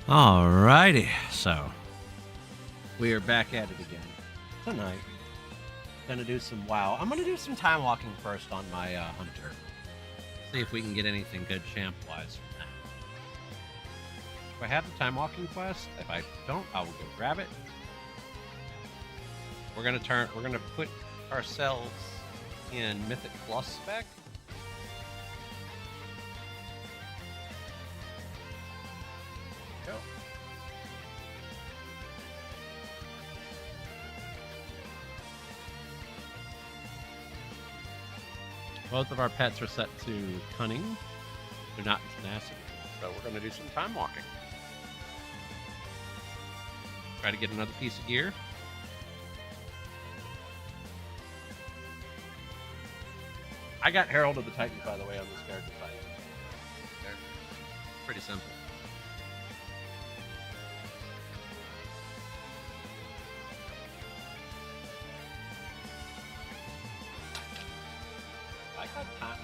Alrighty, so we are back at it again tonight. Gonna do some WoW. I'm gonna do some time walking first on my hunter. See if we can get anything good champ wise from that. If I have the time walking quest, if I don't, I will go grab it. We're gonna put ourselves in Mythic Plus spec. Go. Both of our pets are set to cunning. They're not in tenacity. So we're going to do some time walking. Try to get another piece of gear. I got Herald of the Titans, by the way, on this character site. Pretty simple. I got time.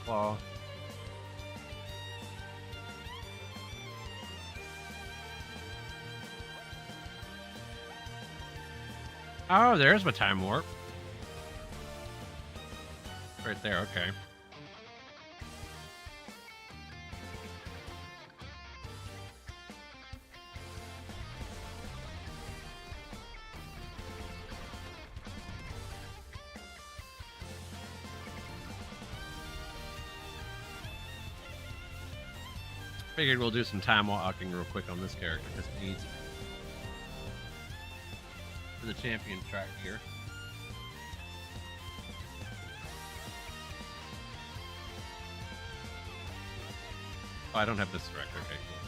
Claw. Oh, there's my time warp. Right there, okay. Figured we'll do some time walking real quick on this character because it needs it. For the champion track here. Oh, I don't have this direct. Okay, cool.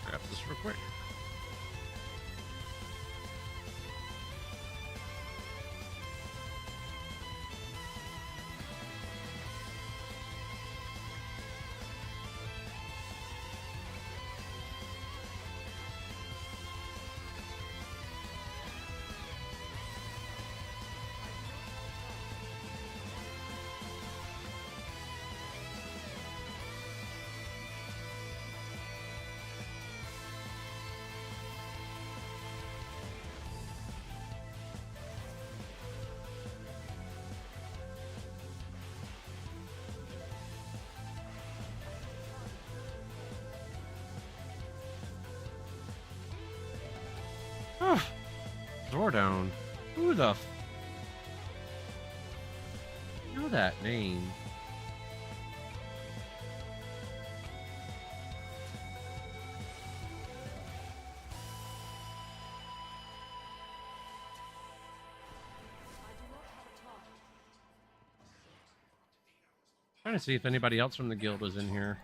Grab this real quick. Zordon. Who the f... I know that name. Trying to see if anybody else from the guild was in here.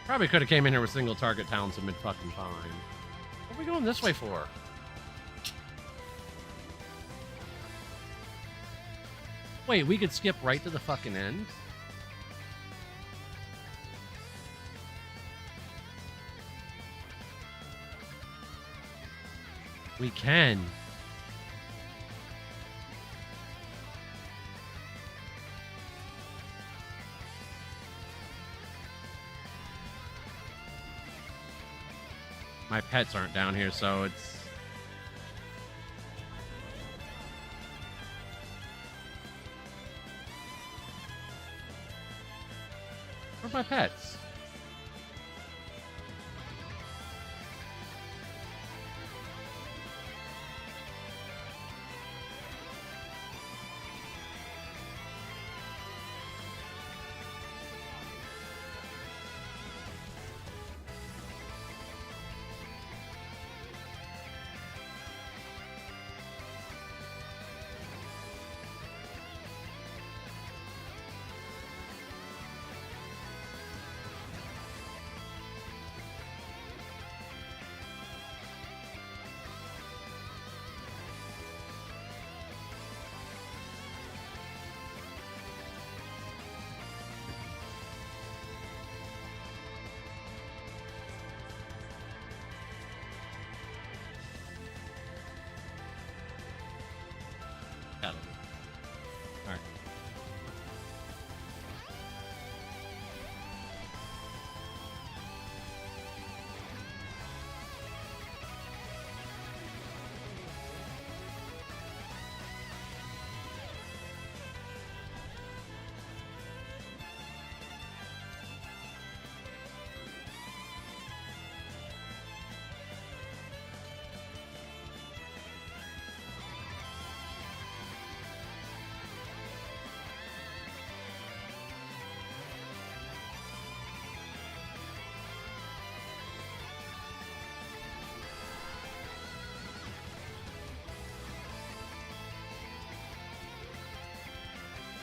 Probably could have came in here with single target talents and been fucking fine. What are we going this way for? Wait, we could skip right to the fucking end? We can. My pets aren't down here, so it's... Where are my pets? Got it. All right.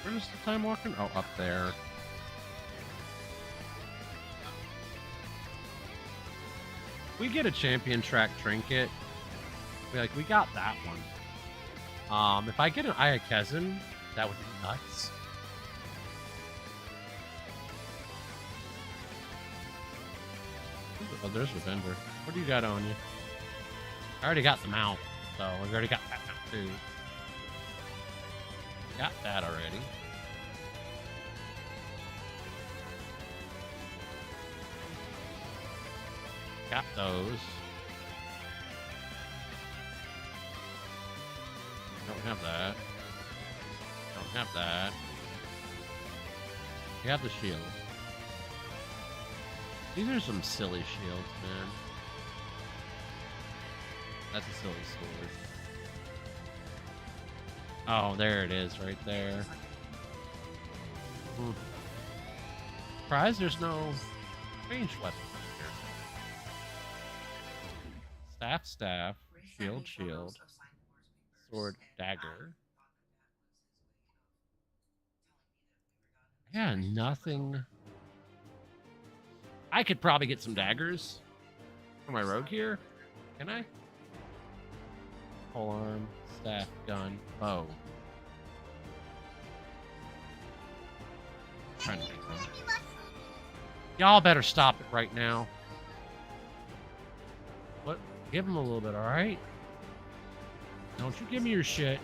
Where's the time walking? Oh, up there. We get a champion track trinket. We got that one. If I get an Ayakezin, that would be nuts. Oh, there's the vendor. What do you got on you? I already got the mount, so we've already got that mount too. Got that already. Got those. Don't have that. Don't have that. We have the shield. These are some silly shields, man. That's a silly sword. Oh, there it is, right there. Surprised there's no ranged weapon here. Staff, shield, sword, dagger. Yeah, nothing. I could probably get some daggers for my rogue here. Can I? Pole arm, staff, gun, bow. Trying to make them. Y'all better stop it right now. What? Give him a little bit, all right? Don't you give me your shit.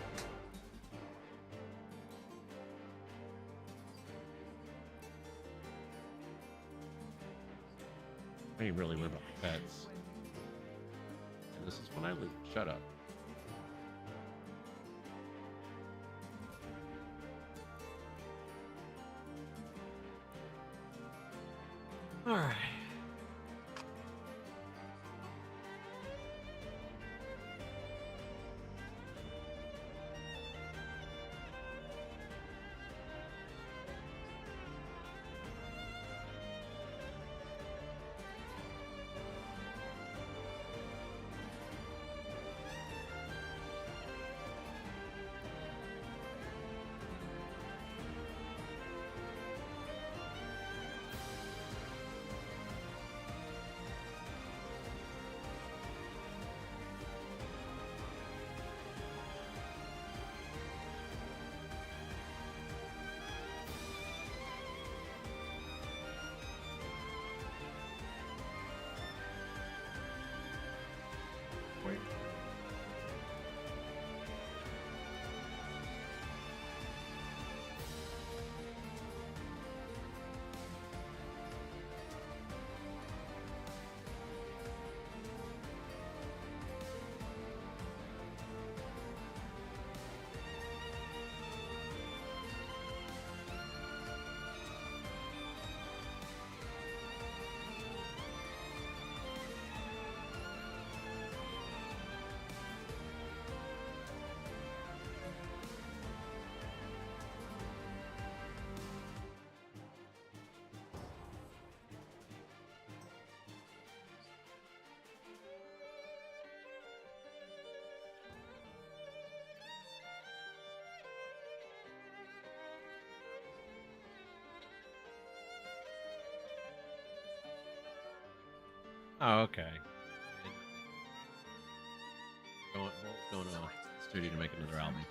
I ain't really worried about the pets. And this is when I leave. Shut up. All right. Oh, okay. Going to the studio to make another album.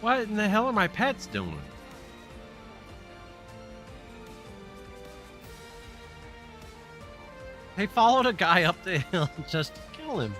What in the hell are my pets doing? They followed a guy up the hill just to kill him.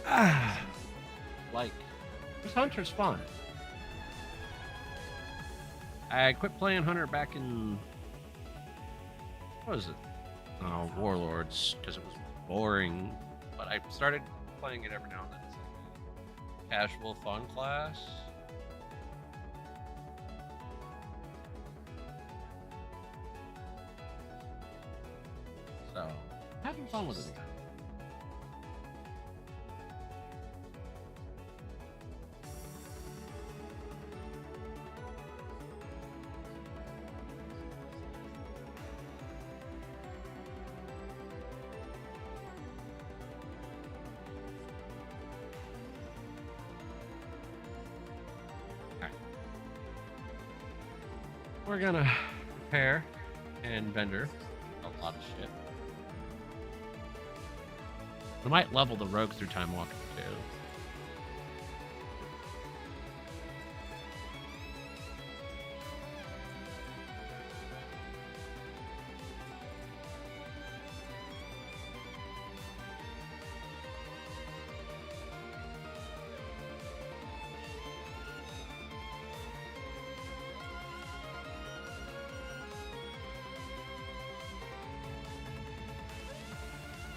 Ah, like, this Hunter's fun. I quit playing Hunter back in, what was it? Oh, Warlords, because it was boring. But I started playing it every now and then. It's like a casual fun class. So, having fun with it again. We're gonna repair and vendor a lot of shit. We might level the rogue through time walking too.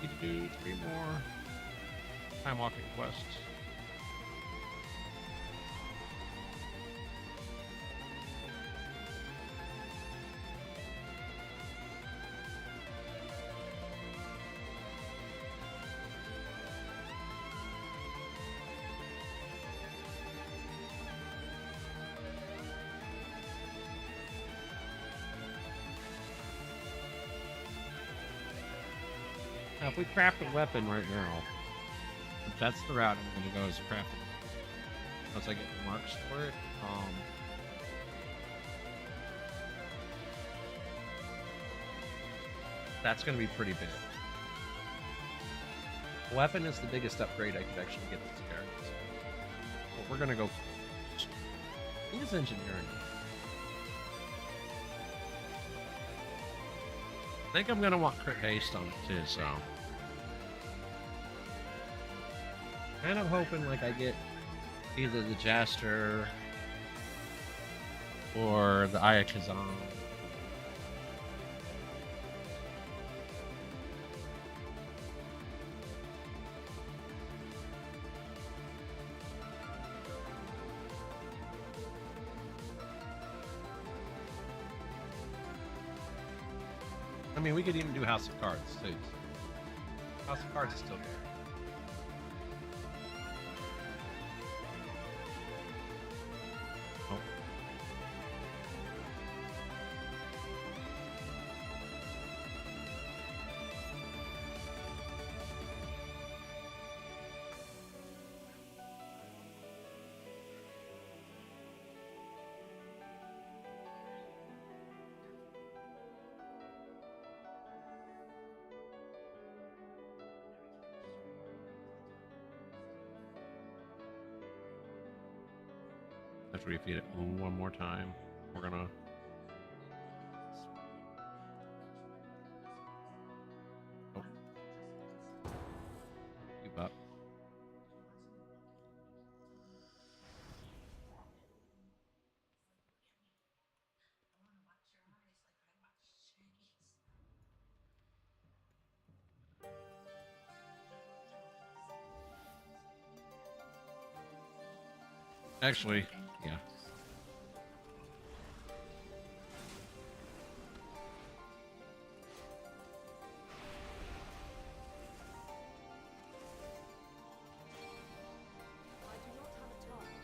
Need to do 3 more time walking quests. Now, if we craft a weapon right now, that's the route I'm going to go, is crafting. Once I get the marks for it, that's going to be pretty big. The weapon is the biggest upgrade I could actually get this character. But we're going to go. I think it's engineering. I think I'm going to want crit haste on it too, so. Kind of hoping like I get either the Jaster or the Ayakazan. I mean, we could even do House of Cards too. House of Cards is still there. Let's refeed it one more time. We're gonna. Oh. Keep up. Actually, yeah. I do not have a target.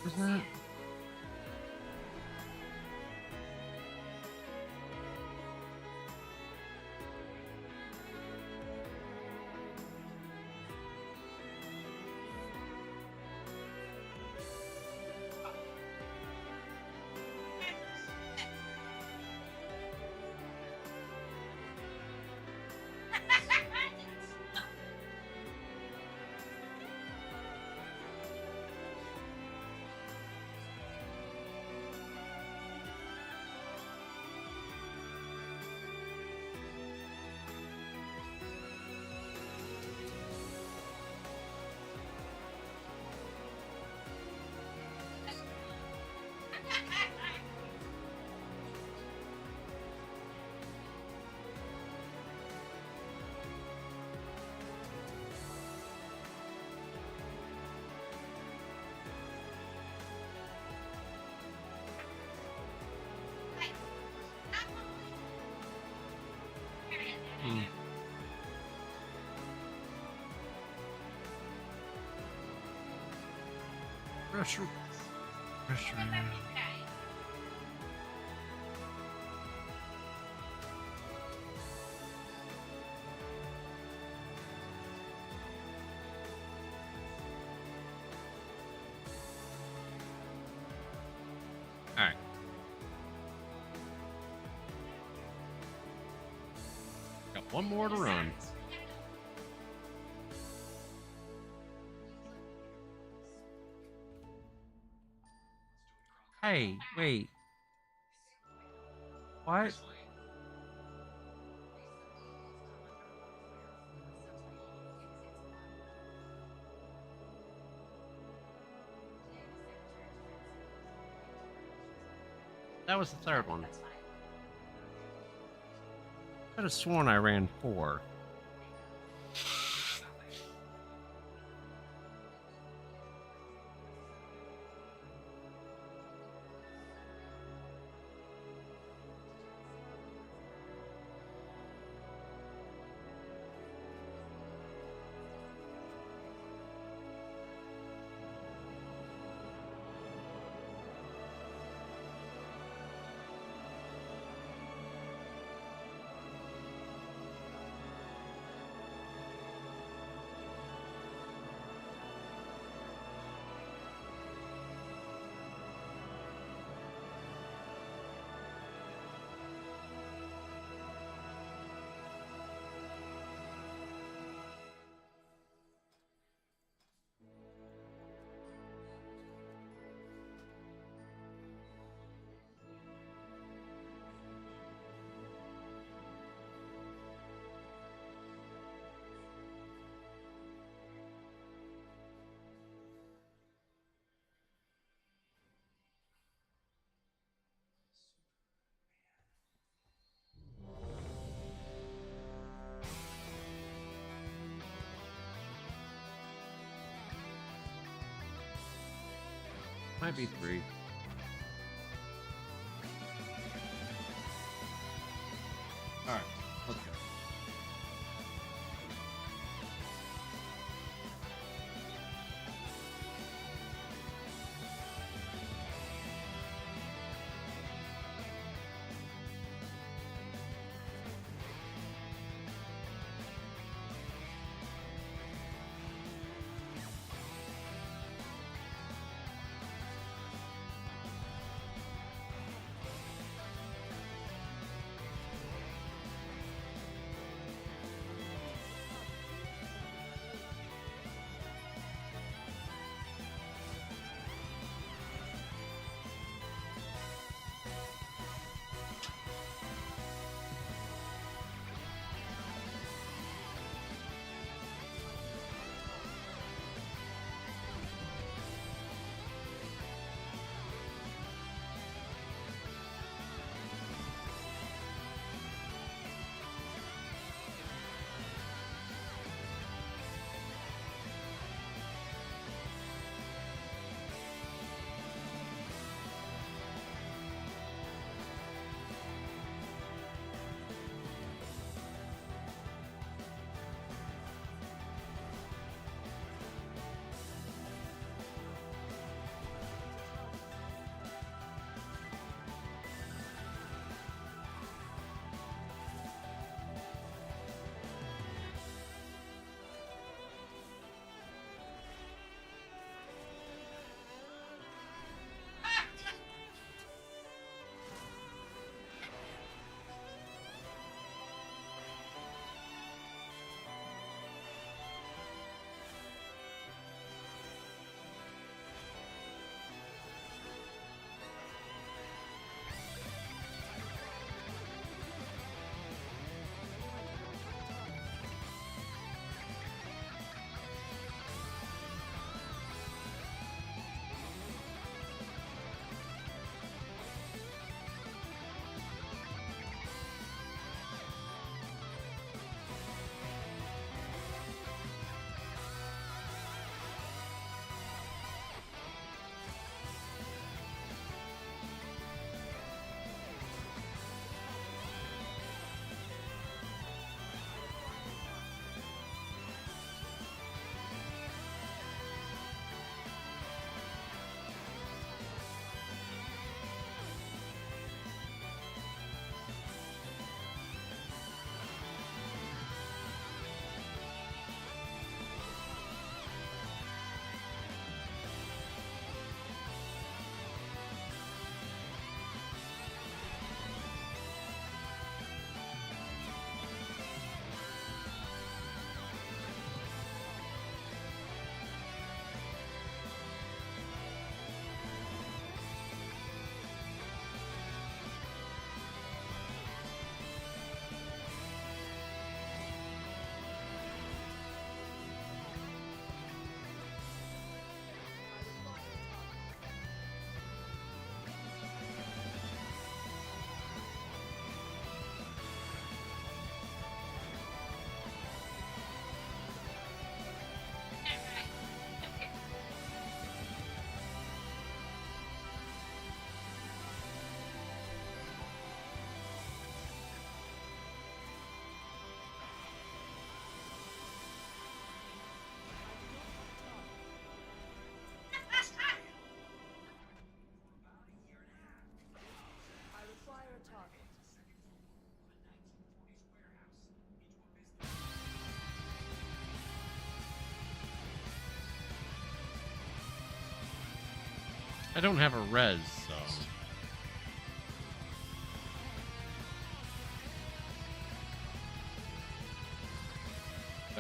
Is that? Hmm. Pressure. Pressure. All right. Got one more to run. Hey, wait. What? That was the third one. Could have sworn I ran 4. Might be 3. All right, let's go. I don't have a res, so.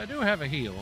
I do have a heal.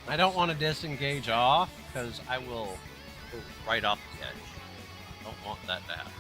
I don't want to disengage off because I will go right off the edge. Don't want that to happen.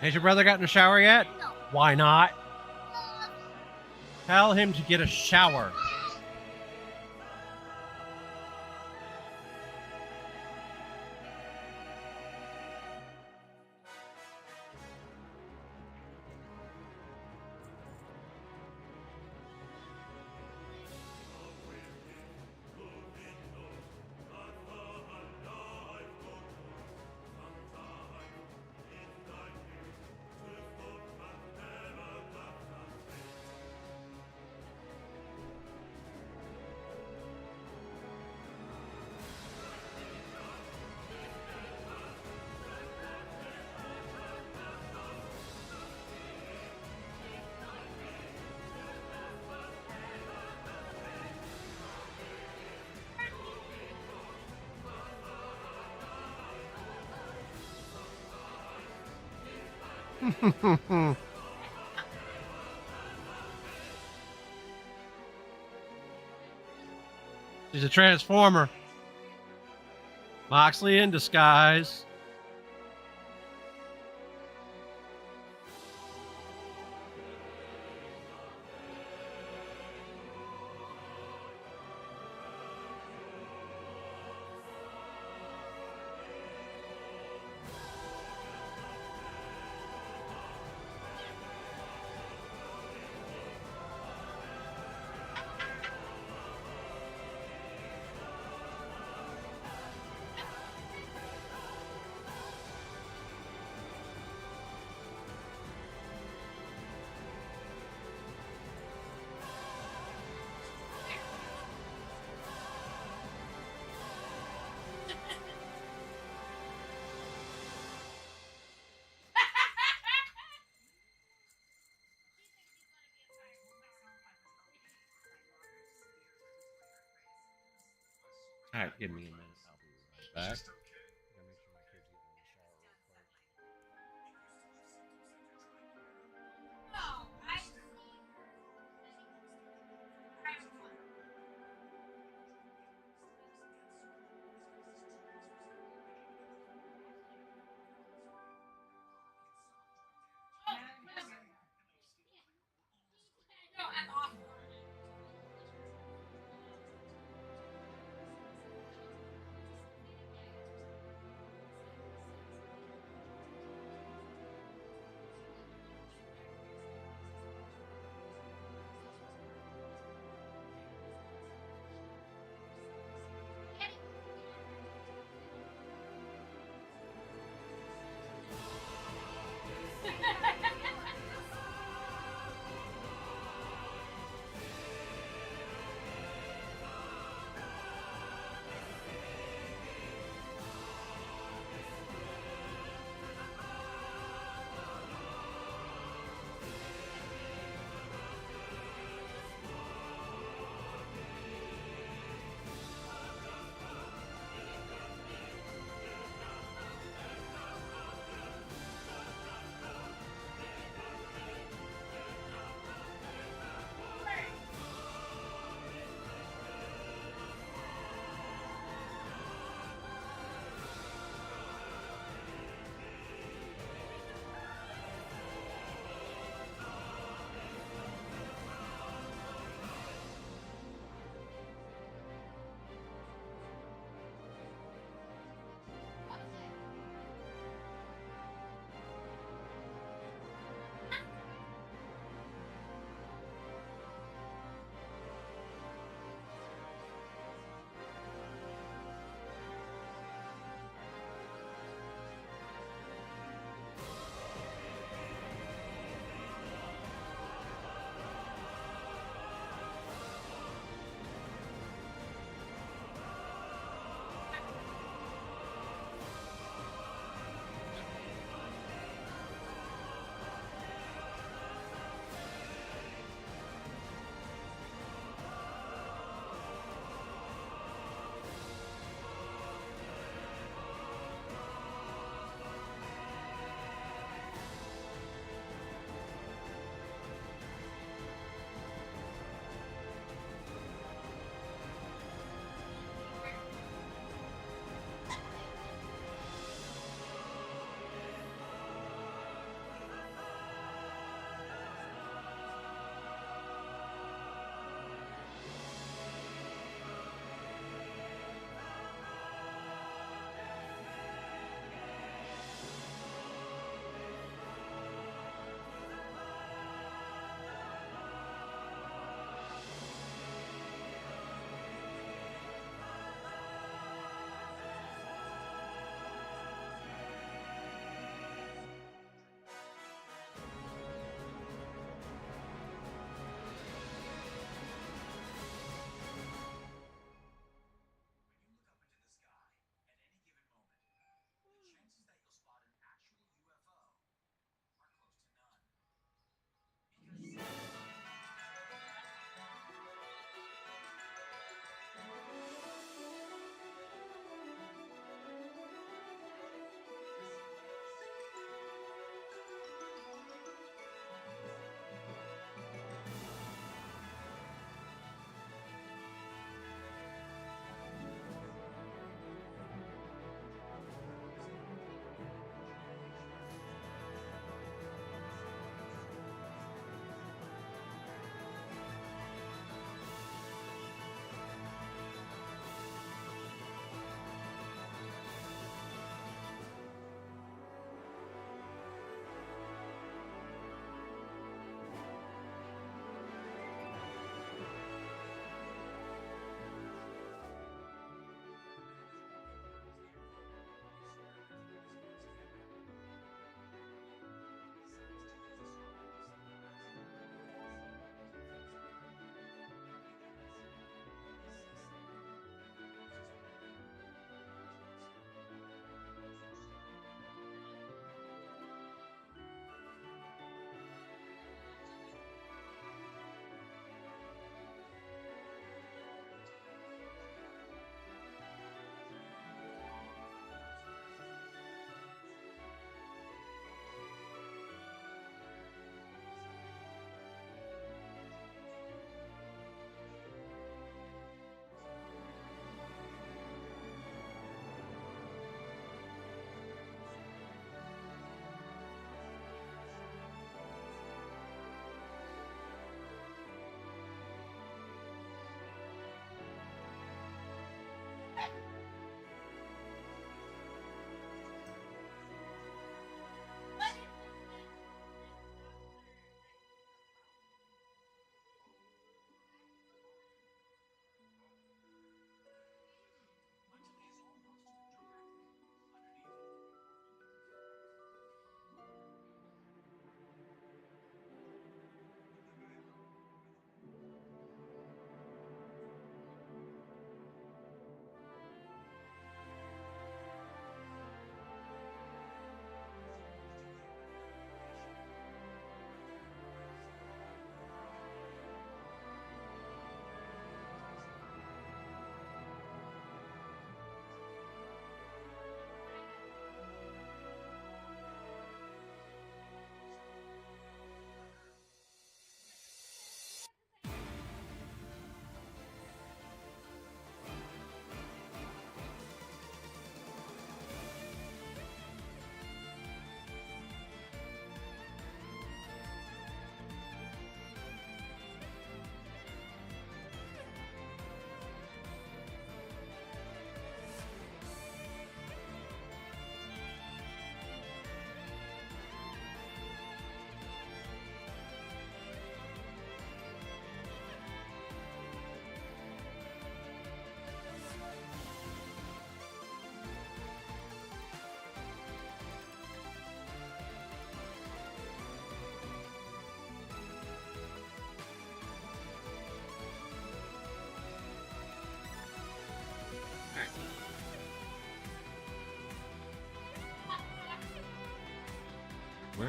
Has your brother gotten a shower yet? No. Why not? Tell him to get a shower. She's a transformer. Moxley in disguise. All right, give me a minute. I'll be right back.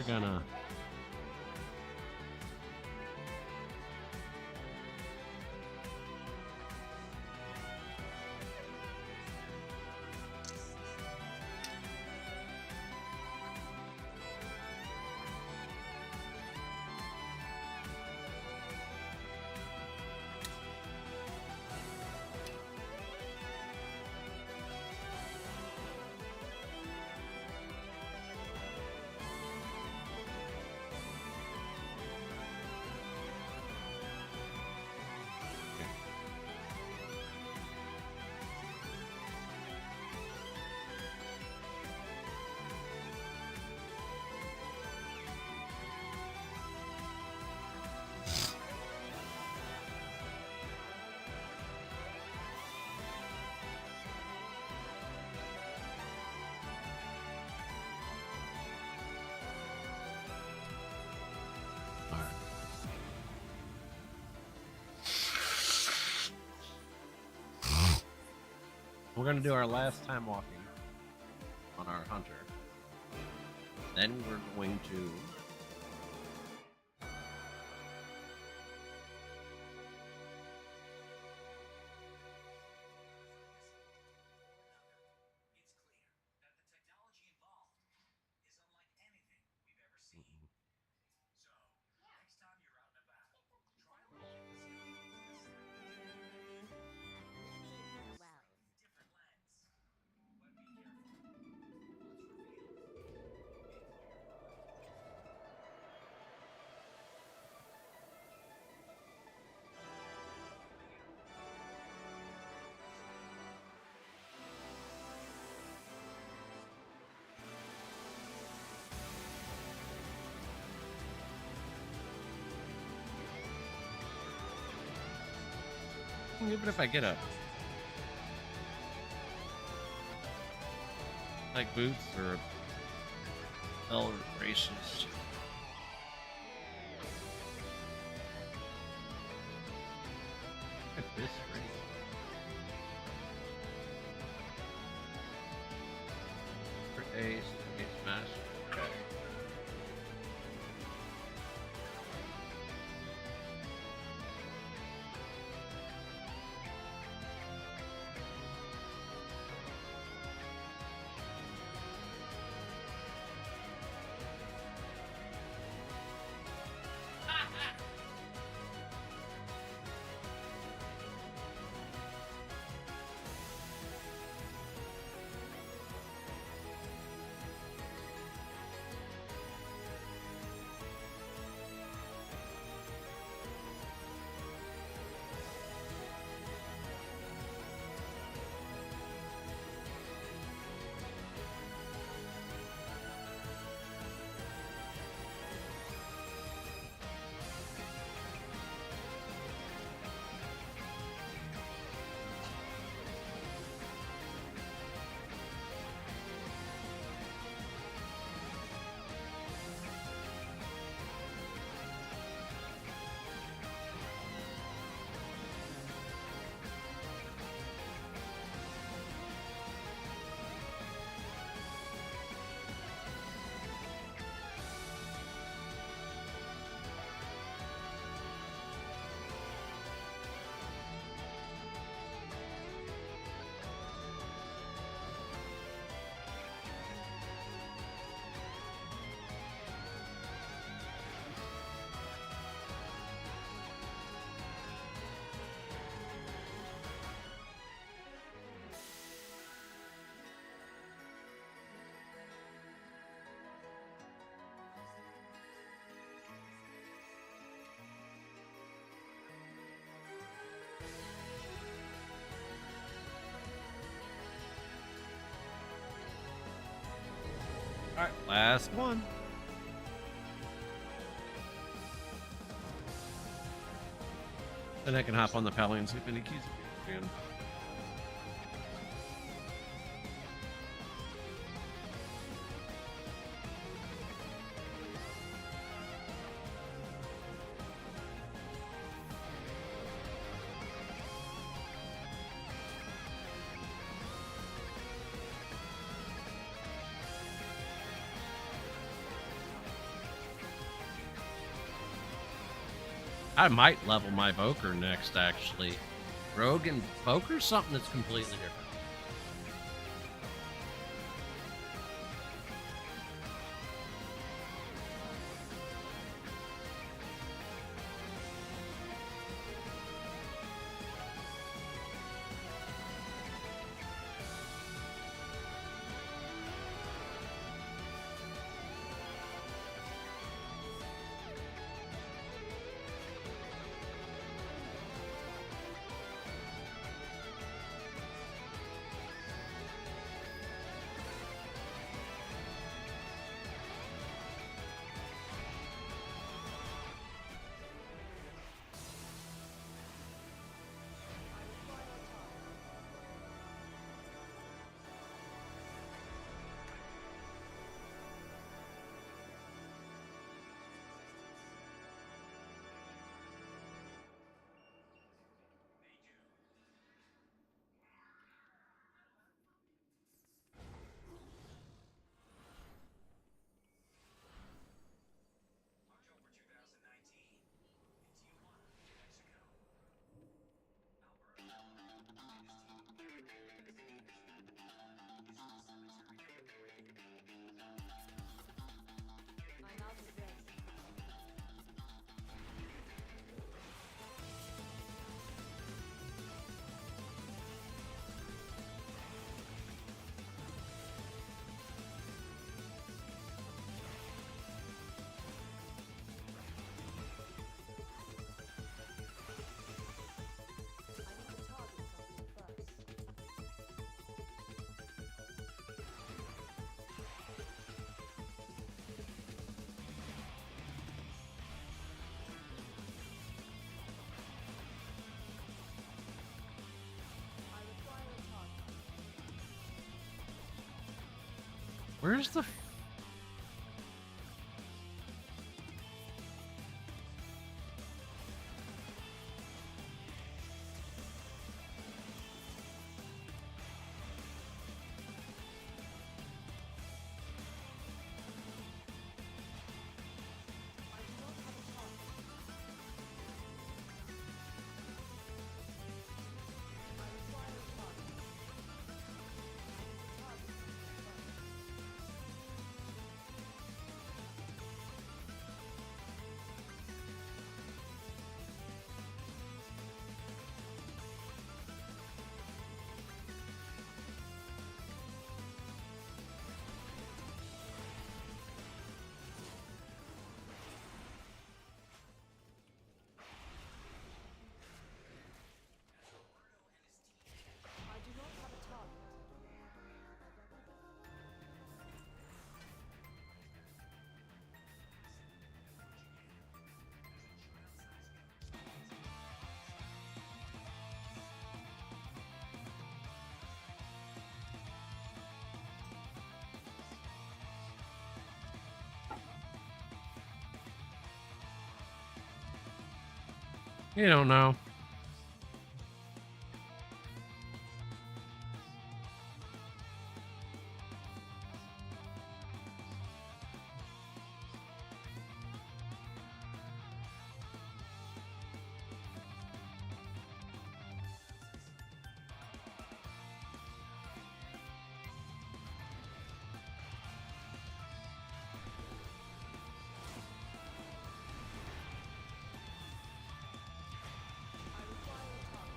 we're gonna. All right. We're gonna do our last time walking on our hunter. Then we're going to It's clear that the technology involved is unlike anything we've ever seen. So, next time you're out and about, try to look at the sky with a Well. slightly different lens. But be careful. What's revealed may blow your mind. Even if I get a like boots or a bell braces. look at this ring. For Ace, Ace Master. Okay. All right, last one. Then I can hop on the pally and see if any keys are being scanned. I might level my Voker next, actually. Rogue and Voker's something that's completely different. October 2019, in Tijuana, Mexico. Alberto and his team I'm out of this. I need to target something first. I require a target. Where's the... I do not have a target. I require a target. I need to target something first. I do not have a target. You don't know. I require a target.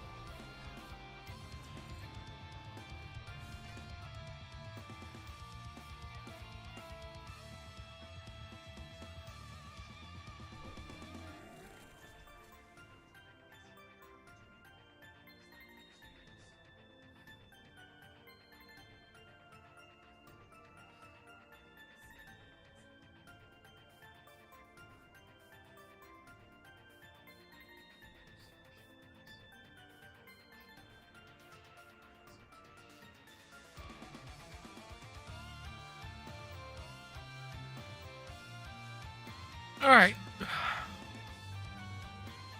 All right.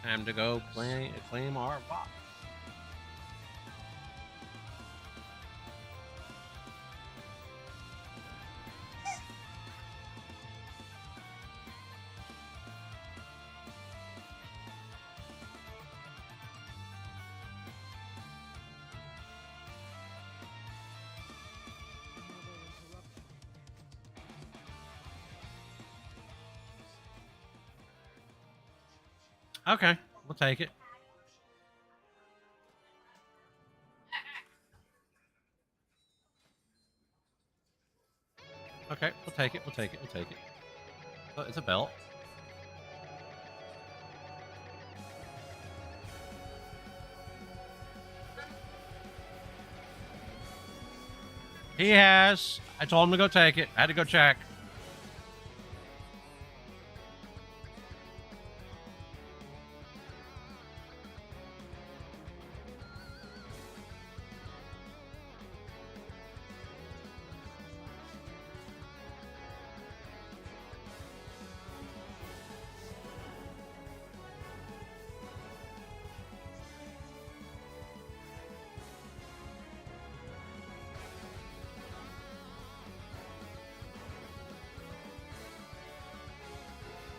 Time to go claim our box. Okay, we'll take it. Okay, we'll take it. We'll take it. We'll take it. Oh, it's a belt. He has. I told him to go take it. I had to go check.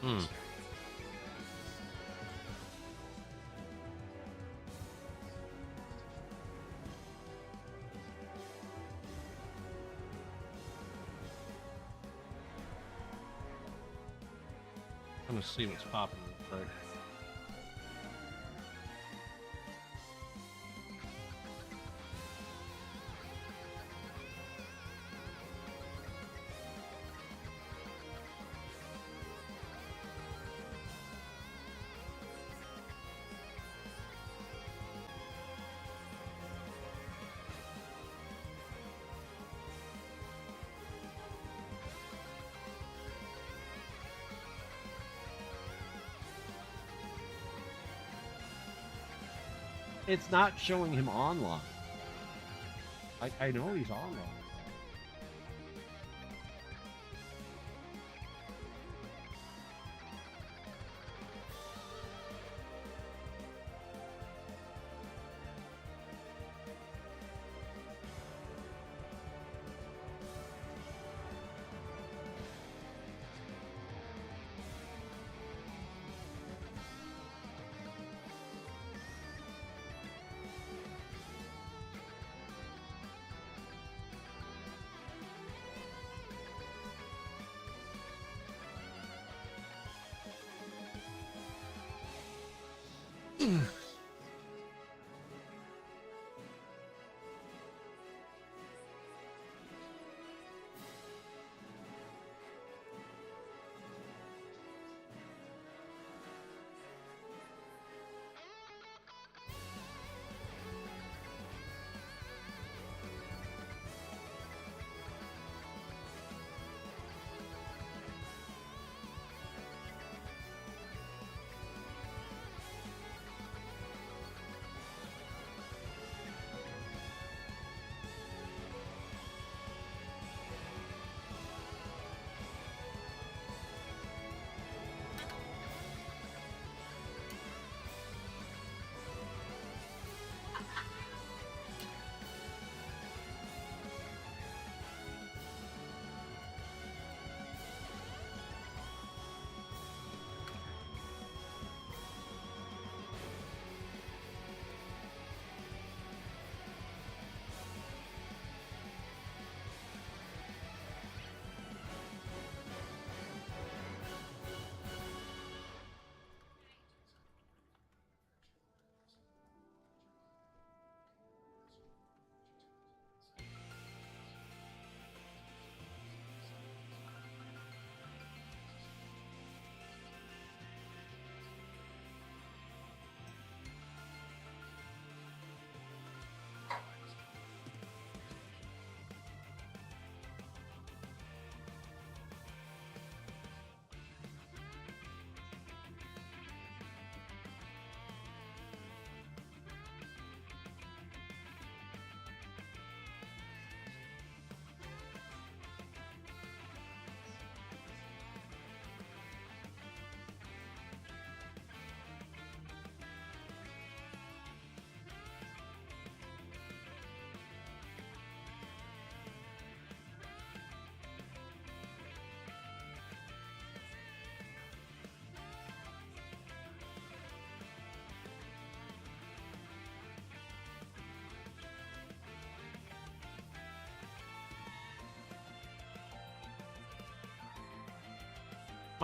Hmm. I'm gonna see what's popping real quick. It's not showing him online. I know he's online.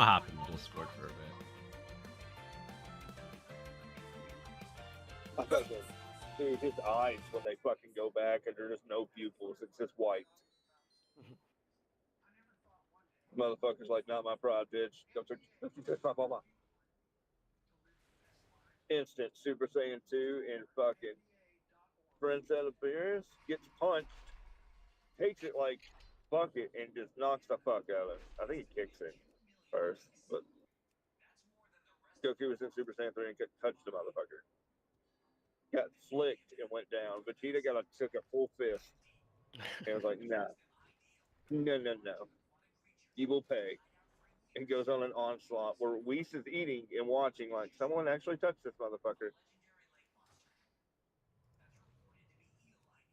I'll hop in the Discord for a bit. I fucking, dude, his eyes when they fucking go back and there's just no pupils, it's just white. Motherfucker's like, not my pride, bitch. Don't you touch my mama. Instant Super Saiyan 2 and fucking Prince out of Beers gets punched, takes it like fuck it, and just knocks the fuck out of it. I think he kicks him first, but Goku was in Super Saiyan 3 and touched the motherfucker. Got flicked and went down. Vegeta took a full fist and was like, nah, no. You will pay. And goes on an onslaught where Whis is eating and watching like someone actually touched this motherfucker.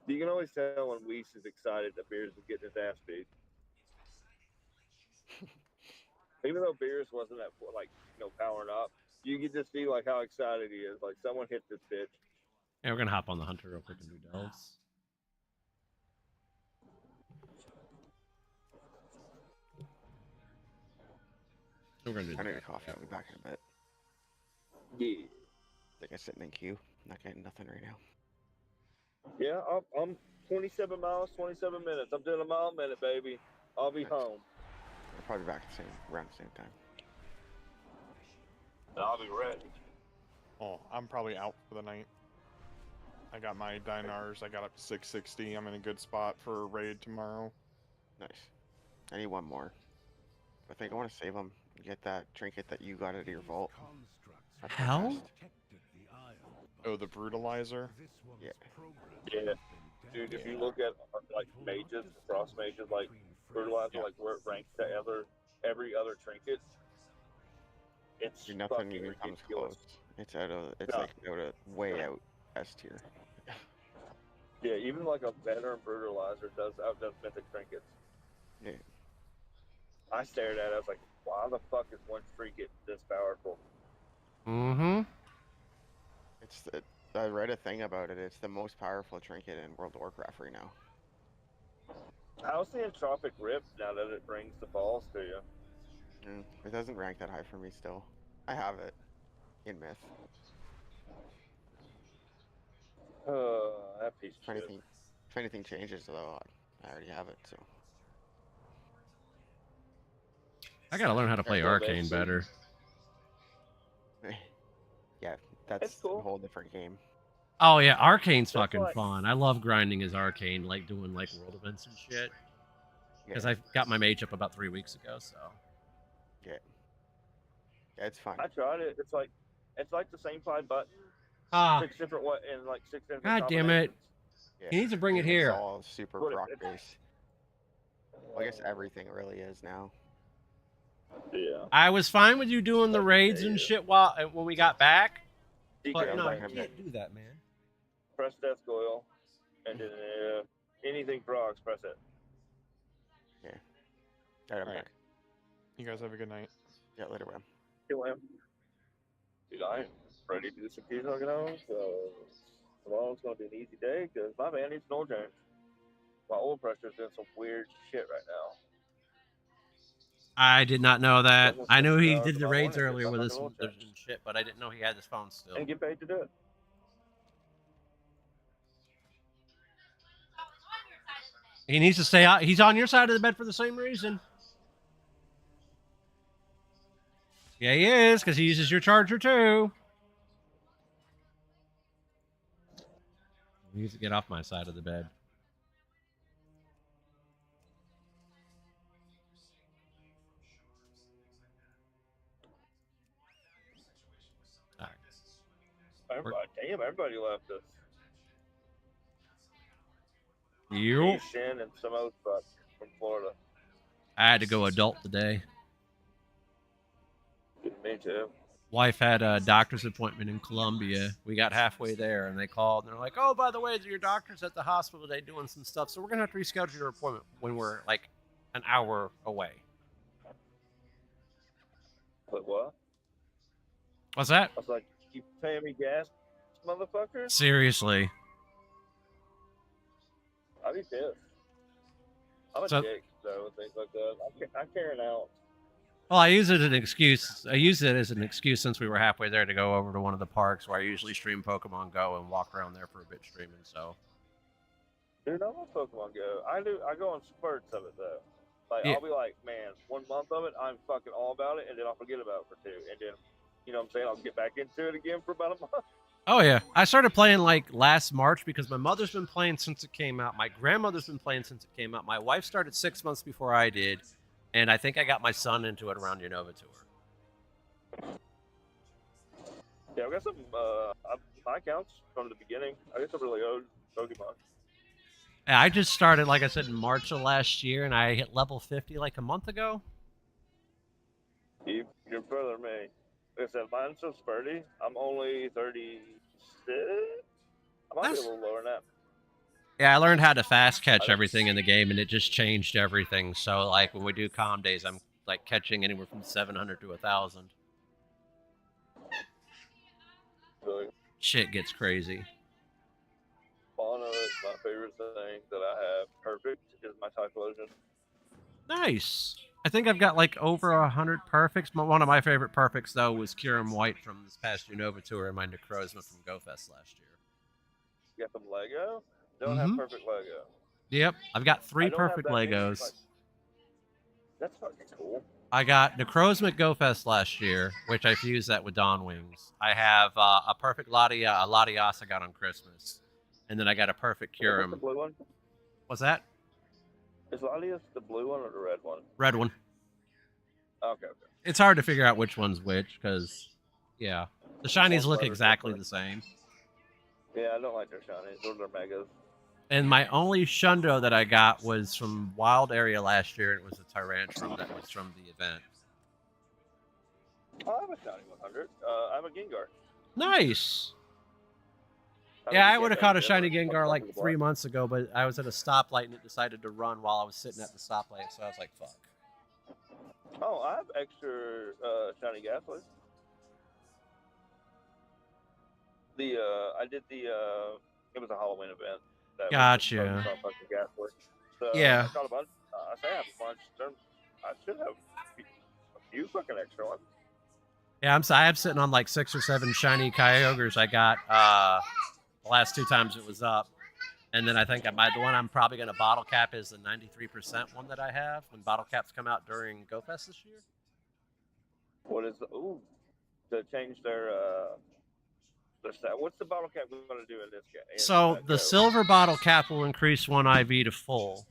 You can always tell when Whis is excited that Beers is getting his ass beat. Even though Beers wasn't at like powering up, you can just see like how excited he is. Like someone hit this bitch. Yeah, we're gonna hop on the hunter real quick and do delves. We're gonna do I need the a coffee. I'll be back in a bit. Yeah. Like I'm sitting in queue. Not getting nothing right now. Yeah, I'm 27 miles, 27 minutes. I'm doing a mile a minute, baby. I'll be Nice. home. I'll probably be back at around the same time. And I'll be ready. Oh, I'm probably out for the night. I got my dinars. I got up to 660. I'm in a good spot for a raid tomorrow. Nice. I need one more. I think I want to save them. Get that trinket that you got out of your vault. That's the Hell? best. Oh, the brutalizer. Yeah. Yeah. Dude, if you look at like mages, frost mages, like fertilizer, Yeah. like where it ranks to every other trinket, it's Nothing fucking even comes ridiculous. close. It's out of. It's No. like out of way out S tier. Yeah, even like a veteran brutalizer outdoes mythic trinkets. Yeah. I stared at it, I was like, why the fuck is one trinket this powerful? Mm-hmm. It's the. I read a thing about it. It's the most powerful trinket in World of Warcraft right now. How's the entropic rip now that it brings the balls to you? It doesn't rank that high for me still. I have it in Myth. That piece of If shit. anything changes though, I already have it. So I gotta learn how to play Still arcane basic. better. yeah, that's It's cool. a whole different game. Oh yeah, arcane's That's fucking like- fun. I love grinding as arcane, like doing like world events and shit. Because Yeah, I got my mage up about 3 weeks ago, so. yeah, it's fun. I tried it. It's like the same 5 buttons, Ah, 6 different in like 6 different God damn it. combinations. Yeah, He needs to bring it and here. It's all super But proc it's- based. Well, I guess everything really is now. Yeah. I was fine with you doing the raids and shit when we got back, but Yeah, no, I'm you back in a can't do that, man. Press death coil, and then anything procs, press it. Alright, I'm Alright. back. You guys have a good night. Yeah, later, Wham. Kill him. Dude, I am ready to do some keys knocking on, so tomorrow's gonna be an easy day because my man needs no change. My oil pressure's doing some weird shit right now. I did not know that. Almost I knew 50 he hours did of the my raids morning, earlier just with on us the oil and change. shit, but I didn't know he had his phone still. And get paid to do it. He needs to stay out. He's on your side of the bed for the same reason. Yeah, he is, because he uses your charger too. He needs to get off my side of the bed. All right. Everybody left us. You. Me, Shin, and some other fuck from Florida. I had to go adult today. Me too. Wife had a doctor's appointment in Columbia. We got halfway there, and they called, and they're like, "Oh, by the way, your doctor's at the hospital today doing some stuff, so we're gonna have to reschedule your appointment when we're like an hour away." But what? What's that? I was like, you paying me gas, motherfucker? Seriously. I'd be pissed. I'm a So- dick, though, with things like that. I carry an ounce. Well, I use it as an excuse. I use it as an excuse since we were halfway there to go over to one of the parks where I usually stream Pokemon Go and walk around there for a bit streaming. So Dude, I love Pokemon Go. I do. I go on spurts of it though. Like yeah. I'll be like, man, 1 month of it, I'm fucking all about it, and then I'll forget about it for 2, and then, you know what I'm saying? I'll get back into it again for about a month. Oh yeah, I started playing like last March because my mother's been playing since it came out. My grandmother's been playing since it came out. My wife started 6 months before I did, and I think I got my son into it around Unova Tour. Yeah, I've got some my accounts from the beginning. I got some really old Pokemon. Yeah, I just started, like I said, in March of last year, and I hit level 50 like a month ago. You're further than me. Like I said, mine's so spurty. I'm only 36. I might be a little lower than that. Yeah, I learned how to fast catch everything in the game, and it just changed everything. So, like, when we do calm days, I'm like catching anywhere from 700 to 1,000. Really. Shit gets crazy. Fauna is my favorite thing that I have. Perfect is my Typhlosion. Nice. I think I've got like over 100 perfects. One of my favorite perfects, though, was Kyurem White from this past Unova Tour and my Necrozma from GoFest last year. You got some Lego? Don't have perfect Lego. Yep, I've got 3 I don't have perfect that many, Legos. like, that's fucking cool. I got Necrozma at GoFest last year, which I fused that with Dawn Wings. I have a perfect Latias I got on Christmas. And then I got a perfect Kyurem. The blue one? What's that? Is Latias the blue one or the red one? Red one. Okay. It's hard to figure out which one's which because, yeah, the shinies look One's exactly better. the same. Yeah, I don't like their shinies. Those are megas. And my only Shundo that I got was from Wild Area last year, and it was a Tyrantrum that was from the event. Oh, I have a shiny 100. I have a Gengar. Nice. I Yeah, think I would have Gengar's caught a different. shiny Gengar like Black. 3 months ago, but I was at a stoplight and it decided to run while I was sitting at the stoplight, so I was like, fuck. Oh, I have extra shiny Ghastly. I did it was a Halloween event. That Gotcha. Was fucking Ghastly. So Yeah. I caught a bunch. I say I have a bunch. I should have a few fucking extra ones. Yeah, I'm sitting on like 6 or 7 shiny Kyogres I got the last 2 times it was up. And then I think the one I'm probably going to bottle cap is the 93% one that I have when bottle caps come out during GoFest this year. What is to change their what's the bottle cap going to do in this game? So the silver bottle cap will increase 1 IV to full,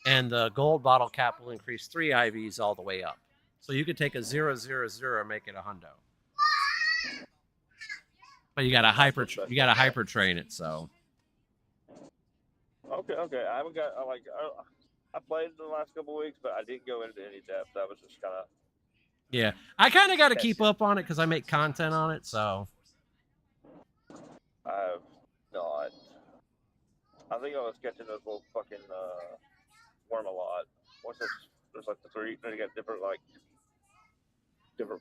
and the gold bottle cap will increase 3 IVs all the way up. So you could take a 000 and make it a hundo. But you got to hyper train it. So. Okay. I haven't got I played in the last couple of weeks, but I didn't go into any depth. I was just kind of. Yeah, I kind of got to keep up on it because I make content on it. So. I have not. I think I was catching those little fucking worm a lot. What's this? There's like the 3. They got different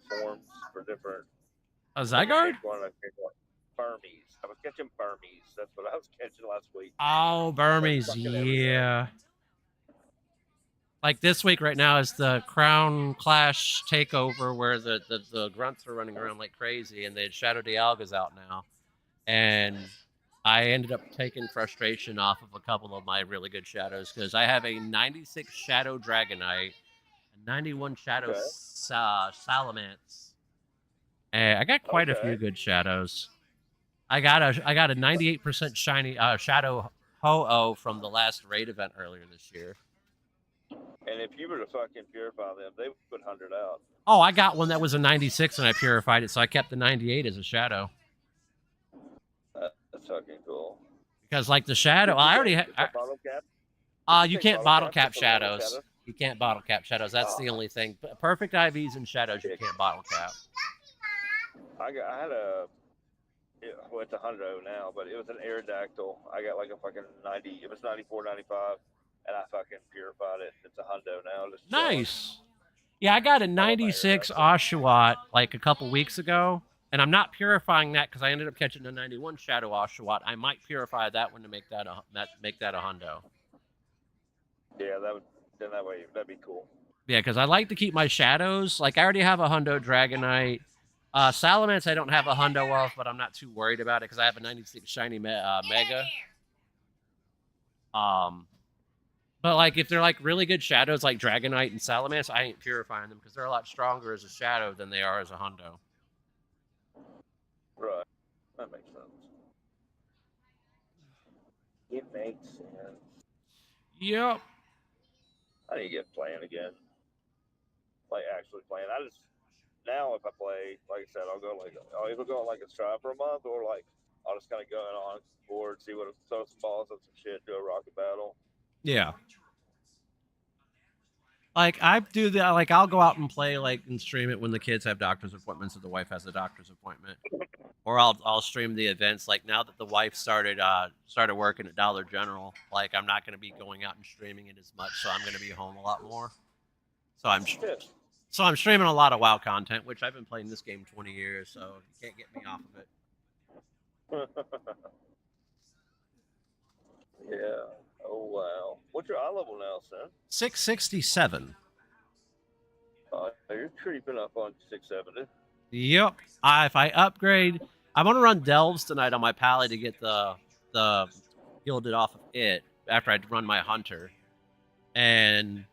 forms for different. A Zygarde? Burmies. I was catching Burmies. That's what I was catching last week. Oh, Burmies, yeah. Like this week right now is the Crown Clash takeover where the grunts are running around like crazy, and the Shadow Dialga's out now. And I ended up taking frustration off of a couple of my really good shadows because I have a 96 Shadow Dragonite, a 91 Shadow Salamence. And I got quite a few good shadows. I got a 98% shiny Shadow Ho-Oh from the last raid event earlier this year. And if you were to fucking purify them, they would put 100 out. Oh, I got one that was a 96 and I purified it, so I kept the 98 as a shadow. That's fucking cool. Because like the shadow, I already have. Bottle cap? You can't bottle cap shadows. You can't bottle cap shadows. That's the only thing. Perfect IVs and shadows you can't bottle cap. I had it's a hundo now, but it was an Aerodactyl. I got like a fucking 90. It was 94, 95, and I fucking purified it. It's a hundo now. Nice. Yeah, I got a 96 Oshawott like a couple weeks ago, and I'm not purifying that because I ended up catching a 91 Shadow Oshawott. I might purify that one to make that a hundo. Yeah, that way that'd be cool. Yeah, that'd be cool. Yeah, because I like to keep my shadows. Like, I already have a Hundo Dragonite. Salamence, I don't have a Hundo of, but I'm not too worried about it because I have a 96 Shiny Mega. But, like, if they're, like, really good shadows like Dragonite and Salamence, I ain't purifying them because they're a lot stronger as a shadow than they are as a Hundo. Right. That makes sense. It makes sense. Yep. I need to get playing again. Like, actually playing. I just, now if I play, like I said, I'll either go on like a strive for a month or like, I'll just kind of go on board, see what, throw some balls at some shit, do a rocket battle. Yeah. Like, I do that. Like, I'll go out and play, like, and stream it when the kids have doctor's appointments or the wife has a doctor's appointment. Or I'll stream the events. Like, now that the wife started working at Dollar General, like, I'm not going to be going out and streaming it as much, so I'm going to be home a lot more. So I'm streaming a lot of WoW content, which I've been playing this game 20 years, so you can't get me off of it. Yeah. Oh wow. What's your eye level now, son? 667. You're creeping up on 670. Yep. If I upgrade, I'm gonna run Delves tonight on my Pally to get the gilded off of it after I run my Hunter, and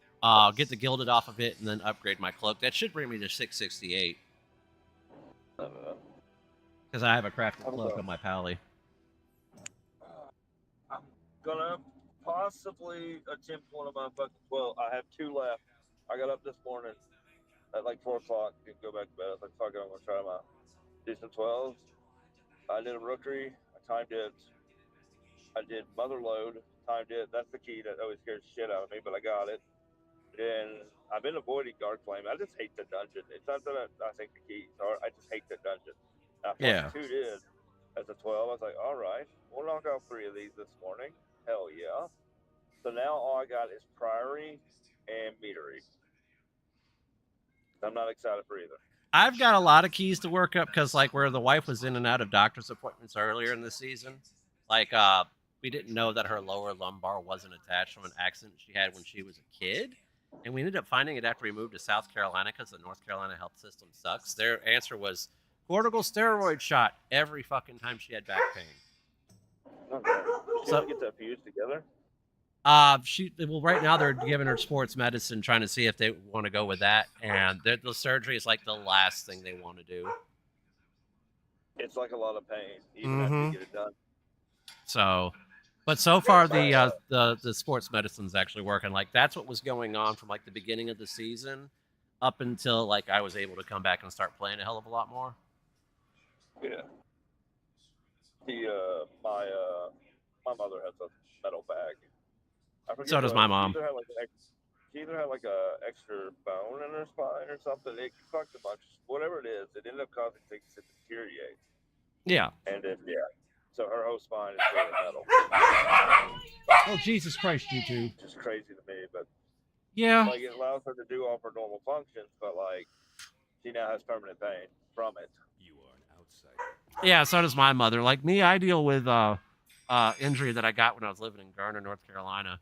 get the gilded off of it, and then upgrade my cloak. That should bring me to 668 because I have a crafted cloak on my Pally. I'm gonna possibly attempt one of my fucking. Well, I have 2 left. I got up this morning at like 4 o'clock and go back to bed. I was like, fuck it, I'm gonna try them out. Do some 12s. I did a rookery. I timed it. I did mother load. Timed it. That's the key that always scares the shit out of me, but I got it. And I've been avoiding guard flame. I just hate the dungeon. It's not that I think the keys are. I just hate the dungeon. I Yeah. 2 did as a 12. I was like, all right, we'll knock out 3 of these this morning. Hell yeah. So now all I got is Priory and Meadery. I'm not excited for either. I've got a lot of keys to work up because, like, where the wife was in and out of doctor's appointments earlier in the season, like, we didn't know that her lower lumbar wasn't attached from an accident she had when she was a kid. And we ended up finding it after we moved to South Carolina because the North Carolina health system sucks. Their answer was corticosteroid shot every fucking time she had back pain. Okay. So get that fused together. Right now they're giving her sports medicine, trying to see if they want to go with that, and the surgery is like the last thing they want to do. It's like a lot of pain, even after you get it done. So, but so far the sports medicine's actually working. Like, that's what was going on from like the beginning of the season up until like I was able to come back and start playing a hell of a lot more. Yeah. My mother has a metal bag. So does my mom. She either had like a extra bone in her spine or something. It fucked a bunch. Whatever it is, it ended up causing things to deteriorate. Yeah. And then so her whole spine is full of metal. Oh Jesus Christ, you two! Just crazy to me, but yeah, like it allows her to do all her normal functions, but like she now has permanent pain from it. You are an outsider. Yeah, so does my mother. Like me, I deal with injury that I got when I was living in Garner, North Carolina.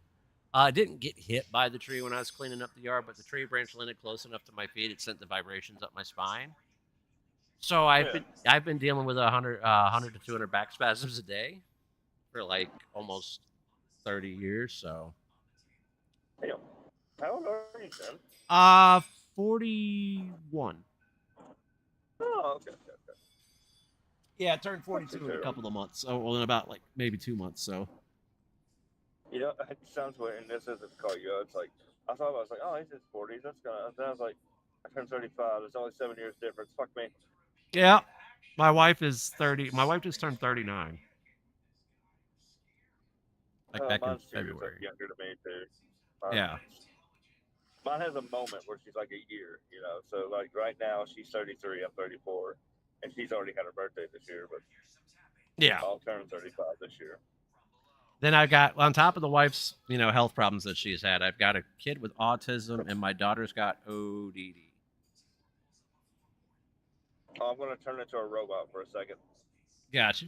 I didn't get hit by the tree when I was cleaning up the yard, but the tree branch landed close enough to my feet. It sent the vibrations up my spine. So I've been dealing with 100 to 200 back spasms a day for like almost 30 years. So. Damn. How old are you, then? 41. Oh, okay. Yeah, I turned 42 in a couple of months. So, well, in about like maybe 2 months. So. You know, it sounds weird, and this isn't call you. It's like I thought I was like, oh, he's in his 40s. That's gonna. Then I was like, I turned 35. There's only 7 years difference. Fuck me. Yeah, my wife is 30. My wife just turned 39. Like back in February. Younger than me too. Yeah. Mine has a moment where she's like a year, you know. So like right now she's 33, I'm 34, and she's already had her birthday this year. But yeah, I'll turn 35 this year. Then I got, on top of the wife's, health problems that she's had, I've got a kid with autism, and my daughter's got ODD. Oh, I'm going to turn into a robot for a second. Gotcha.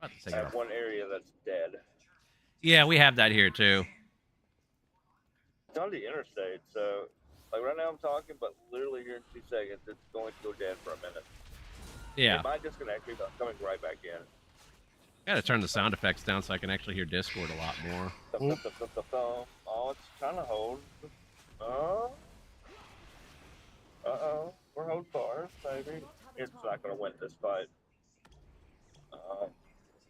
I have one area that's dead. Yeah, we have that here, too. on the interstate, so like right now I'm talking, but literally here in 2 seconds it's going to go dead for a minute. Yeah. It might disconnect me, but I'm coming right back in. Gotta turn the sound effects down so I can actually hear Discord a lot more. Oh, it's trying to hold. Oh, we're holding bars, baby. It's not gonna win this fight.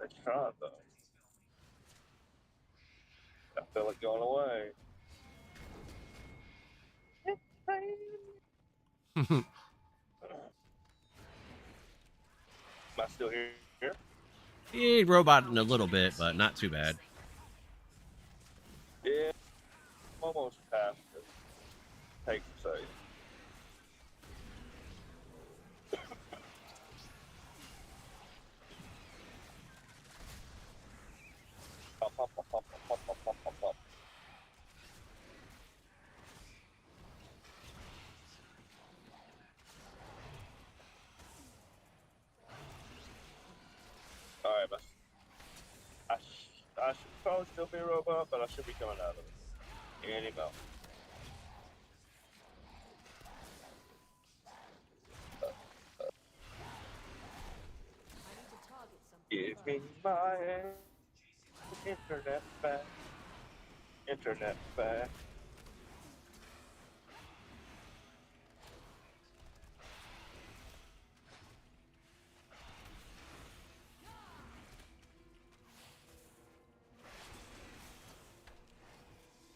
It's trying though. I feel it going away. Am I still here? He robot in a little bit, but not too bad. Yeah, almost past it. Take a second. Pop, pop, pop, pop, pop, pop, pop, pop, pop. All right, I should probably still be a robot, but I should be coming out of it any moment. I need to target something Give first. me my internet back. Internet back.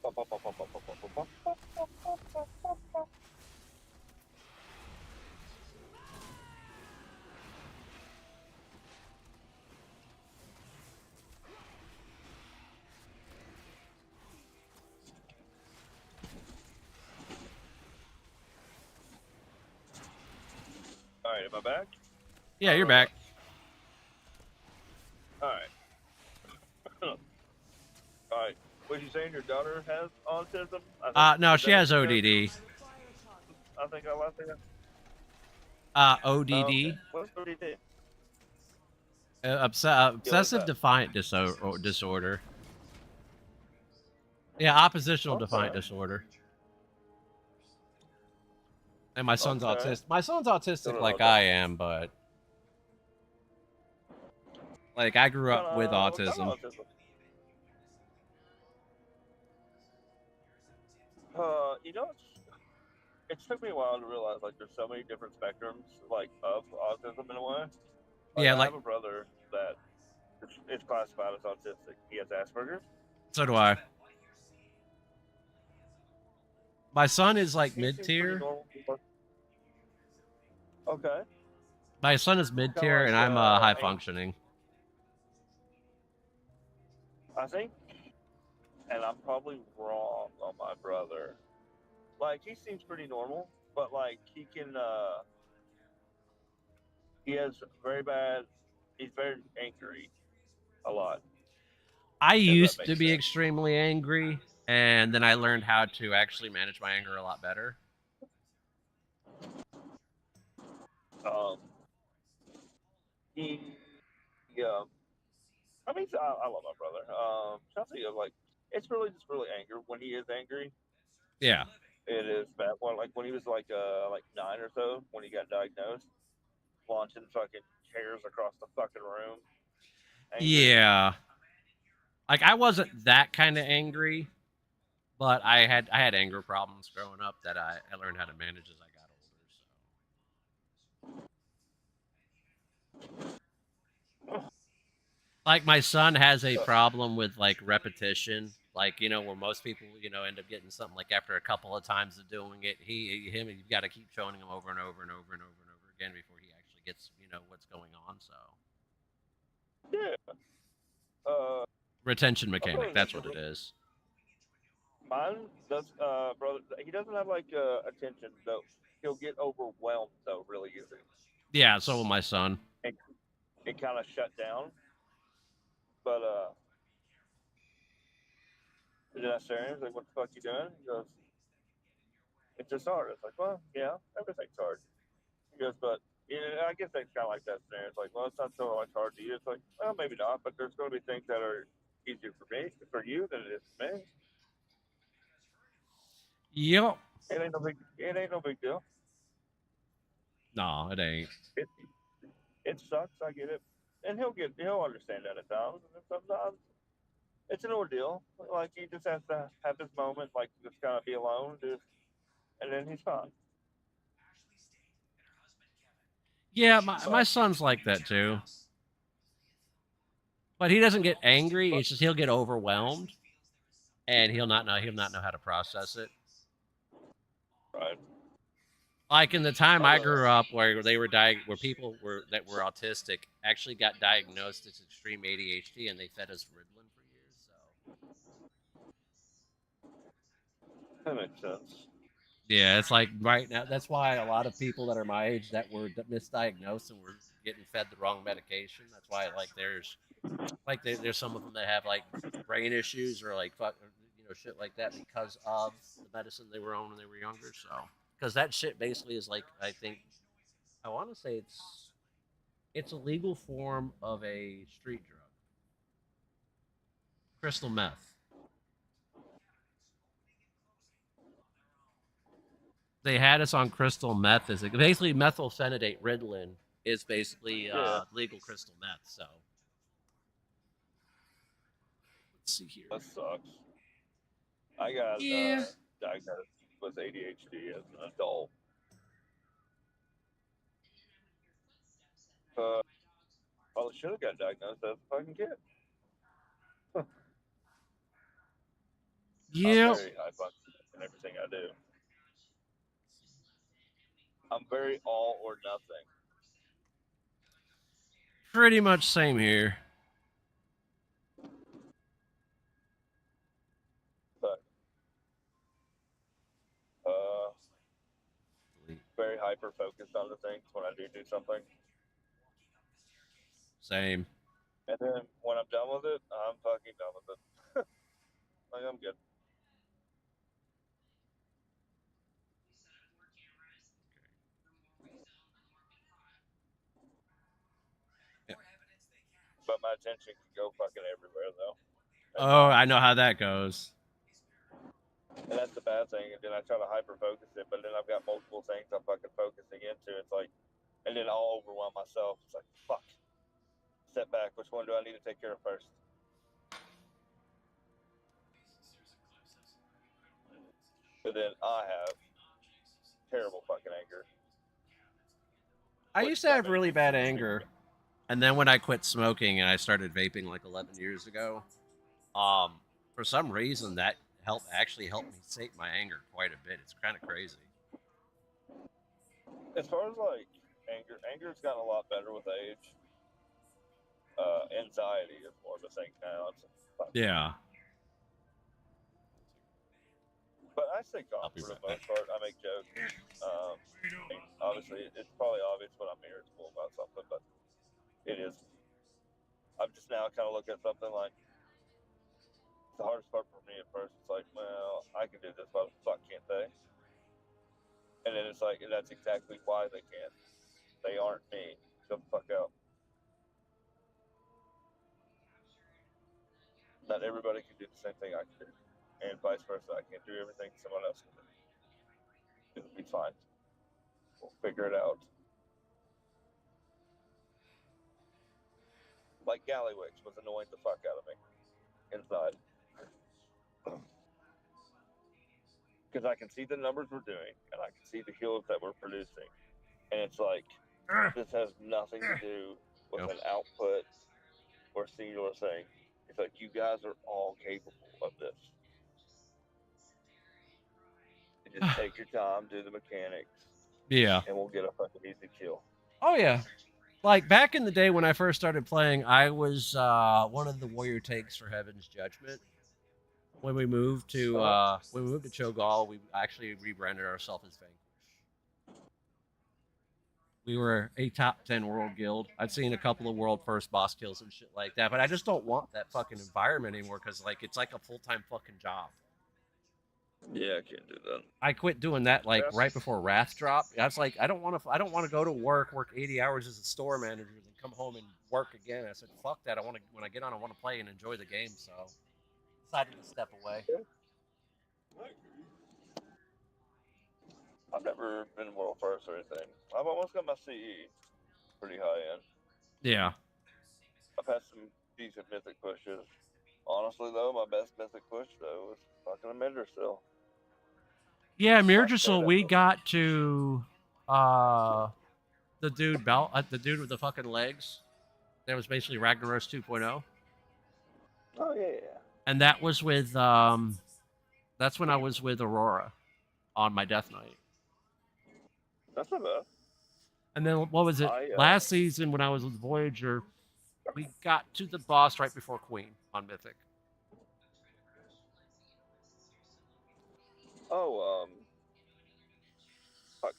Pop, pop, pop, pop, pop, pop, pop, pop, pop, pop, pop, pop, pop, pop. All right, am I back? Yeah, you're back. All right. All right. What you saying? Your daughter has autism? No, Is she that has what you ODD. said? I think I left it. ODD. Okay. What's ODD? Obsessive that? defiant disorder. Yeah, oppositional Okay. defiant disorder. And my son's Okay. autistic. My son's Don't autistic know like about that. I am, but like I grew up with What kind autism. of autism? You know, it took me a while to realize like there's so many different spectrums like of autism in a way. Like Yeah, I like have a brother that is classified as autistic. He has Asperger's. so do I. My son is like He mid seems pretty tier. normal. Okay. My son is mid Kind of tier, like and I'm high functioning. I think, and I'm probably wrong on my brother. Like he seems pretty normal, but like he has very bad. He's very angry a lot. I If that used to makes be sense. extremely angry, and then I learned how to actually manage my anger a lot better. Um, he, yeah. I mean, I love my brother. Chelsea, like, it's really just really anger. When he is angry, Yeah. it is bad. Well, like when he was like 9 or so, when he got diagnosed, launching fucking chairs across the fucking room. Angry. Yeah. Like I wasn't that kind of angry, but I had anger problems growing up that I learned how to manage as I got older. So like my son has a problem with like repetition, like where most people end up getting something like after a couple of times of doing it, you've got to keep showing him over and over and over and over and over again before he actually gets what's going on. So Yeah. Uh, retention my mechanic, brother's that's what it actually is. mine does. Brother, he doesn't have like attention though. He'll get overwhelmed though really easy. Yeah, so will my son. And it kind of shut down. But then I stare at him. He's like, "What the fuck you doing?" He goes, "It's just hard." It's like, well, yeah, everything's hard. He goes, but yeah, I guess that's kind of like that scenario. It's like, well, it's not so much hard to you. It's like, well, maybe not, but there's going to be things that are easier for me, for you, than it is for me. Yep. It ain't no big. It ain't no big deal. No, it ain't. It it sucks. I get it, and he'll understand that at times. And sometimes it's an ordeal. Like he just has to have his moment, like just kind of be alone, just, and then he's fine. Yeah, my son's like that too. But he doesn't get angry. It's just he'll get overwhelmed, and he'll not know how to process it. Right. Like in the time I Although, grew up, where where people were that were autistic actually got diagnosed as extreme ADHD, and they fed us Ritalin for years. So that makes sense. yeah, it's like right now. That's why a lot of people that are my age that were misdiagnosed and were getting fed the wrong medication. That's why there's some of them that have like brain issues or like shit like that because of the medicine they were on when they were younger. So because that shit basically is like I want to say it's a legal form of a street drug, crystal meth. They had us on crystal meth as basically methylphenidate Ritalin is basically Yeah, legal crystal meth. So let's see here. that sucks. I got Yeah. diagnosed with ADHD as an adult. Uh, probably should have got diagnosed as a fucking kid. I'm Yep. very high functioning in everything I do. I'm very all or nothing. Pretty much same here. But uh, very hyper focused on the things when I do something. Same. And then when I'm done with it, I'm fucking done with it. Like I'm good. Yeah. But my attention can go fucking everywhere though. At Oh, I times. know how that goes. And that's the bad thing. And then I try to hyper focus it, but then I've got multiple things I'm fucking focusing into. It's like, and then I'll overwhelm myself. It's like, fuck. Step back. Which one do I need to take care of first? But then I have terrible fucking anger. I Which used to I have mean, really bad anger, and then when I quit smoking and I started vaping like 11 years ago, um, for some reason that helped me sate my anger quite a bit. It's kind of crazy. as far as like anger's gotten a lot better with age. Anxiety is more of a thing now. Yeah, But I stay I'll calm be for the right back. most part. I make jokes. Obviously, it's probably obvious when I'm irritable about something, but it is. I'm just now kind of looking at something like the hardest part for me at first. It's like, well, I can do this, but fuck can't they? And then it's like, and that's exactly why they can't. They aren't me. Shut the fuck up. Not everybody can do the same thing I can do, and vice versa. I can't do everything someone else can do. It'll be fine. We'll figure it out. Like Gallywix was annoying the fuck out of me inside. Because I can see the numbers we're doing, and I can see the heals that we're producing. And it's like, this has nothing to do with Go. an output or singular thing. It's like, you guys are all capable of this. And just take your time, do the mechanics, Yeah. and we'll get a fucking easy kill. Oh yeah. Like back in the day when I first started playing, I was one of the warrior takes for Heaven's Judgment. When we moved to Cho'Gall, we actually rebranded ourselves as Vanquish. We were a top 10 world guild. I'd seen a couple of world first boss kills and shit like that, but I just don't want that fucking environment anymore because like it's like a full time fucking job. Yeah, I can't do that. I quit doing that like Yeah. right before Wrath dropped. I was like, I don't want to go to work 80 hours as a store manager, and then come home and work again. I said, fuck that. I want to when I get on, I want to play and enjoy the game. So decided to step away. I've never been world first or anything. I've almost got my CE pretty high end. Yeah. I've had some decent mythic pushes. Honestly, though, my best mythic push though was fucking a Mender still. Yeah, Not Mirgil, stand-up we though. got to the dude with the fucking legs. That was basically Ragnaros 2.0. Oh yeah. And that was with that's when I was with Aurora on my Death Knight. That's not bad. And then what was it? I Last season when I was with Voyager, we got to the boss right before Queen on Mythic. oh fuck,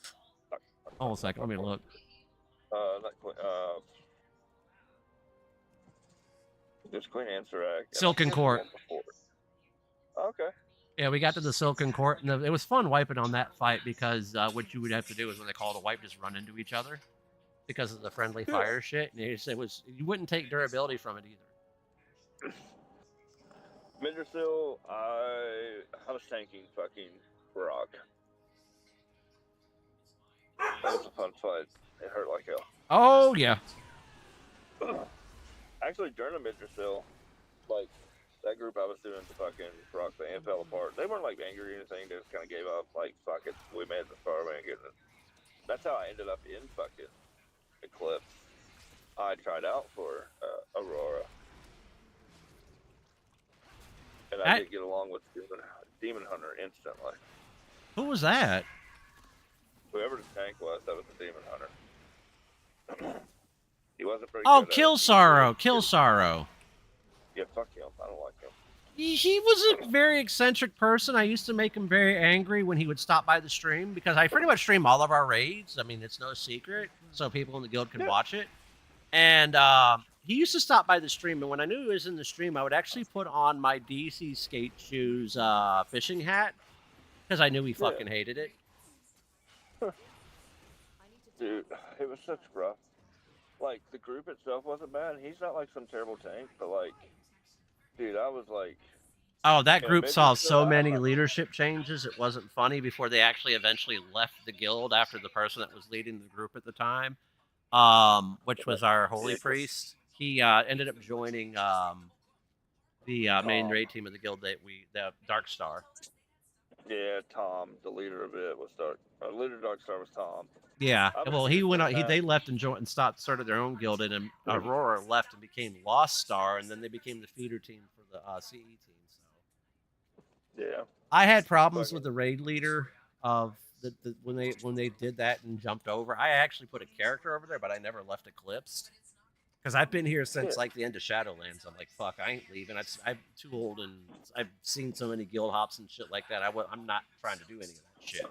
Hold on a second, let me look. not Queen, there's Queen Anserac. Silken Court. Okay. Yeah, we got to the Silken Court, and it was fun wiping on that fight because what you would have to do is when they called a wipe, just run into each other because of the friendly fire shit. And it was you wouldn't take durability from it either. Mindersill, I was tanking fucking Brock. That was a fun fight. It hurt like hell. Oh yeah. Actually, during the Mindersill, like that group I was doing the fucking Brock thing, it fell apart. They weren't like angry or anything. They just kind of gave up. Like fuck it, we made the Starman getting it. That's how I ended up in fucking Eclipse. I tried out for Aurora. And I did get along with Demon Hunter instantly. Who was that? Whoever the tank was, that was the Demon Hunter. He wasn't very Oh, good. Kill Sorrow. Kill Sorrow. Yeah, fuck him. I don't like him. He was a very eccentric person. I used to make him very angry when he would stop by the stream because I pretty much stream all of our raids. I mean, it's no secret, so people in the guild can watch it. And he used to stop by the stream, and when I knew he was in the stream, I would actually put on my DC Skate Shoes fishing hat because I knew he fucking hated it. Dude, it was such rough. Like, the group itself wasn't bad. He's not like some terrible tank, but like, dude, I was like... Oh, that group saw so many leadership changes, it wasn't funny before they actually eventually left the guild after the person that was leading the group at the time, which was our holy priest. He ended up joining the main raid team of the guild the Dark Star. Yeah, Tom, the leader of it, was leader of Dark Star was Tom. Yeah, well, he went on. They left and joined and started their own guild, and Aurora left and became Lost Star, and then they became the feeder team for the CE team. So, yeah, I had problems with the raid leader of when they did that and jumped over. I actually put a character over there, but I never left Eclipse because I've been here since like the end of Shadowlands. I'm like, fuck, I ain't leaving. I'm too old, and I've seen so many guild hops and shit like that. I'm not trying to do any of that shit.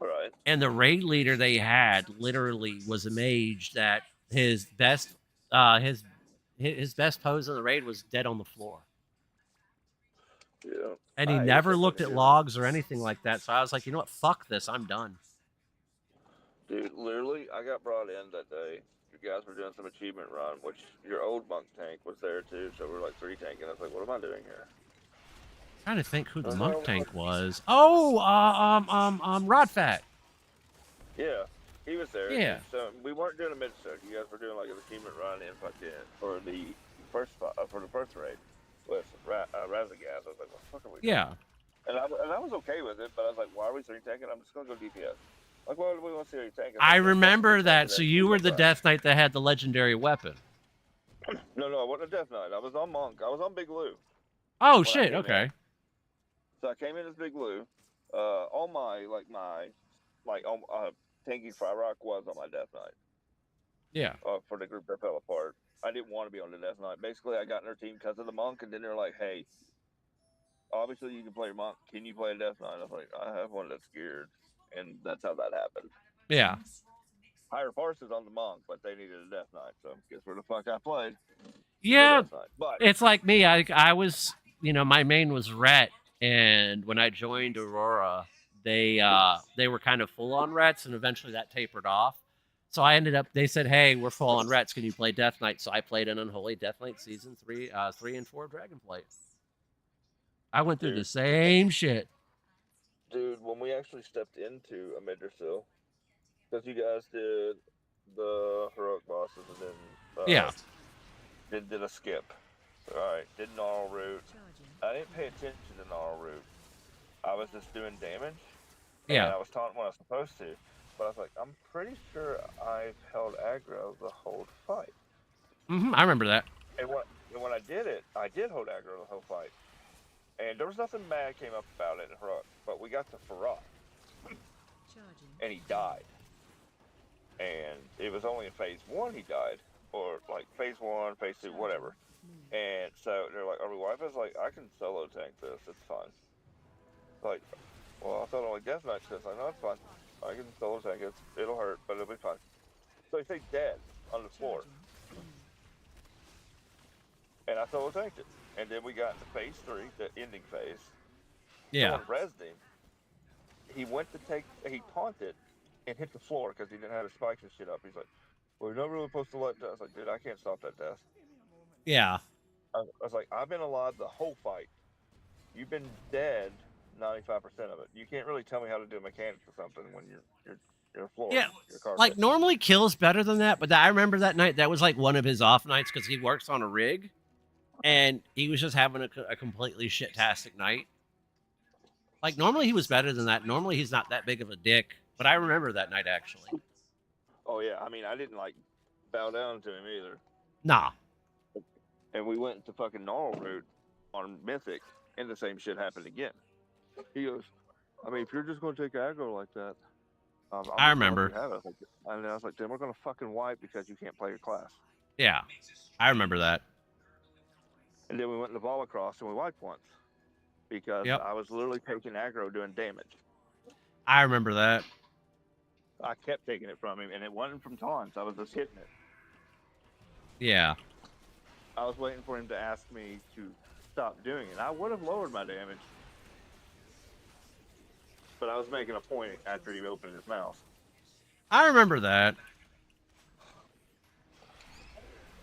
Right. And the raid leader they had literally was a mage that his best pose in the raid was dead on the floor. Yeah. And he never looked at logs or anything like that. So I was like, you know what? Fuck this. I'm done. Dude, literally, I got brought in that day. You guys were doing some achievement run, which your old monk tank was there too. So we were like 3 tanking. I was like, what am I doing here? Trying to think who the monk tank was. Oh, Rodfat. Yeah, he was there. Yeah. So we weren't doing a mid-stoke. You guys were doing like an achievement run in fucking for the first raid with Razagaz. I was like, what the fuck are we doing? Yeah. And I was okay with it, but I was like, why are we 3 tanking? I'm just gonna go DPS. Like, why do we want to see you tanking? I remember that. So you were the Death Knight that had the legendary weapon. No, I wasn't a Death Knight. I was on Monk. I was on Big Lou. Oh shit. Okay. So I came in as Big Lou. All my tanky Fry Rock was on my Death Knight. Yeah. For the group that fell apart. I didn't want to be on the Death Knight. Basically, I got in their team because of the Monk, and then they're like, hey, obviously you can play Monk. Can you play a Death Knight? I was like, I have one that's geared. And that's how that happened. Yeah. Higher forces on the Monk, but they needed a Death Knight, so guess where the fuck I played. Yeah. But it's like me. I was, my main was Ret. And when I joined Aurora, they were kind of full on Rets, and eventually that tapered off. So I ended up. They said, "Hey, we're full on Rets. Can you play Death Knight?" So I played an Unholy Death Knight season 3 and 4 of Dragonflight. I went through the same shit. Dude, when we actually stepped into a Middersill, because you guys did the heroic bosses and then Yeah. did a skip. Alright, did gnarl route. Charging. I didn't pay attention to gnarl route. I was just doing damage. Yeah. And I was taunting when I was supposed to. But I was like, I'm pretty sure I've held aggro the whole fight. I remember that. And when I did it, I did hold aggro the whole fight. And there was nothing bad came up about it in Heroic. But we got to Farah. Charging. And he died. And it was only in phase 1 he died. Or like phase 1, phase 2, whatever. And so they're like, are we wiping? I was like, I can solo tank this. It's fine. Like, well, I thought only deathmatch this. I know it's fine. I can solo tank it. It'll hurt, but it'll be fine. So he stayed dead on the floor. And I solo tanked it. And then we got into phase 3, the ending phase. Yeah. Someone rezzed him. He went to he taunted and hit the floor because he didn't have his spikes and shit up. He's like, well, you're not really supposed to let death. I was like, dude, I can't stop that death. Yeah. I was like, I've been alive the whole fight. You've been dead 95% of it. You can't really tell me how to do a mechanic or something when you're floor. Yeah, your car like hit. normally kills better than that, but I remember that night that was like one of his off nights because he works on a rig, and he was just having a completely shit-tastic night. Like normally he was better than that. Normally he's not that big of a dick, but I remember that night actually. Oh yeah, I mean I didn't like bow down to him either. Nah. And we went to fucking gnarl route on Mythic, and the same shit happened again. He goes, I mean, if you're just going to take aggro like that, I'm I just gonna let remember. you have it. And I was like, then we're going to fucking wipe because you can't play your class. Yeah, I remember that. And then we went to Volacross and we wiped once because Yep. I was literally taking aggro doing damage. I remember that. I kept taking it from him, and it wasn't from taunts. I was just hitting it. Yeah. I was waiting for him to ask me to stop doing it. I would have lowered my damage. But I was making a point after he opened his mouth. I remember that.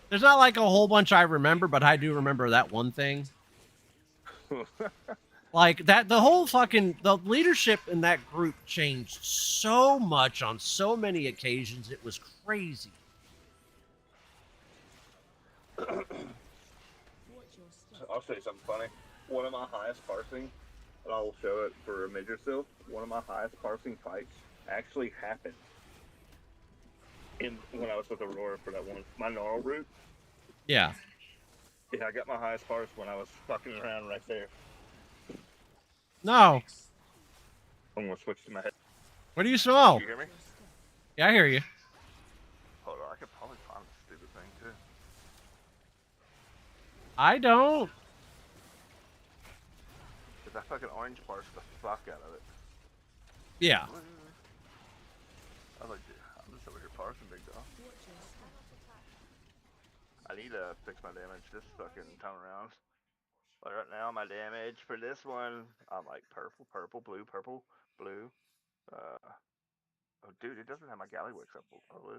There's not like a whole bunch I remember, but I do remember that one thing. Like that, the leadership in that group changed so much on so many occasions. It was crazy. Watch your step. I'll say something funny. One of my highest parsing, and I will show it for a major seal. One of my highest parsing fights actually happened when I was with Aurora for that one. My gnarl route. Yeah. Yeah, I got my highest parse when I was fucking around right there. No. I'm gonna switch to my head. What do you smell? You hear me? Yeah, I hear you. Hold on, I could probably find this stupid thing too. I don't. Cause I fucking orange parse the fuck out of it. Yeah. I was like, dude, I'm just over here parsing big dog. Watch your step. I need to fix my damage this fucking time around. Like right now, my damage for this one, I'm like purple, purple, blue, purple, blue. Oh, dude, it doesn't have my Gallywix up. Oh,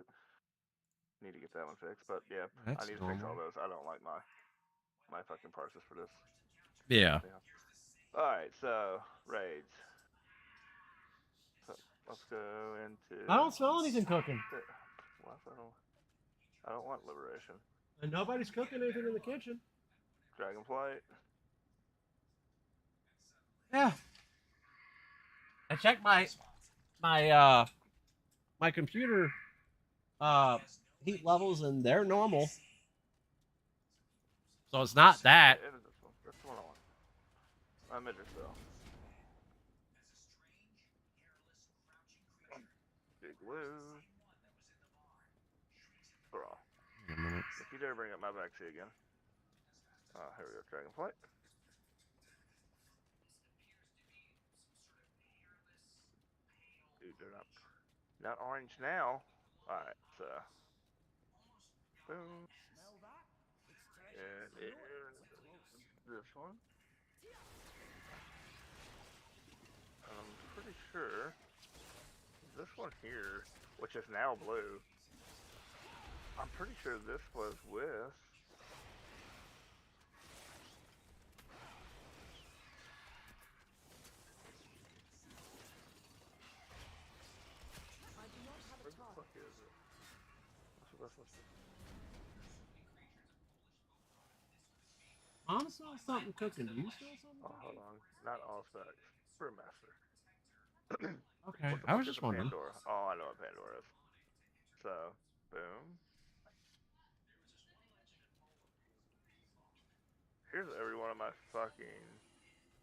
need to get that one fixed. But yeah, That's I need to fix all normal. those. I don't like my fucking parses for this. Yeah. All right, so raids. So let's go into. I don't smell anything cooking. What? I don't want liberation. And nobody's cooking anything in the kitchen. Dragonflight. Yeah. I checked my computer heat levels and they're normal. So it's not that. It is this one. That's the one I want. I'm in though. Big blue. Bro. Wait a minute. If you dare bring up my vaccine again. Here we go, Dragonflight. Dude, they're not orange now. Alright, so. Boom. And this one. I'm pretty sure this one here, which is now blue, I'm pretty sure this was with Mom saw something cooking. Do you smell something? Oh, hold on. Not all specs. Brewmaster. Okay, What the I fuck was is just a wondering. Pandora? Oh, I know what Pandora is. So, boom. Here's every one of my fucking.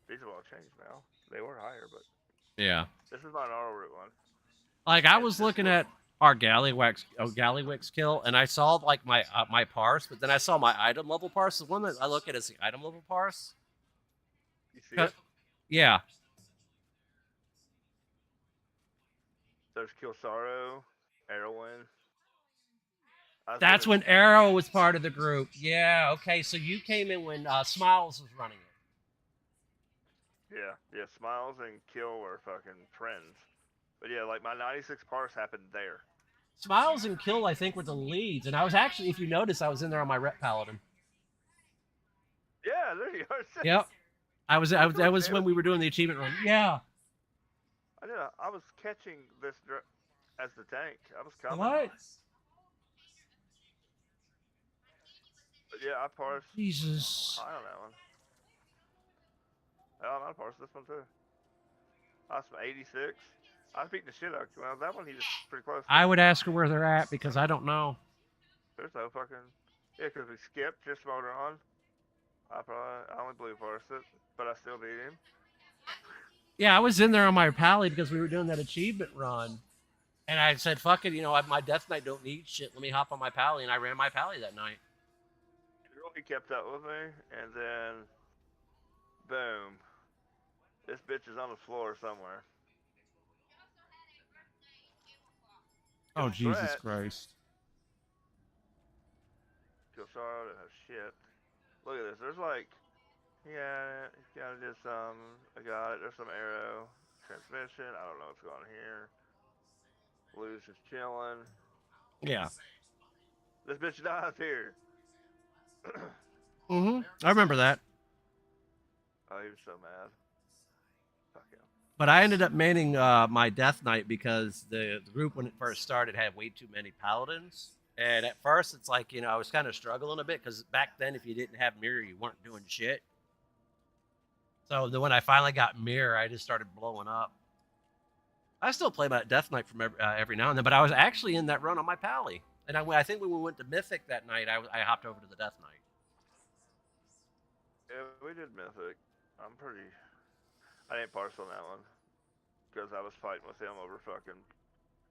These have all changed now. They were higher, but Yeah. this is my auto route one. Like I And was this looking was at our Gallywix kill, and I saw like my parse, but then I saw my item level parse. The one that I look at is the item level parse. you see it? Yeah, There's Kilsaro, Erwin. that's when Arrow was part of the group. Yeah, okay, so you came in when Smiles was running it. Yeah. Smiles and Kill were fucking friends. But yeah, like my 96 parse happened there. Smiles and Kill, I think, were the leads, and I was actually, if you notice, I was in there on my rep paladin. Yeah, there you are. Yep, that was when we were doing the achievement run. Yeah. I was catching this as the tank. I was coming. What? But yeah, I parsed Jesus. high on that one. Hell, I parsed this one too. I was 86. I was beating the shit out. Well, that one he was pretty close. I would ask her where they're at because I don't know. There's no fucking. Yeah, because we skipped, just motor on. I only blue parsed it, but I still beat him. Yeah, I was in there on my pally because we were doing that achievement run. And I said, fuck it, my Death Knight don't need shit. Let me hop on my pally. And I ran my pally that night. He kept up with me, and then, boom. This bitch is on the floor somewhere. Oh, Jesus Christ. Kilsaro didn't have shit. Look at this. There's like, yeah, he's got to do some. I got it. There's some arrow. Transmission. I don't know what's going on here. Blue's just chilling. Yeah. This bitch dies here. I remember that. Oh, he was so mad. Fuck him. But I ended up manning my Death Knight because the group, when it first started, had way too many paladins. And at first, it's like, I was kind of struggling a bit because back then, if you didn't have mirror, you weren't doing shit. So when I finally got mirror, I just started blowing up. I still play my Death Knight from every now and then, but I was actually in that run on my pally. And I think when we went to Mythic that night, I hopped over to the Death Knight. Yeah, we did Mythic. I didn't parse on that one. Because I was fighting with him over fucking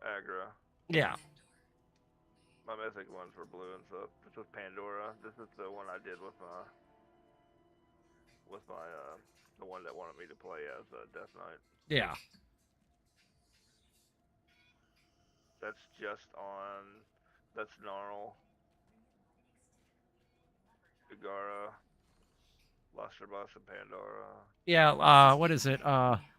aggro. Yeah. My Mythic ones were blue and stuff. This was Pandora. This is the one I did with my the one that wanted me to play as Death Knight. Yeah. That's just on. That's Gnarl. Igara. Luster Bus and Pandora. Yeah, what is it?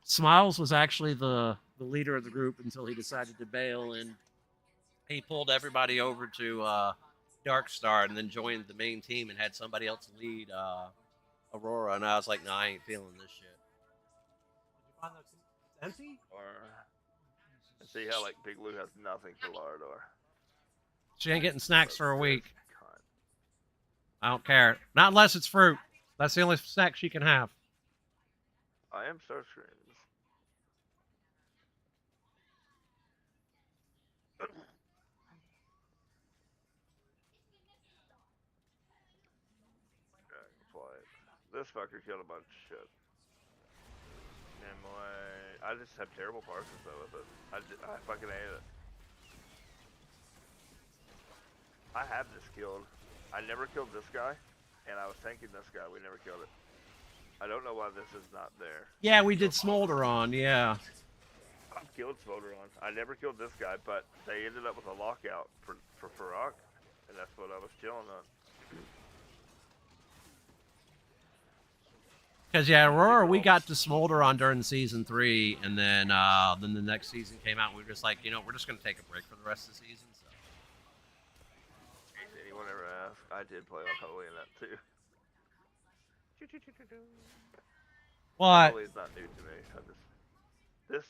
Smiles was actually the leader of the group until he decided to bail, and he pulled everybody over to Darkstar and then joined the main team and had somebody else lead Aurora, and I was like, no, I ain't feeling this shit. Did you find that it's empty? And see how like Big Lou has nothing for Lardor. She ain't getting snacks for a week. I don't care. Not unless it's fruit. That's the only snack she can have. I am Star Screams. This fucker killed a bunch of shit. And I just have terrible parses though with it. I fucking hate it. I have this killed. I never killed this guy, and I was tanking this guy. We never killed it. I don't know why this is not there. Yeah, we did Smolder on, yeah. I've killed Smolder on. I never killed this guy, but they ended up with a lockout for Farak, and that's what I was chilling on. Because yeah, Aurora, we got to Smolder on during season 3, and then the next season came out, and we were just like, we're just gonna take a break for the rest of the season. So. Anyone ever asked? I did play on Holy in that too. What? Holy is not new to me. This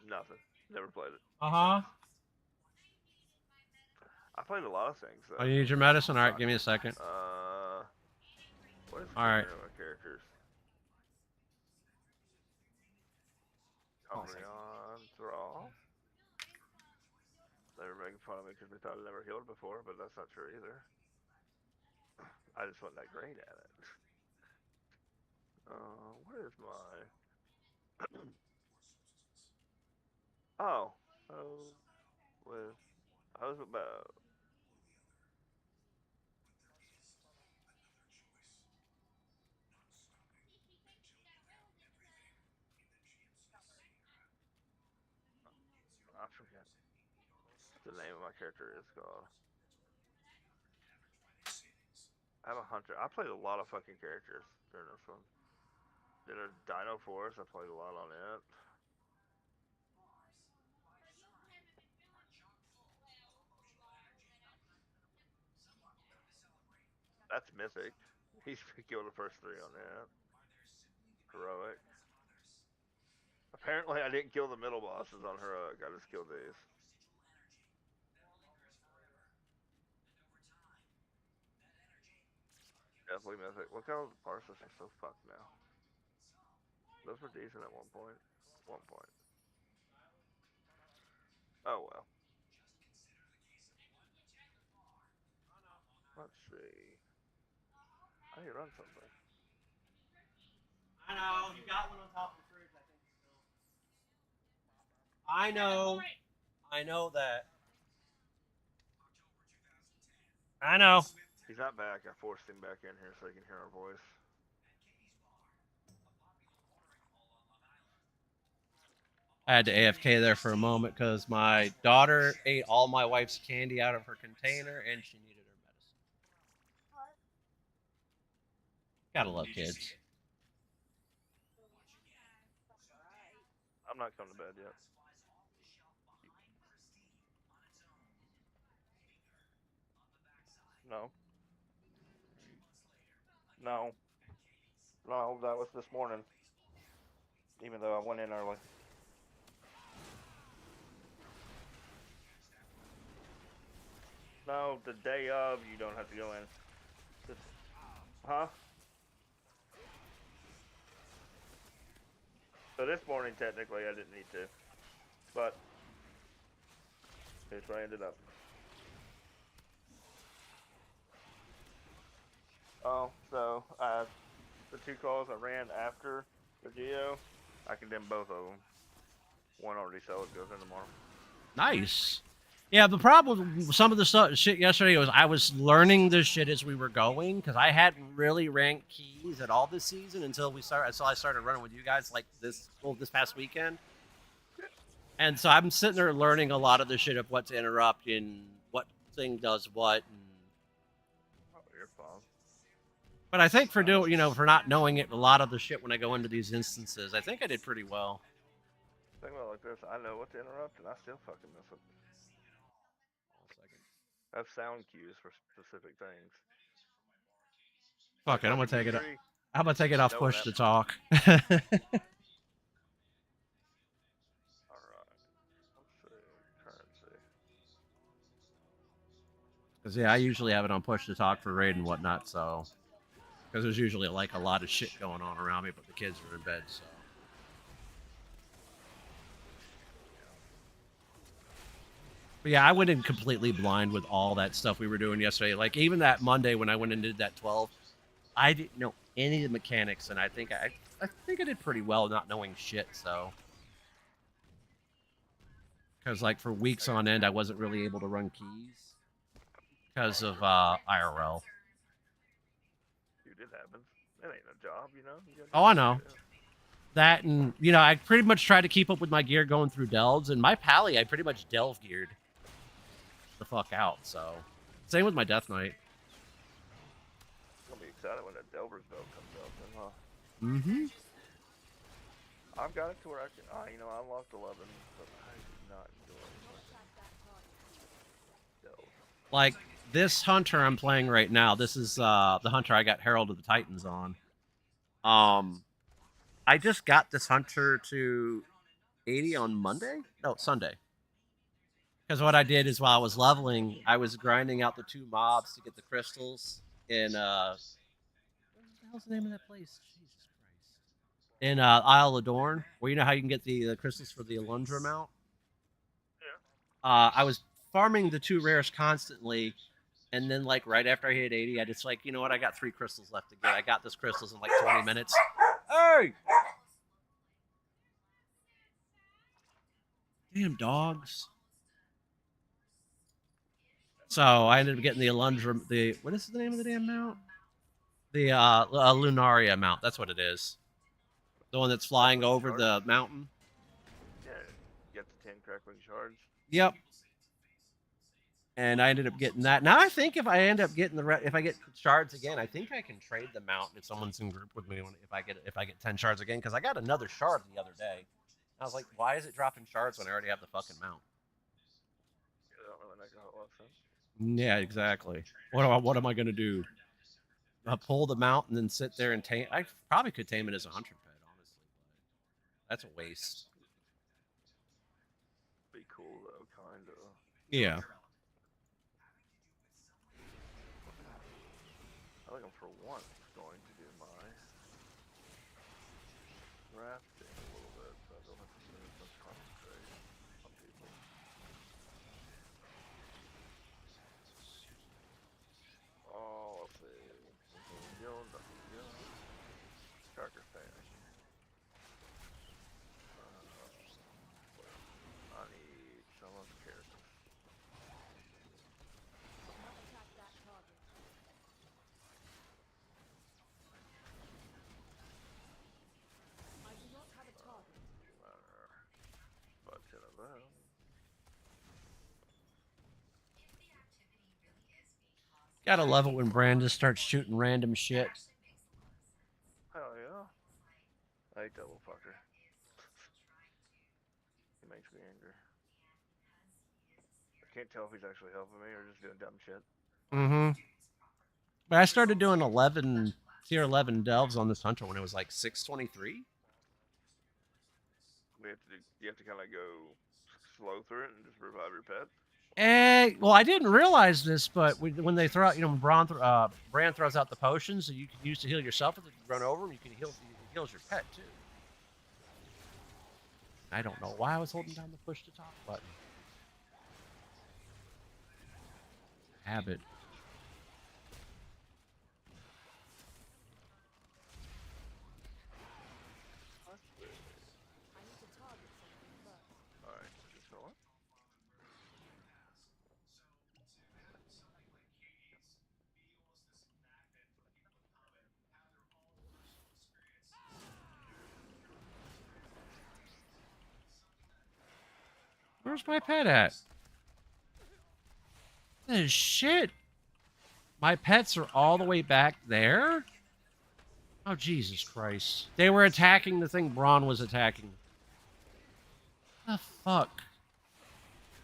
nothing. Never played it. Uh-huh. I played a lot of things though. Oh, you need your medicine? All right, give me a second. What is All right. my characters? Umbreon, Thrall. They were making fun of me because they thought I never healed before, but that's not true either. I just wasn't that great at it. What is my... oh, with... I was about... I forget what the name of my character is called. I have a hunter. I played a lot of fucking characters during this one. Did a Dino Force. I played a lot on it. That's mythic. He's killed the first 3 on that. Heroic. Apparently, I didn't kill the middle bosses on Heroic. I just killed these. Definitely mythic. Look how the parses are so fucked now. Those were decent at one point. Oh well. Let's see. I need to run something. I know. You got one on top of the fridge, I think. Still. I know. I know that. I know. He's not back. I forced him back in here so he can hear our voice. I had to AFK there for a moment because my daughter ate all my wife's candy out of her container and she needed her medicine. Gotta love kids. I'm not coming to bed yet. No. No. No, that was this morning. Even though I went in early. No, the day of, you don't have to go in. Just, huh? So this morning, technically, I didn't need to. But, here's where I ended up. Oh, so, the 2 calls I ran after the Geo, I condemned both of them. One already so it goes in tomorrow. Nice. Yeah, the problem with some of the shit yesterday was I was learning this shit as we were going because I hadn't really ranked keys at all this season until I started running with you guys like this past weekend. And so I'm sitting there learning a lot of the shit of what to interrupt and what thing does what. And... Oh, your fault. But I think for not knowing it, a lot of the shit when I go into these instances, I think I did pretty well. Think about it like this, I know what to interrupt and I still fucking miss it. I have sound cues for specific things. Fuck it, I'm gonna take it off push to talk. Alright. Let's see. Currency. Because yeah, I usually have it on push to talk for raid and whatnot, so because there's usually like a lot of shit going on around me, but the kids are in bed, so. But yeah, I went in completely blind with all that stuff we were doing yesterday. Like even that Monday when I went and did that 12, I didn't know any of the mechanics, and I think I did pretty well not knowing shit. So, because like for weeks on end, I wasn't really able to run keys because of IRL. Dude, it happens. That ain't a job, you know. Oh, I know. That and I pretty much tried to keep up with my gear going through delves, and my pally I pretty much delve geared the fuck out. So, same with my Death Knight. I'm gonna be excited when that Delver's belt comes out, then, huh? Mm-hmm. I've got it to where I can. I unlocked 11, but I do not enjoy Delve. Like this hunter I'm playing right now. This is the hunter I got Herald of the Titans on. I just got this hunter to 80 on Monday. No, Sunday. Because what I did is while I was leveling, I was grinding out the 2 mobs to get the crystals in what the hell's the name of that place? Jesus Christ. In Isle of Dorn, where you know how you can get the crystals for the Alundra mount. I was farming the 2 rares constantly, and then like right after I hit 80, I just like, you know what? I got 3 crystals left to get. I got this crystals in like 20 minutes. Hey! Damn dogs. So I ended up getting the Alundra. The what is the name of the damn mount? The Lunaria mount. That's what it is. The one that's flying over the mountain. Yeah, you got the 10 crackling shards. Yep. And I ended up getting that. Now I think if I end up getting if I get shards again, I think I can trade the mount if someone's in group with me if I get 10 shards again, because I got another shard the other day. I was like, why is it dropping shards when I already have the fucking mount? Yeah, I don't really make a whole lot of sense. Yeah, exactly. What am I gonna do? Pull the mount and then sit there and tame. I probably could tame it as a hunter pet, honestly, but that's a waste. Be cool though, kind of. Yeah. I think I'm for once going to do my rafting a little bit, so I don't have to spend as much concentration on people. Oh, let's see. Nothing yellow. Character fan. I need someone's character. Attack that target. I do not have a target. But 10 of them. Gotta love it when Brandon starts shooting random shit. Hell yeah. I hate that little fucker. He makes me angry. I can't tell if he's actually helping me or just doing dumb shit. Mm-hmm. But I started doing tier 11 delves on this hunter when it was like 623. You have to kind of go slow through it and just revive your pet. Well, I didn't realize this, but when they throw out, when Bran throws out the potions that you can use to heal yourself, if you run over them, you can heals your pet too. I don't know why I was holding down the push to talk button. Habit. I need to target something first. Alright, just go on. Where's my pet at? This shit. My pets are all the way back there? Oh, Jesus Christ. They were attacking the thing Braun was attacking. The fuck?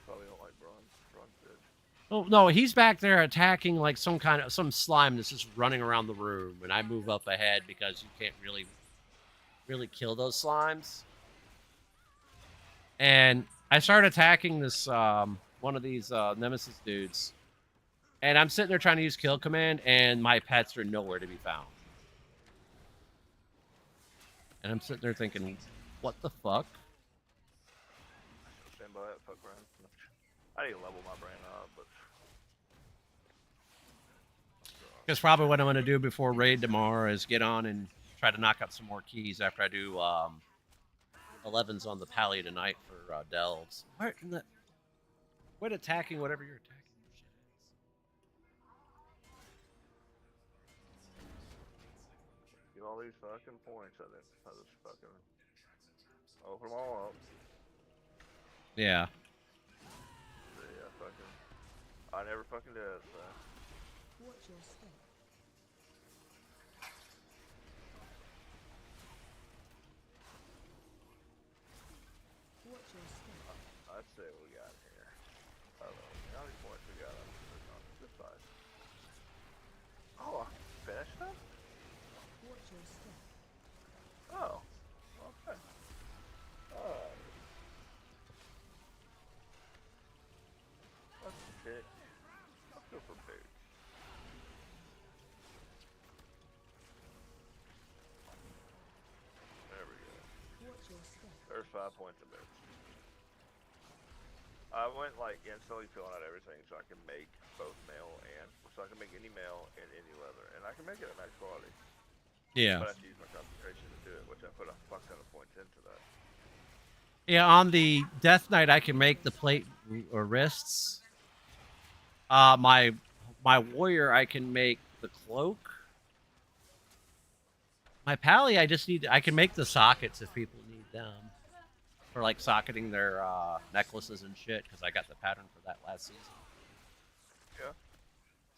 Probably don't like bronze bitch. Oh, no, he's back there attacking like some slime that's just running around the room, and I move up ahead because you can't really kill those slimes. And I start attacking this one of these Nemesis dudes, and I'm sitting there trying to use kill command, and my pets are nowhere to be found. And I'm sitting there thinking, what the fuck? Stand by it, fuck around. I need to level my brain up, but. Because probably what I'm going to do before raid tomorrow is get on and try to knock out some more keys after I do 11s on the pally tonight for delves. Quit attacking whatever you're attacking. Get all these fucking points at it. I just fucking open them all up. Yeah. Yeah, fucking. I never fucking did, so. Watch your step. Watch your step. Let's see what we got here. How many points we got on this side? Oh, I finished them? Watch your step. Oh, okay. Alright. went to bits. I went like instantly filling out everything so I can make both mail and so I can make any mail and any leather, and I can make it at max quality. Yeah. But I have to use my concentration to do it, which I put a fuck ton of points into that. Yeah, on the Death Knight, I can make the plate or wrists. My warrior, I can make the cloak. My pally, I can make the sockets if people need them for like socketing their necklaces and shit because I got the pattern for that last season. Yeah.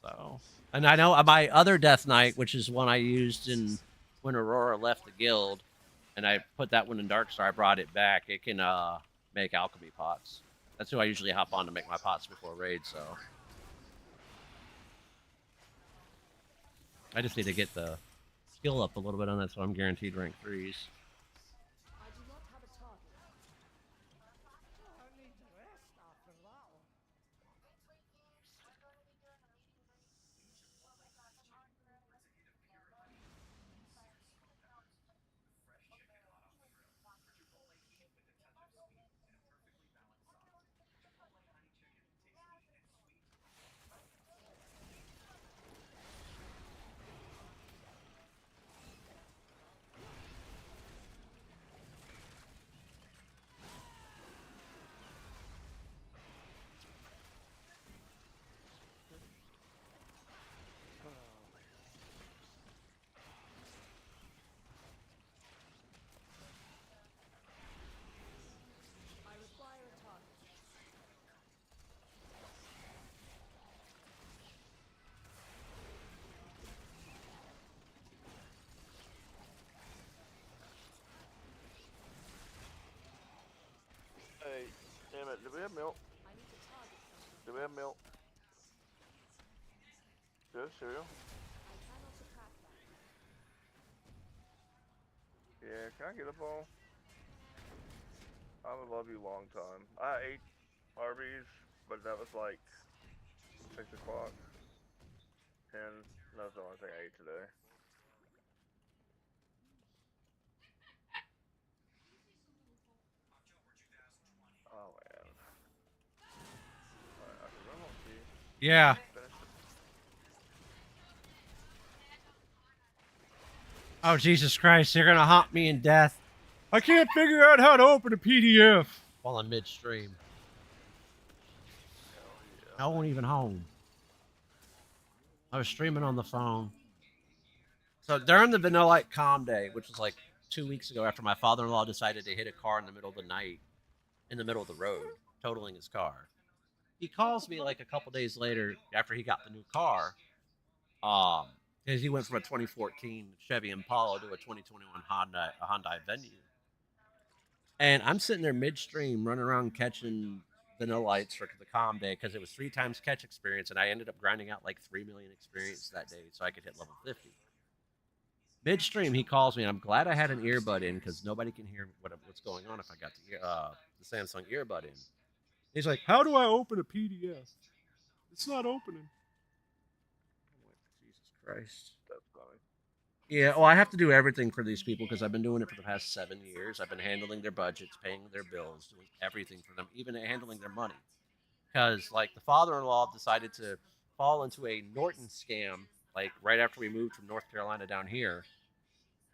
So, and I know my other Death Knight, which is one I used in when Aurora left the guild, and I put that one in Darkstar. I brought it back. It can make alchemy pots. That's who I usually hop on to make my pots before raid. So I just need to get the skill up a little bit on that, so I'm guaranteed rank 3s. I do not have a target. I need to rest after that one. I require a target. Hey, damn it! Do we have milk? I need to target something. Do we have milk? Do we have cereal? I cannot attack that. Yeah, can I get a bowl? I would love you long time. I ate Arby's, but that was like 6 o'clock. 10. That's the only thing I ate today. Oh man. Alright, I can run on tea. Yeah. Finish it. Oh, Jesus Christ, they're gonna haunt me in death. I can't figure out how to open a PDF while I'm midstream. Hell yeah. I wasn't even home. I was streaming on the phone. So during the Vanillite Calm Day, which was like 2 weeks ago after my father-in-law decided to hit a car in the middle of the night, in the middle of the road, totaling his car. He calls me like a couple days later after he got the new car. Because he went from a 2014 Chevy Impala to a 2021 Hyundai Venue. And I'm sitting there midstream running around catching Vanillites for the Calm Day because it was 3 times catch experience, and I ended up grinding out like 3 million experience that day so I could hit level 50. Midstream, he calls me, and I'm glad I had an earbud in because nobody can hear what's going on if I got the Samsung earbud in. He's like, "How do I open a PDF? It's not opening." I'm like, Jesus Christ. That's funny. Yeah, well, I have to do everything for these people because I've been doing it for the past 7 years. I've been handling their budgets, paying their bills, doing everything for them, even handling their money. Because, like, the father-in-law decided to fall into a Norton scam, like, right after we moved from North Carolina down here.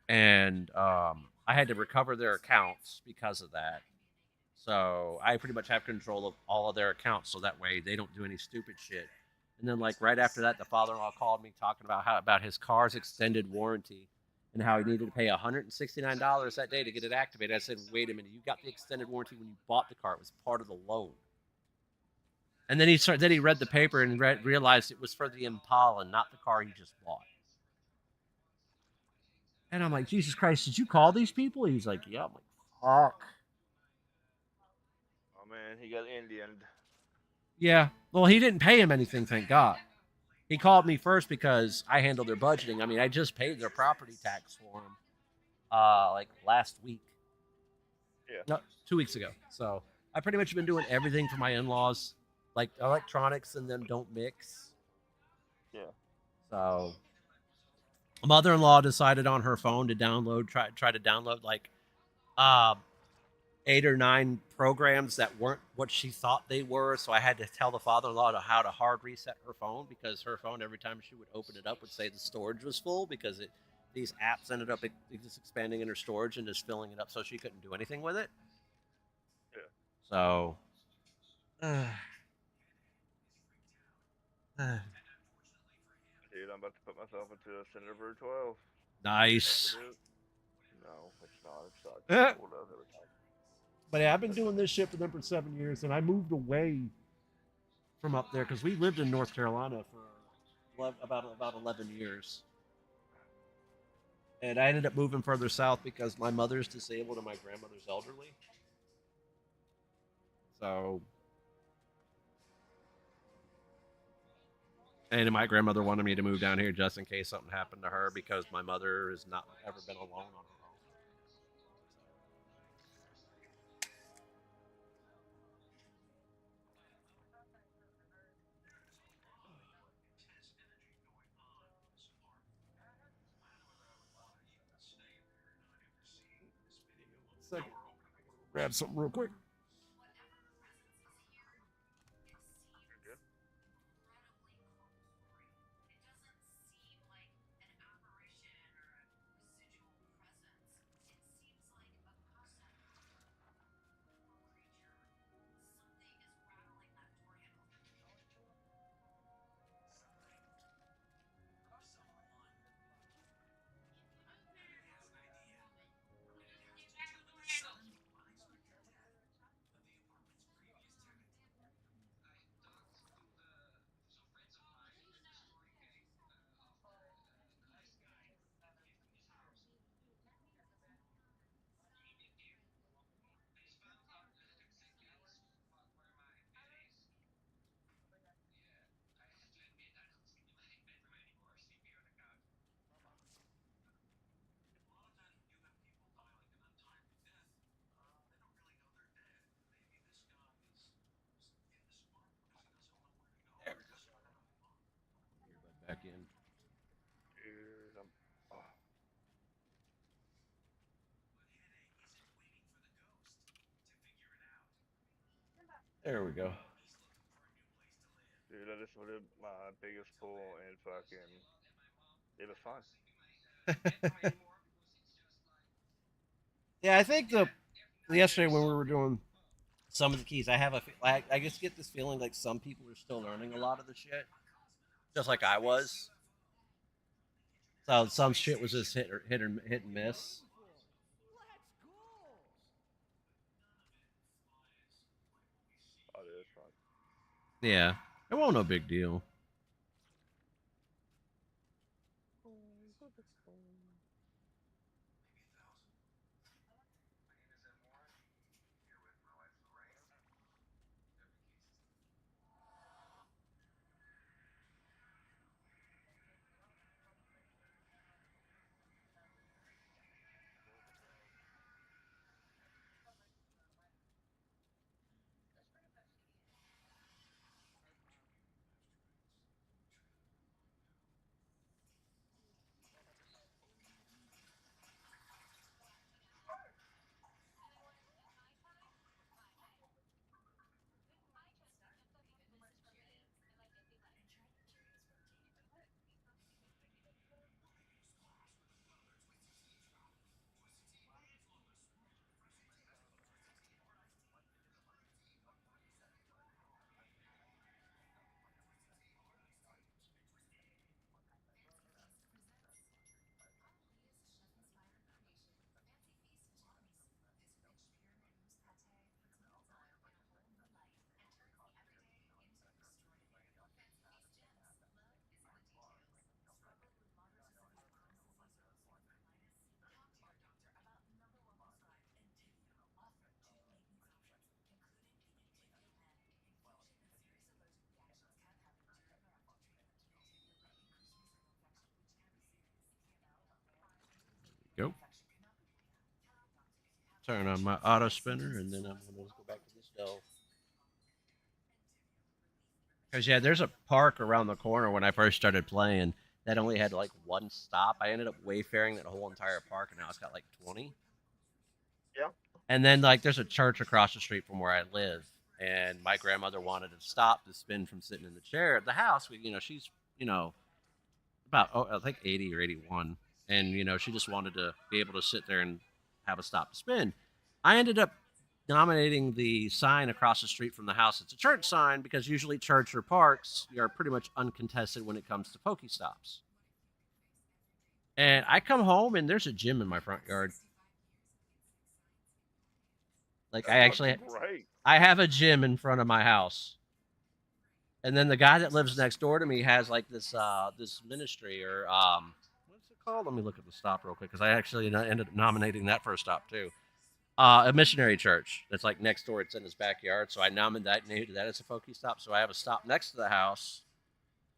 And I had to recover their accounts because of that. So I pretty much have control of all of their accounts, so that way they don't do any stupid shit. And then, like, right after that, the father-in-law called me talking about his car's extended warranty and how he needed to pay $169 that day to get it activated. I said, "Wait a minute, you got the extended warranty when you bought the car. It was part of the loan." And then he read the paper and realized it was for the Impala, not the car he just bought. And I'm like, "Jesus Christ, did you call these people?" He's like, "Yeah." I'm like, "Fuck." Oh man, he got Indianed. Yeah. Well, he didn't pay him anything, thank God. He called me first because I handled their budgeting. I mean, I just paid their property tax for them, like last week. Yeah. No, 2 weeks ago. So I pretty much been doing everything for my in-laws, like electronics and them don't mix. Yeah. So mother-in-law decided on her phone to try to download like 8 or 9 programs that weren't what she thought they were. So I had to tell the father-in-law how to hard reset her phone because her phone, every time she would open it up, would say the storage was full because these apps ended up just expanding in her storage and just filling it up, so she couldn't do anything with it. Yeah. So, Dude, I'm about to put myself into a Cinever 12. nice. No, it's not. It sucks. But Pulled up every time. yeah, I've been doing this shit for them for 7 years, and I moved away from up there because we lived in North Carolina for about 11 years. And I ended up moving further south because my mother's disabled and my grandmother's elderly. So, and my grandmother wanted me to move down here just in case something happened to her because my mother has not ever been alone on her own. So, grab something real quick. You're good. Back in. Dude, I'm. Oh, There we go. dude, I just did my biggest pull and fucking. It was fine. Yeah, I think the yesterday when we were doing some of the keys, I just get this feeling like some people are still learning a lot of the shit, just like I was. So some shit was just hit and miss. Oh, dude, it's fine. Yeah, it won't no big deal. Go. Turn on my auto spinner, and then I'm gonna go back to this stove. Because yeah, there's a park around the corner when I first started playing that only had like one stop. I ended up wayfaring that whole entire park, and now it's got like 20. Yeah. And then like there's a church across the street from where I live, and my grandmother wanted to stop to spin from sitting in the chair at the house. She's you know about I think 80 or 81, and she just wanted to be able to sit there and have a stop to spin. I ended up nominating the sign across the street from the house. It's a church sign because usually church or parks are pretty much uncontested when it comes to Pokestops. And I come home and there's a gym in my front yard. Like Great. I have a gym in front of my house. And then the guy that lives next door to me has like this ministry or what's it called? Let me look at the stop real quick because I actually ended up nominating that for a stop too. A missionary church that's like next door. It's in his backyard, so I nominated that as a Pokestop. So I have a stop next to the house.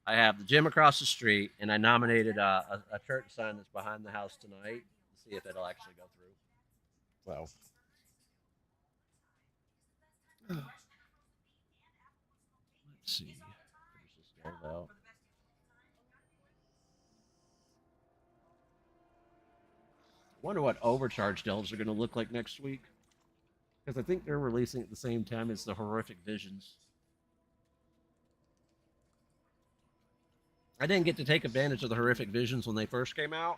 I have the gym across the street, and I nominated a church sign that's behind the house tonight to see if it'll actually go through. Well, let's see. Finish this out. Wonder what overcharged elves are going to look like next week. Because I think they're releasing at the same time as the Horrific Visions. I didn't get to take advantage of the Horrific Visions when they first came out,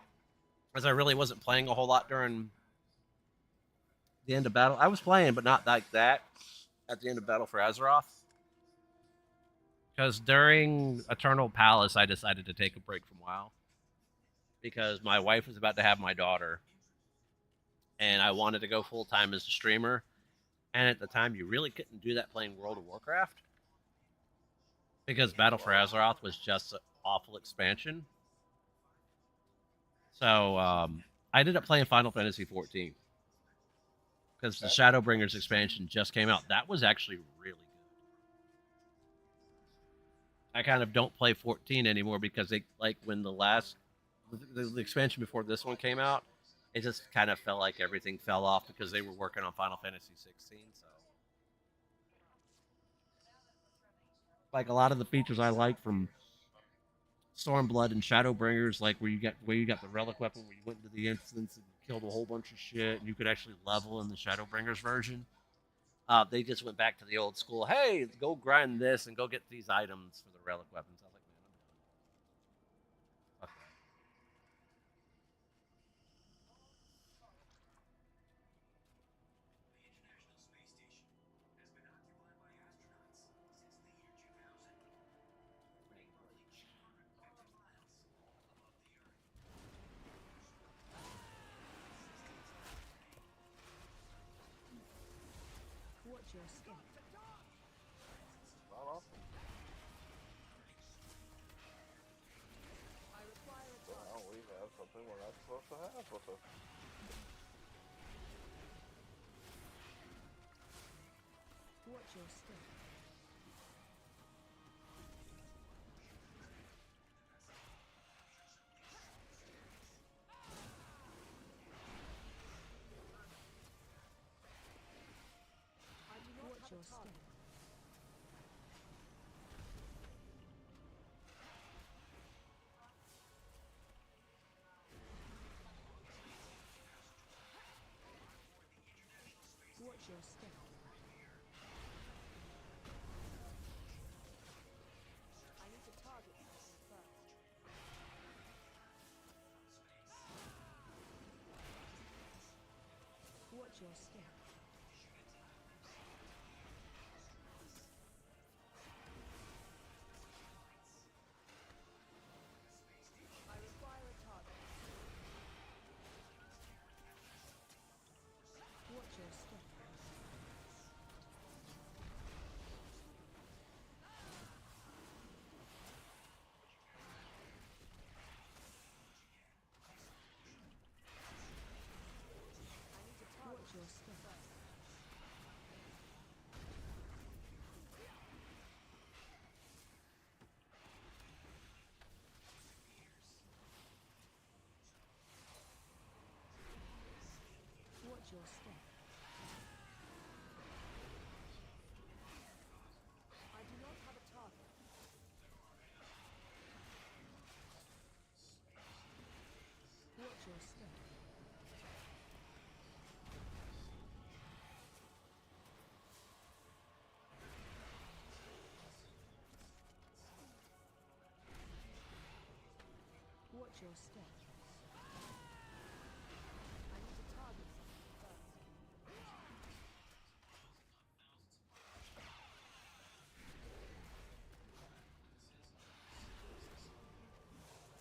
as I really wasn't playing a whole lot during the end of battle. I was playing, but not like that at the end of Battle for Azeroth. Because during Eternal Palace, I decided to take a break from WoW. Because my wife was about to have my daughter. And I wanted to go full time as a streamer. And at the time, you really couldn't do that playing World of Warcraft. Because Battle for Azeroth was just an awful expansion. So I ended up playing Final Fantasy 14. Because the Shadowbringers expansion just came out. That was actually really good. I kind of don't play 14 anymore because they when the expansion before this one came out, it just kind of felt like everything fell off because they were working on Final Fantasy 16. So, like a lot of the features I like from Stormblood and Shadowbringers, like where you got the relic weapon, where you went into the instance and killed a whole bunch of shit, and you could actually level in the Shadowbringers version. They just went back to the old school. Hey, go grind this and go get these items for the relic weapons. I was like, man, I'm done. Okay. The International Space Station has been occupied by astronauts since the year 2000, orbiting roughly 250 miles above the Earth. Watch your step. Not awesome. I require a target. Well, we have something we're not supposed to have with us. Watch your step. I do not watch your step. Watch your step. I need to target something first. Watch your step. I require a target. Watch your step. Watch your step. Watch your step. I do not have a target. Watch your step. Watch your step. I need to target something first.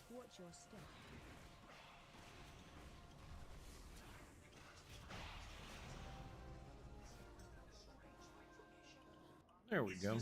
Watch your step. There we go.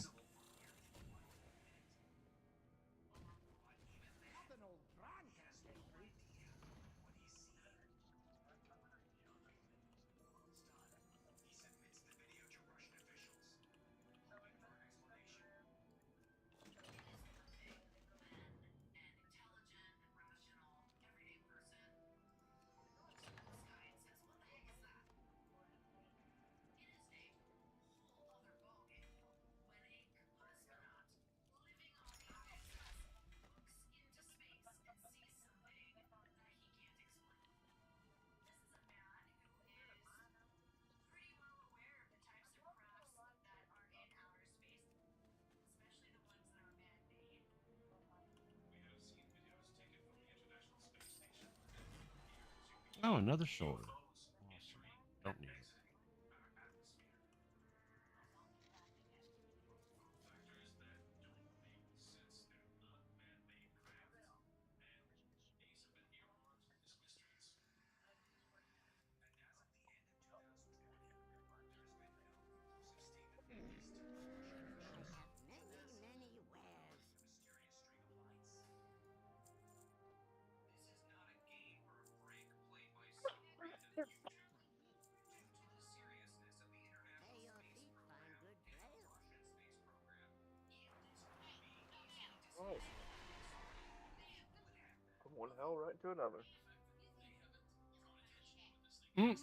Oh, another sword. Awesome. Don't need it. Oh. From one hell right to another. Mm.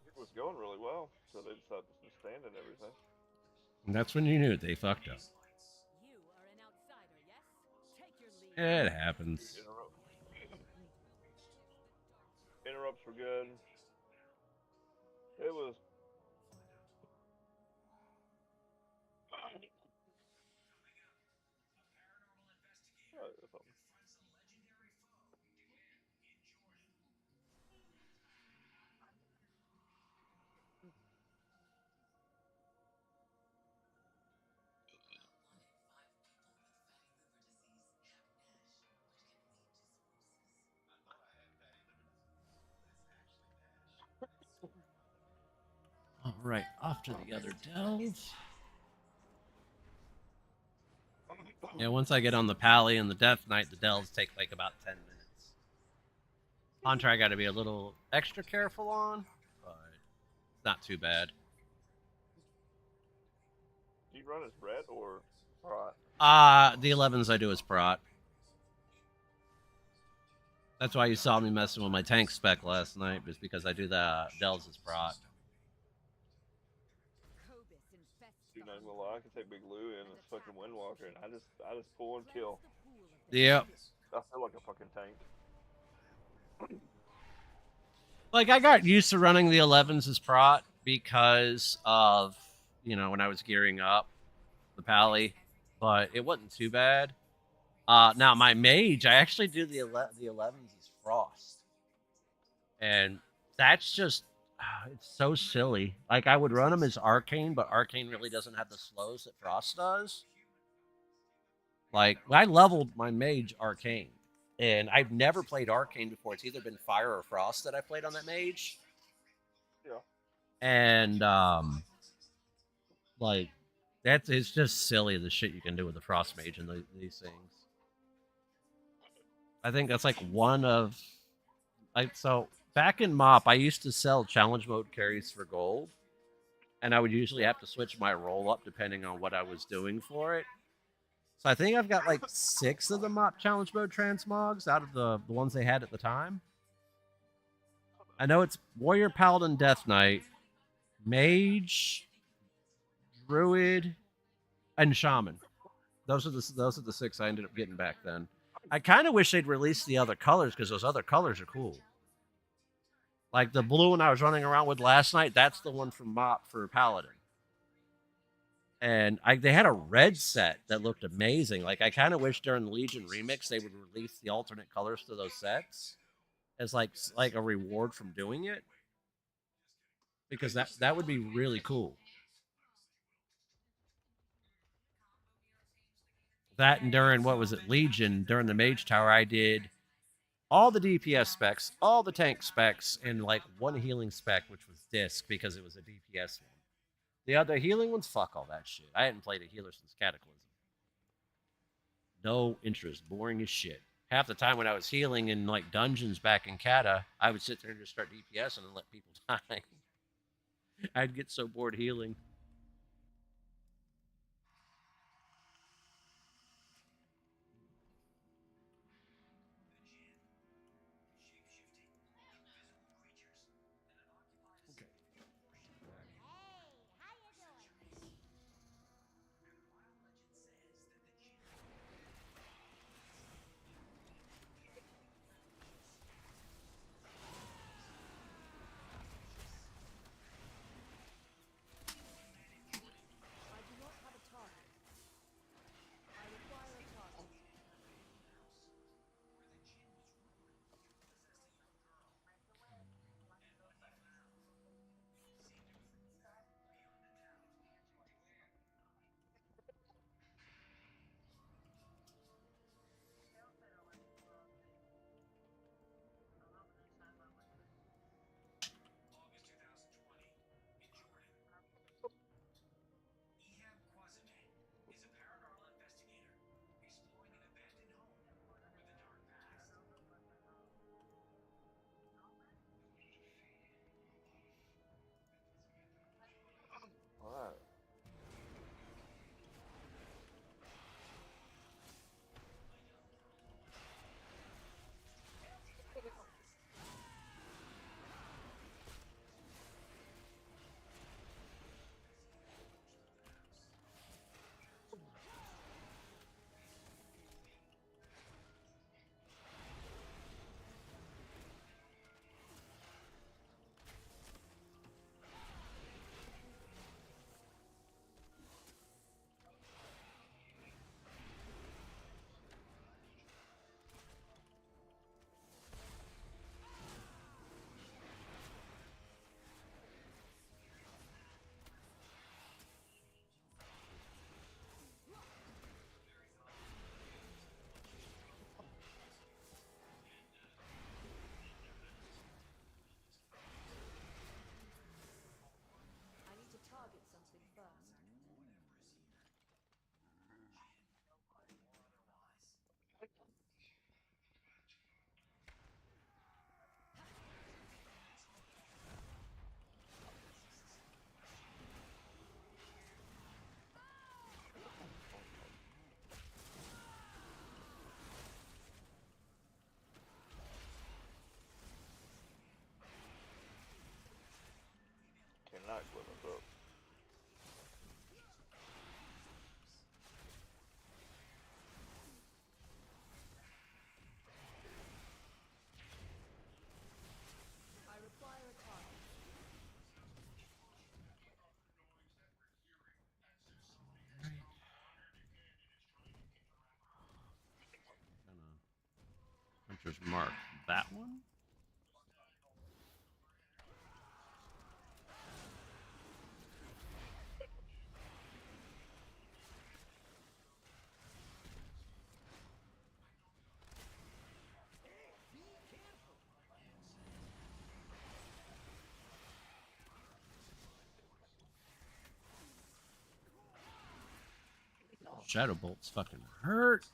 It was going really well, so they decided to suspend and everything. And that's when you knew they fucked up. You are an outsider, yes? Take your leave. It happens. Interrupts were good. It was. Oh, it was something. All right, off to the other delves. Yeah, once I get on the Pally and the Death Knight, the delves take like about 10 minutes. Contra I got to be a little extra careful on, but it's not too bad. Do you run as red or right? The 11s I do as Prot. That's why you saw me messing with my tank spec last night, was because I do the delves as Prot. Dude, not gonna lie, I can take Big Lou and this fucking Windwalker, and I just pull and kill. Yep. I feel like a fucking tank. Like, I got used to running the 11s as Prot because of, when I was gearing up the Pally, but it wasn't too bad. Now, my Mage, I actually do the 11s as Frost. And that's just, it's so silly. Like, I would run them as Arcane, but Arcane really doesn't have the slows that Frost does. Like, I leveled my Mage Arcane. And I've never played Arcane before. It's either been Fire or Frost that I played on that Mage. Yeah. And, like, it's just silly the shit you can do with the Frost Mage and these things. I think that's like one of... So, back in MOP, I used to sell challenge mode carries for gold. And I would usually have to switch my roll up depending on what I was doing for it. So I think I've got like 6 of the MOP challenge mode transmogs out of the ones they had at the time. I know it's Warrior, Paladin, Death Knight, Mage, Druid, and Shaman. Those are the 6 I ended up getting back then. I kind of wish they'd release the other colors because those other colors are cool. Like the blue one I was running around with last night, that's the one from Mop for Paladin. And they had a red set that looked amazing. Like I kind of wish during the Legion remix they would release the alternate colors to those sets as like a reward from doing it, because that would be really cool. That and during what was it, Legion, during the Mage Tower, I did all the DPS specs, all the tank specs, and like one healing spec, which was Disc because it was a DPS one. The other healing ones, fuck all that shit. I hadn't played a healer since Cataclysm. No interest, boring as shit. Half the time when I was healing in like dungeons back in Cata, I would sit there and just start DPS and let people die. I'd get so bored healing. I do not have a target. I require a target. August 2020, in Jordan. Ehab Quasiman is a paranormal investigator exploring an abandoned home with a dark past. Alright. I need to target something first. Cannot split us up. I require a target. Hunter's Mark. That one? Shadow Bolts fucking hurt.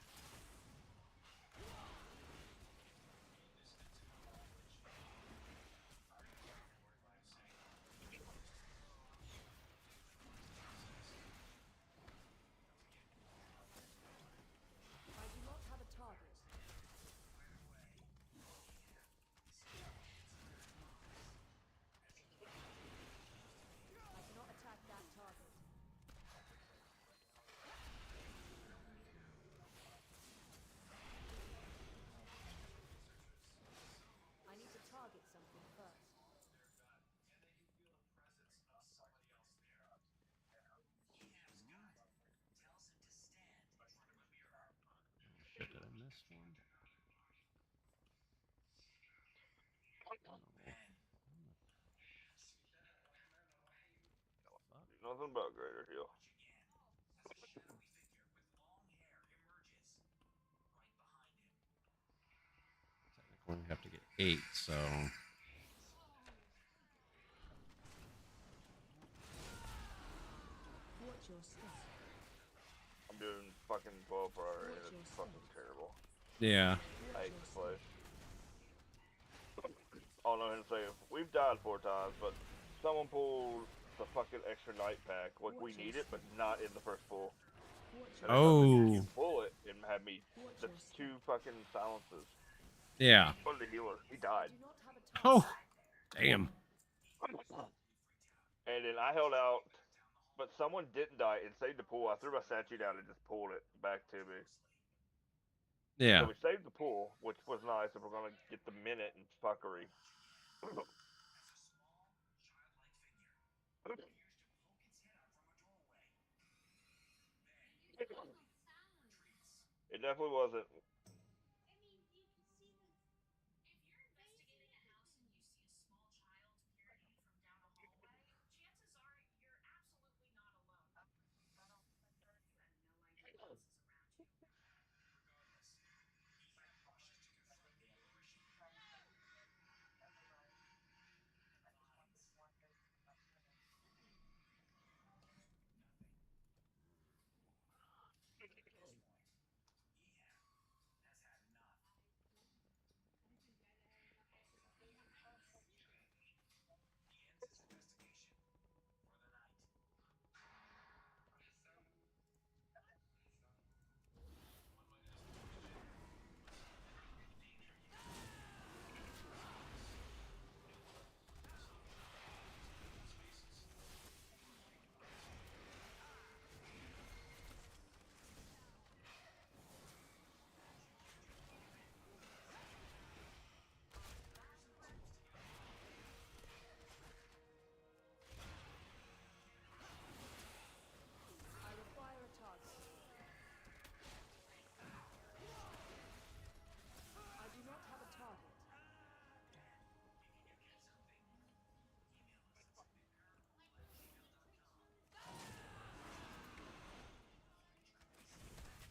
I do not have a target. this one? Nothing about Greater Hill. Technically, we have to get 8, so. Watch your step. I'm doing fucking 12 priority and it's fucking terrible. Yeah. I hate this place. All I know to say, we've died 4 times, but someone pulled the fucking extra night pack. Like, we need it, but not in the first pull. And Oh. you pull it and have me. That's 2 fucking silences. Yeah. What the healer? He died. Oh. Damn. And then I held out, but someone didn't die and saved the pool. I threw my statue down and just pulled it back to me. Yeah. So we saved the pool, which was nice, and we're gonna get the minute and fuckery. It definitely wasn't.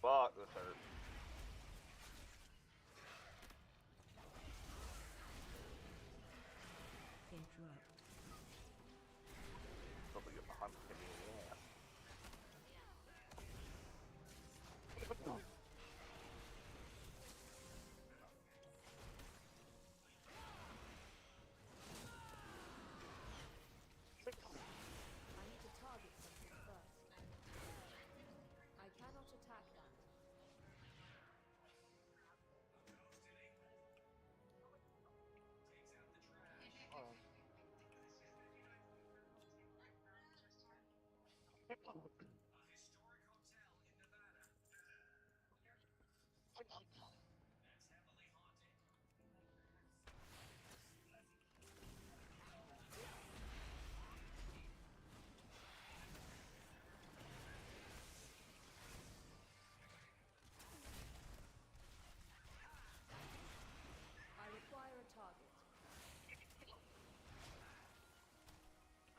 Fuck, this hurt. Interrupt. Probably get behind me in the ass. I need to target something first. I cannot attack that. I require a target.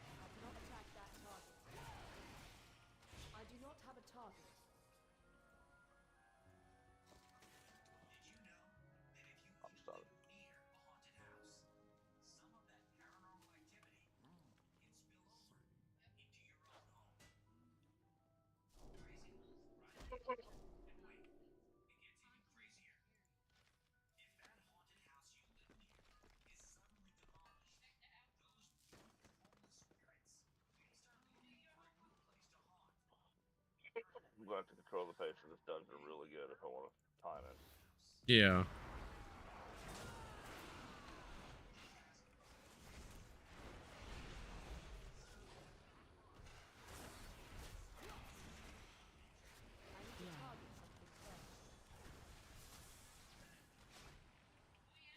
I cannot attack that target. I do not have a target. I'm sorry. I'm going to have to control the pace of this dungeon really good if I want to time it. Yeah.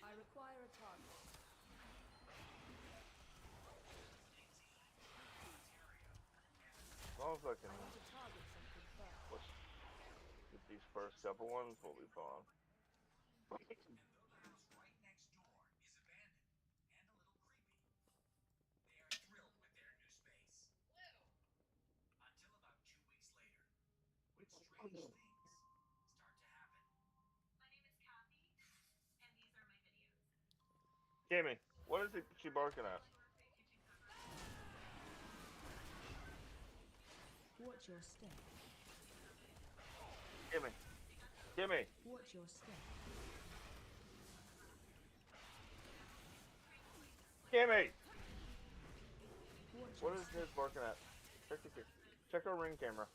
I require a target. As long as I can I need to target something first. get these first couple ones, we'll be fine. And though the house right next door is abandoned and a little creepy, they are thrilled with their new space. Until about 2 weeks later, when strange things start to happen. Kimmy, what is it she barking at? Watch your step. Kimmy. Kimmy. Watch your step. Kimmy. Watch What your is step. Nibs barking at? Check our ring camera.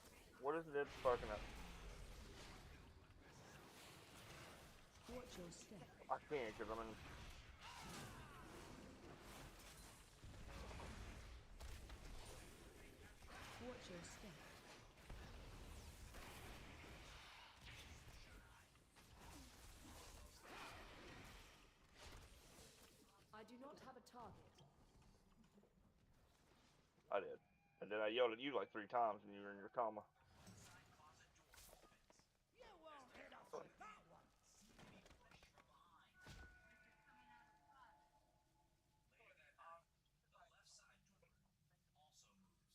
What is Nibs barking at? Watch your step. I can't because I'm in. Watch your step. I do not have a target. I did. And then I yelled at you like 3 times when you were in your coma. Inside closet door opens. You won't hit us with that one. Seem to be pushed from behind. Later that night, the left side door also moves.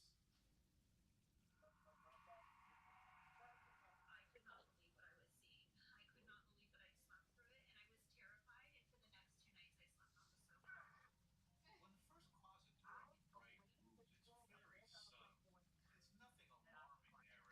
When the first closet door in the grave moves, it's very subtle. It's nothing alarming there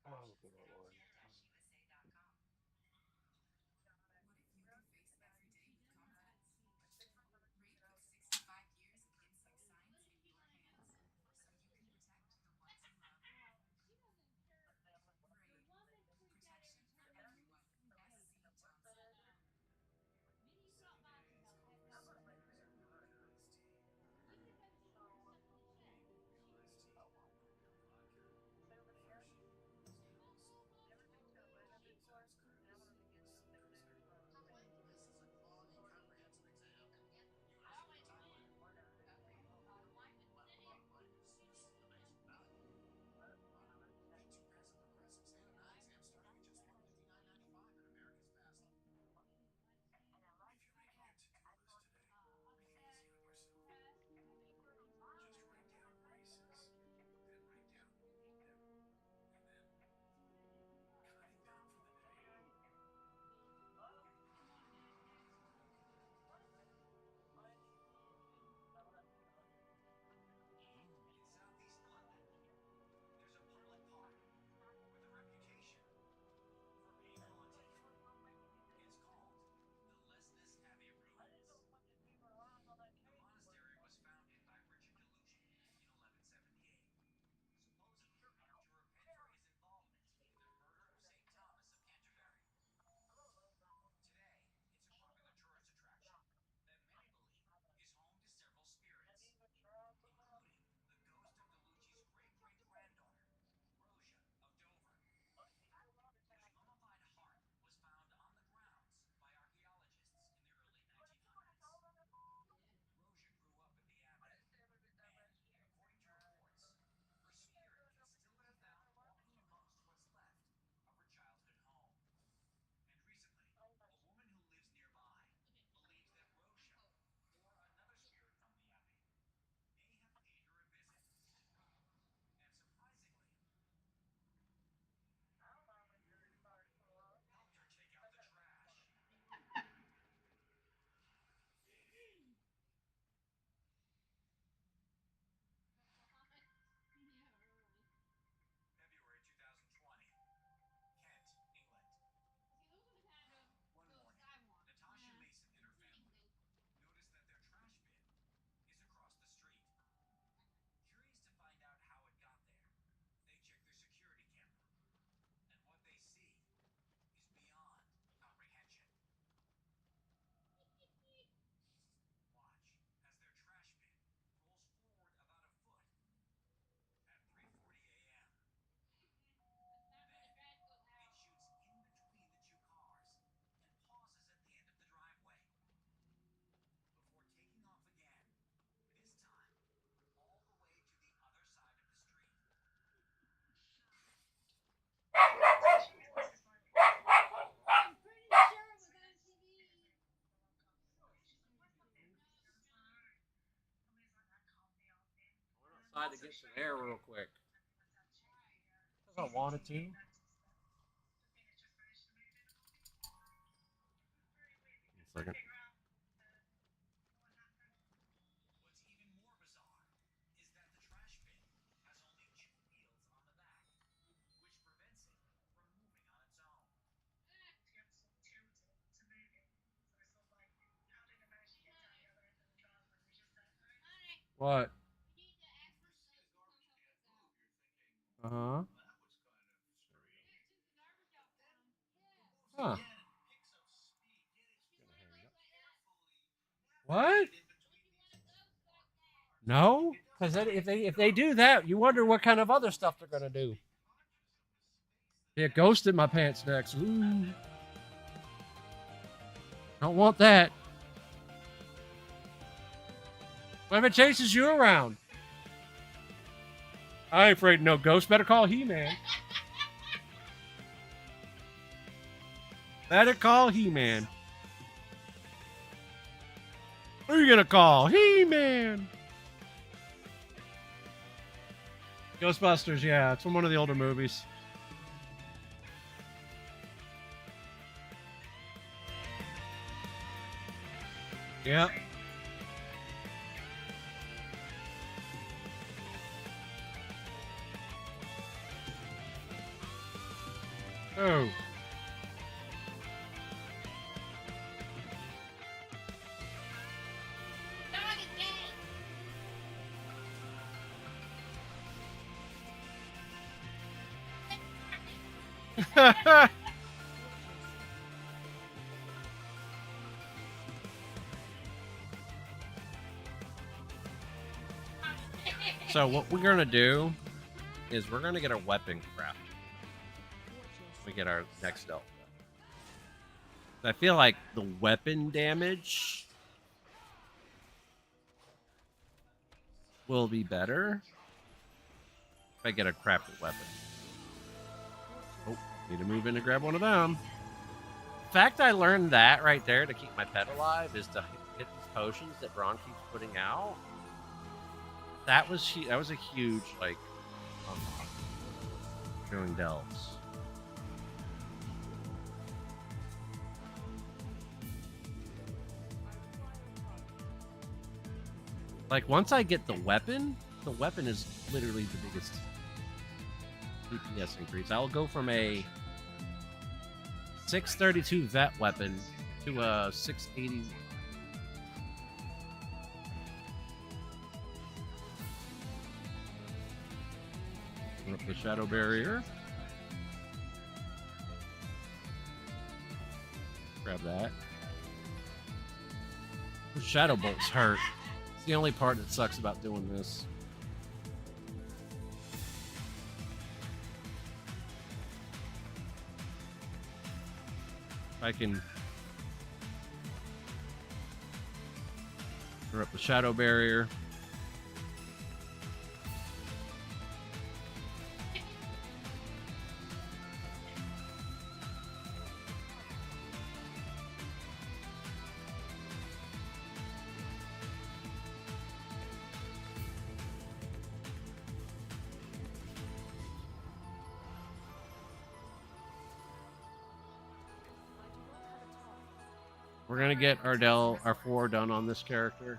Oh, good lord. Outside to get some air real quick. Because I wanted to. Second. What? Uh huh. Huh. What? No, because if they do that, you wonder what kind of other stuff they're gonna do. Yeah, ghost in my pants next. Ooh. Don't want that. What if it chases you around? I ain't afraid of no ghost. Better call He-Man. Better call He-Man. Who are you gonna call? He-Man. Ghostbusters, yeah. It's from one of the older movies. Yep. Oh. So what we're gonna do is we're gonna get a weapon craft. We get our next elf. I feel like the weapon damage will be better if I get a crafted weapon. Oh, need to move in to grab one of them. The fact I learned that right there to keep my pet alive is to hit these potions that Braun keeps putting out. That was a huge like unlock during delves. Like once I get the weapon is literally the biggest DPS increase. I'll go from a 632 vet weapon to a 680. Up the shadow barrier. Grab that. The shadow bolts hurt. It's the only part that sucks about doing this. I can throw up the shadow barrier. We're gonna get our 4 done on this character.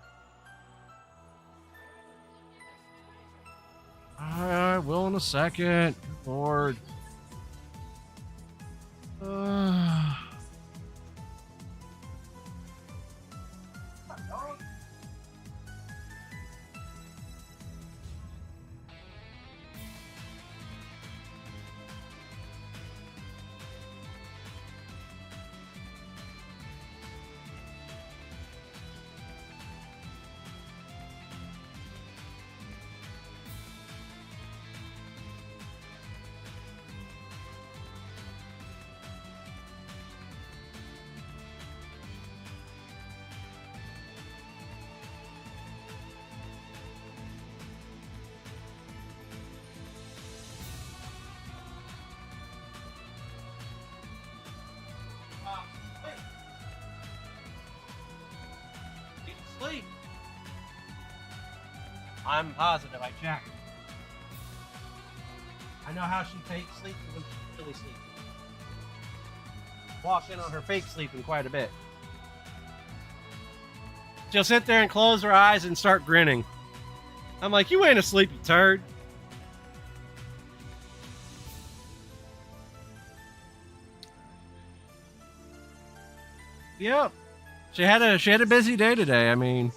I will in a second. Lord. Sleep. I'm positive I checked. I know how she fakes sleep when she's really sleeping. Walk in on her fake sleeping quite a bit. She'll sit there and close her eyes and start grinning. I'm like, you ain't asleep, you turd. Yep. She had a busy day today. I mean,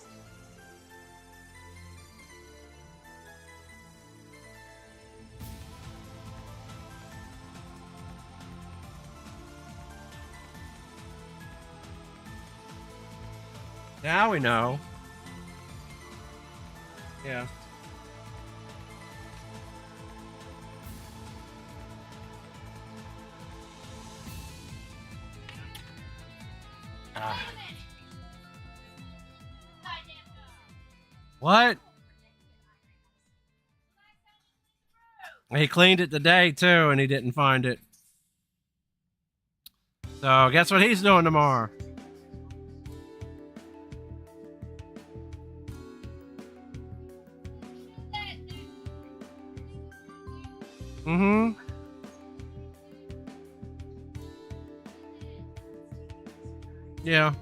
now we know. Yeah. What? He cleaned it today too, and he didn't find it. So guess what he's doing tomorrow? Mm-hmm. Yeah.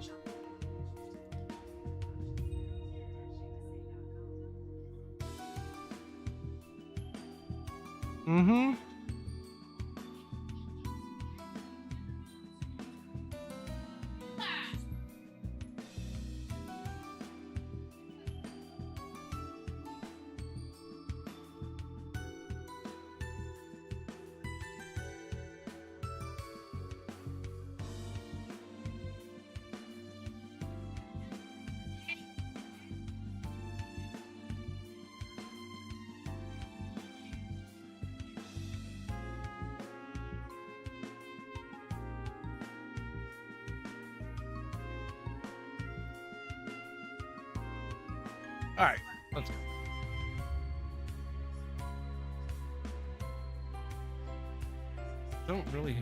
Mm-hmm. All right, let's go. Don't really.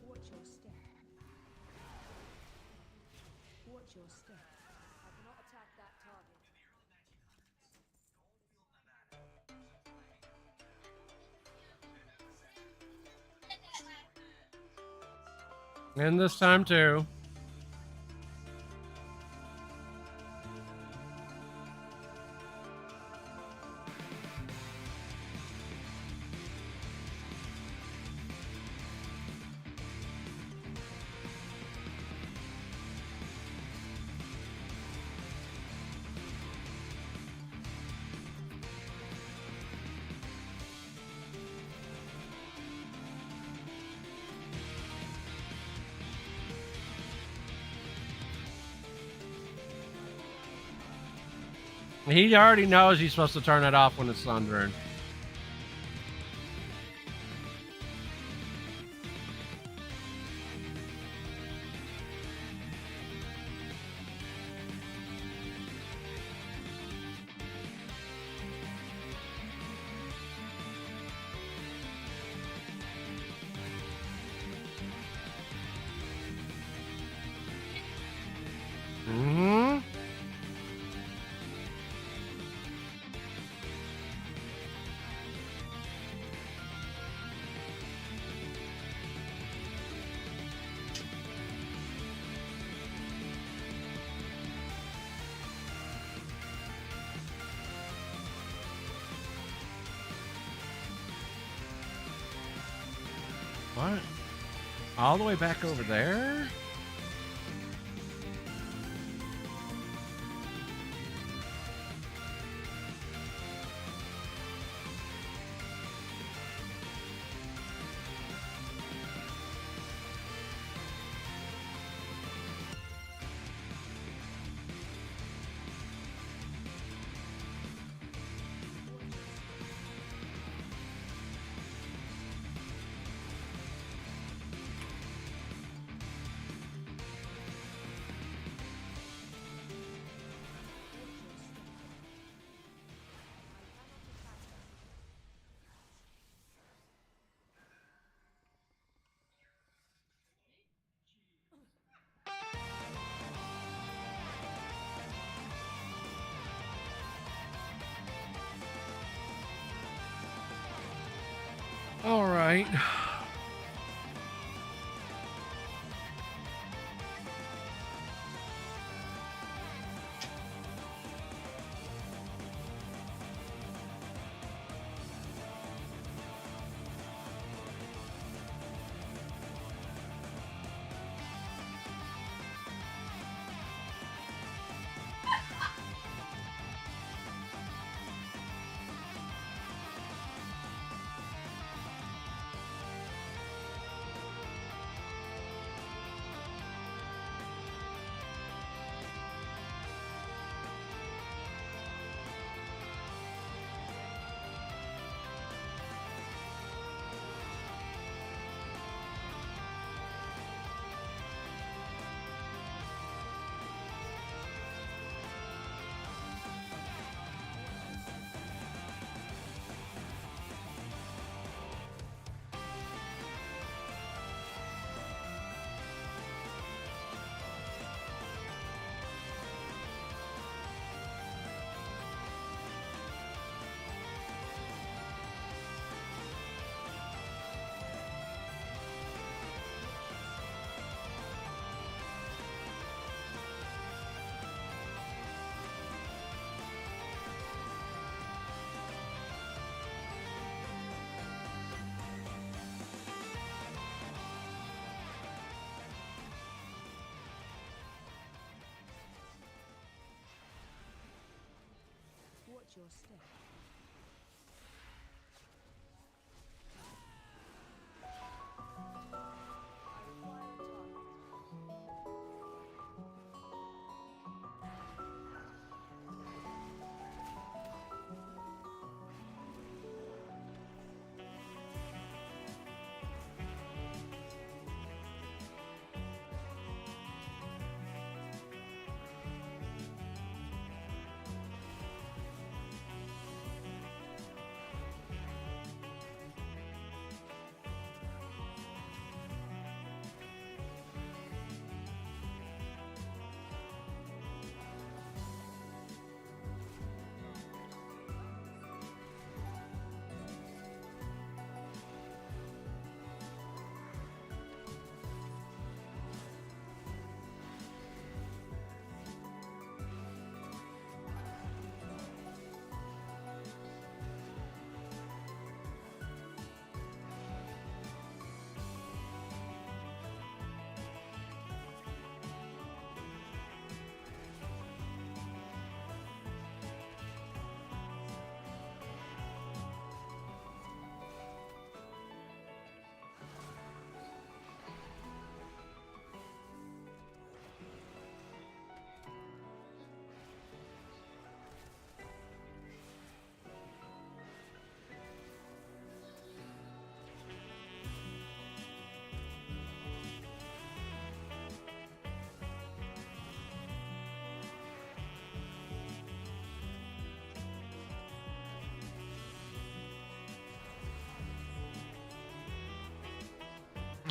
Watch your step. Watch your step. I cannot attack that target. And this time too. He already knows he's supposed to turn it off when it's thundering. Mm-hmm. What? All the way back over there? All right. Watch your step.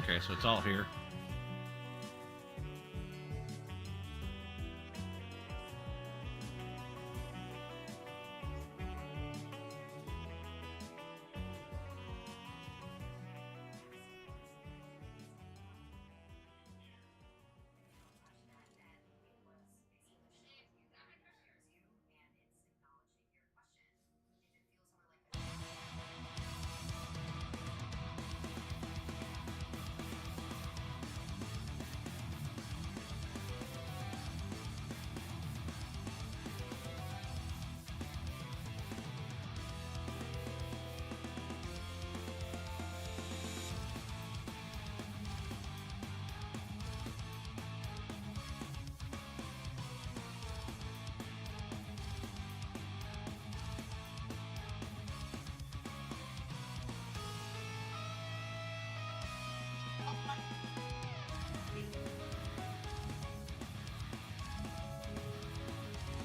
Okay, so it's all here.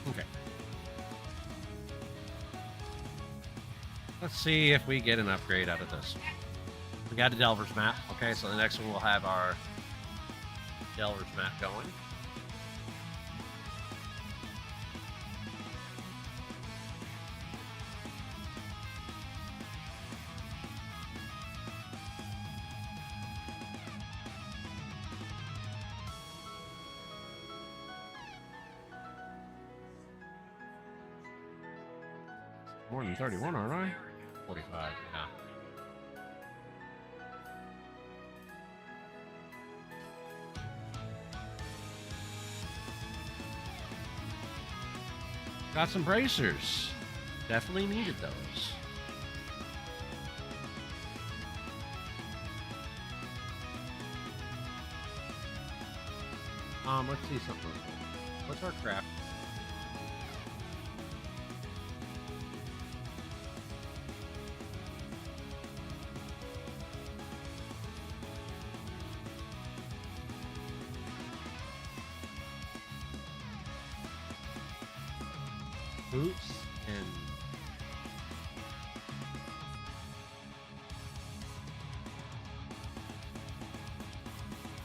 Okay. Let's see if we get an upgrade out of this. We got a Delver's map. Okay, so the next one we'll have our Delver's map going. More than 31, aren't I? 45, yeah. Got some bracers. Definitely needed those. Let's see something. What's our craft? Boots and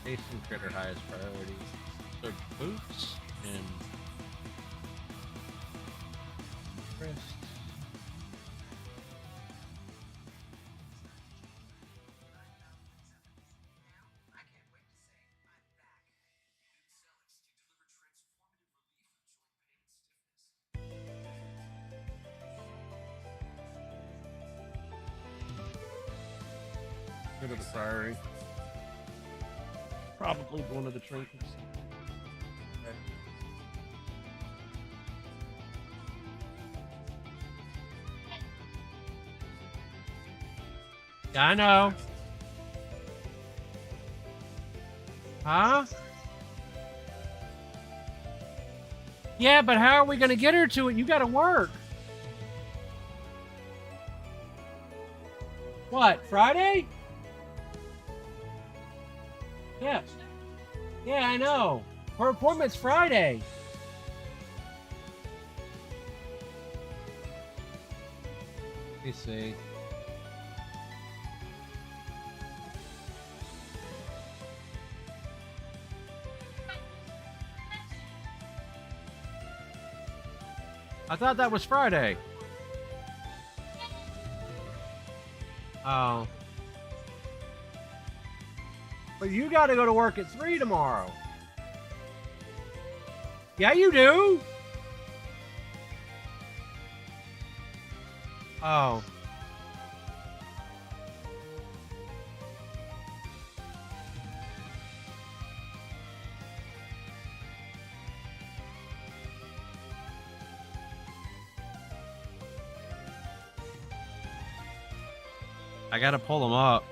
Hasten critter highest priority. So boots and wrists. Go to the priory. Probably one of the trinkets. Okay. Yeah, I know. Huh? Yeah, but how are we going to get her to it? You got to work. What, Friday? Yes. Yeah, I know. Her appointment's Friday. Let me see. I thought that was Friday. Oh. But you got to go to work at 3 tomorrow. Yeah, you do. Oh. I got to pull them up.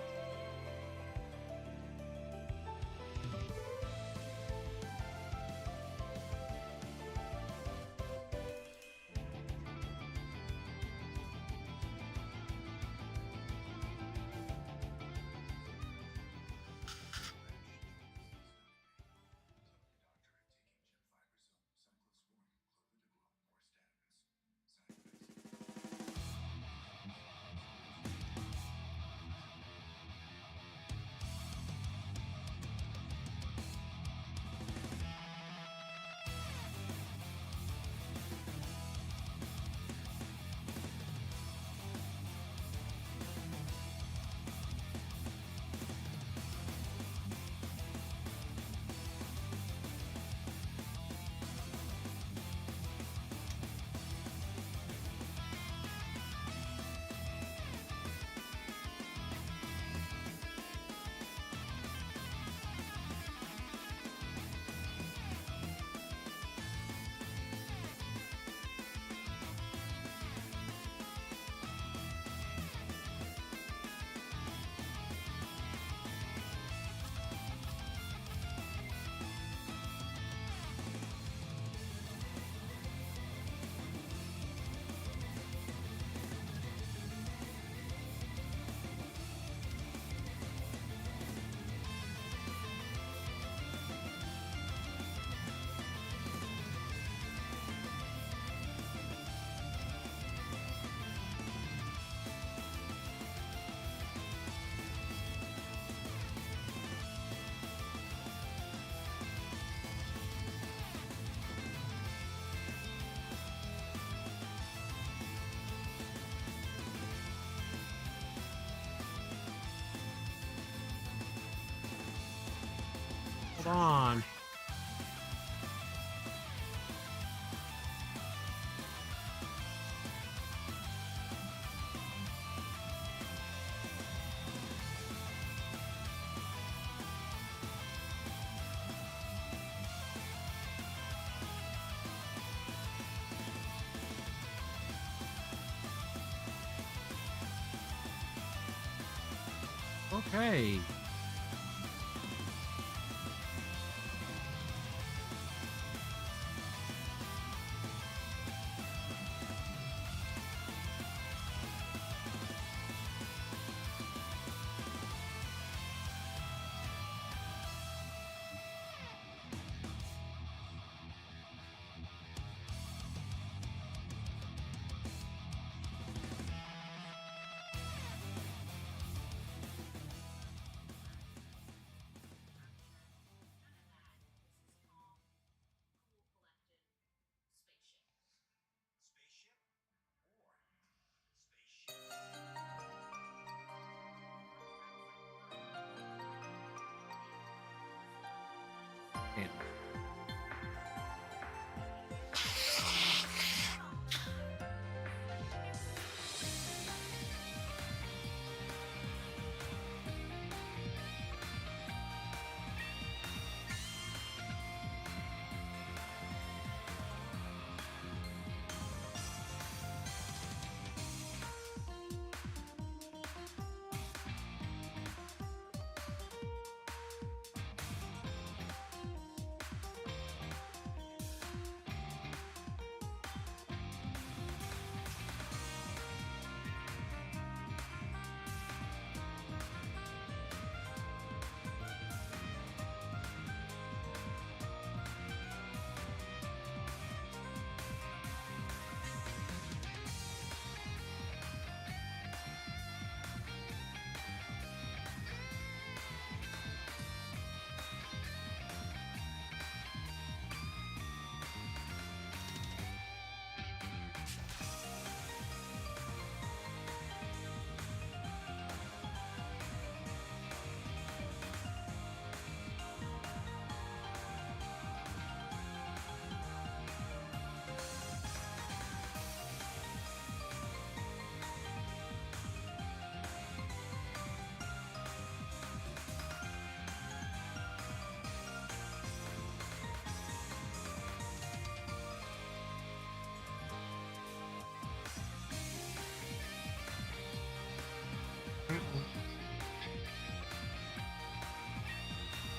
Hold on. Okay. Yeah.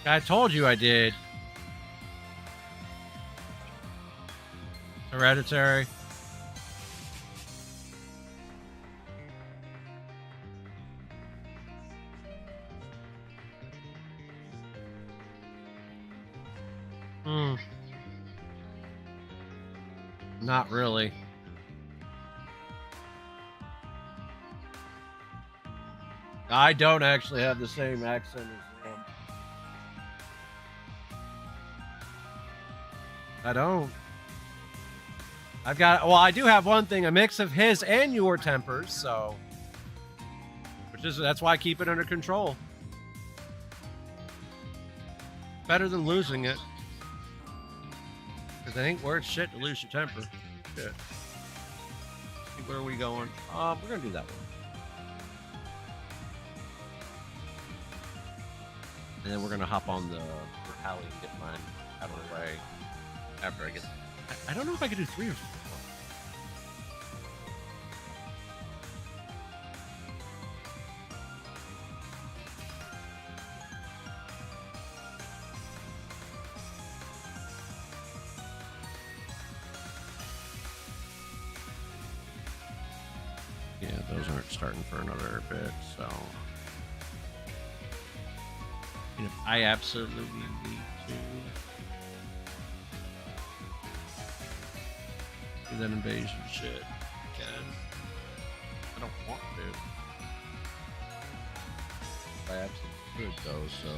I told you I did. Hereditary. Not really. I don't actually have the same accent as him. I don't. I've got, well, I do have one thing, a mix of his and your tempers, so. That's why I keep it under control. Better than losing it. Because I think worth shit to lose your temper. Shit. Where are we going? We're going to do that one. And then we're going to hop on the alley and get mine out of the way after I get. I don't know if I could do 3 or 4. Yeah, those aren't starting for another bit, so. You know, I absolutely need to do that invasion shit again. I don't want to. I absolutely could though, so.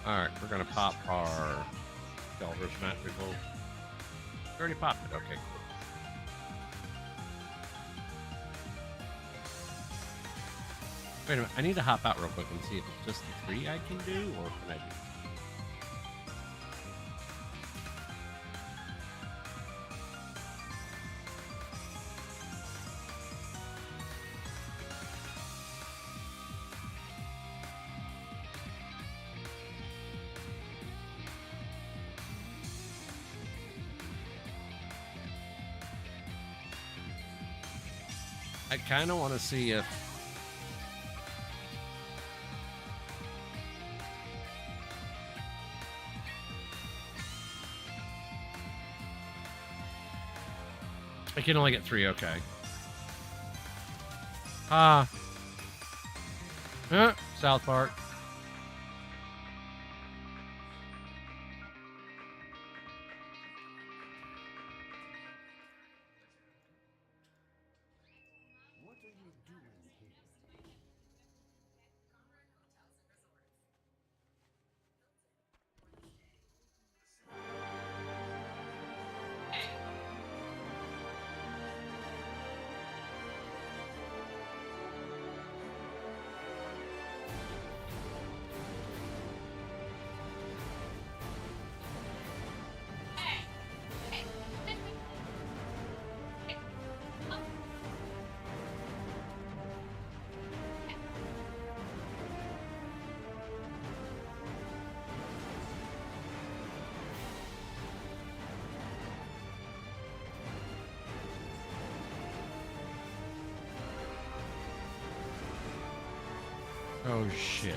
Alright, we're gonna pop our Delver's Magical. Already popped it, okay, cool. Wait a minute, I need to hop out real quick and see if it's just the 3 I can do, or can I do? I kind of want to see if I can only get 3, okay. South Park. What are you doing here? Oh shit.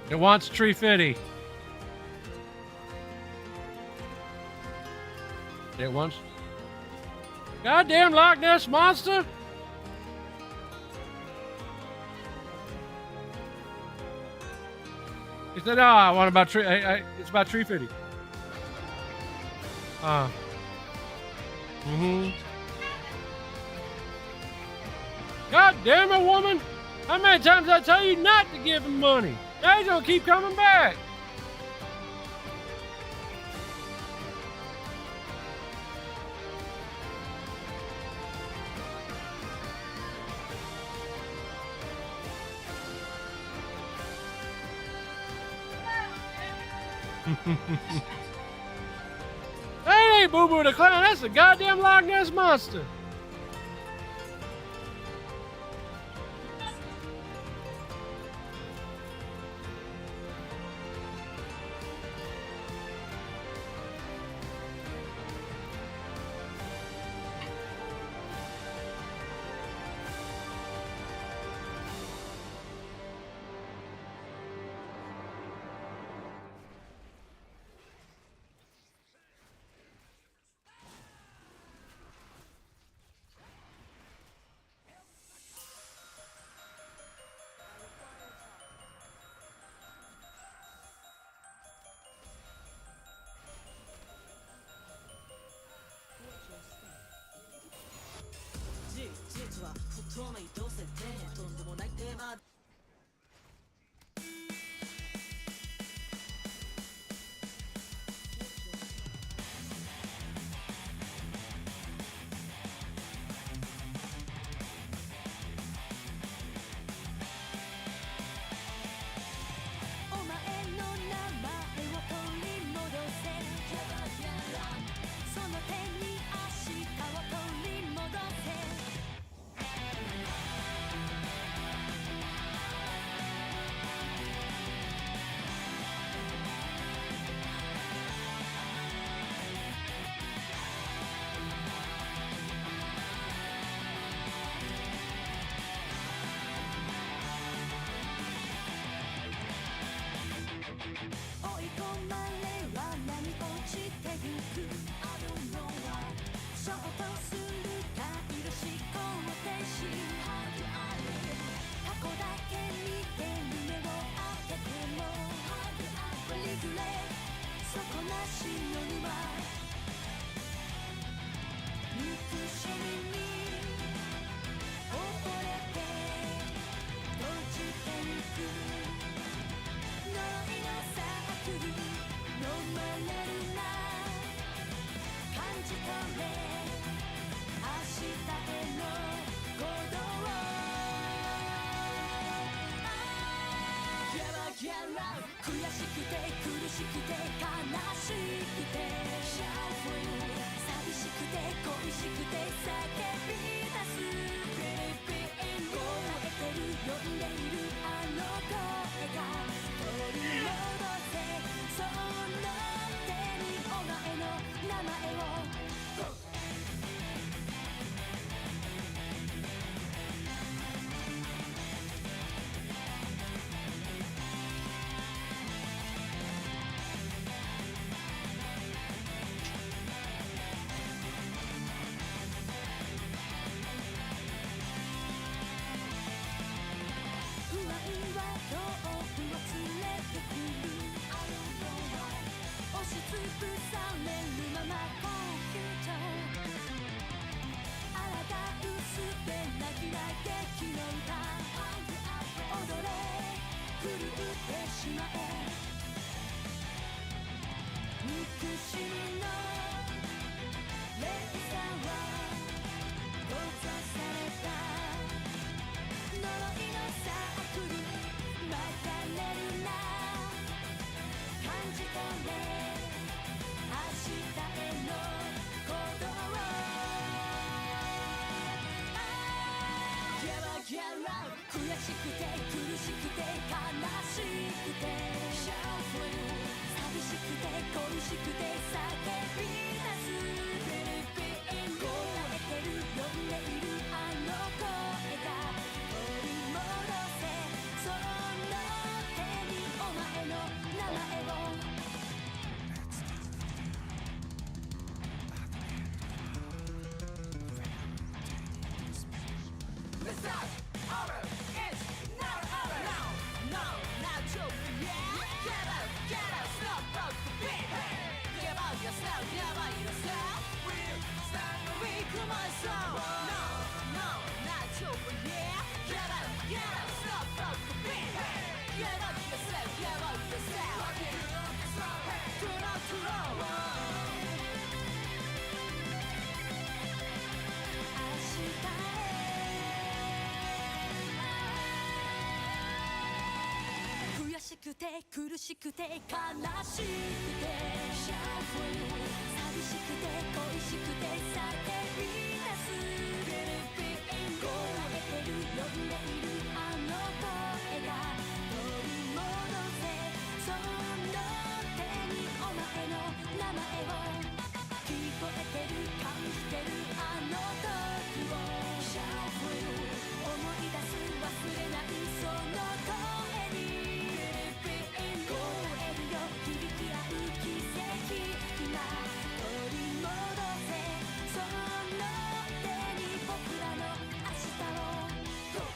It wants Tree Fitty. It wants. Goddamn Loch Ness monster! He said, "No, I want about tree. It's about Tree Fitty." God damn it, woman! How many times did I tell you not to give him money? Now he's gonna keep coming back. That ain't Boo Boo the Clown. That's the goddamn Loch Ness monster. くて苦しくて悲しくてシャーフル寂しくて恋しくて叫び出すこらえてる呼んでいるあの声が取り戻せその手にお前の名前を聞こえてる感じてるあの時をシャーフル思い出す忘れないその声に凍えるよ響き合う奇跡今取り戻せその手に僕らの明日を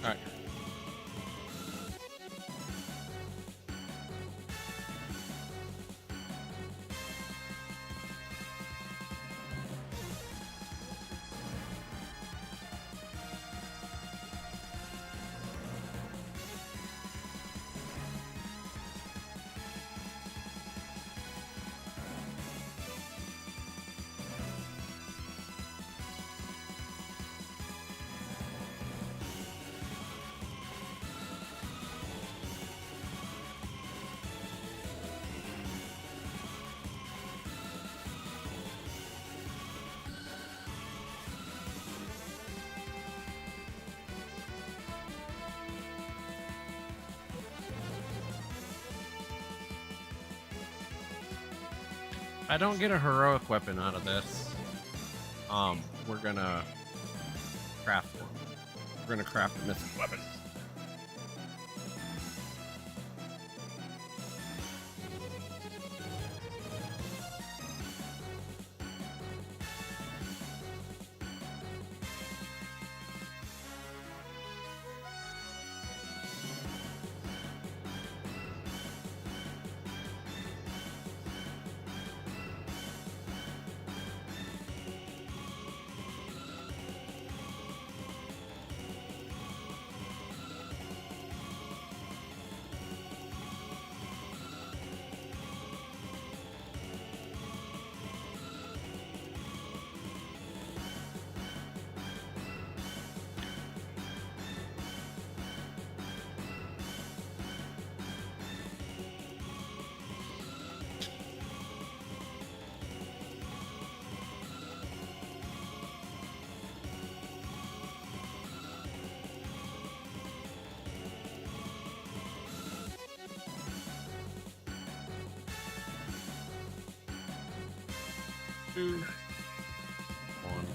All right. If I don't get a heroic weapon out of this, we're gonna craft one. We're gonna craft a mythic weapon. Two, one.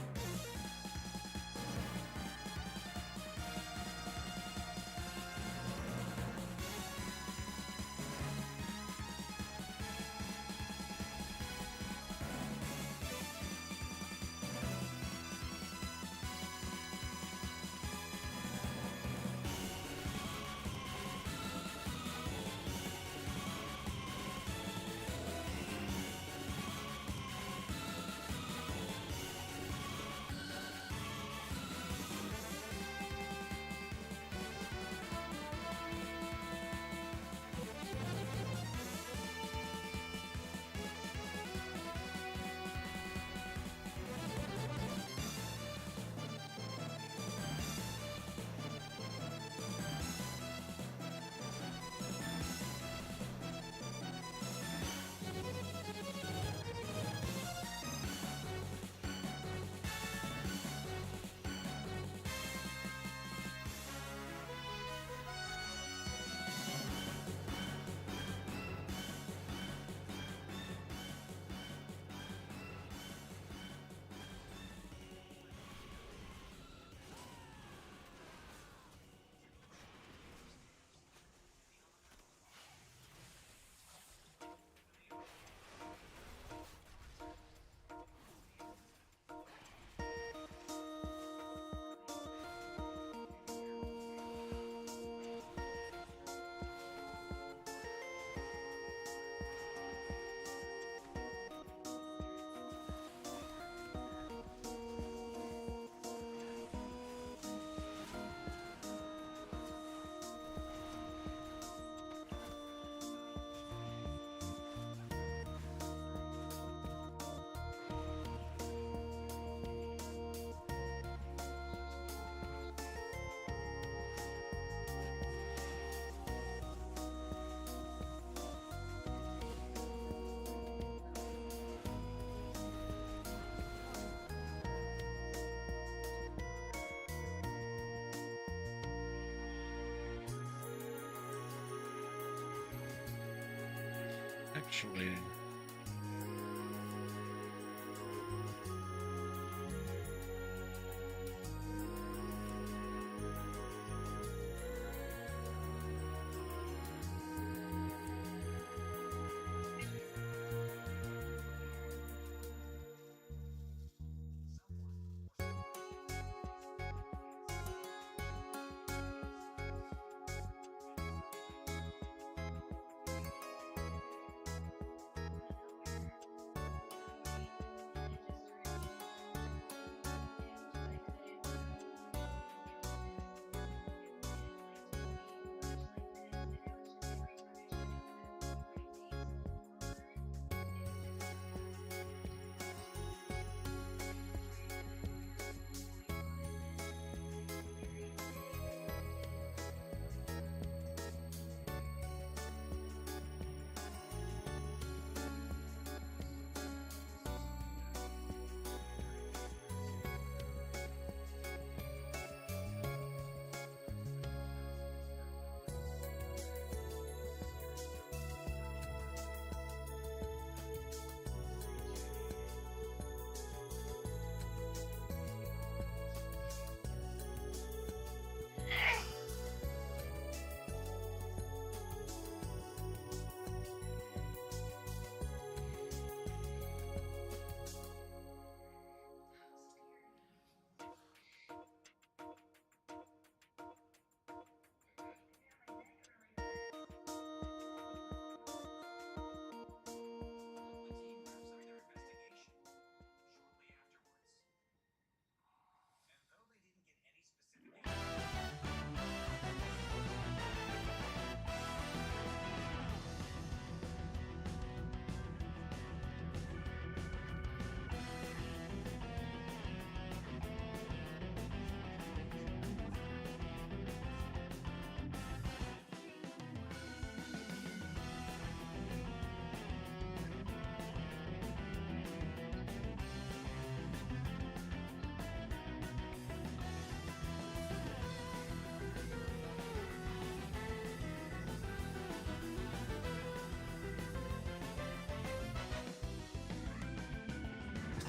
Actually,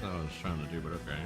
what I was trying to do, but okay.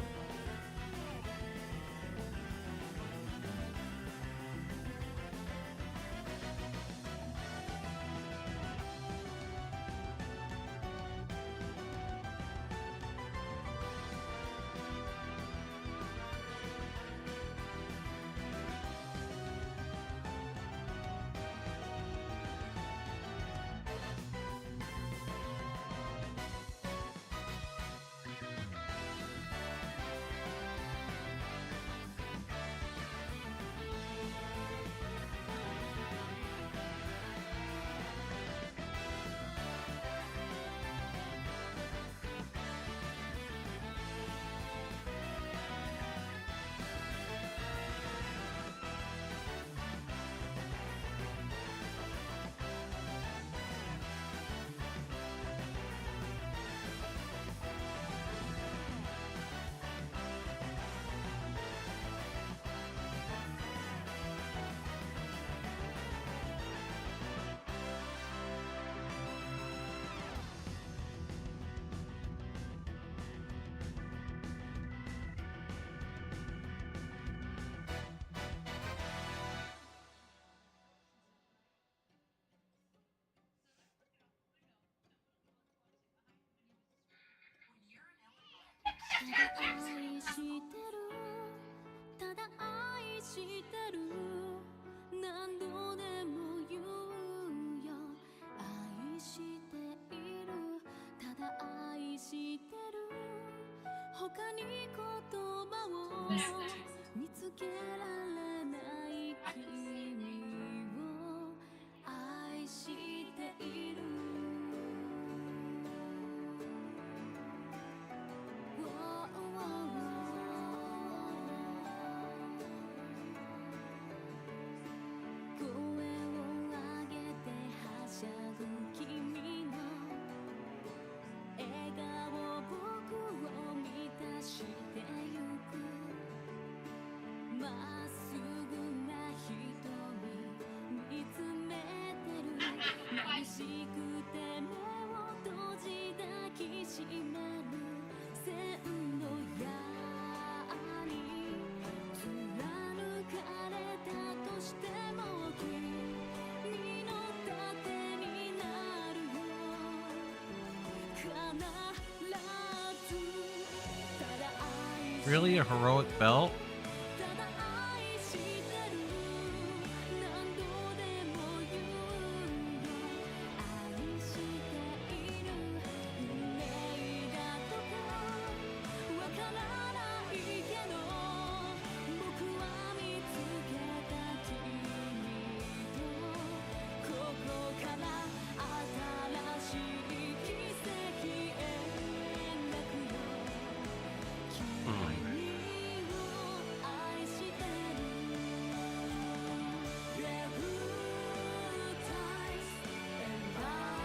Really, a heroic belt?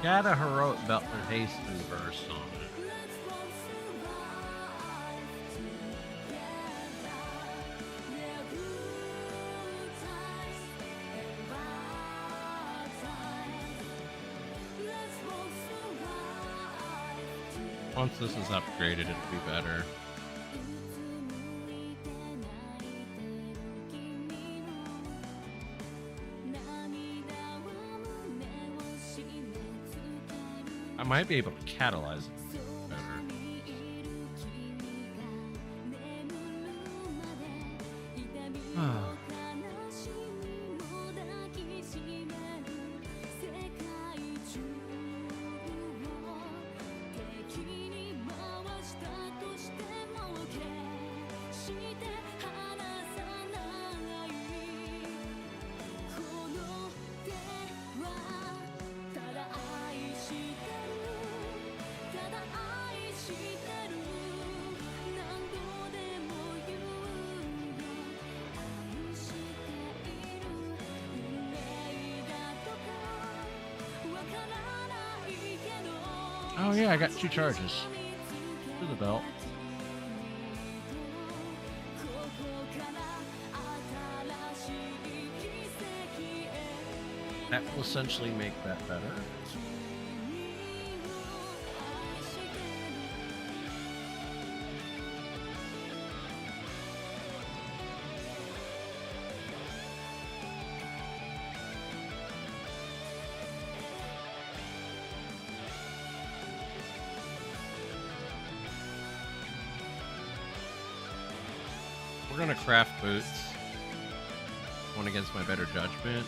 Got a heroic belt for haste and burst on it. Once this is upgraded, it'll be better. I might be able to catalyze it better. Oh yeah, I got 2 charges to the belt. That will essentially make that better. We're gonna craft boots. One against my better judgment.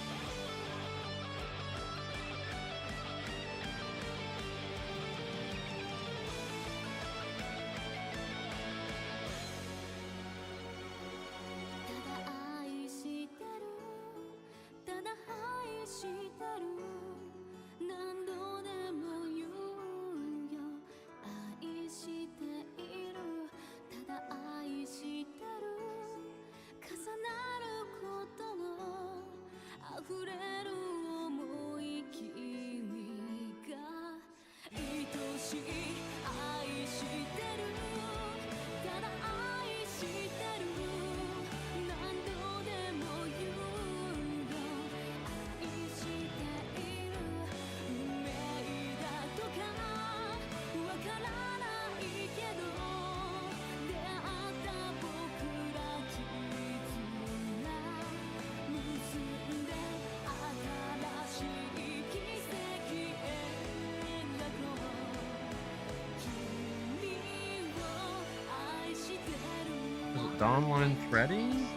Is it Dawnline threading?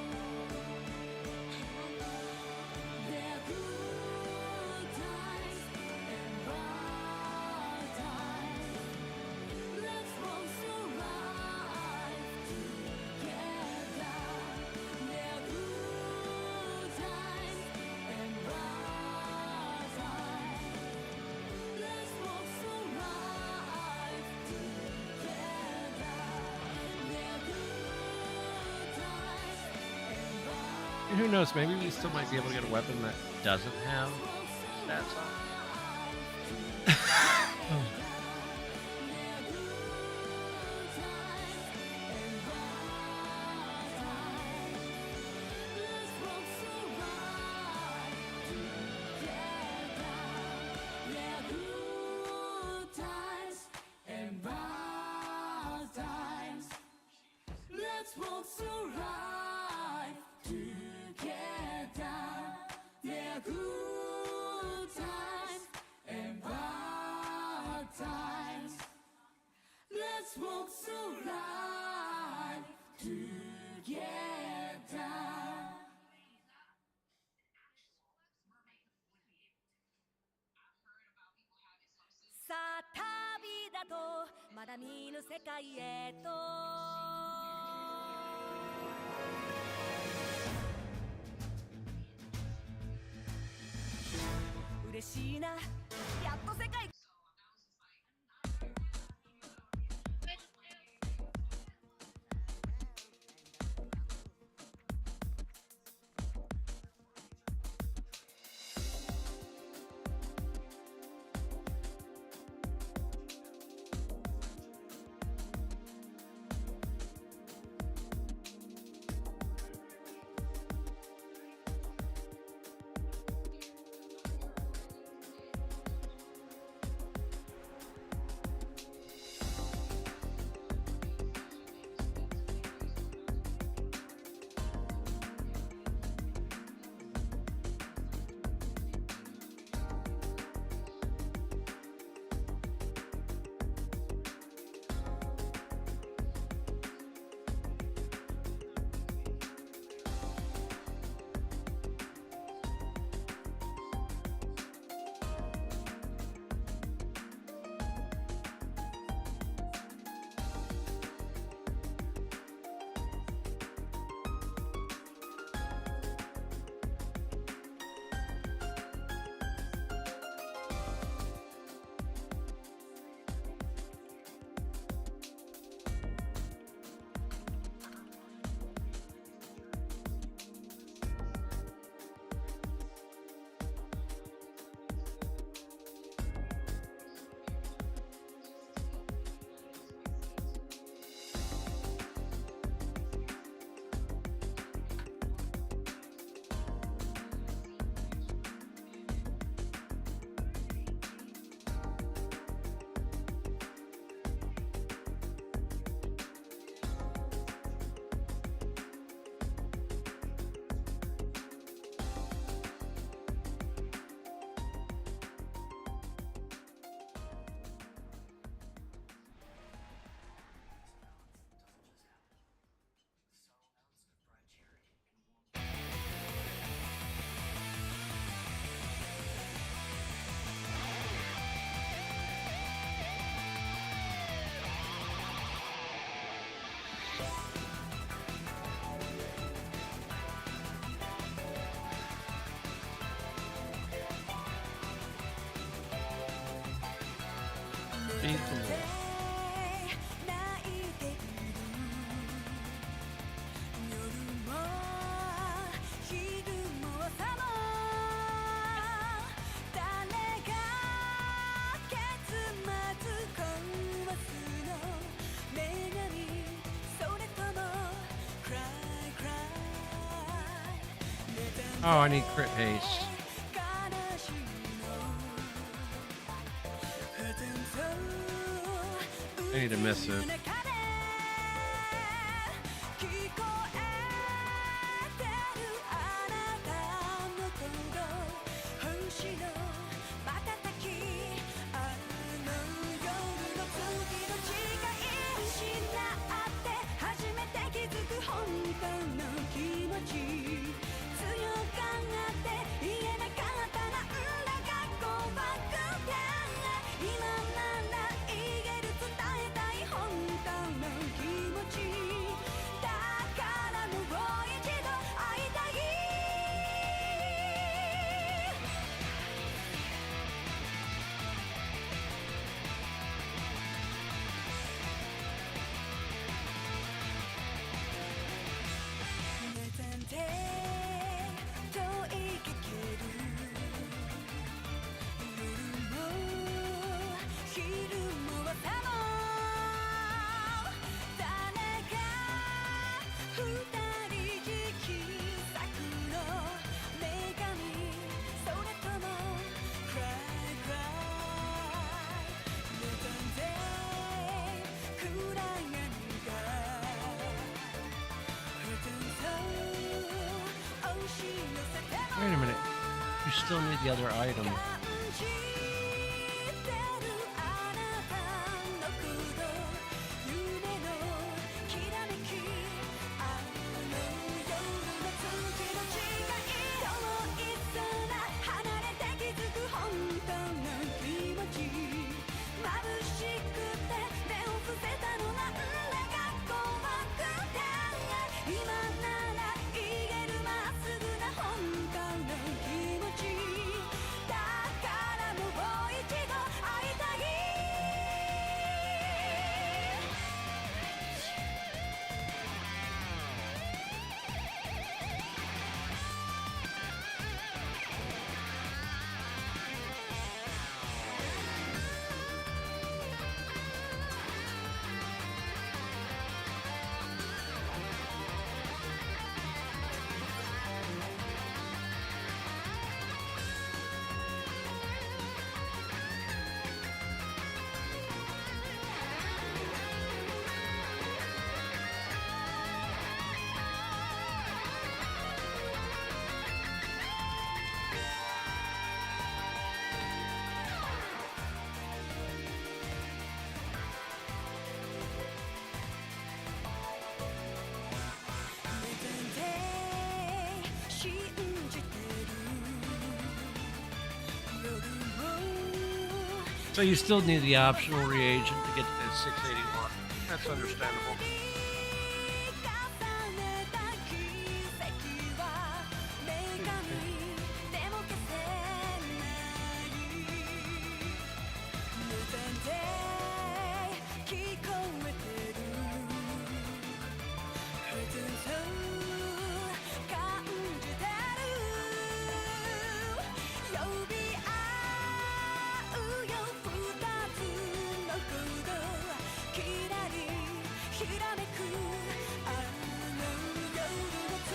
And who knows, maybe we still might be able to get a weapon that doesn't have stats on. Feed the wolf. 泣いている夜も昼も朝も誰が結末壊すの女神それとも Cry Cry Oh, I need crit haste. 悲しみの I need a missive. 聞こえてるあなたの声星の瞬きあの夜の月の誓い失って初めて気づく本当の気持ち強がって言えなかったなんだか怖くて今なら言える伝えたい本当の気持ちだからもう一度会いたい寝てて問いかける夜も昼も朝も誰が二人引き裂くの女神それとも Cry Cry 寝たんで暗闇がWait a minute. You still need the other item. 感じてるあなたの鼓動夢のきらめきあの夜の月の誓い遠い空離れて気づく本当の気持ち眩しくて目を伏せたのなんだか怖くて今なら言えるまっすぐな本当の気持ちだからもう一度会いたい信じてる夜も So you still need the optional reagent to get to that 681. That's understandable. 重ねた奇跡は女神でも消せない無駄で聞こえてる普通感じてる呼び合うよ二つの鼓動きらりひらめくあの夜の月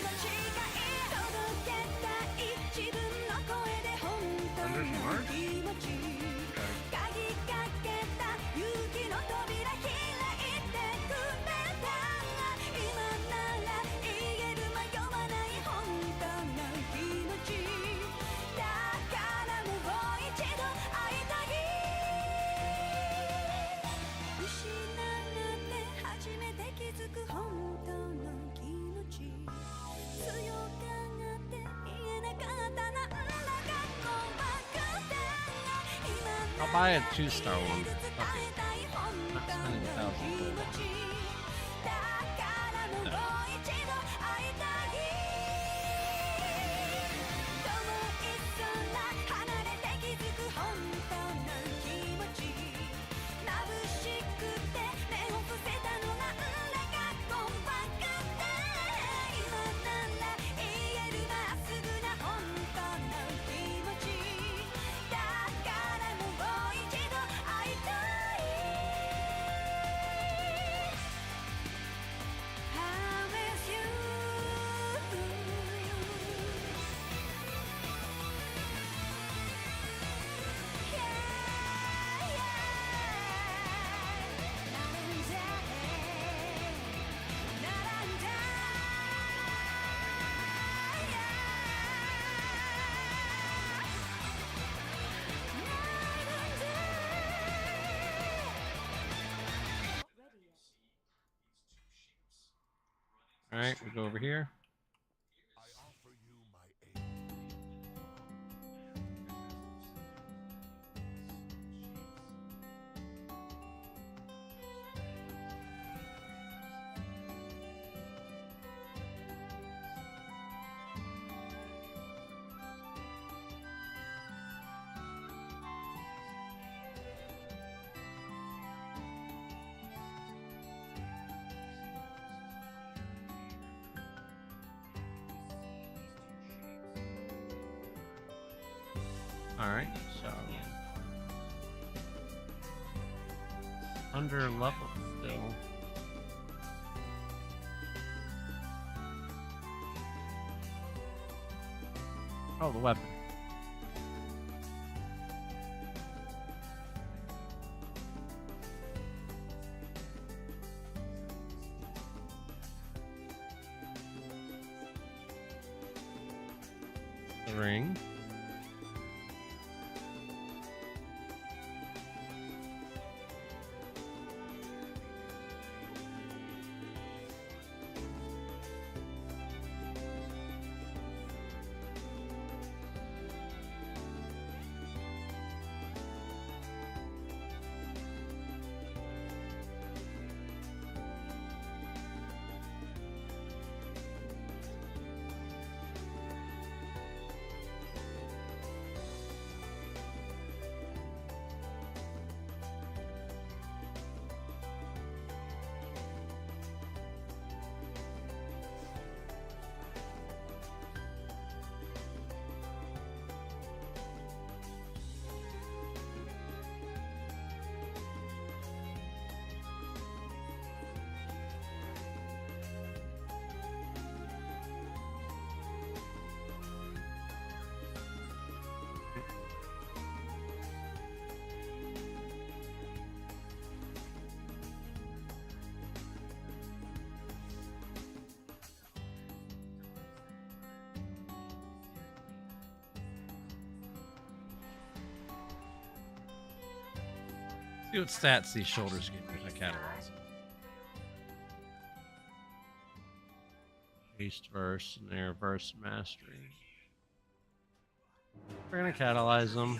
の誓い届けたい自分の声で本当の気持ち鍵かけた勇気の扉開いてくれた今なら言える迷わない本当の気持ちだからもう一度会いたい失って初めて気づく本当の気持ち強がって言えなかったなんだか怖くて I'll buy a 2-star one. Fuck it. Not spending 1,000 gold on it. だからもう一度会いたい遠い空離れて気づく本当の気持ち All right, we go over here. I offer you my aid. All right, so under level still. Oh, the weapon. The ring. See what stats these shoulders give me if I catalyze them. Haste verse and their verse mastery. We're gonna catalyze them.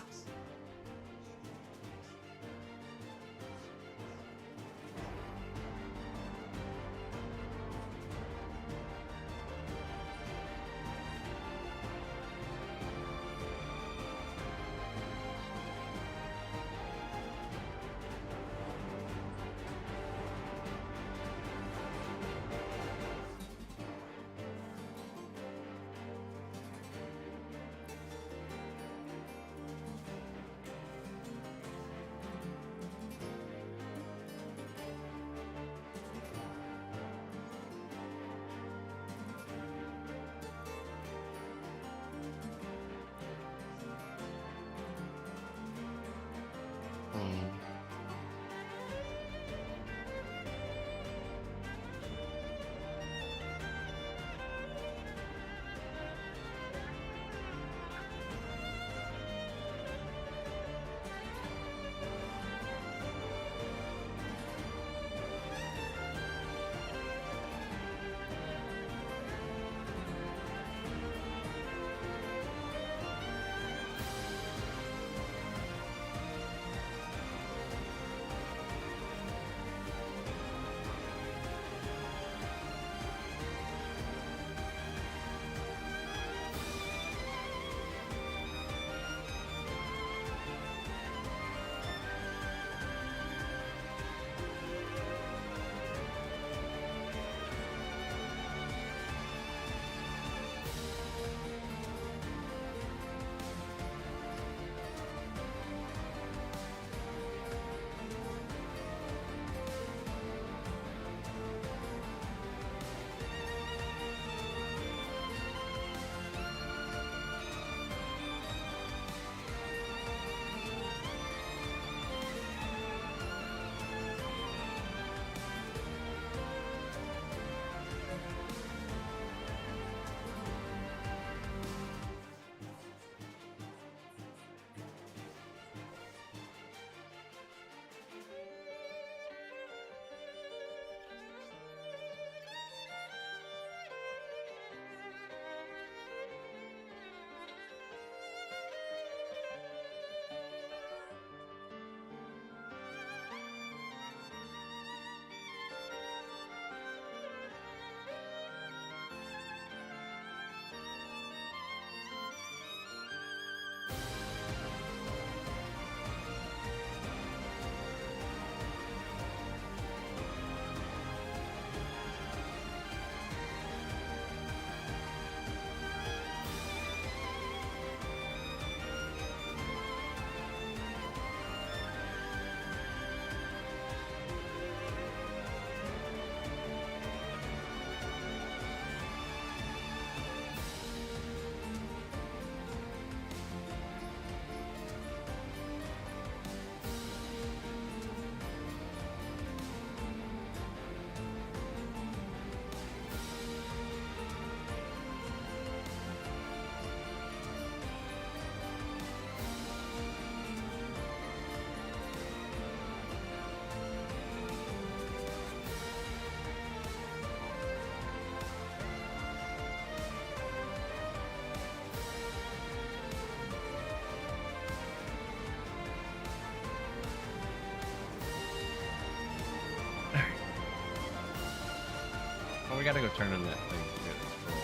we gotta go turn on that thing. Yeah, that's cool.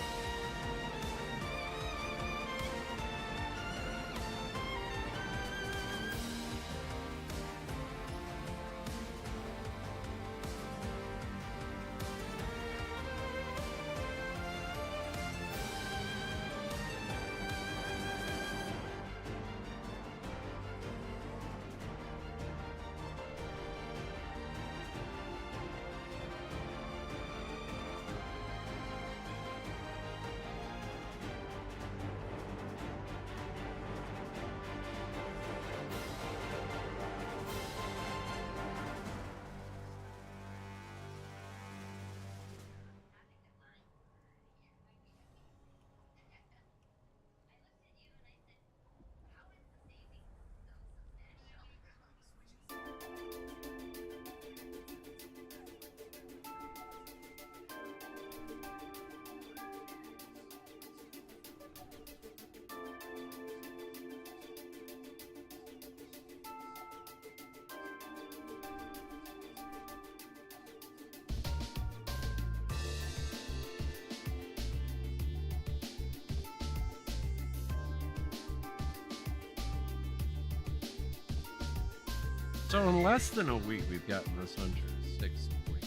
So in less than a week, we've gotten this hunter 649.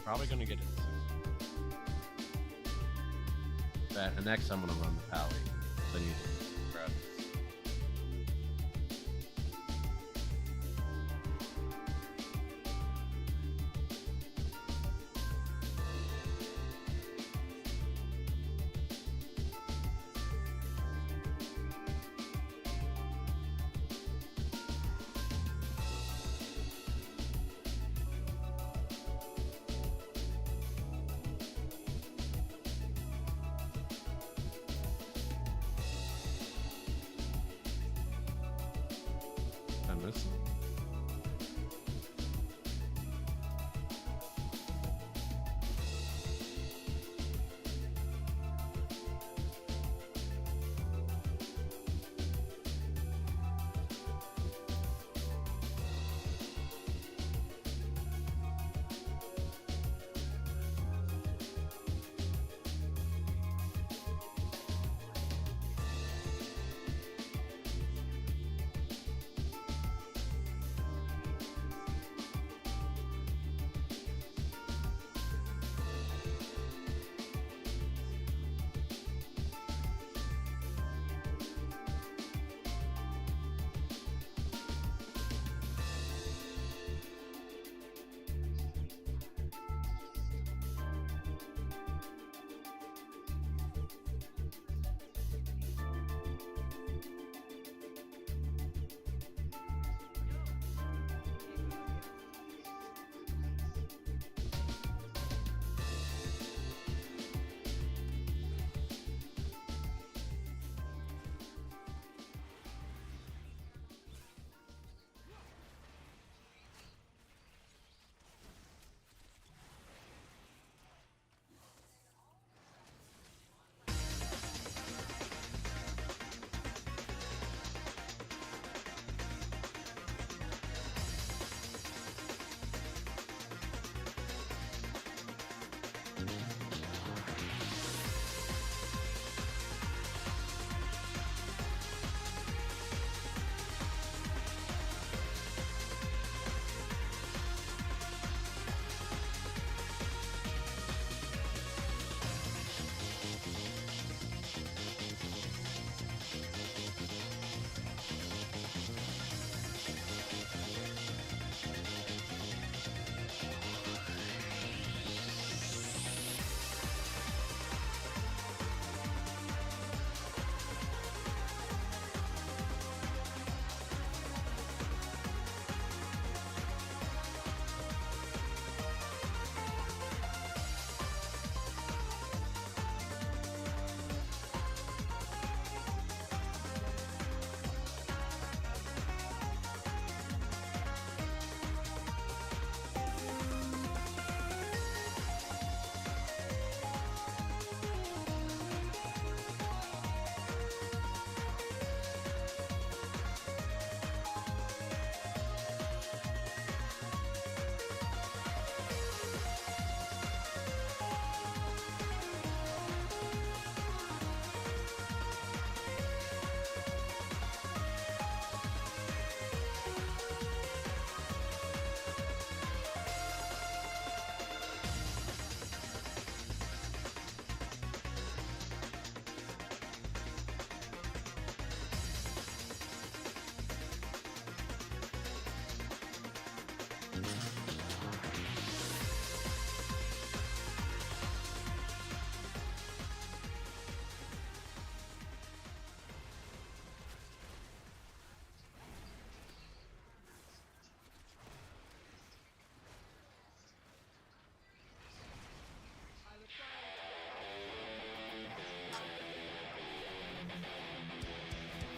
Probably gonna get it. And next, I'm gonna run the pally. Then you grab this. This.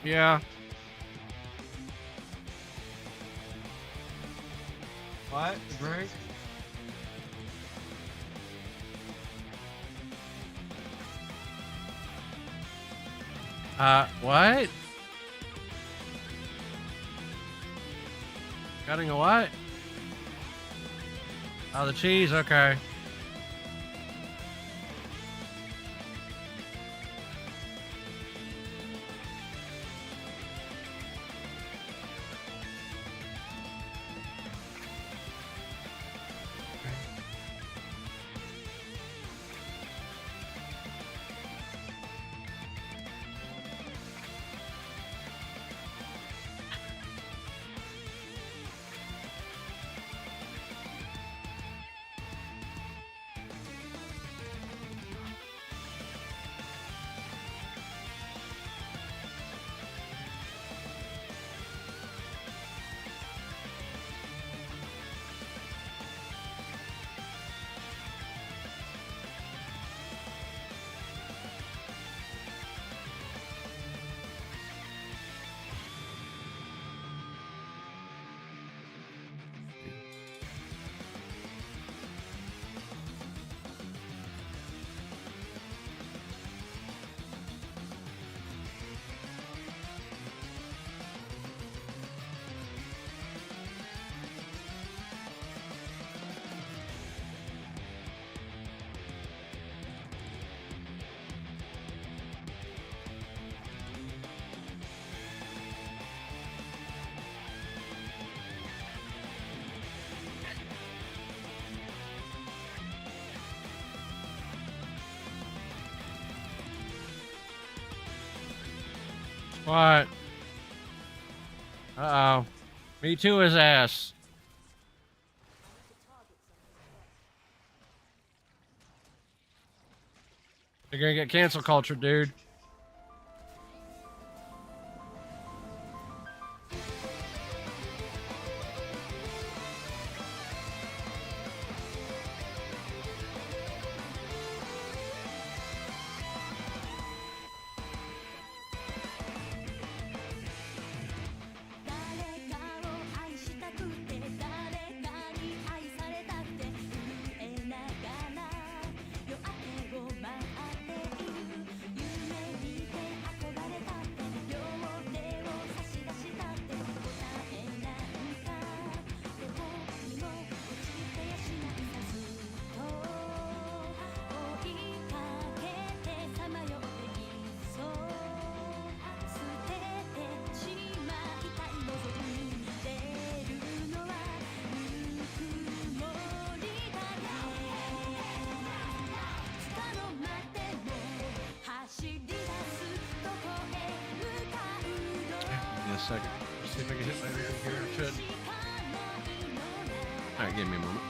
Yeah. What? Greg? What? Cutting a what? Oh, the cheese, okay. What? Uh-oh. Me too, his ass. You're gonna get cancel culture, dude. A second. See if I can hit my rear here. I should. Alright, give me a moment.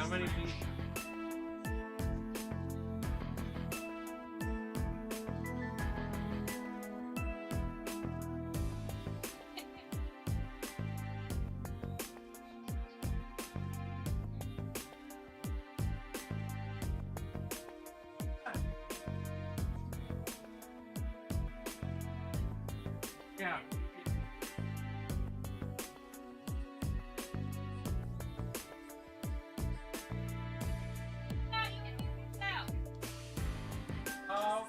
How many feet? Yeah. Oh,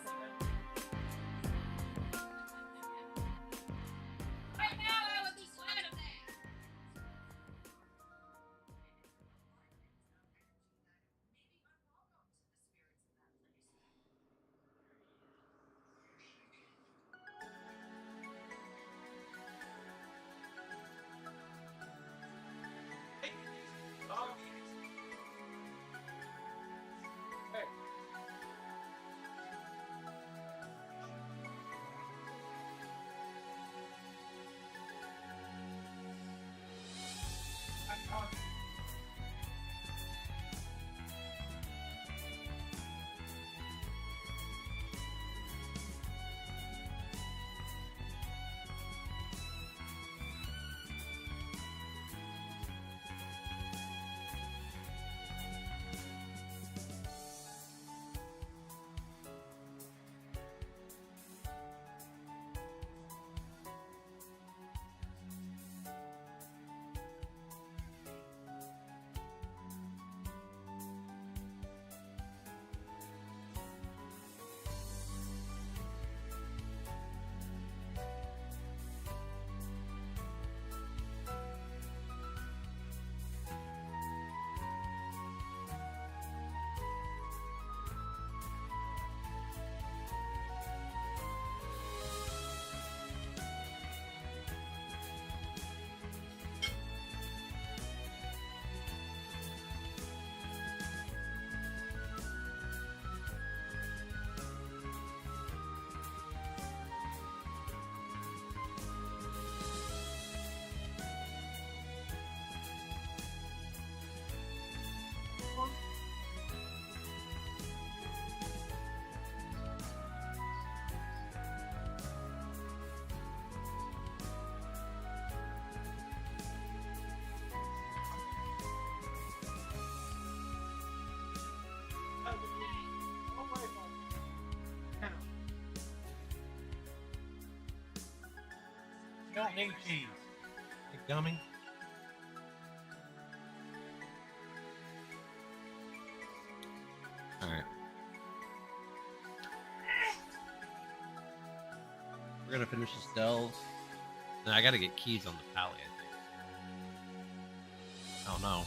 You don't need cheese. You dummy. Alright. We're gonna finish this delve. Now I gotta get keys on the pally, I think. Oh no.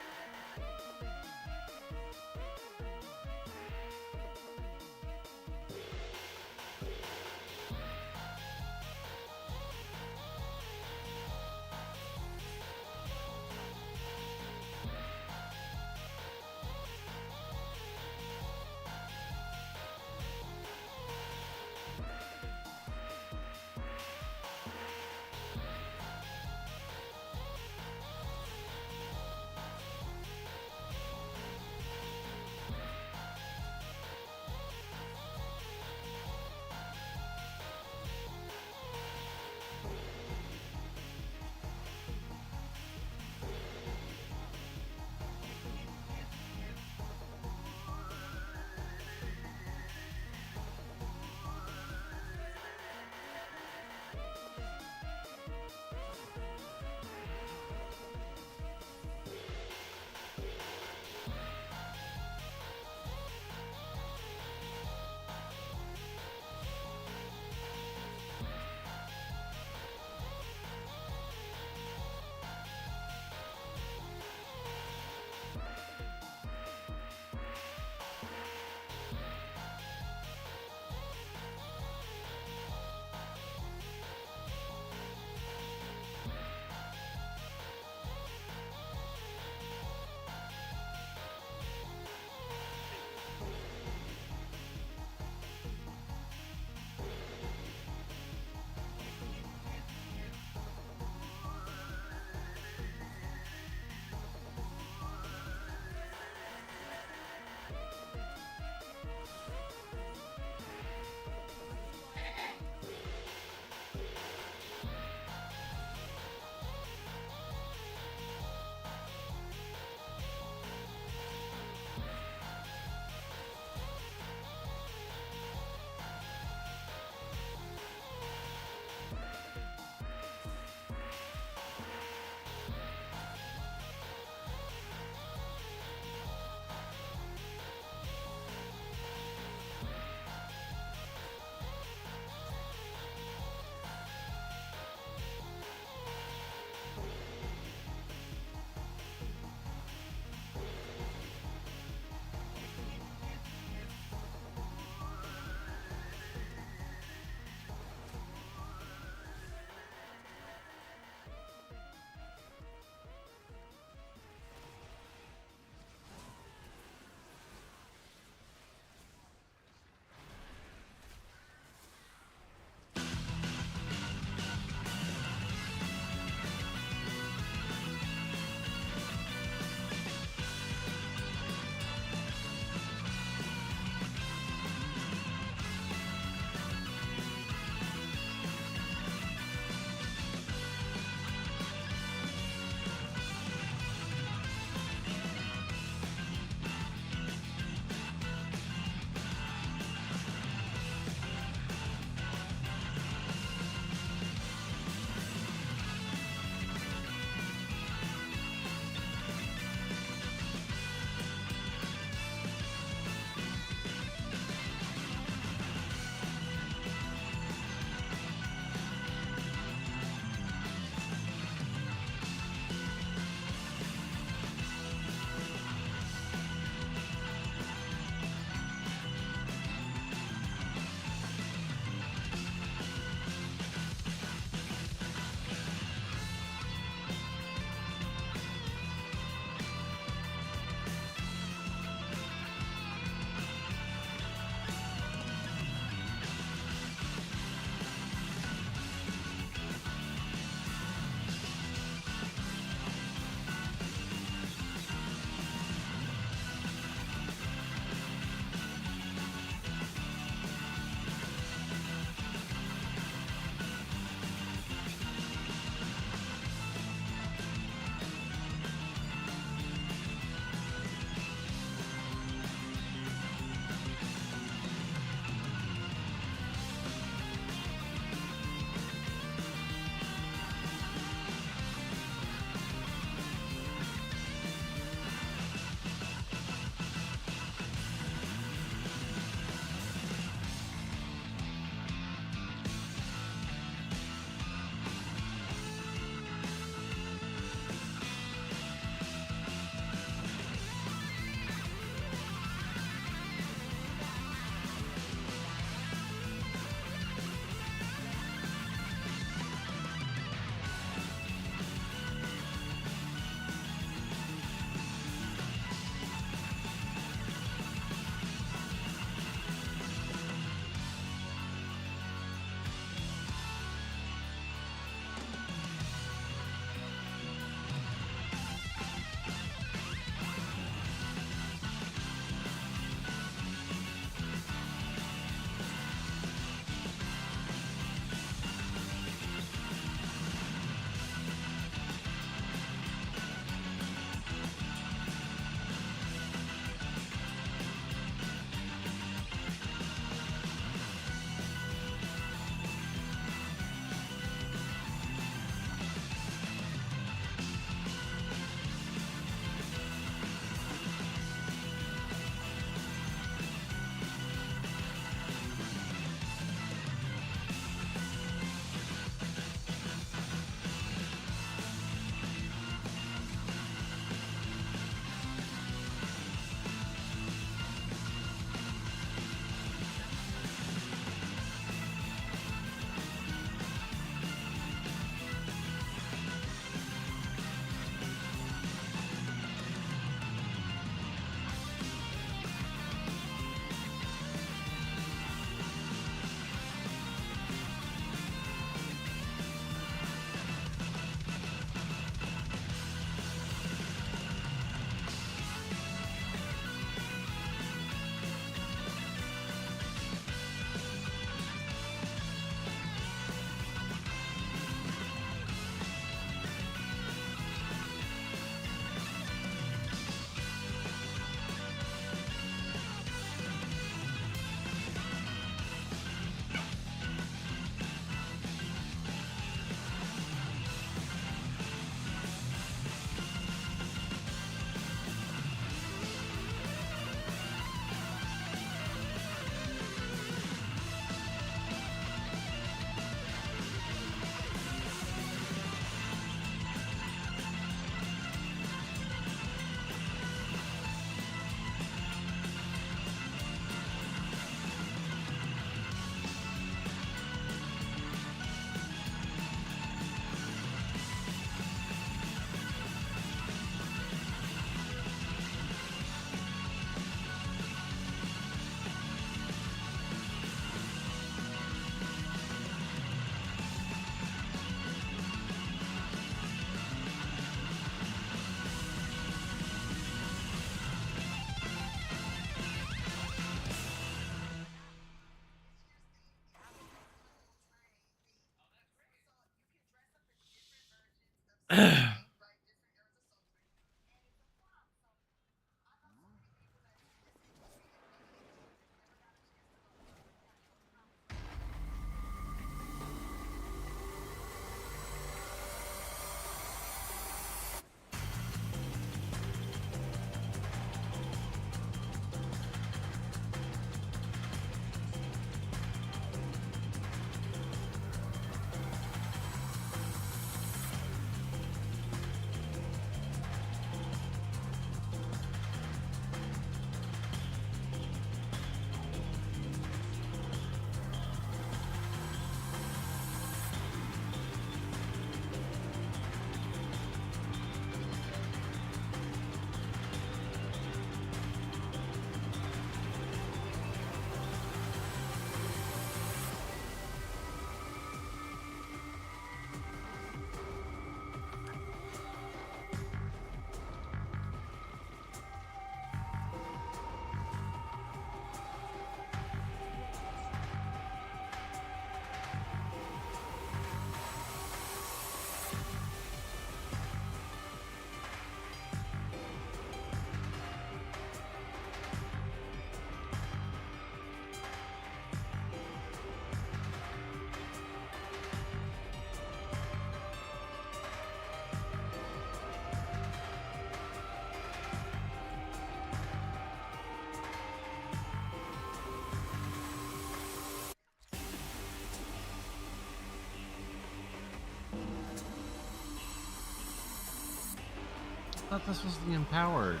I thought this was the empowered.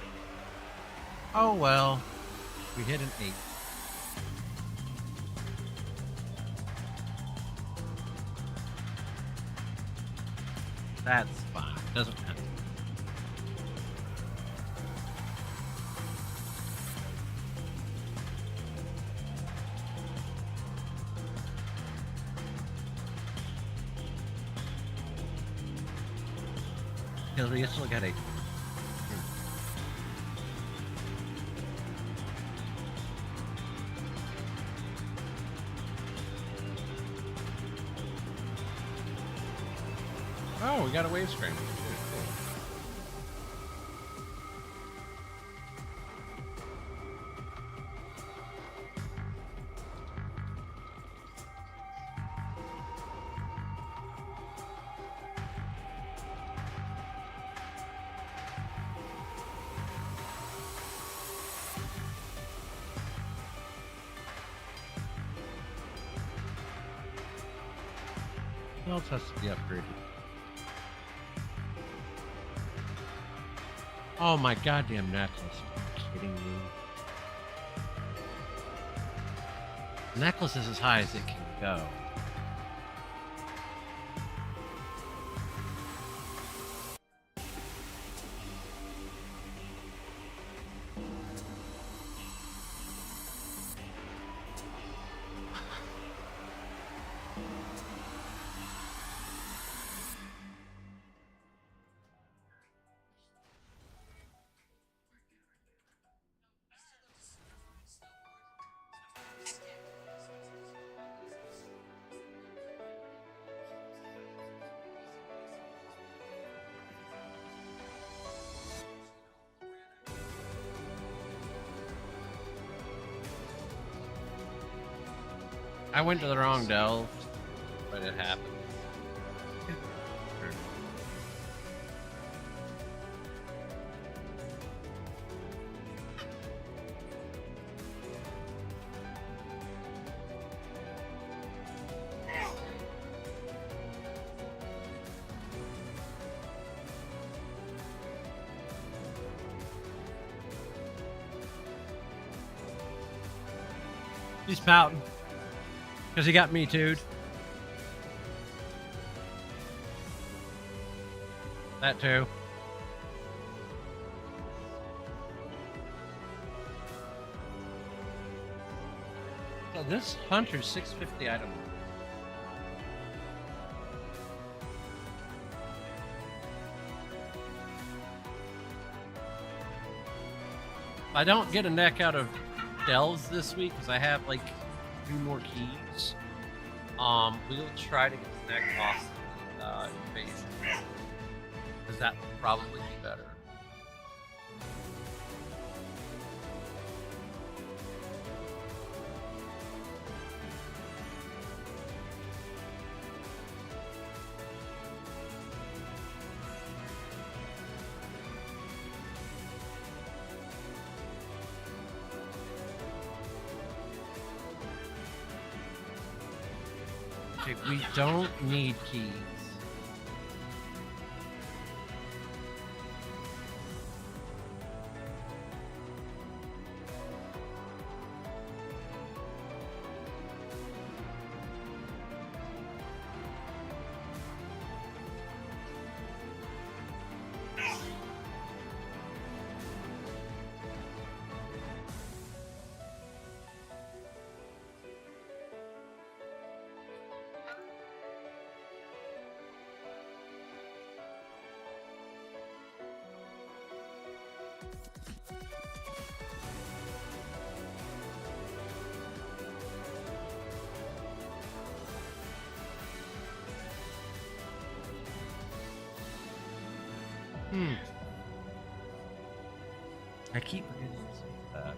Oh well. We hit an 8. That's fine. Doesn't matter. Because we still got 8. Oh, we got a wave screen. Cool. What else has to be upgraded? Oh my goddamn necklace. Are you kidding me? The necklace is as high as it can go. I went to the wrong delve, but it happened. He's pouting. Because he got me too'd. That too. So this hunter's 650 item. I don't get a neck out of delves this week because I have like 2 more keys. We'll try to get the neck off invasion. Because that would probably be better. Okay, we don't need keys. I keep forgetting to say that.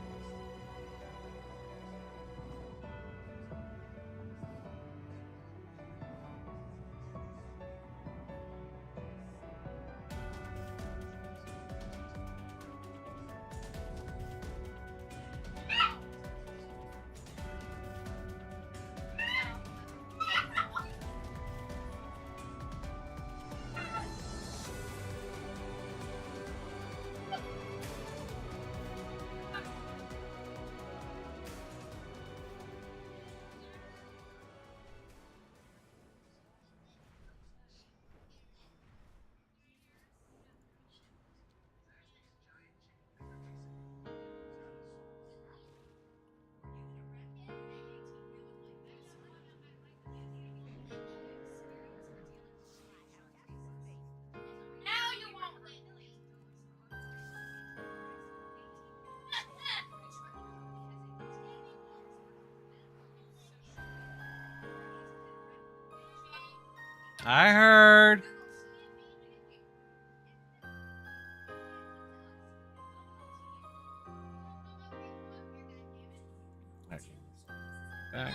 I heard. Back.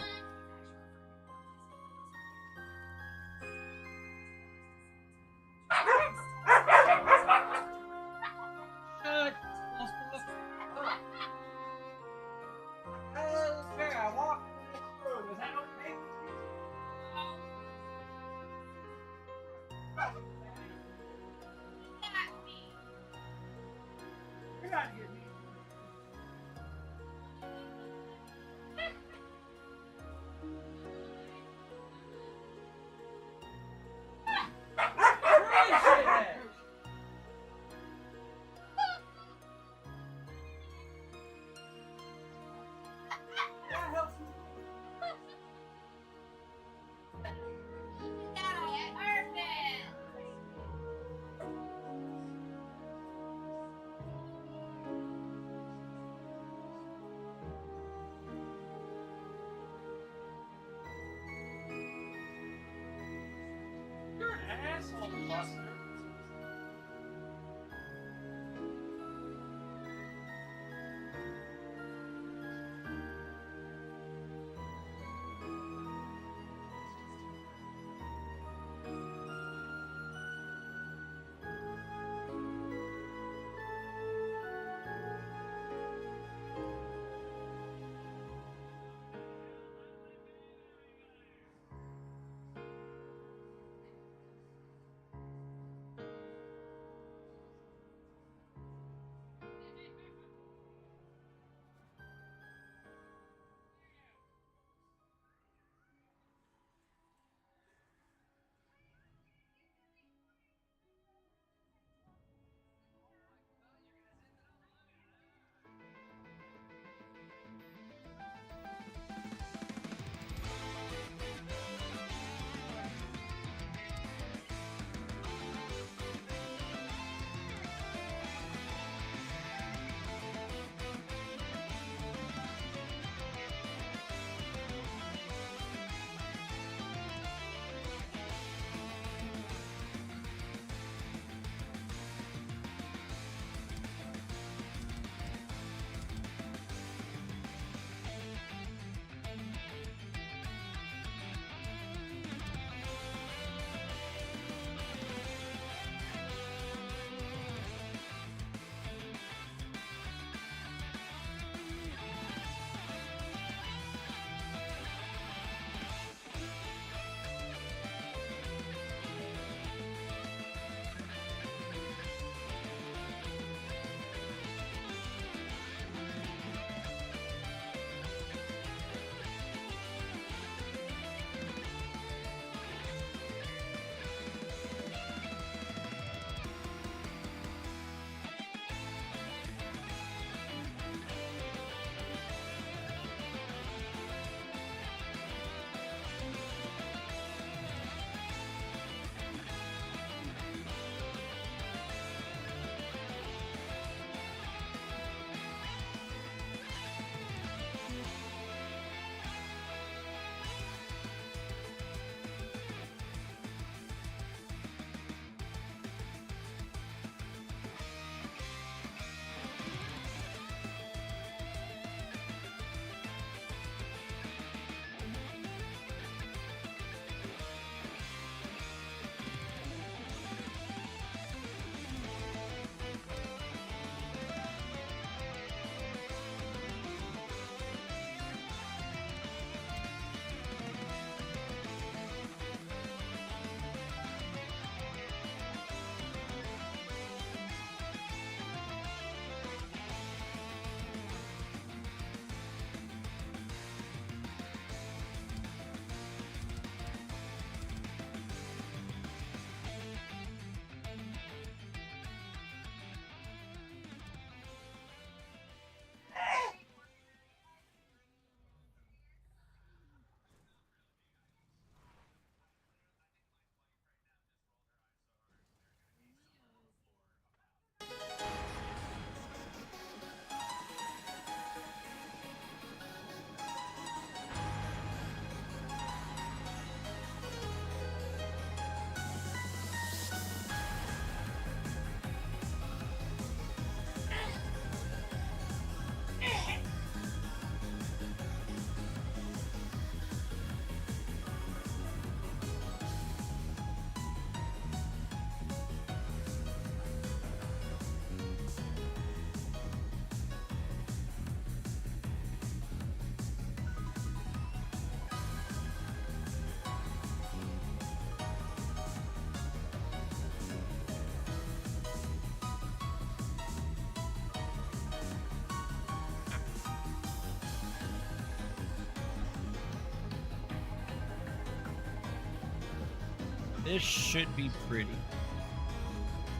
This should be pretty.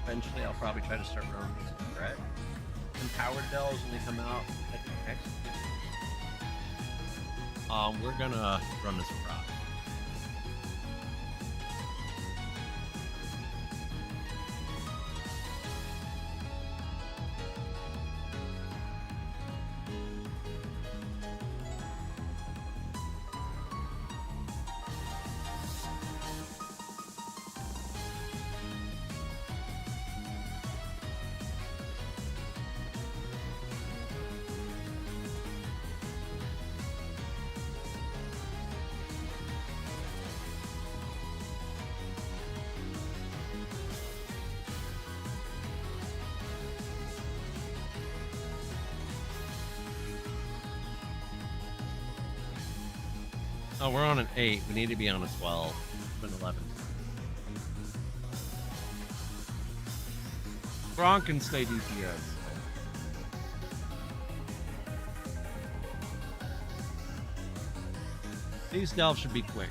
Eventually, I'll probably try to start running these Brett. And powered bells when they come out. I think next. We're gonna run this rock. Oh, we're on an 8. We need to be on a 12. An 11. Gronk can stay DPS. These delves should be quick.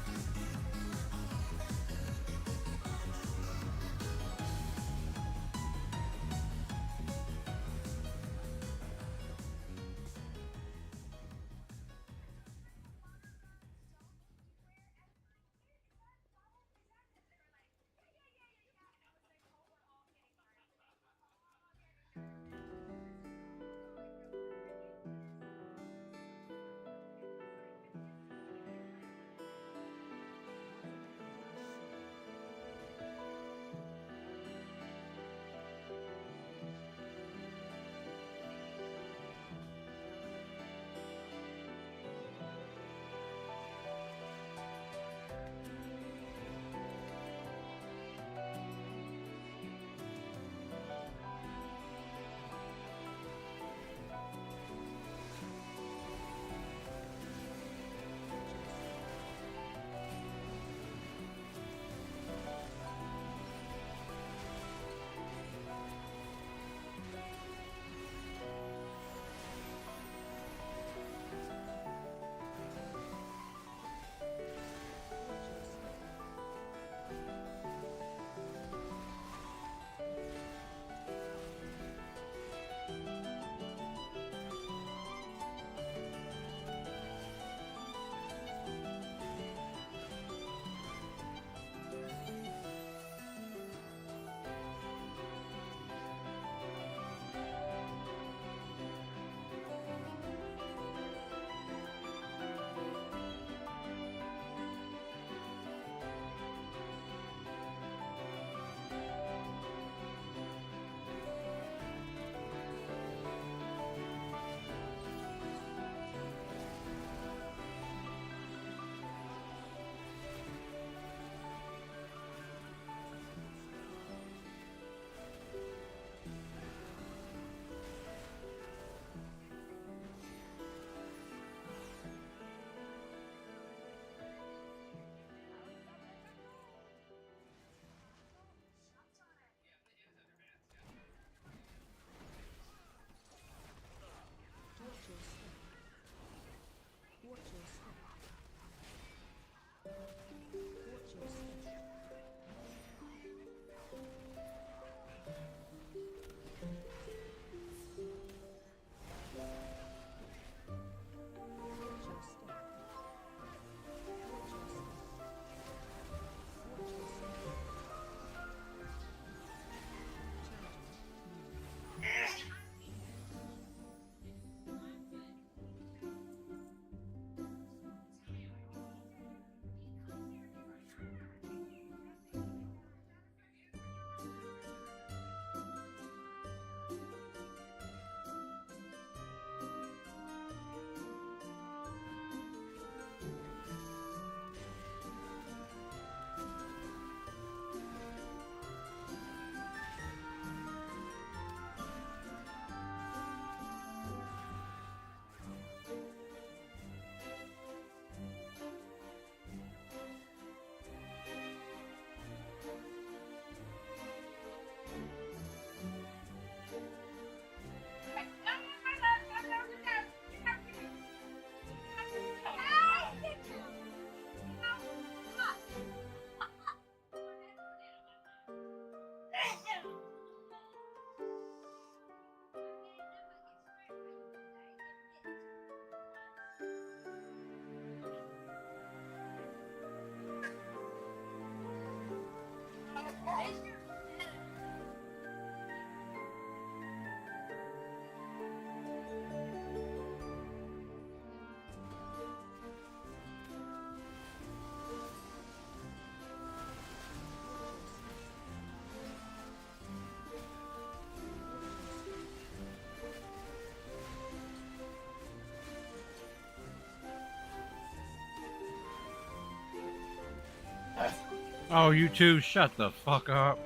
Oh, you two, shut the fuck up.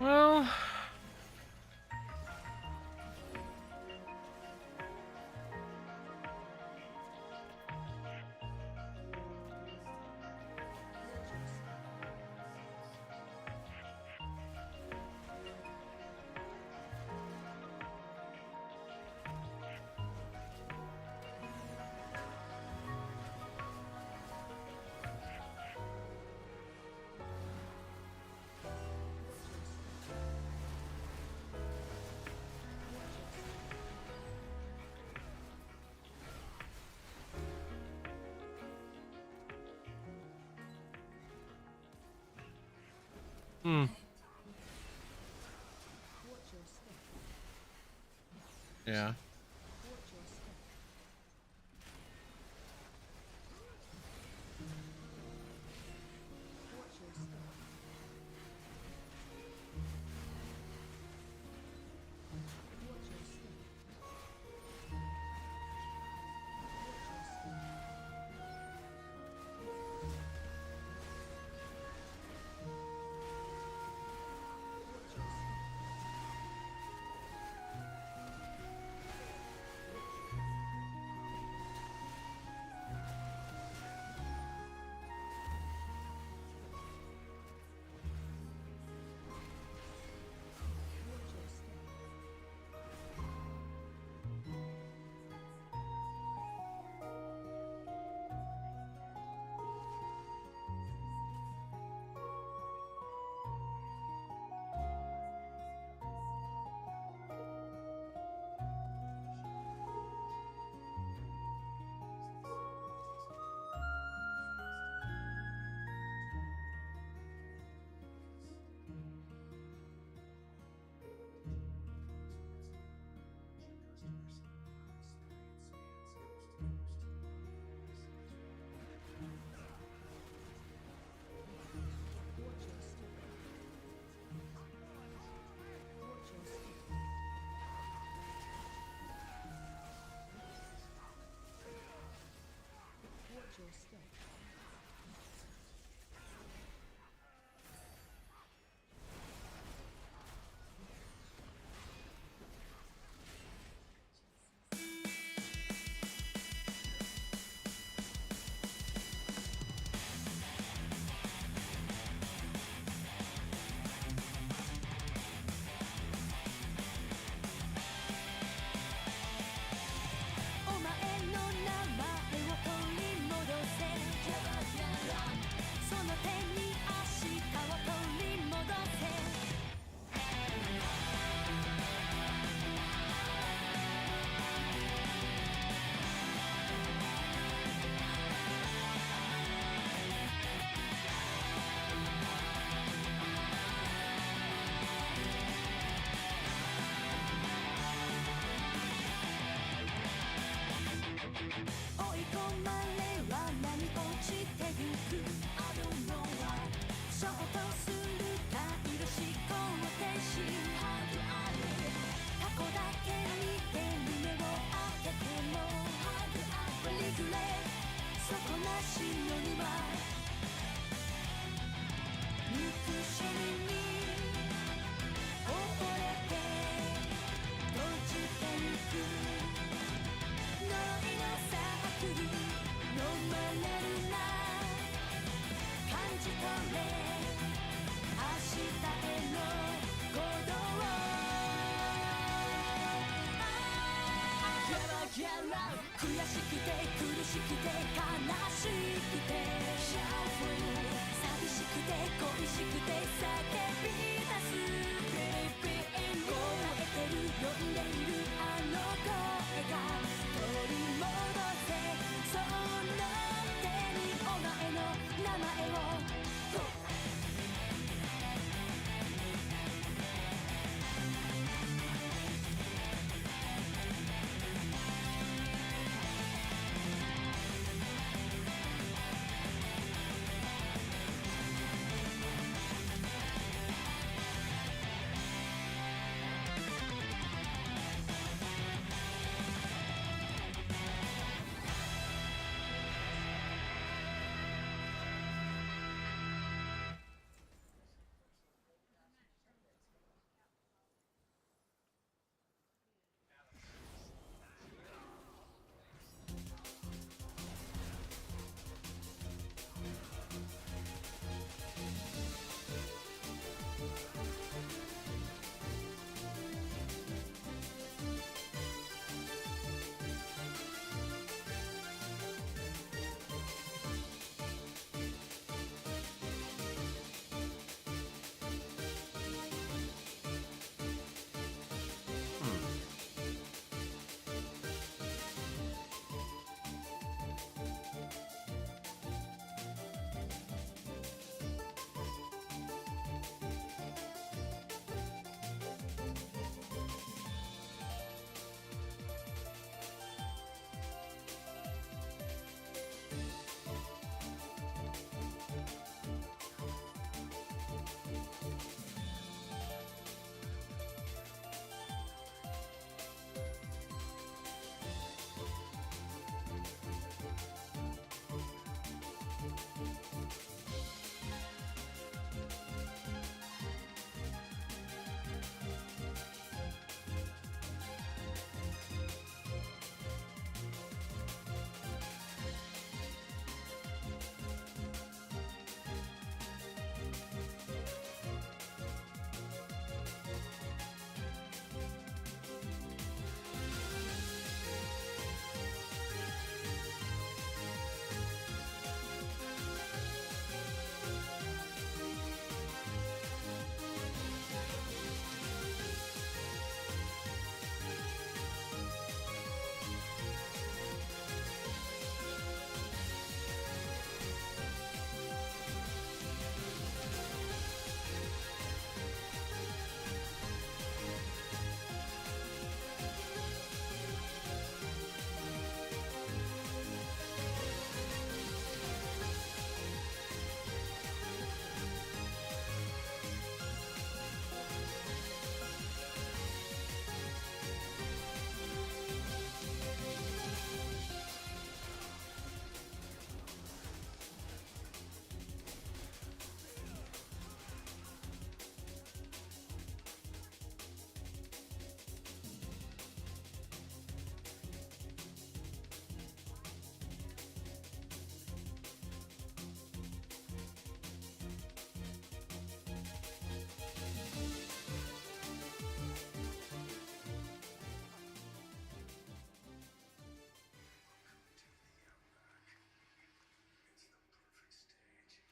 Well, hmm. Yeah. お前の名前を取り戻せその手に明日を取り戻せ追い込まれは何落ちてゆく I don't know why ショートする態度思考停止過去だけ見て胸を開けてもリグレ底なしの庭憎しみに溺れて閉じてゆくノイのサークル飲まれるな感じ取れ明日への鼓動ギャラギャラ悔しくて苦しくて悲しくて寂しくて恋しくて叫び出す燃えてる呼んでいるあの声が取り戻せその手にお前の名前を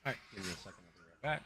right, give me a second. I'll be right back.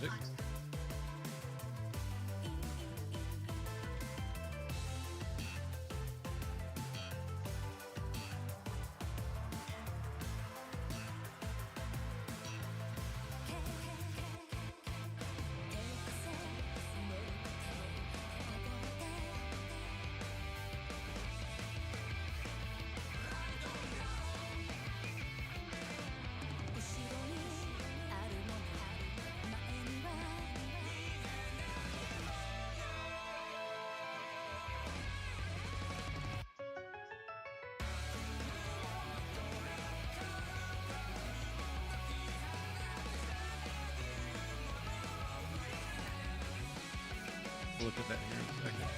Music. take a look at that here in a second.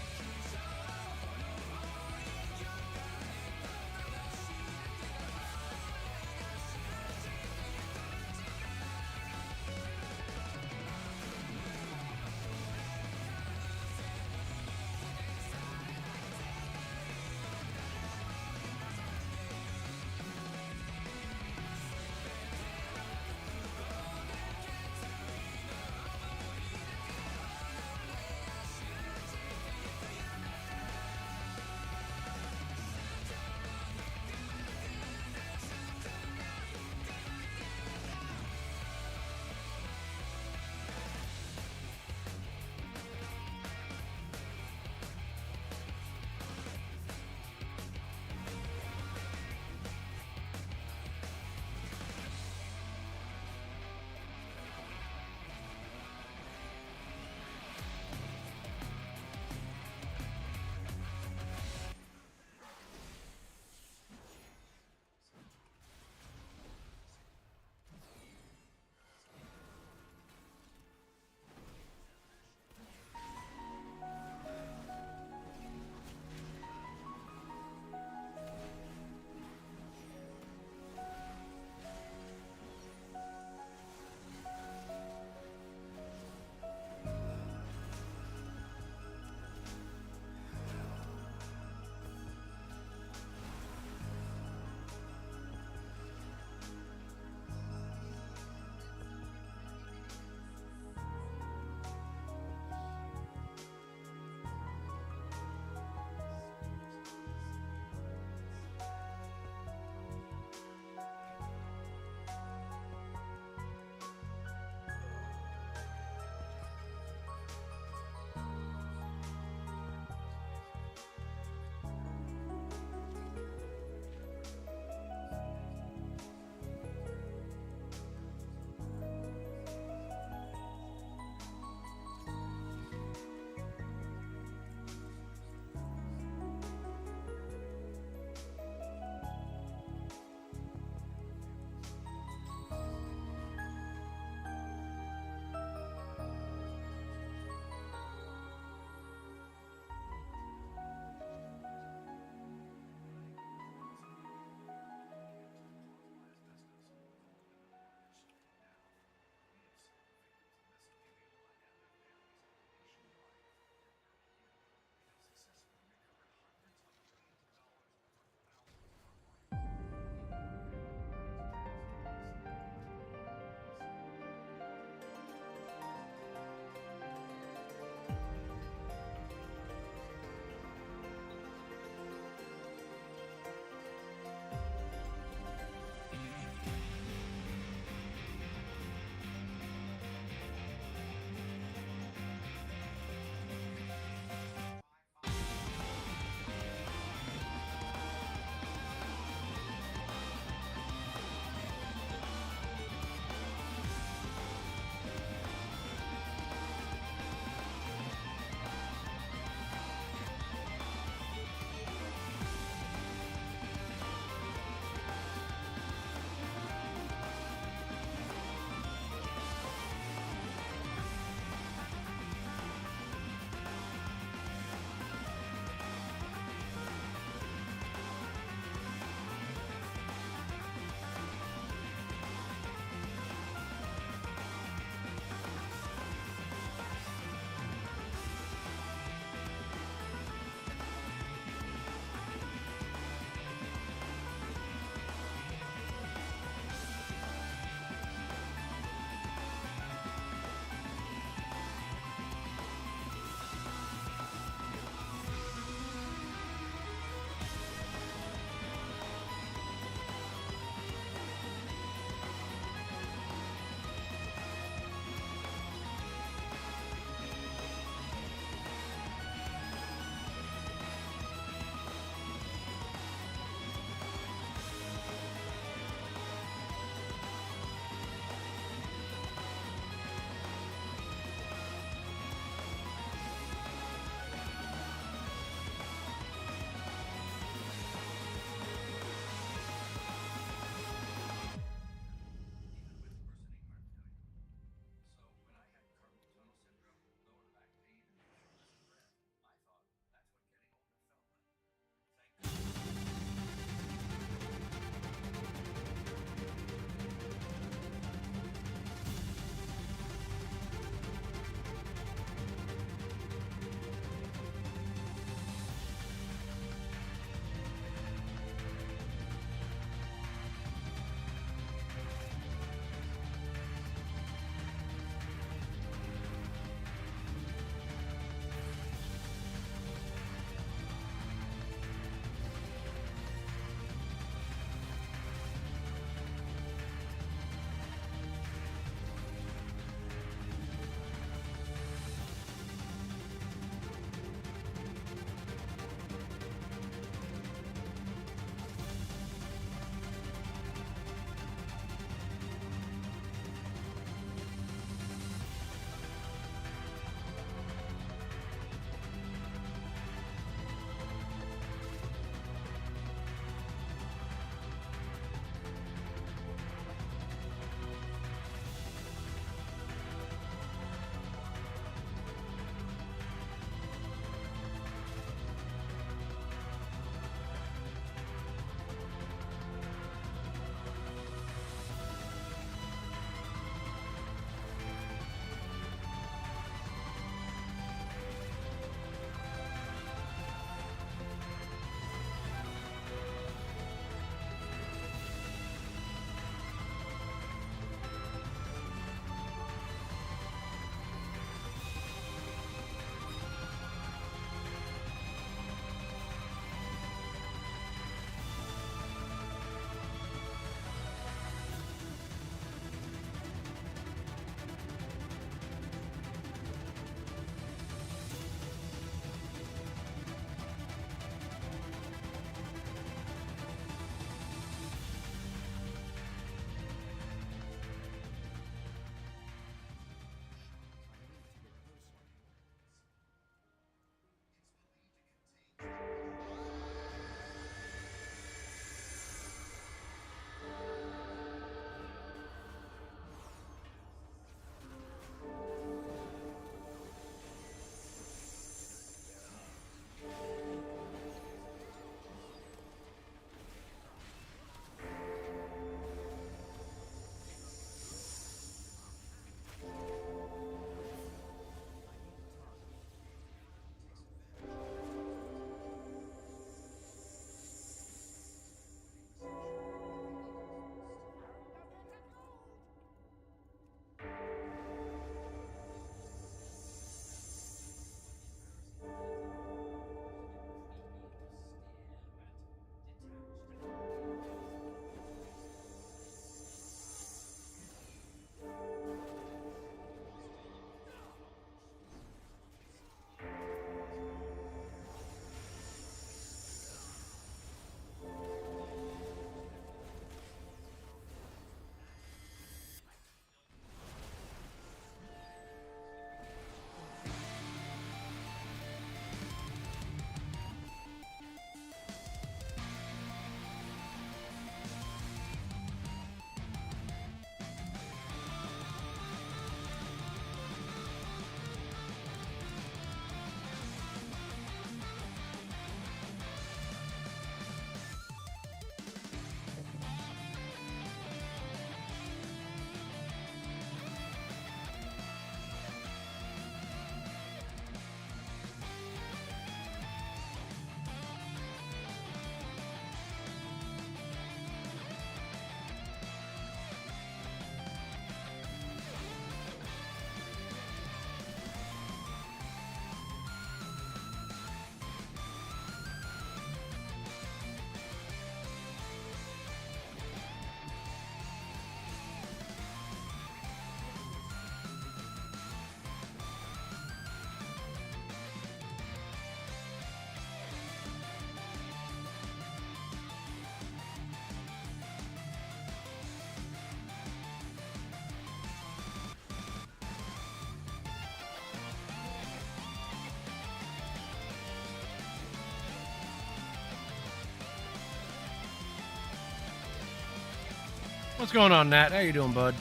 What's going on, Nat? How you doing, bud?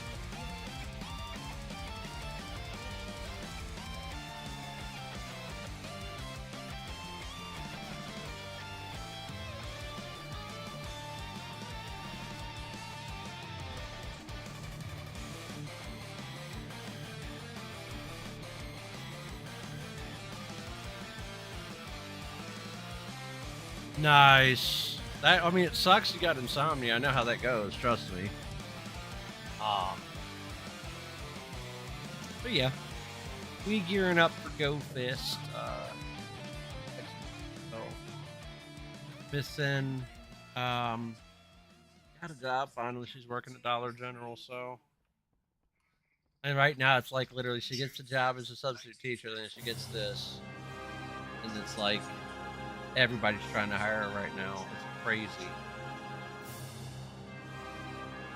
Nice. That, I mean, it sucks you got insomnia. I know how that goes. Trust me. But yeah, we gearing up for Go Fest. So missing got a job finally. She's working at Dollar General. So, and right now it's like literally she gets the job as a substitute teacher, then she gets this, and it's like everybody's trying to hire her right now. It's crazy.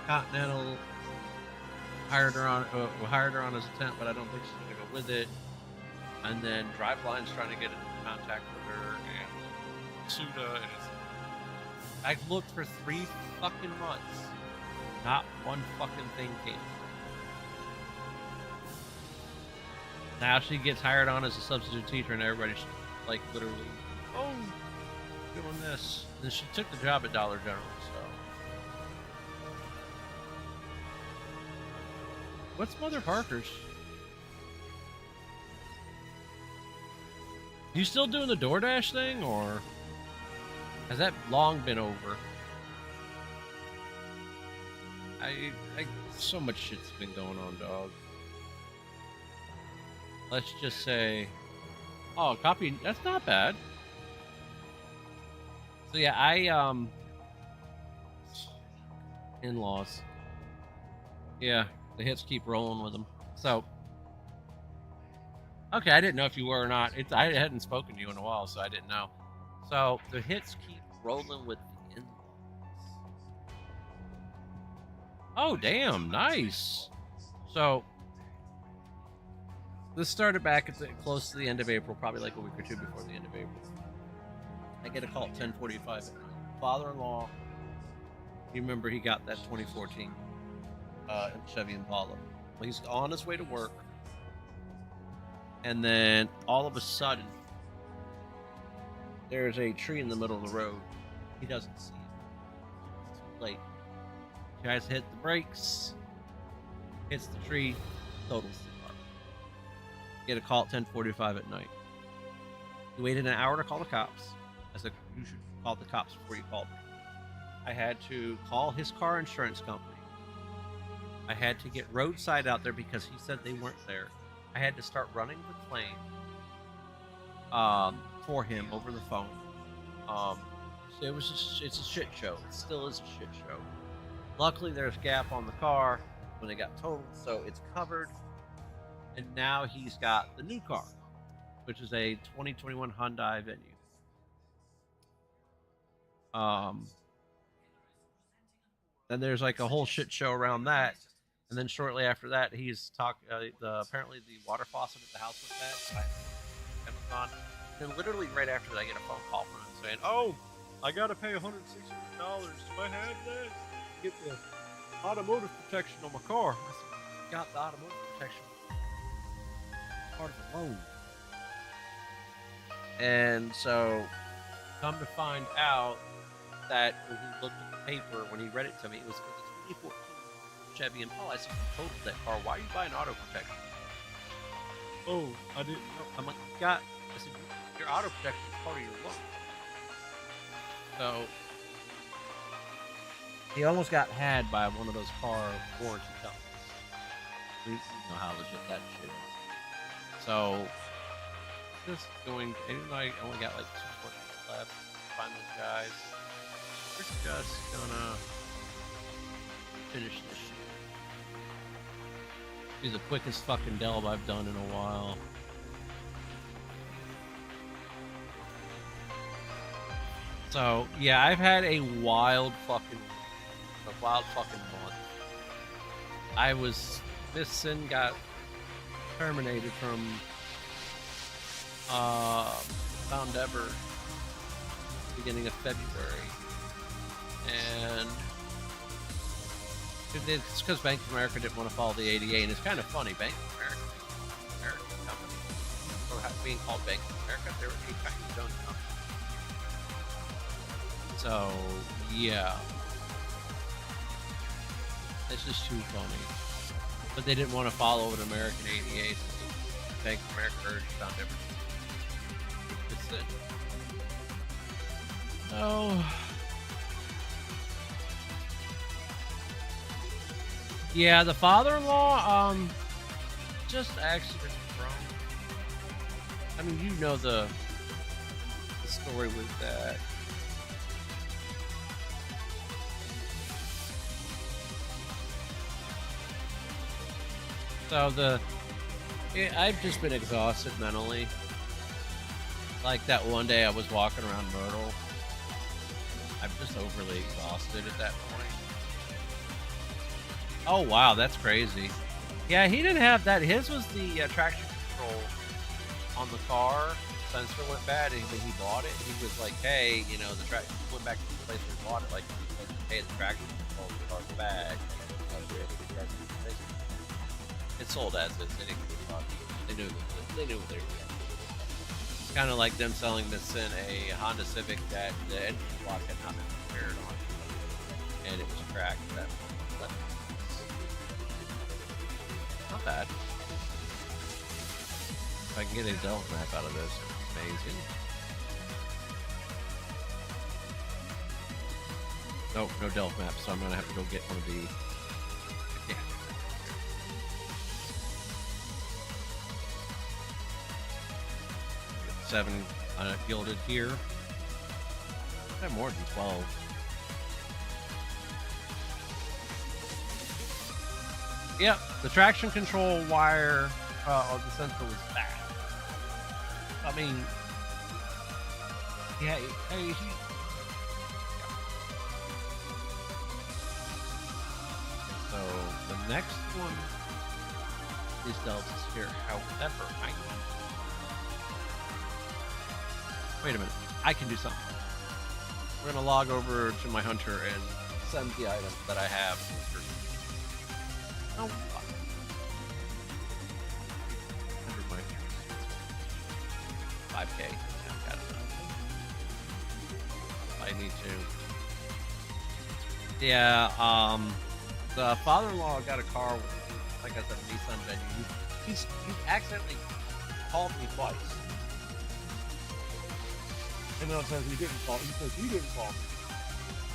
Continental hired her on as a temp, but I don't think she's gonna go with it. And then Driveline's trying to get in contact with her, and Suda. And I looked for 3 fucking months. Not one fucking thing came. Now she gets hired on as a substitute teacher, and everybody's like literally, oh, doing this. And she took the job at Dollar General, so. What's Mother Parker's? You still doing the DoorDash thing, or has that long been over? So much shit's been going on, dog. Let's just say, oh, copy. That's not bad. So yeah, in-laws. Yeah, the hits keep rolling with them. So, okay, I didn't know if you were or not. I hadn't spoken to you in a while, so I didn't know. So the hits keep rolling with the in-laws. Oh, damn, nice. So this started back at close to the end of April, probably like a week or two before the end of April. I get a call at 10:45. Father-in-law, you remember he got that 2014 Chevy Impala. Well, he's on his way to work, and then all of a sudden, there's a tree in the middle of the road. He doesn't see it. It's too late. Tries to hit the brakes, hits the tree, totals the car. Get a call at 10:45 at night. He waited an hour to call the cops. I said, you should call the cops before you called me. I had to call his car insurance company. I had to get roadside out there because he said they weren't there. I had to start running the claim for him over the phone. So it's a shit show. It still is a shit show. Luckily, there's gap on the car when it got totaled, so it's covered. And now he's got the new car, which is a 2021 Hyundai Venue. Then there's like a whole shit show around that, and then shortly after that, he's apparently the water faucet at the house was bad, so I Amazon. Then literally right after that, I get a phone call from him saying, "Oh, I gotta pay $160. Do I have that? Get the automotive protection on my car." I said, "Got the automotive protection, part of the loan." And so, come to find out that when he looked at the paper, when he read it to me, it was for the 2014 Chevy Impala. I said, "You totaled that car. Why are you buying auto protection?" "Oh, I didn't know." I'm like, I said, "Your auto protection is part of your loan." So he almost got had by one of those car warranty companies. We know how legit that shit is. So just going, even though I only got like 2 more days left to find those guys, we're just gonna finish this shit. Be the quickest fucking delve I've done in a while. So yeah, I've had a wild fucking month. I was missing, got terminated from Found Ever beginning of February, and It's because Bank of America didn't want to follow the ADA, and it's kind of funny. Bank of America, American company, or being called Bank of America, they were a Chinese-owned company. So yeah, it's just too funny. But they didn't want to follow an American ADA, so Bank of America urged found different. It's it. Oh. Yeah, the father-in-law, just accident prone. I mean, you know the story with that. So I've just been exhausted mentally. Like that one day I was walking around Myrtle. I'm just overly exhausted at that point. Oh wow, that's crazy. Yeah, he didn't have that. His was the traction control on the car. The sensor went bad, and when he bought it, he was like, "Hey, you know, the traction went back to the place where he bought it. Like, hey, the traction control of the car's bad. It's sold as is. They didn't give a fuck. They knew what they were doing. Kind of like them selling the Sin a Honda Civic that the engine block had not been repaired on, and it was cracked. That not bad. If I can get a delta map out of this, it's amazing. Nope, no delta map, so I'm gonna have to go get one of the. Yeah. 7 gilded here. I have more than 12. Yep, the traction control wire of the sensor was bad. I mean, yeah, hey, so the next one is Delta's here. However, wait a minute, I can do something. We're gonna log over to my hunter and send the item that I have. Oh, fuck. Never mind. 5K. Yeah, got it. I need to. Yeah, the father-in-law got a car with, like I said, a Nissan Venue. He's accidentally called me twice. And then it says he didn't call. He says he didn't call me.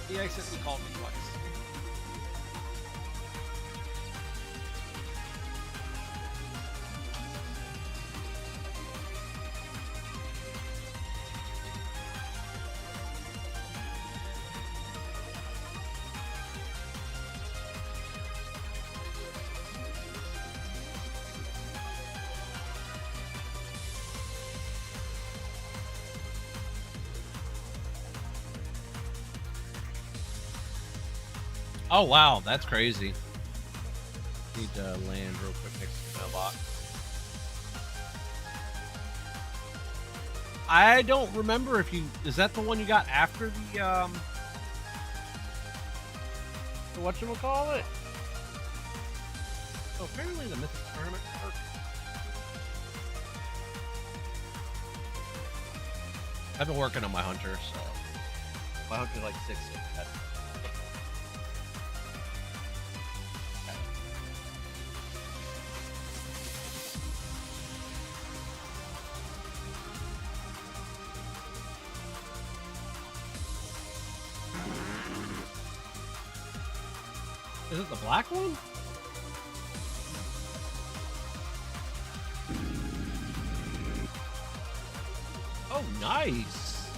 He accidentally called me twice. Oh wow, that's crazy. Need to land real quick next to the mailbox. I don't remember if you is that the one you got after the whatchamacallit? So apparently the Mythic Tournament worked. I've been working on my hunter, so my hunter's like 6'6". Is it the black one? Oh, nice.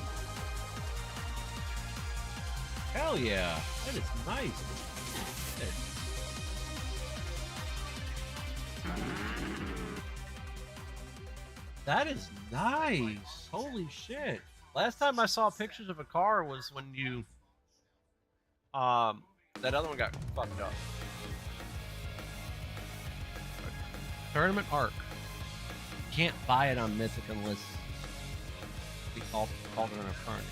Hell yeah. That is nice. That is nice. Holy shit. Last time I saw pictures of a car was when you that other one got fucked up. Tournament Arc. You can't buy it on Mythic unless we called it on a carnage.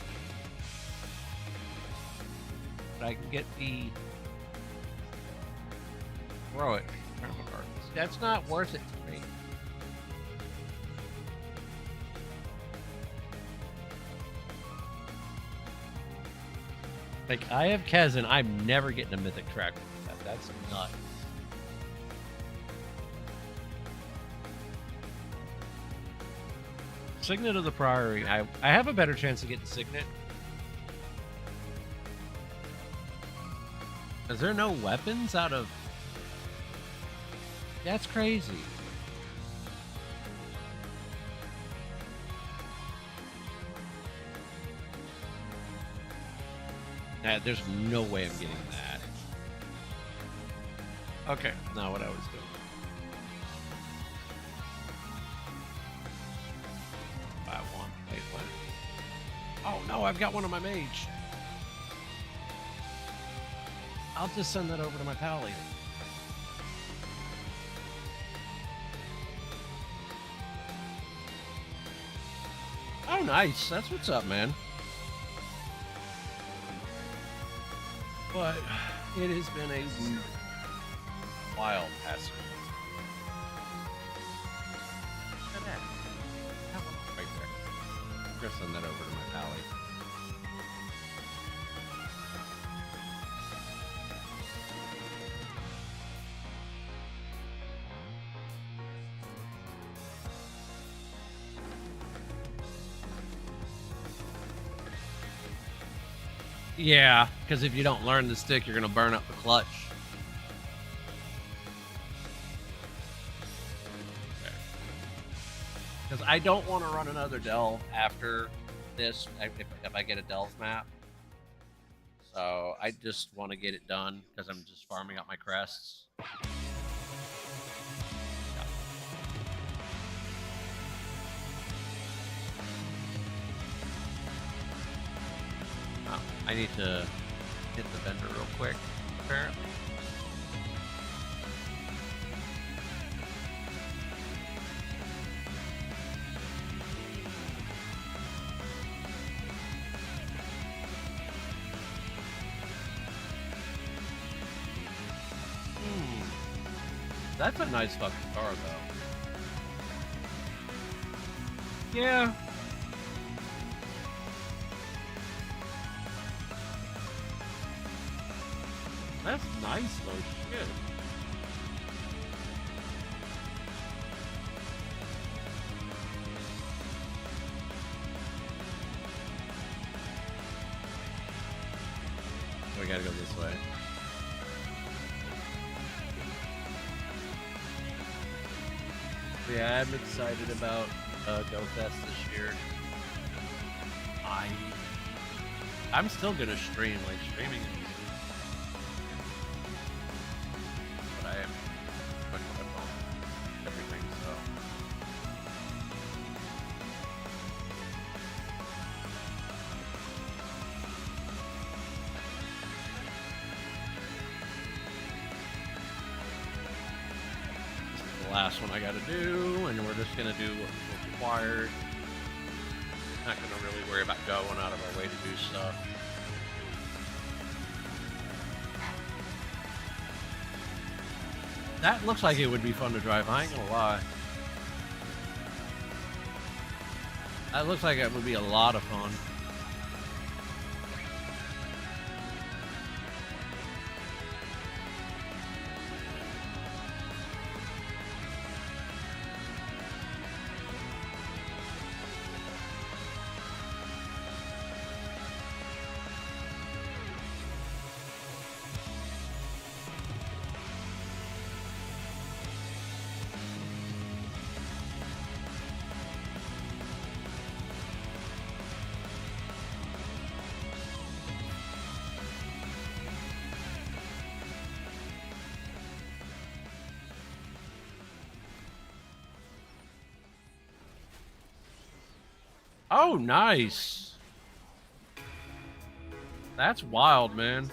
But I can get the throw it. That's not worth it to me. Like, I have Kez and I'm never getting a mythic track with that. That's nuts. Signet of the Priory. I have a better chance of getting Signet. Is there no weapons out of... That's crazy. There's no way I'm getting that. Okay, not what I was doing. Buy one. Wait, what? Oh no, I've got one on my mage. I'll just send that over to my pal later. Oh, nice. That's what's up, man. But it has been a wild past. Look at that. That one right there. I'm gonna send that over to my pally. Yeah, because if you don't learn the stick, you're going to burn up the clutch. Because I don't want to run another delve after this, if I get a delve map. So I just want to get it done because I'm just farming up my crests. I need to hit the vendor real quick, apparently. That's a nice fucking car, though. Yeah. That's nice though, shit. We gotta go this way. Yeah, I'm excited about Go Fest this year. I'm still gonna stream, like streaming. But I am putting up everything, so. This is the last one I gotta do, and we're just gonna do what's required. Not gonna really worry about going out of our way to do stuff. That looks like it would be fun to drive, I ain't gonna lie. That looks like it would be a lot of fun. Oh, nice. That's wild, man.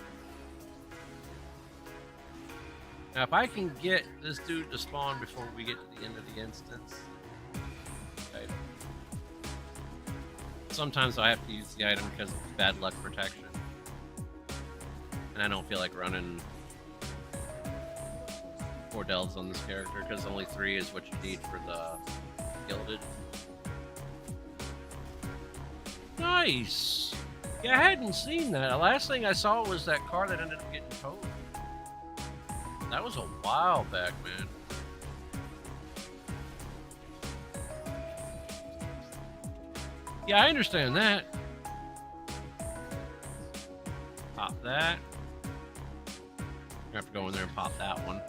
Now, if I can get this dude to spawn before we get to the end of the instance. Okay. Sometimes I have to use the item because of bad luck protection. And I don't feel like running 4 delves on this character because only 3 is what you need for the gilded. Nice. Yeah, I hadn't seen that. The last thing I saw was that car that ended up getting towed. That was a while back, man. Yeah, I understand that. Pop that. I have to go in there and pop that one.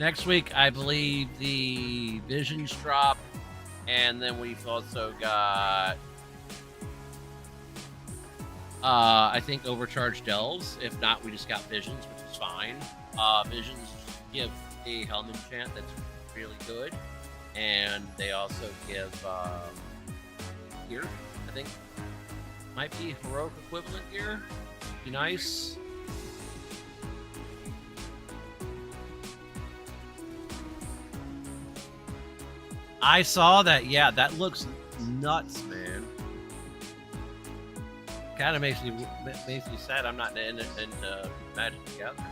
Next week, I believe the Visions drop, and then we've also got, I think, Overcharged Delves. If not, we just got Visions, which is fine. Visions give a helm enchant that's really good, and they also give gear, I think. Might be heroic equivalent gear. Be nice. I saw that. Yeah, that looks nuts, man. Kind of makes me sad. I'm not into Magic the Gathering.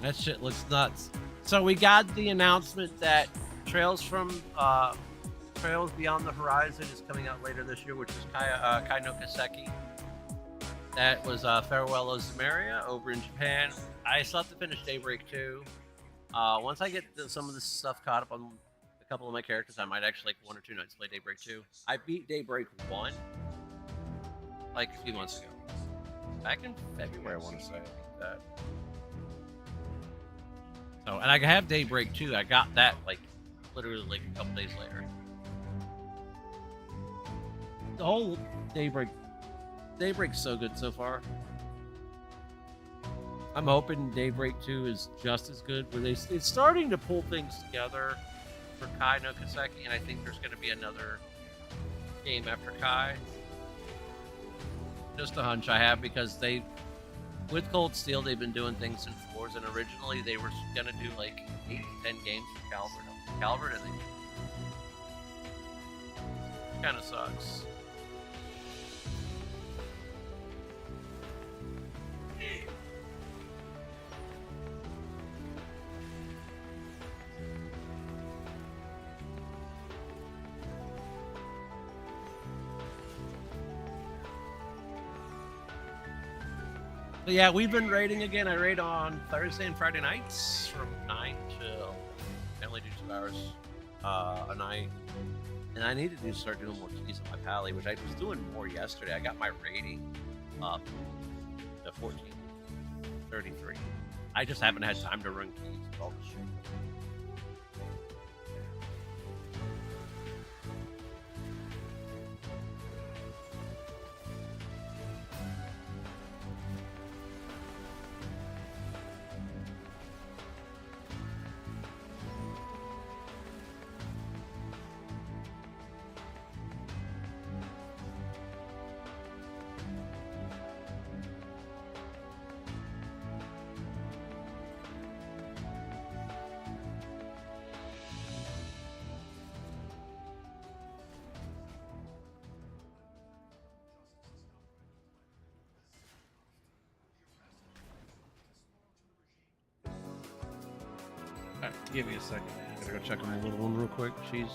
That shit looks nuts. So we got the announcement that Trails Beyond the Horizon is coming out later this year, which is Kai no Kaseki. That was Farewell Ozmaria over in Japan. I still have to finish Daybreak 2. Once I get some of this stuff caught up on a couple of my characters, I might actually, like, 1 or 2 nights play Daybreak 2. I beat Daybreak 1 like a few months ago. Back in February, I want to say I beat that. So, and I have Daybreak 2. I got that like literally like a couple days later. The whole Daybreak's so good so far. I'm hoping Daybreak 2 is just as good. Where it's starting to pull things together for Kai no Kaseki, and I think there's going to be another game after Kai. Just a hunch I have, because with Cold Steel, they've been doing things in 4s, and originally they were going to do like 8 to 10 games for Calvert, and they kind of sucks. But yeah, we've been raiding again. I raid on Thursday and Friday nights from 9 till I only do 2 hours a night. And I need to start doing more keys on my pally, which I was doing more yesterday. I got my rating up to 1433. I just haven't had time to run keys with all the shit. Alright, give me a second. I gotta go check on the little one real quick. She's...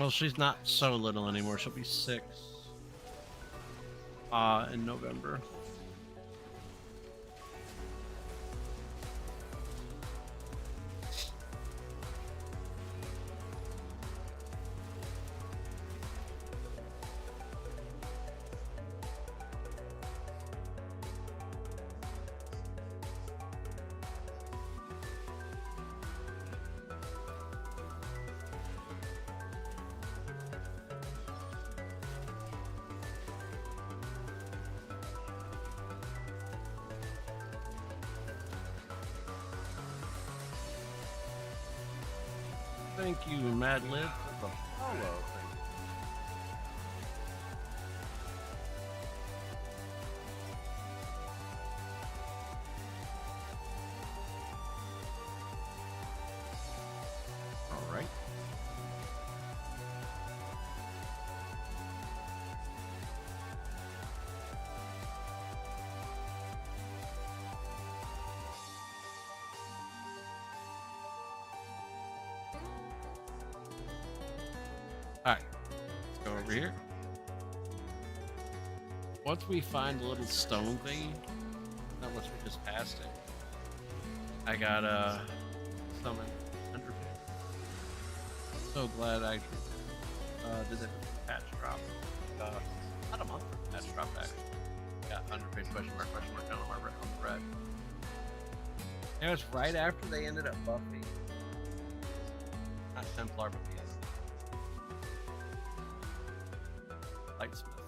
Well, she's not so little anymore. She'll be 6 in November. Thank you, Mad Lib, for the follow. All right. All right, let's go over here. Once we find the little stone thing, not once we just passed it, I got summon underpin. So glad I did it patch drop. Not a month for patch drop actually. Got underpin question mark down on the red. And it was right after they ended up buffing. Not Templar, but the other. Lightsmith.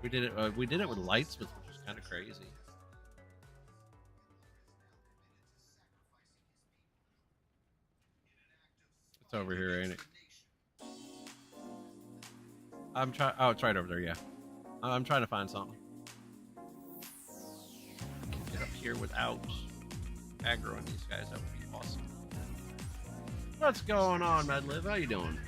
We did it with Lightsmith, which is kind of crazy. It's over here, ain't it? I'm trying. Oh, it's right over there. Yeah, I'm trying to find something. I can get up here without aggroing these guys. That would be awesome. What's going on, Mad Liv? How you doing?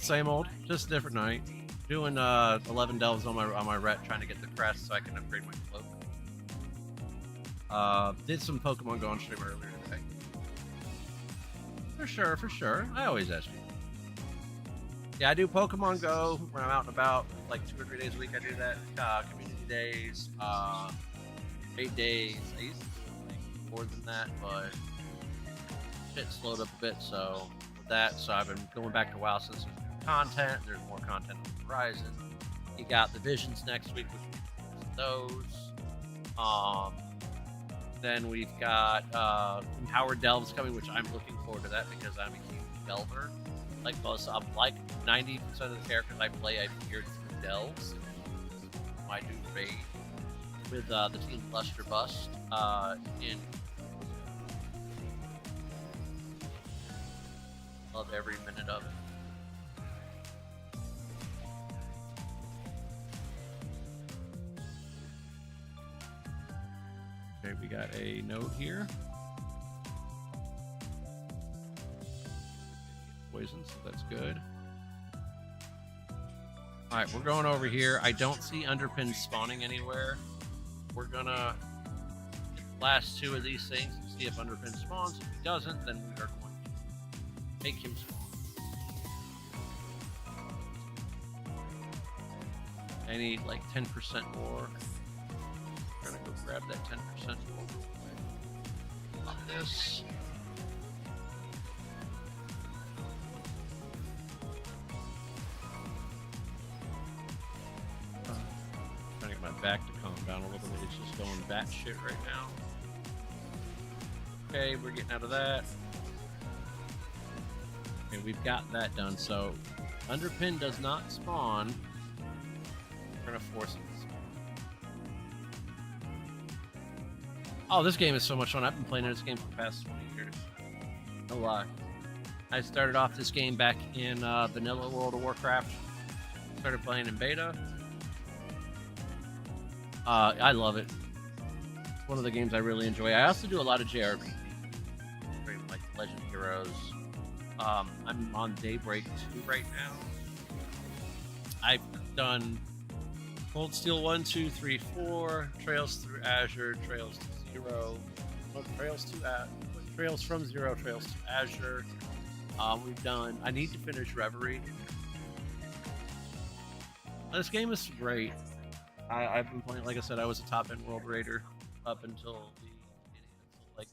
Same old, just a different night. Doing 11 delves on my ret, trying to get the crest so I can upgrade my cloak. Did some Pokemon Go on stream earlier today. For sure. I always ask you. Yeah, I do Pokemon Go when I'm out and about, like 2 or 3 days a week. I do that. Community days, 8 days. I used to do like more than that, but shit slowed up a bit, so. That, so I've been going back to WoW since there's new content. There's more content on the horizon. You got the Visions next week, which those. Then we've got Empowered Delves coming, which I'm looking forward to that because I'm a huge Delver. Like most, I'm like 90% of the characters I play, I've geared through Delves. I do raid with the team Luster Bust in. Love every minute of it. Okay, we got a note here. Poison, so that's good. Alright, we're going over here. I don't see Underpin spawning anywhere. We're gonna get the last 2 of these things and see if Underpin spawns. If he doesn't, then we are going to make him spawn. I need like 10% more. We're gonna go grab that 10% more. Pop this. Trying to get my back to calm down a little bit. It's just going batshit right now. Okay, we're getting out of that. Okay, we've got that done. So, Underpin does not spawn. We're gonna force him to spawn. Oh, this game is so much fun. I've been playing this game for the past 20 years. No lie. I started off this game back in vanilla World of Warcraft. Started playing in beta. I love it. It's one of the games I really enjoy. I also do a lot of JRPG. Like Legend Heroes. I'm on Daybreak 2 right now. I've done Cold Steel 1, 2, 3, 4, Trails through Azure, Trails to Zero, Trails from Zero, Trails to Azure. We've done. I need to finish Reverie. This game is great. I've been playing. Like I said, I was a top end world raider up until like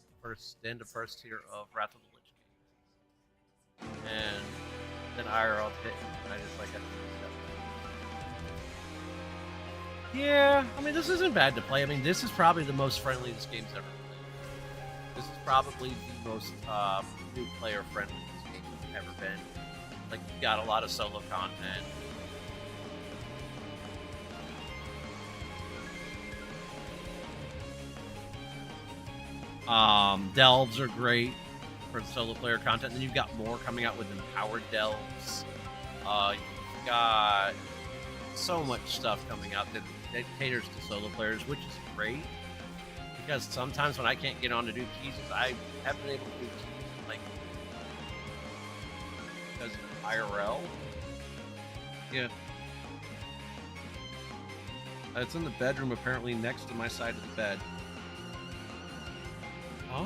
the end of first tier of Wrath of the Lich King, and then IRL hit, and I just like had to step. Yeah, I mean this isn't bad to play. I mean this is probably the most friendly this game's ever played. This is probably the most new player friendly this game has ever been. Like you got a lot of solo content. Delves are great for solo player content. Then you've got more coming out with empowered delves. You've got so much stuff coming out that caters to solo players, which is great. Because sometimes when I can't get on to do keys, I haven't been able to do keys like because of IRL. Yeah. It's in the bedroom, apparently next to my side of the bed. Huh?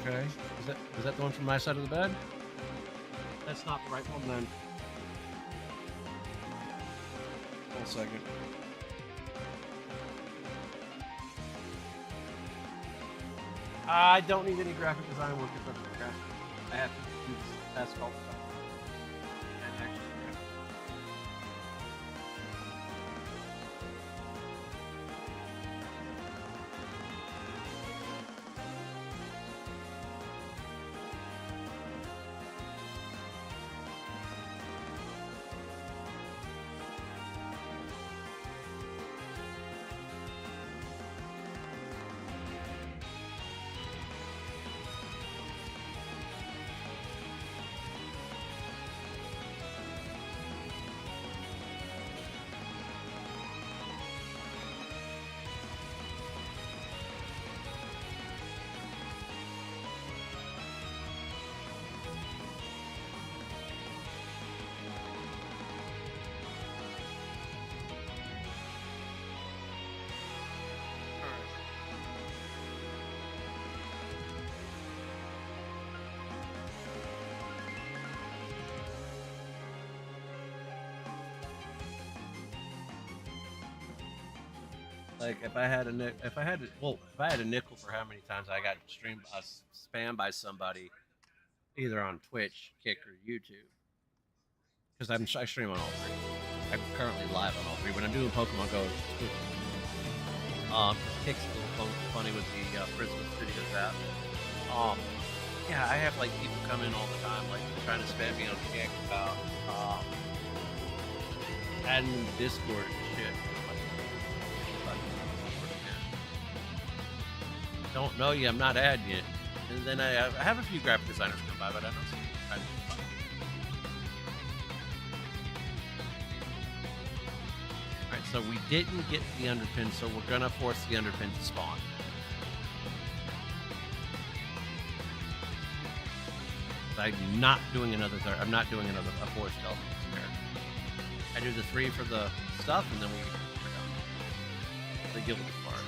Okay. Is that the one from my side of the bed? That's not the right one then. Hold a second. I don't need any graphic design work if I'm graphic. I have to use task all the time. And actually like if I had a nickel for how many times I got spammed by somebody, either on Twitch, Kick, or YouTube, because I stream on all three. I'm currently live on all three. When I'm doing Pokemon Go, Kick's a little funny with the Christmas videos app. Yeah, I have like people come in all the time, like trying to spam me on Kick about adding Discord and shit. Don't know you, I'm not adding you. And then I have a few graphic designers come by, but I don't see them. Alright, so we didn't get the underpin, so we're gonna force the underpin to spawn. I'm not doing another a force delta there. I do the 3 for the stuff, and then the Gilded Sparks.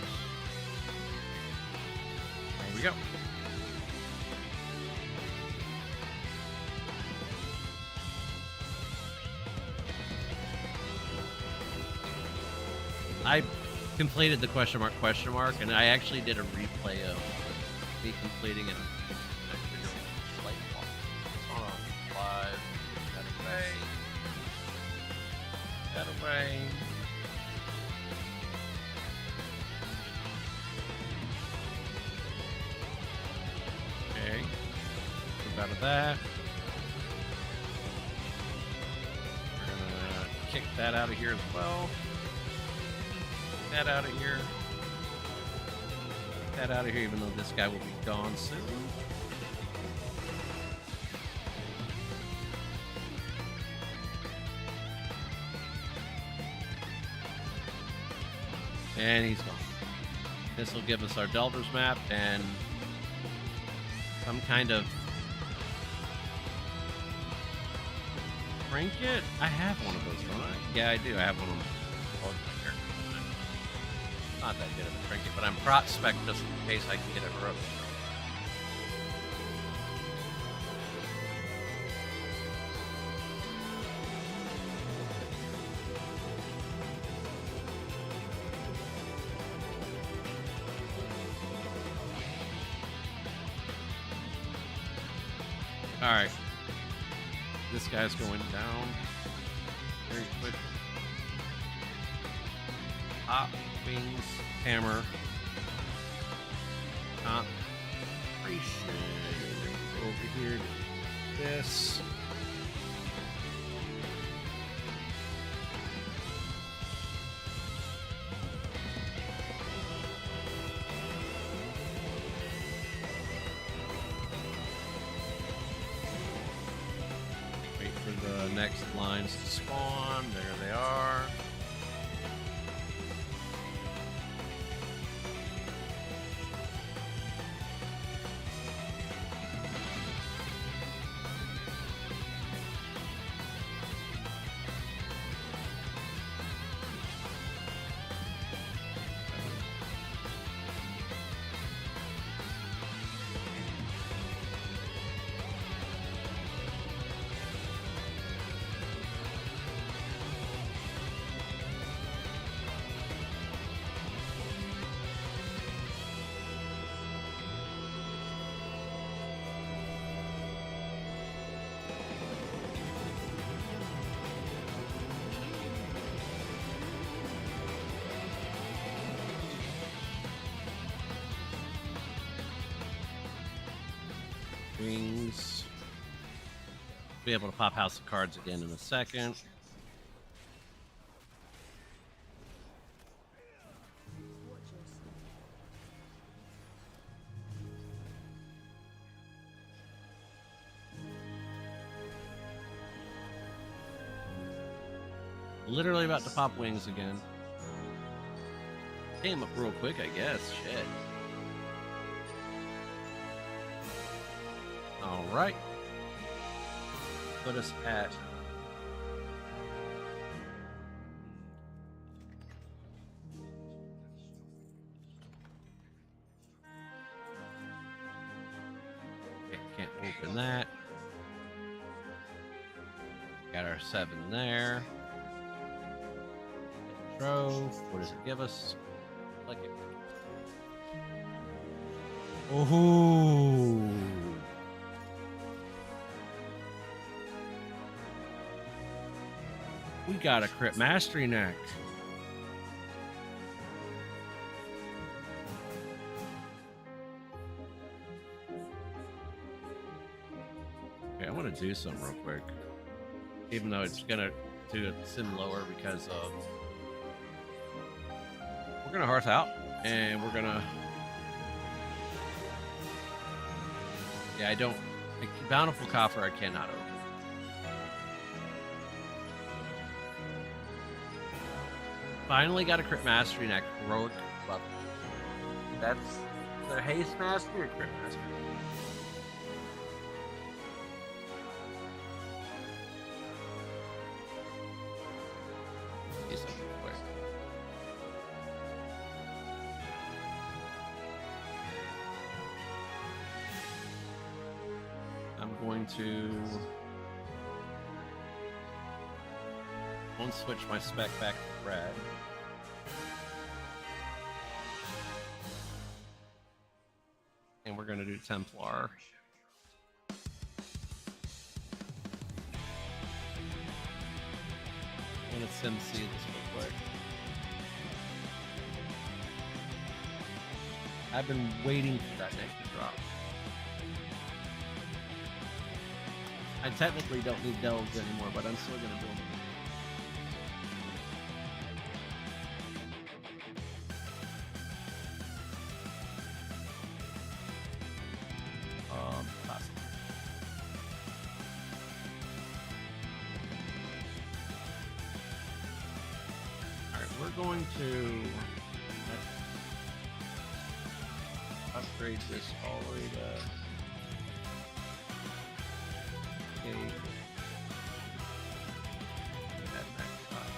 There we go. I completed the question mark, and I actually did a replay of me completing it. Live. That away. Okay. Move out of that. We're gonna kick that out of here as well. That out of here. That out of here, even though this guy will be gone soon. And he's gone. This will give us our Delver's map and some kind of trinket. I have one of those, don't I? Yeah, I do. I have one of them. Not that good of a trinket, but I'm prospect just in case I can get a heroic. Alright. This guy's going down very quick. Hop, wings, hammer. Concentration. Over here to this. Wait for the next lines to spawn. There they are. Wings. Be able to pop House of Cards again in a second. Literally about to pop wings again. Came up real quick, I guess. Shit. All right. Put us at okay, can't open that. Got our 7 there. Trove. What does it give us? Like it. Oh. We got a crit mastery neck. Okay, I want to do something real quick. Even though it's gonna do a sim lower because of we're gonna hearth out and we're gonna I don't bountiful coffer I cannot open. Finally got a crit mastery neck. Heroic buff. That's the haste mastery or crit mastery? See something quick. I'm going to switch my spec back to red. And we're going to do Templar. I'm going to sim see this real quick. I've been waiting for that neck to drop. I technically don't need delves anymore, but I'm still going to build them. We're going to upgrade this all the way to 8. Add max cost.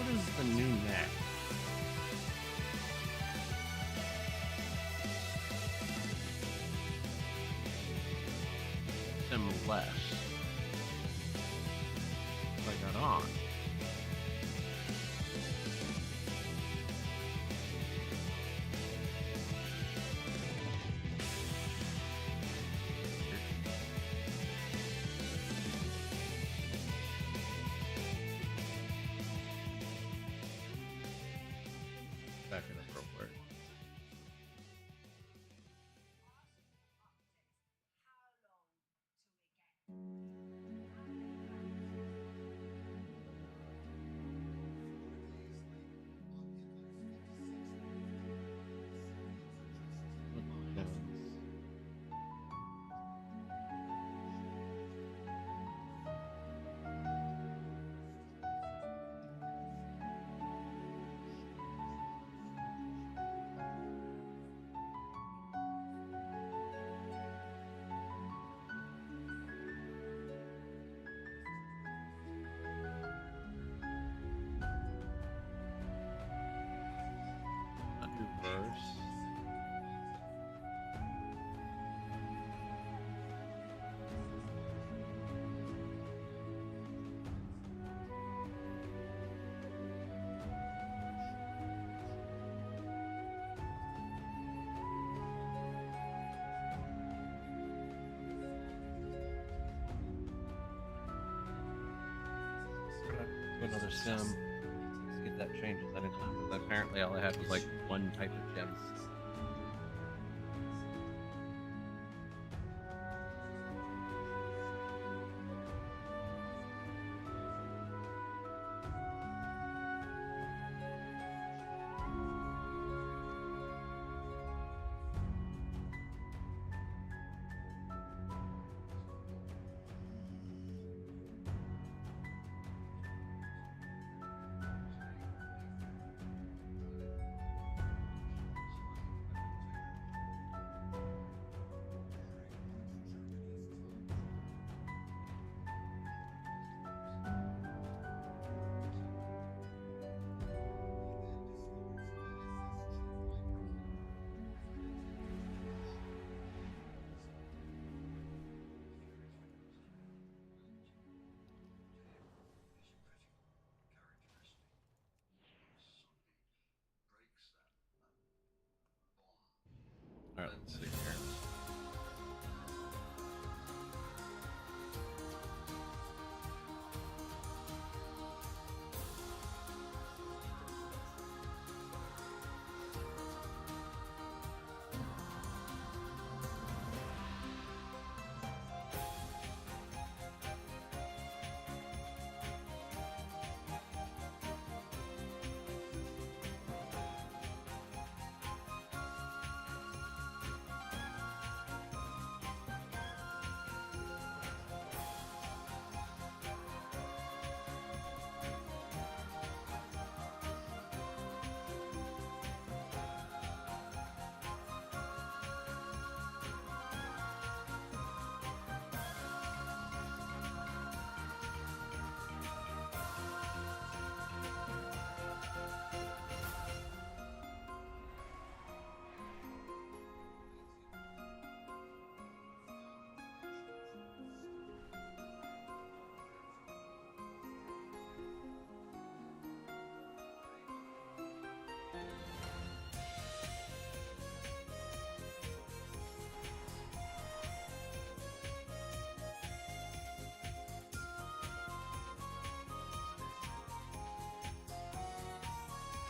What is the new neck? Sim less. I got on. Back it up real quick. Verse. Do another sim. Let's get that changes. I didn't know. But apparently, all I had was like one type of gems. All right, let's see here.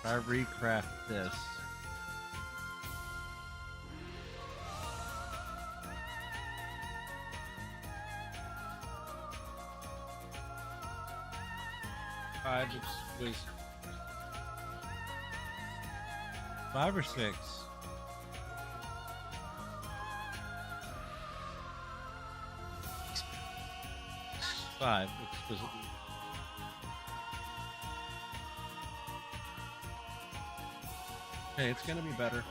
If I recraft this. Five was 5 or 6. Five. Hey, it's gonna be better.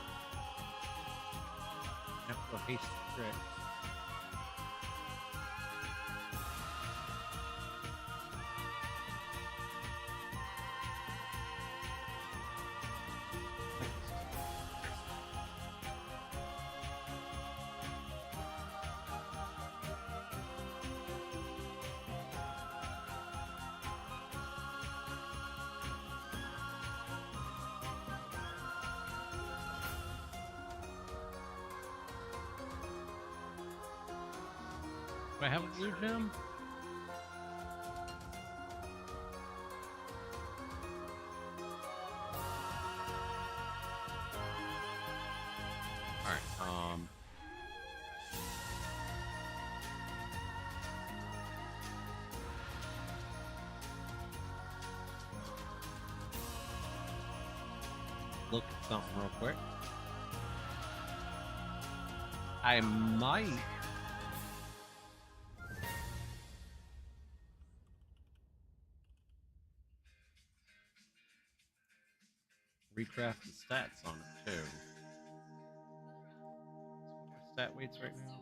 I have to go haste the trick. I have a blue gem? Alright, look at something real quick. I might recraft the stats on it too. What are stat weights right now?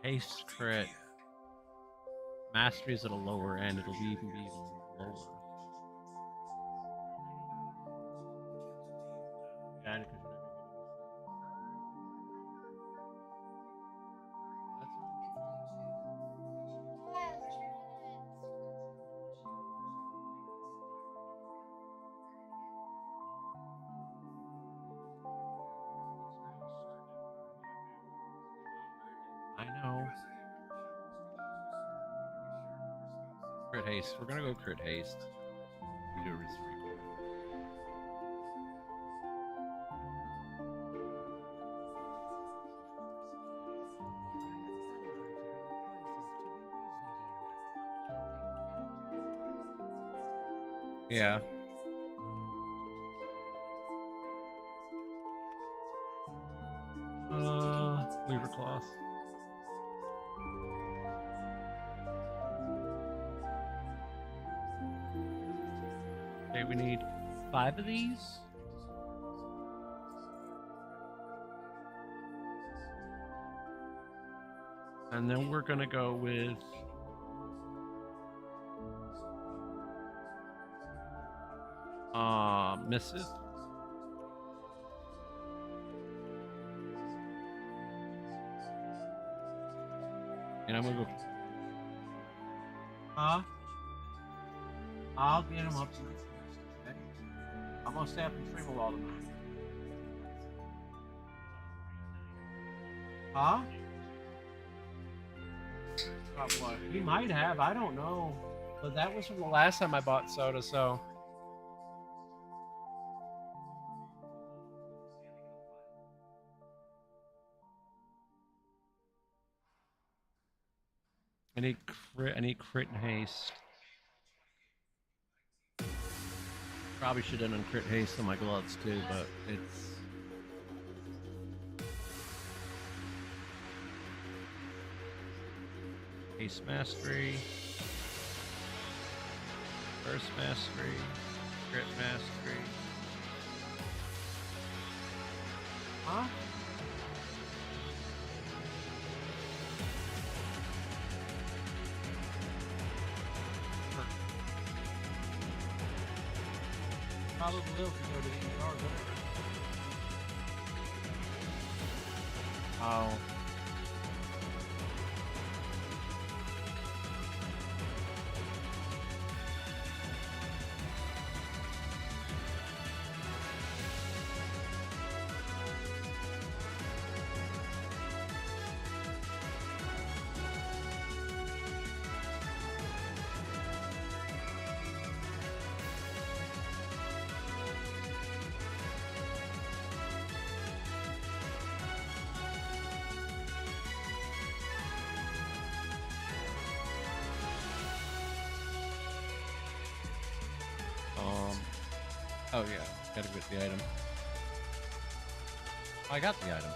Haste crit. Mastery is at a lower end. It'll be even lower. Yeah, because you're not gonna I know. Crit haste. We're gonna go crit haste. We do a risk recoil. Yeah. Weaver cloth. Okay, we need 5 of these. And then we're gonna go with missive. And I'm gonna go. I'll get him up to the first, okay? I'm gonna stay up and stream a while tonight. Huh? What? He might have, I don't know. But that was from the last time I bought soda, so. I need crit and haste. Probably should have done crit haste on my gloves too, but it's. Haste mastery. First mastery. Crit mastery. Huh? Probably will if you go to the ER. Oh. Oh yeah, gotta get the item. I got the item.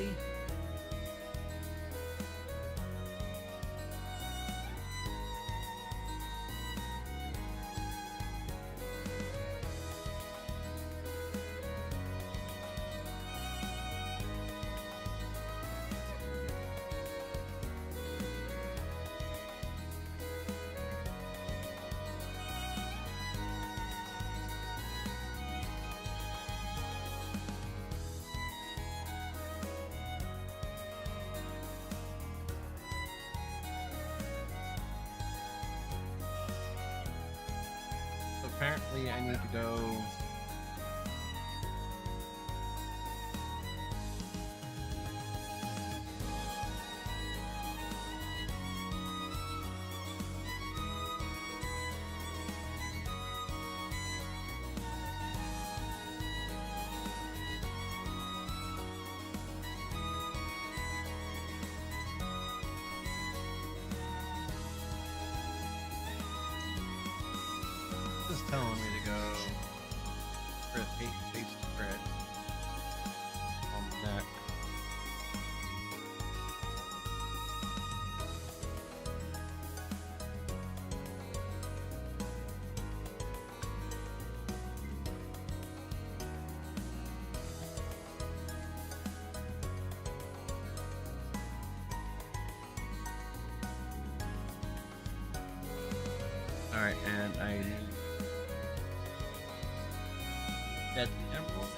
Really? So apparently I need to go... This is telling me to go crit 8 base to crit on the neck. Alright, and I need Deadly Emerald.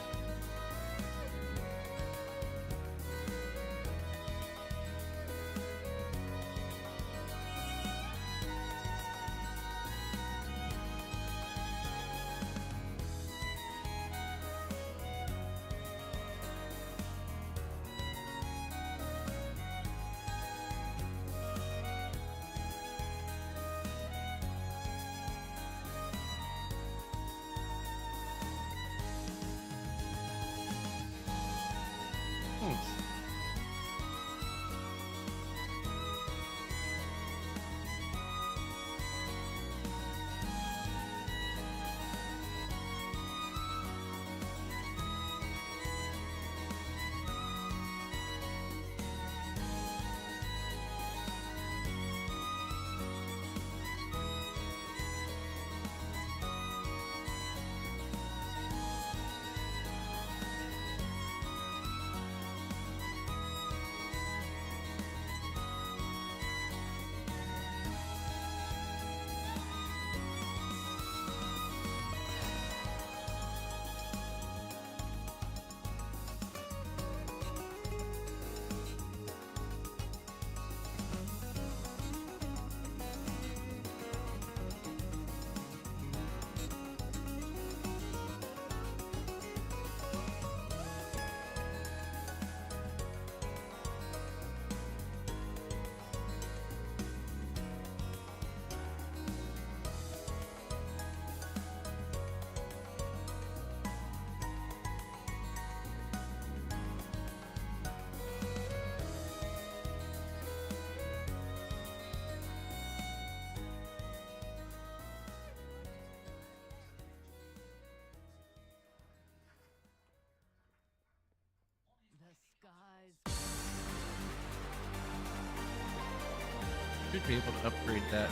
Should be able to upgrade that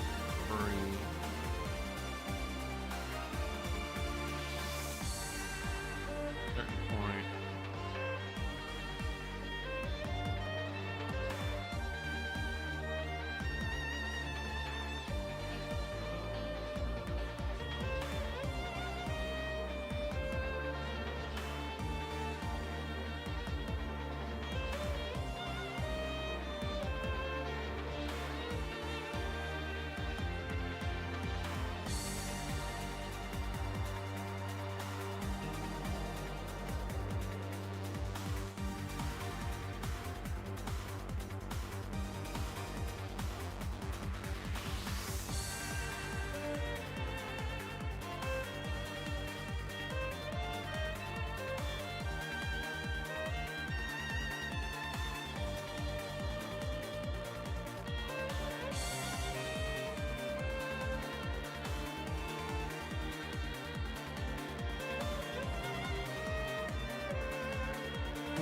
free. Certain point.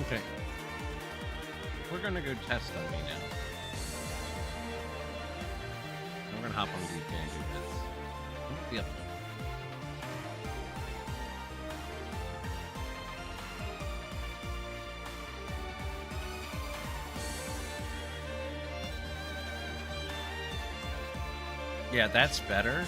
Okay. we're gonna go test on me now. We're gonna hop on DK and do this. I might be up. Yeah, that's better.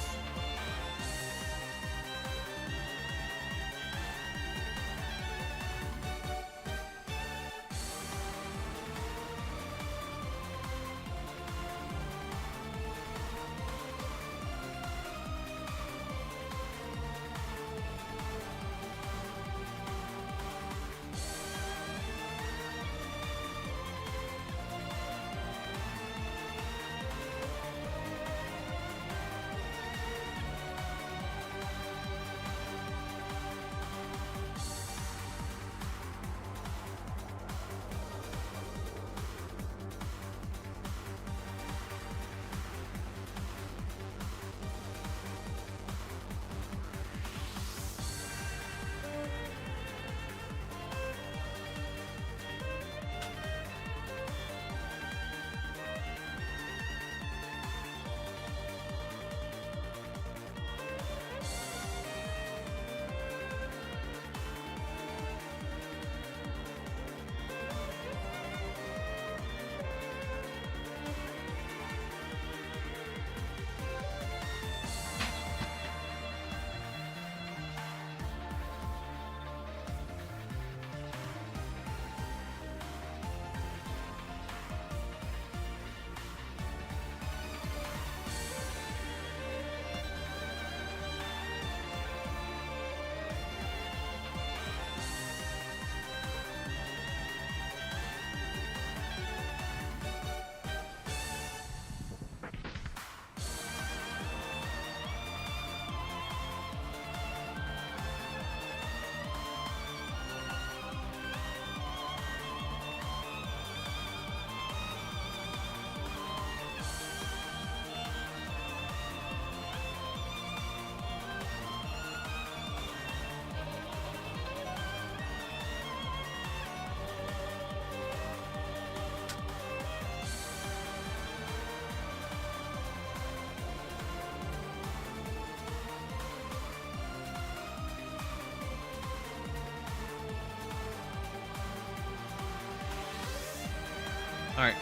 Alright.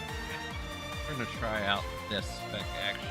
We're gonna try out this spec action.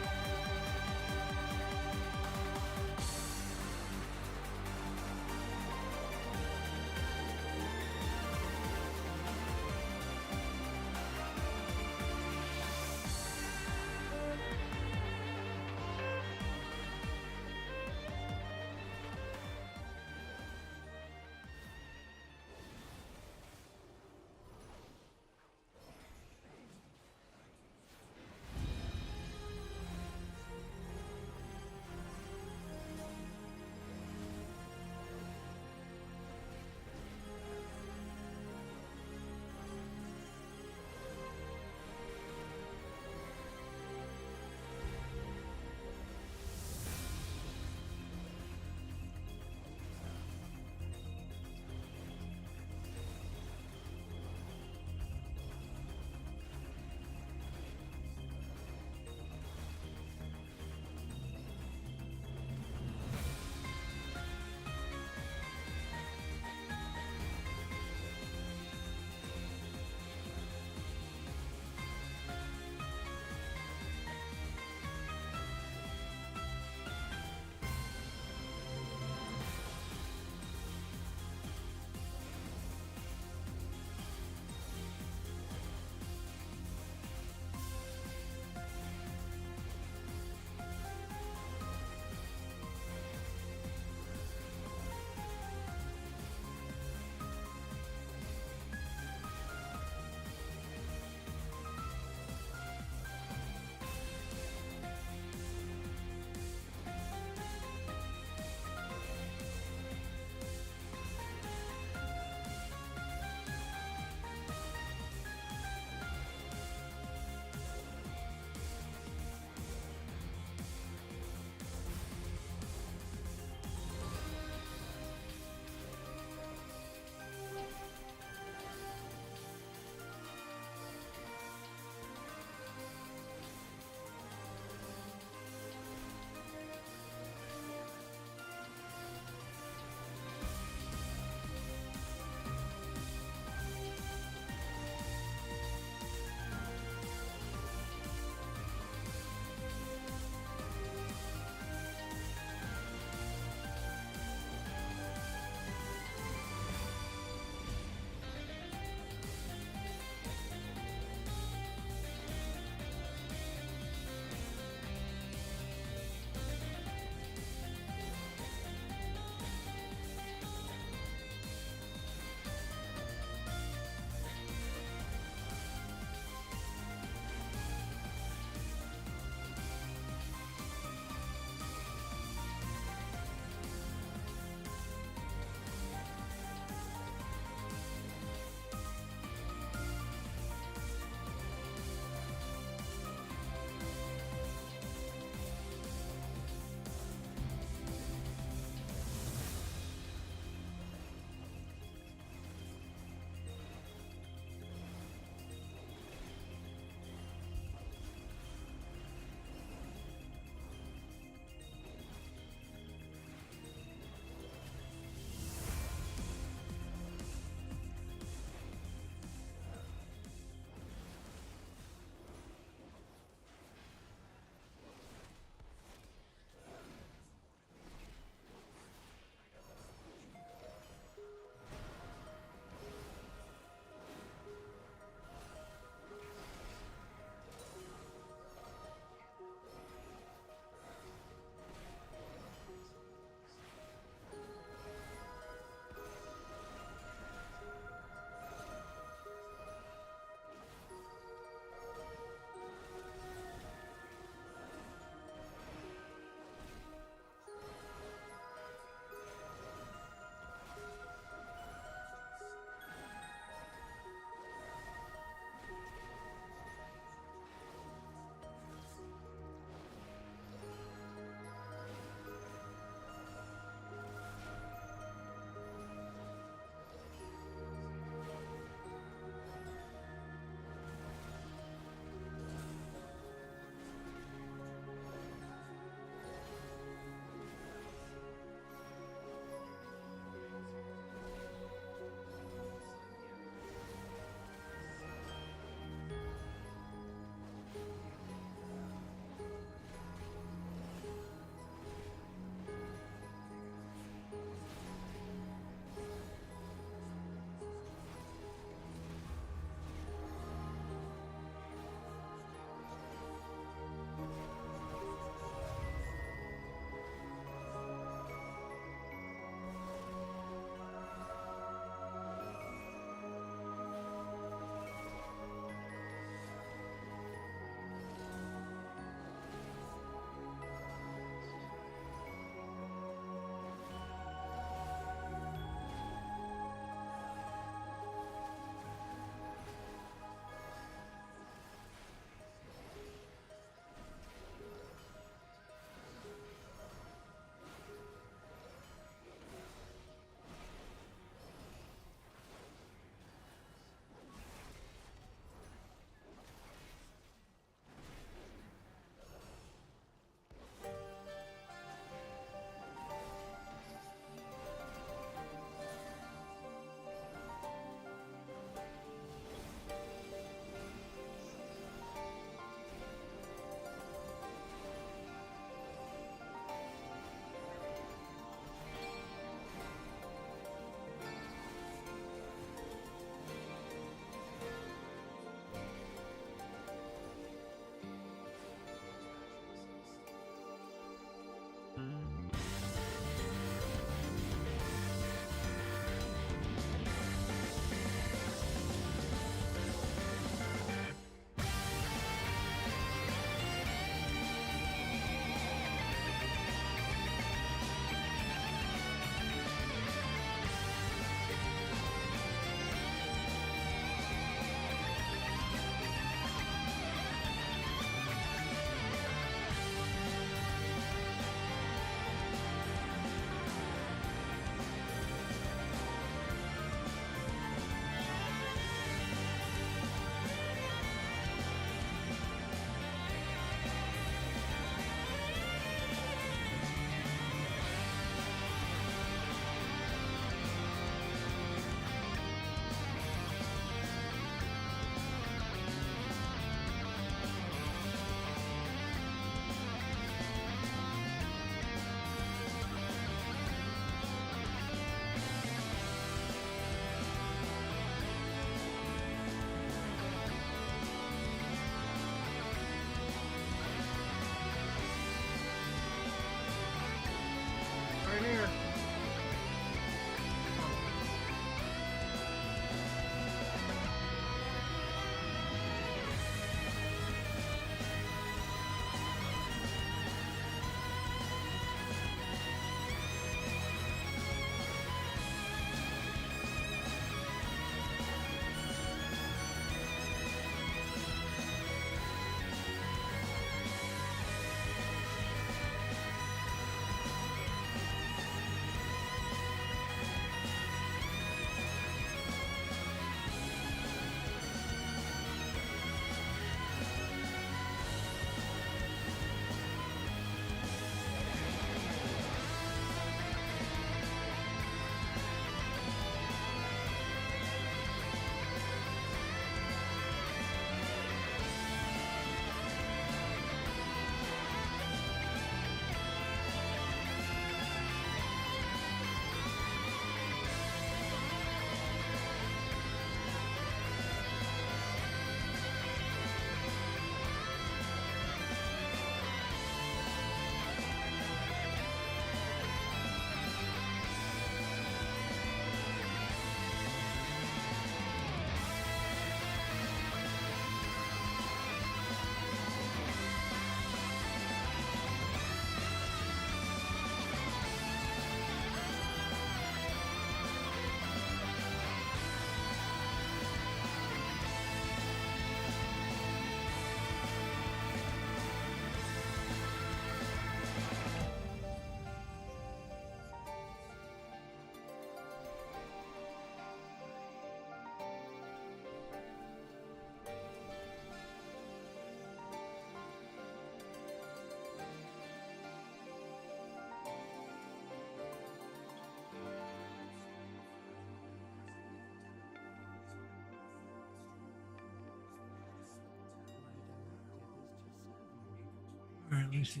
All right, let me see.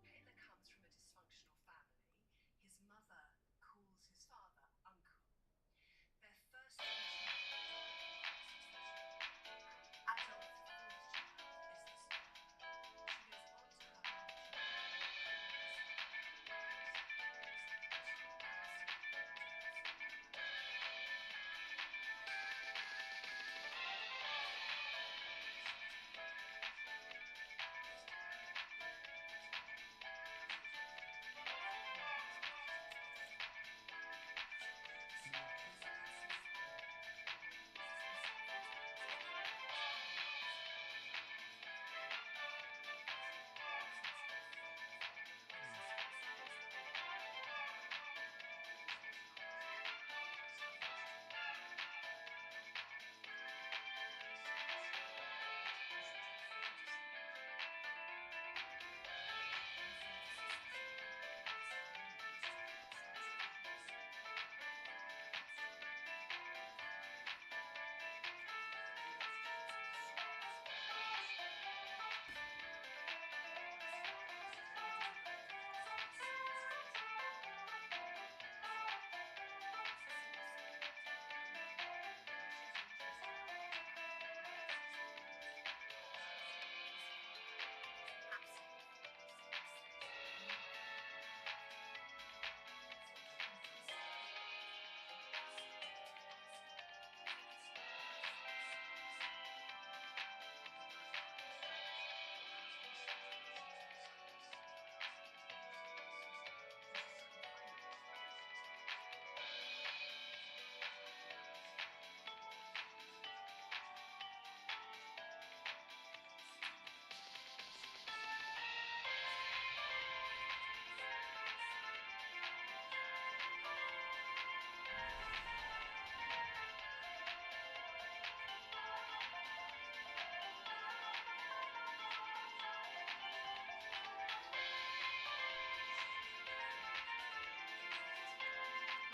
Hitler comes from a dysfunctional family. His mother calls his father uncle. Their first two children Adolf, the fourth child, is the star. She goes on to have other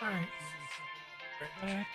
All right. Right back.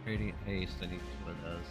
Radiant haste, I need to see what it does.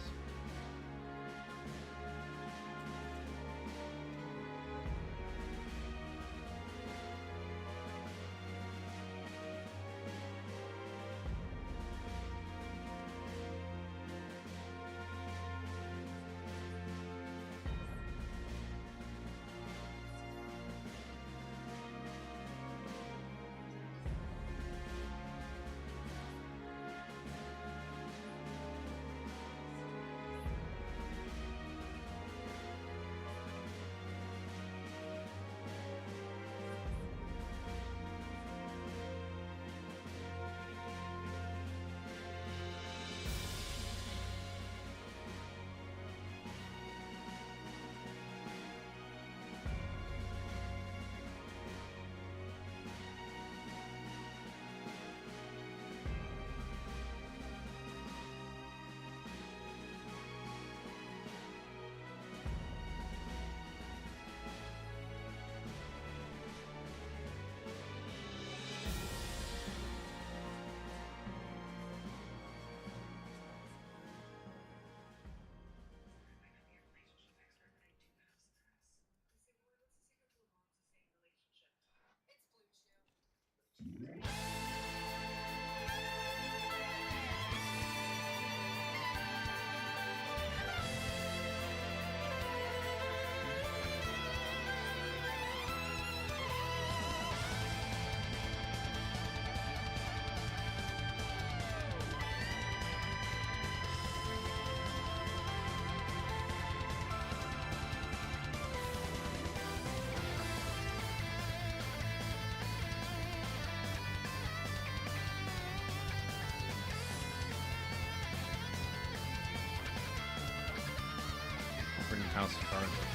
House of Cards.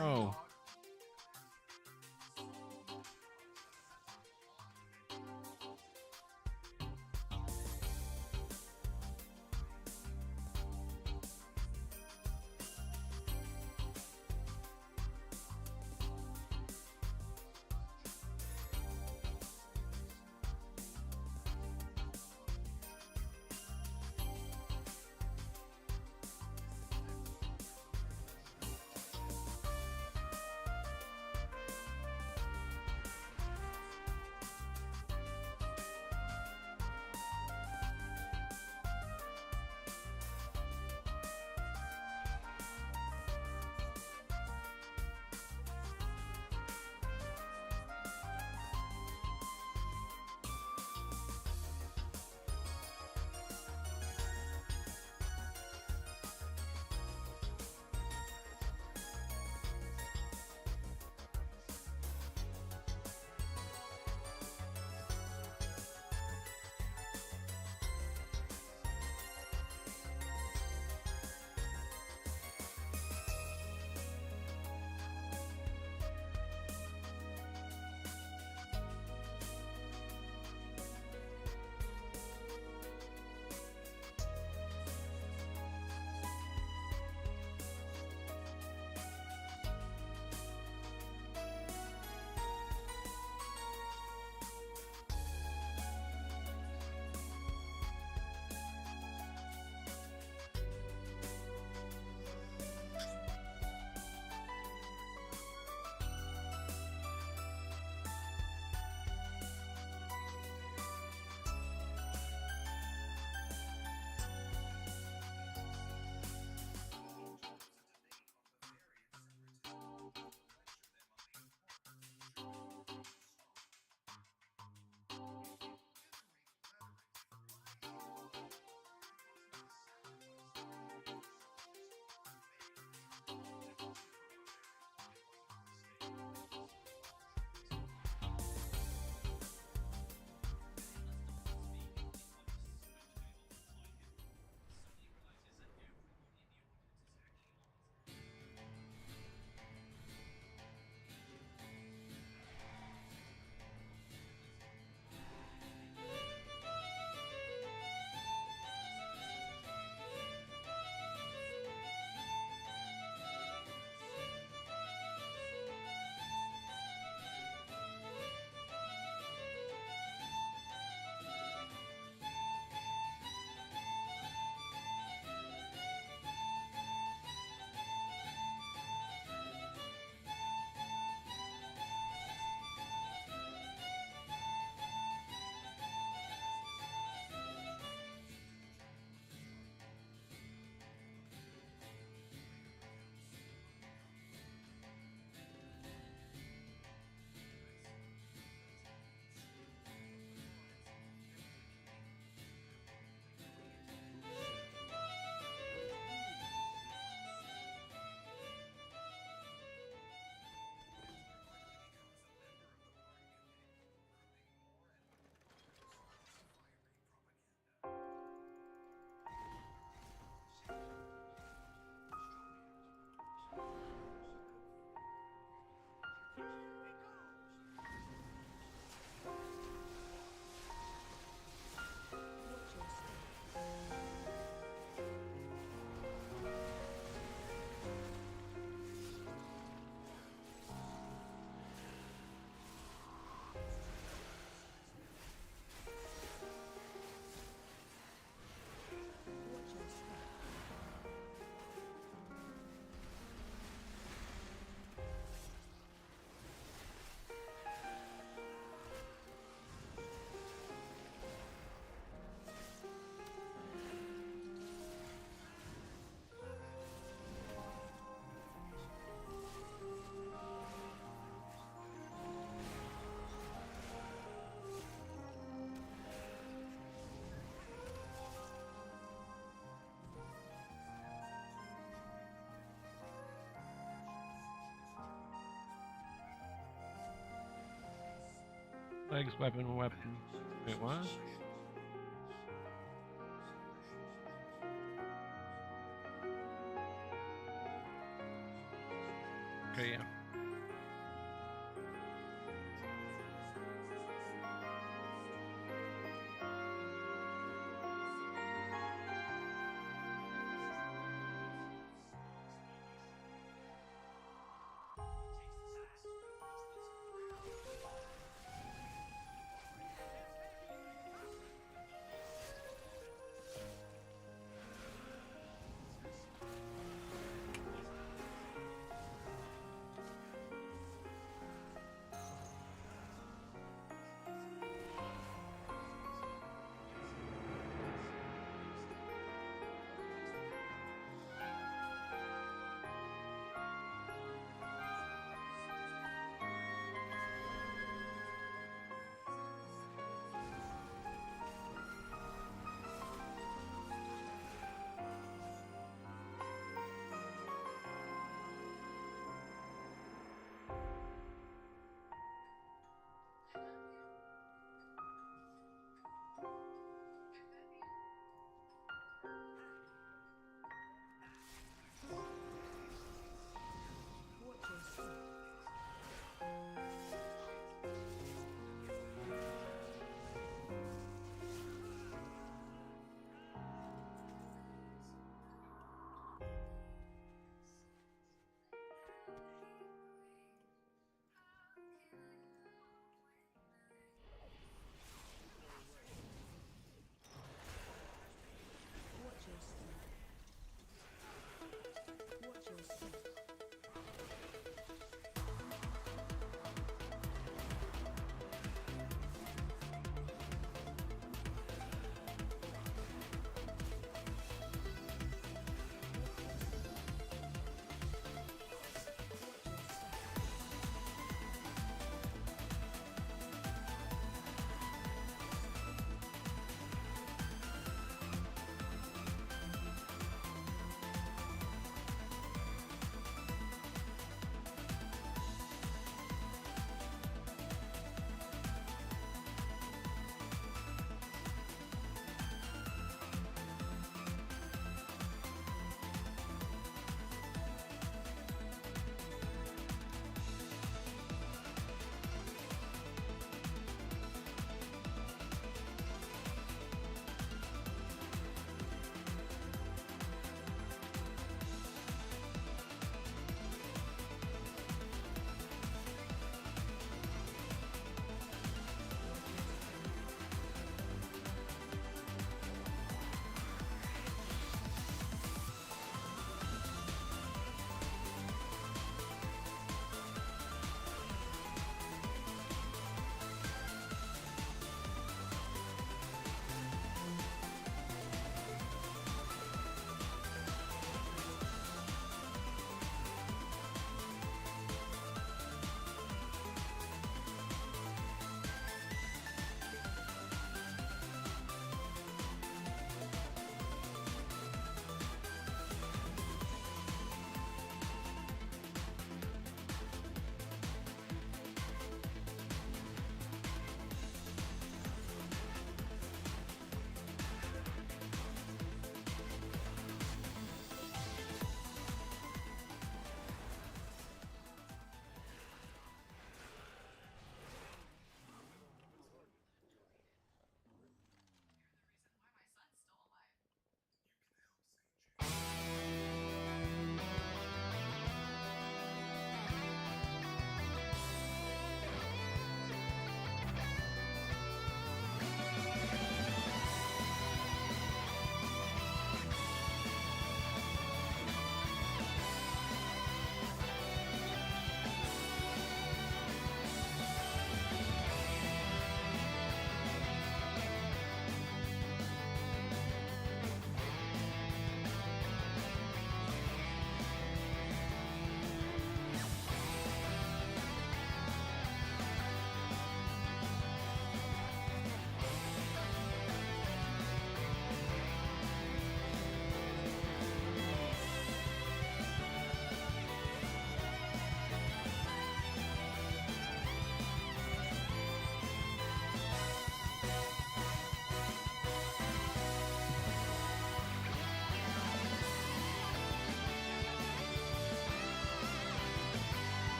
Oh. Legs, weapon, weapon. Wait, what? Okay, yeah.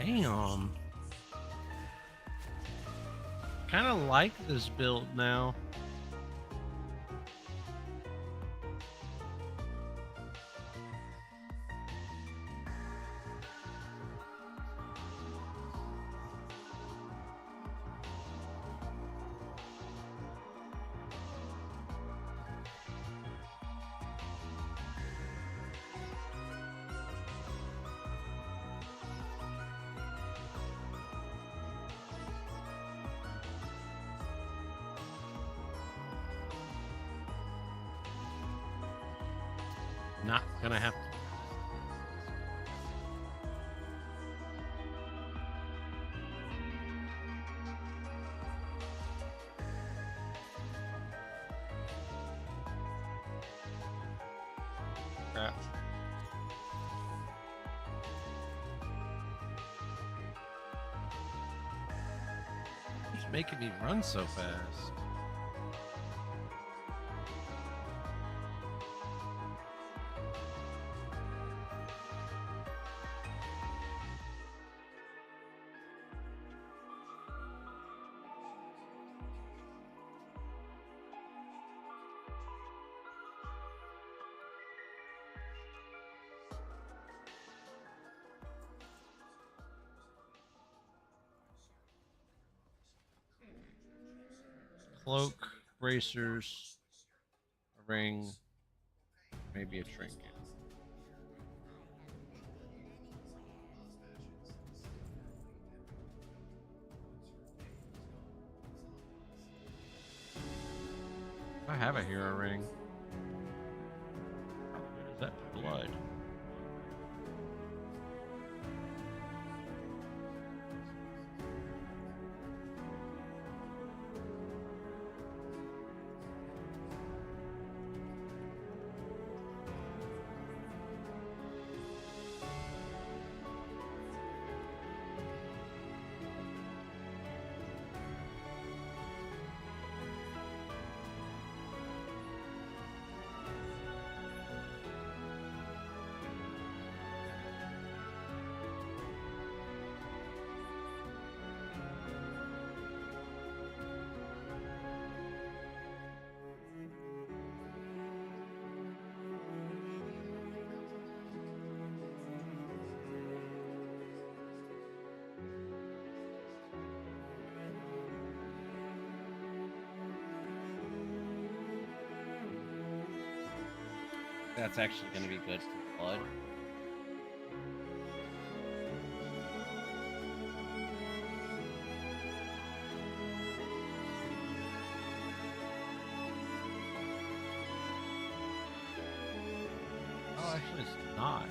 Damn. Kind of like this build now. Not gonna have to. Crap. He's making me run so fast. Cloak, bracers, a ring, maybe a trinket. I have a hero ring. How good is that blood? That's actually going to be good for blood. Oh, actually, it's not.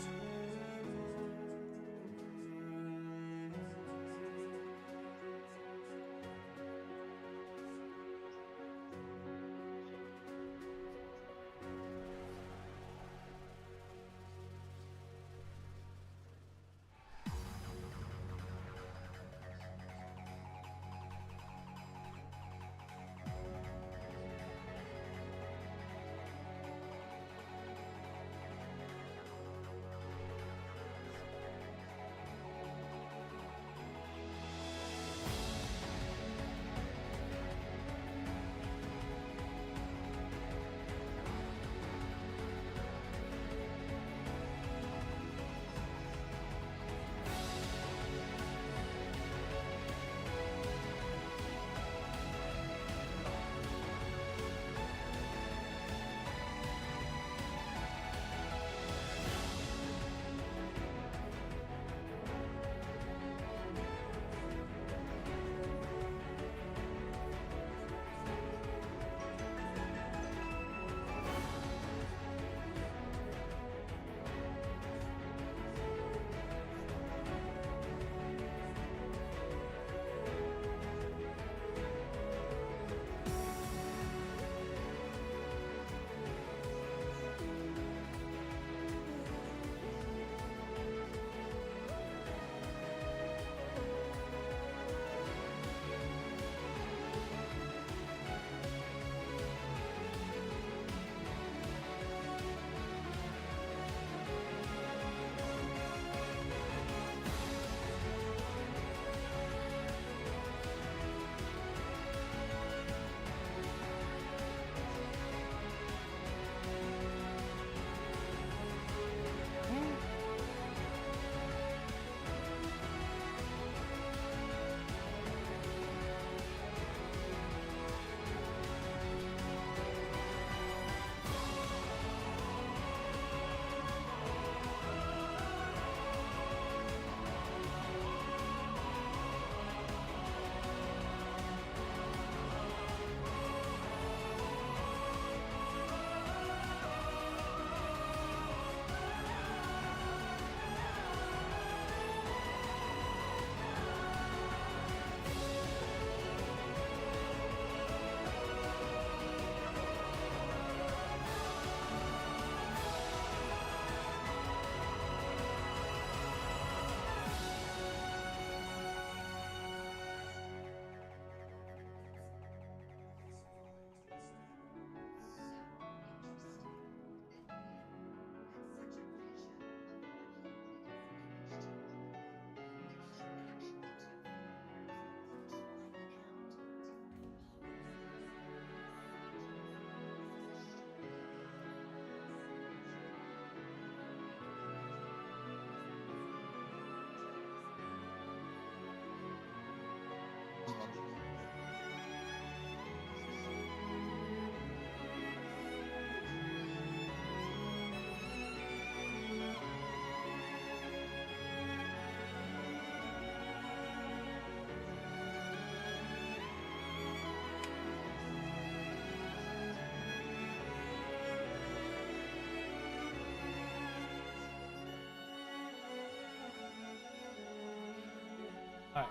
Alright.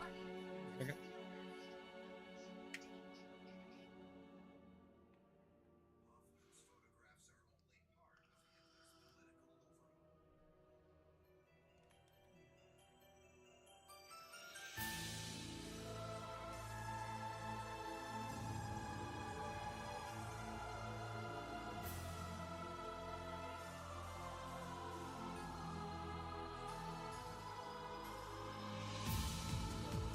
Okay. Hoffman's photographs are only part of Hitler's political overhaul.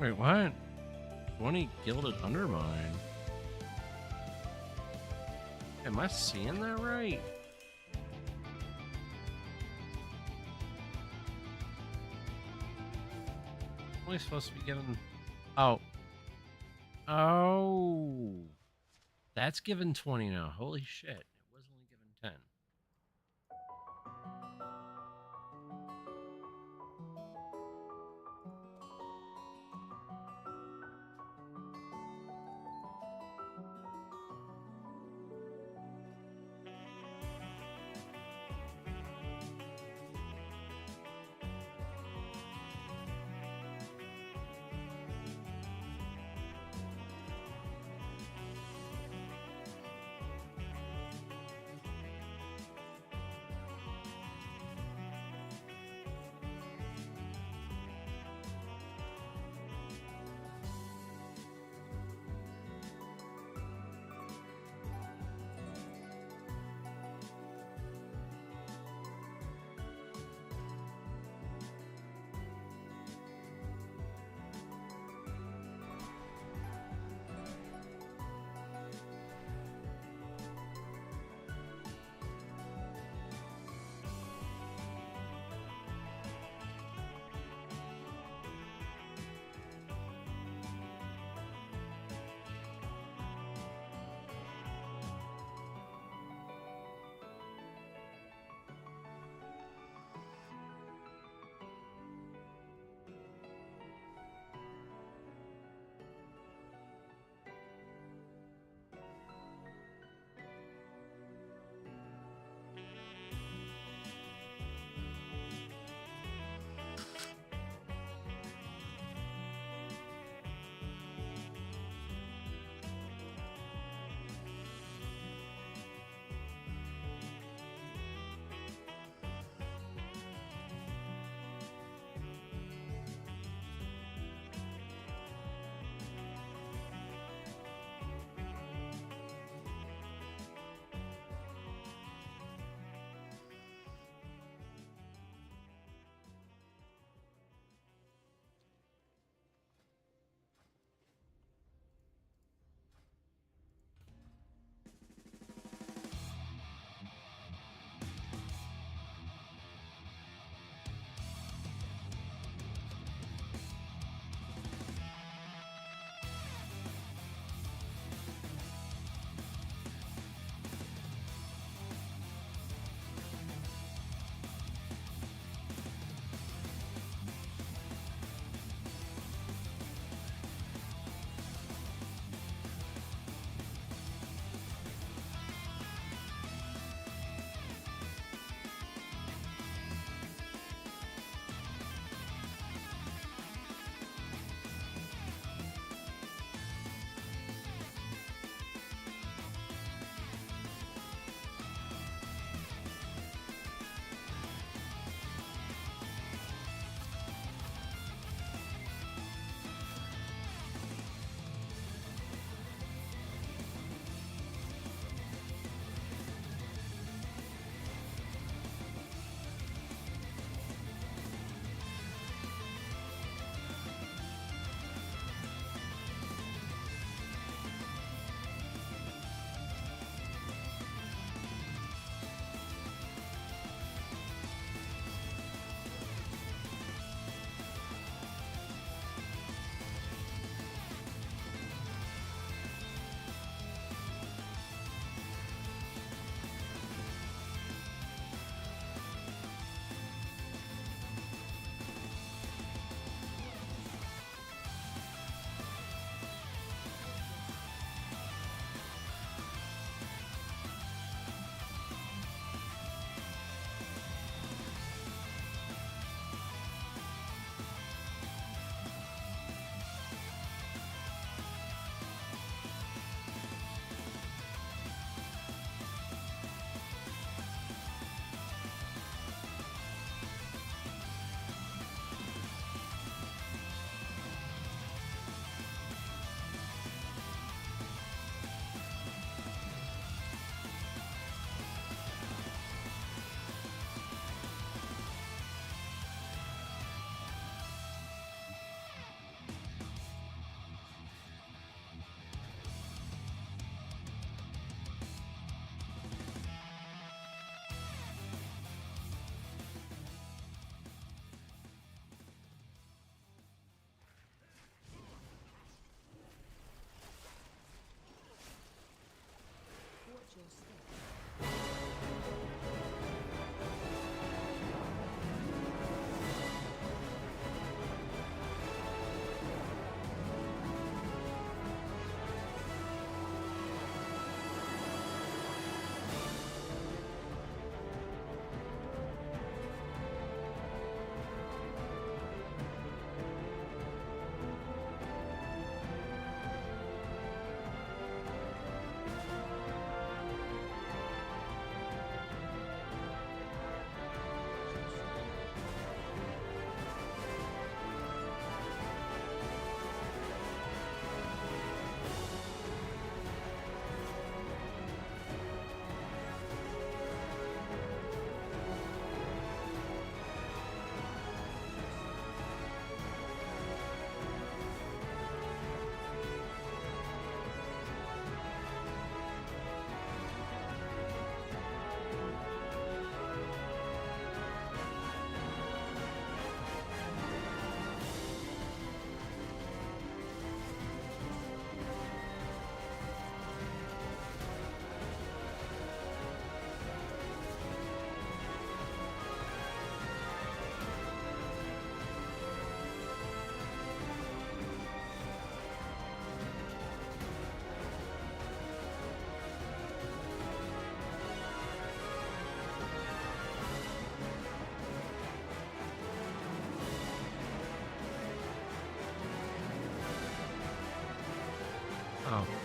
Wait, what? 20 gilded undermine. Am I seeing that right? Only supposed to be given. Oh. Oh. That's given 20 now. Holy shit. It was only given 10. Oh.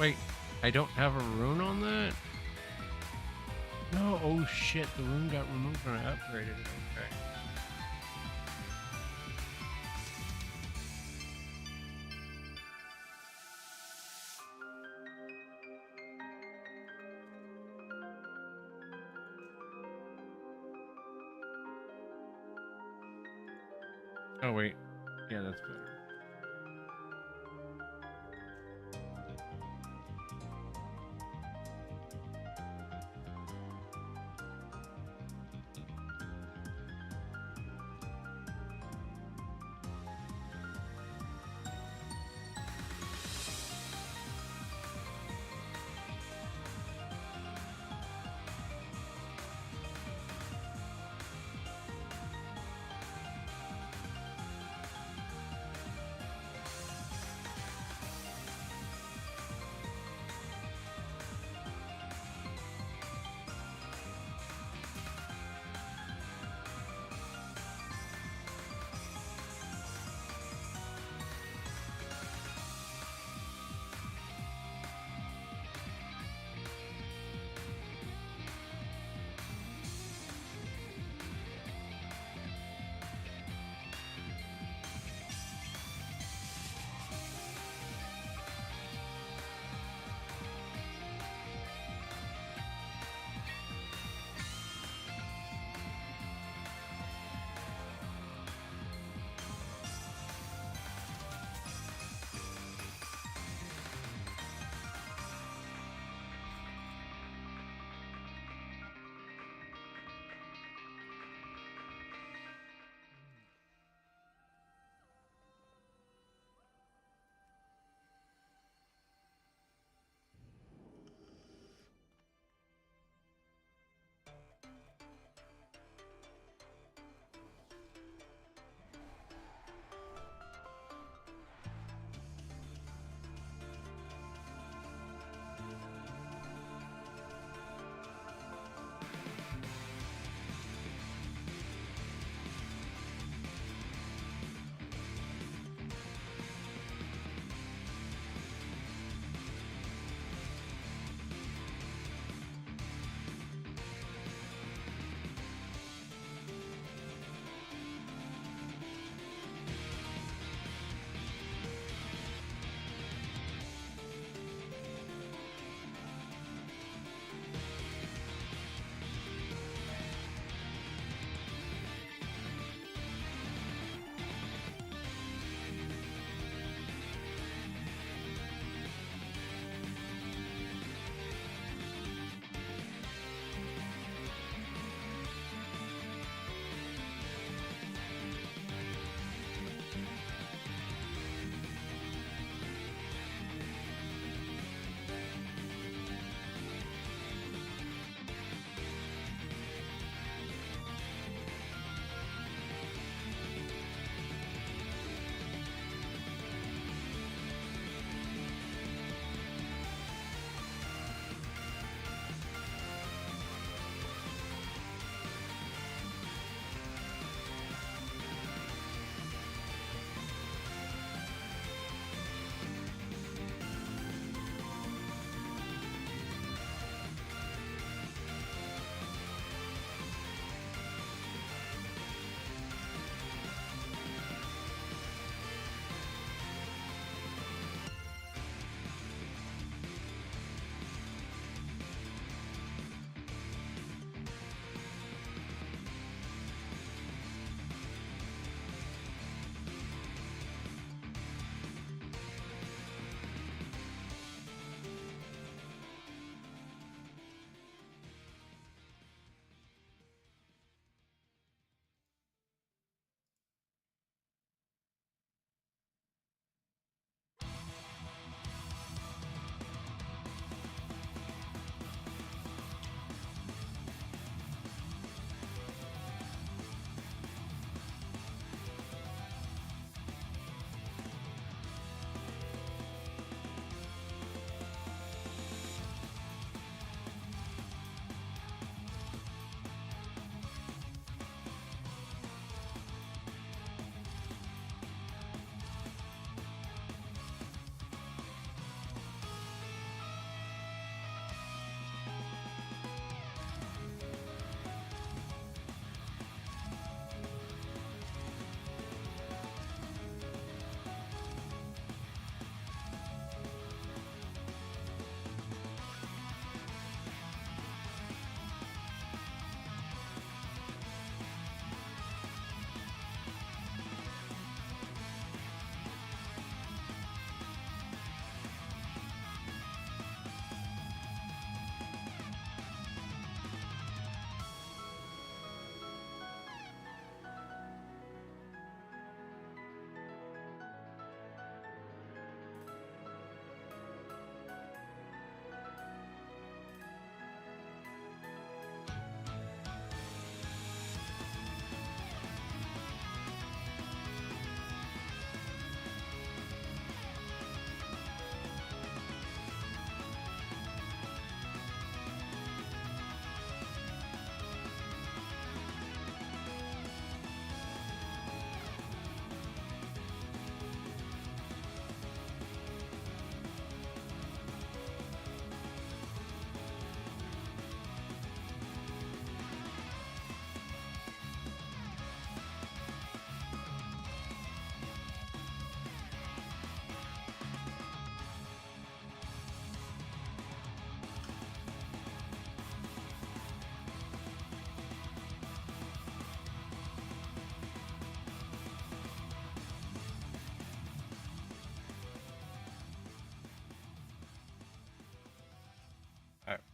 Wait, I don't have a rune on that? No, oh shit, the rune got removed when I upgraded it. Okay. Oh wait, yeah, that's better.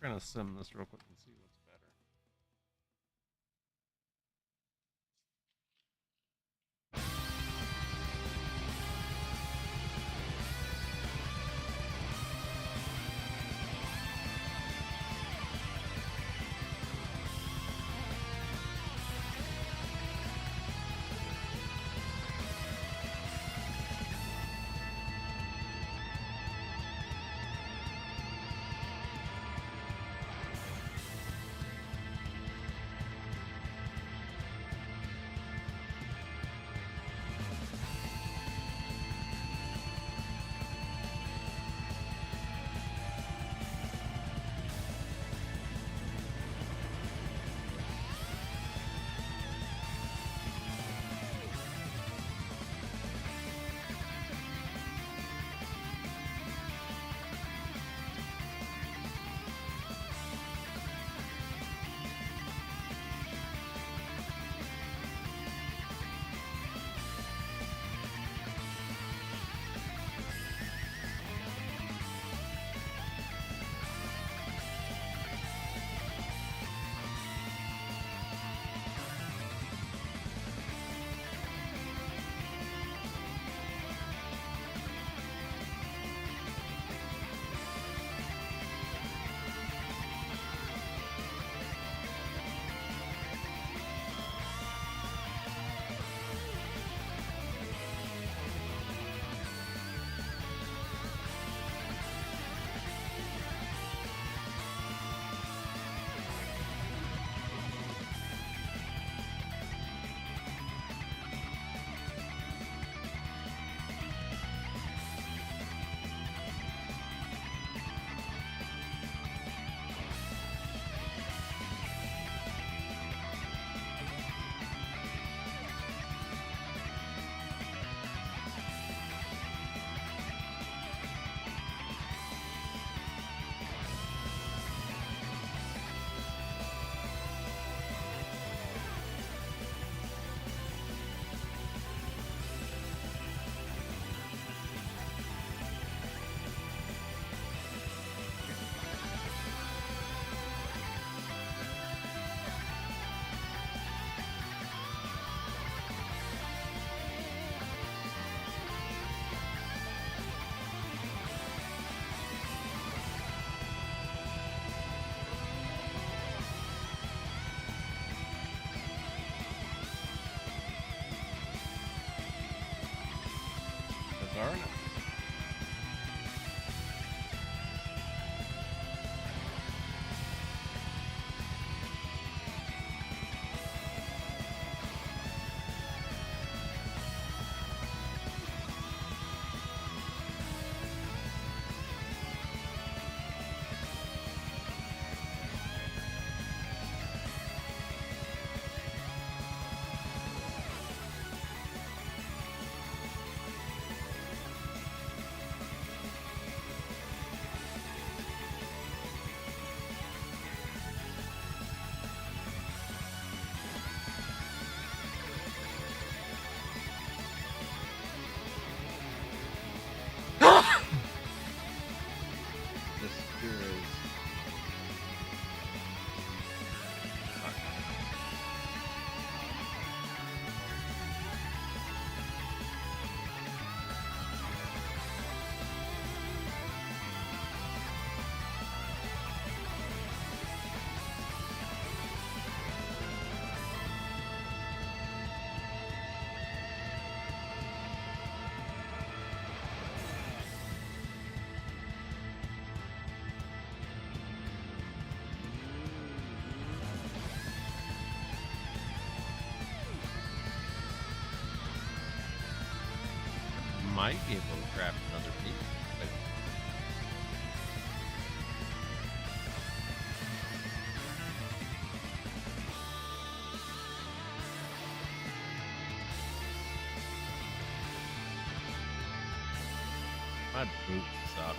gonna sim this real quick and see what's better. Bizarre enough. This here is. Might be able to craft another piece. My boots suck.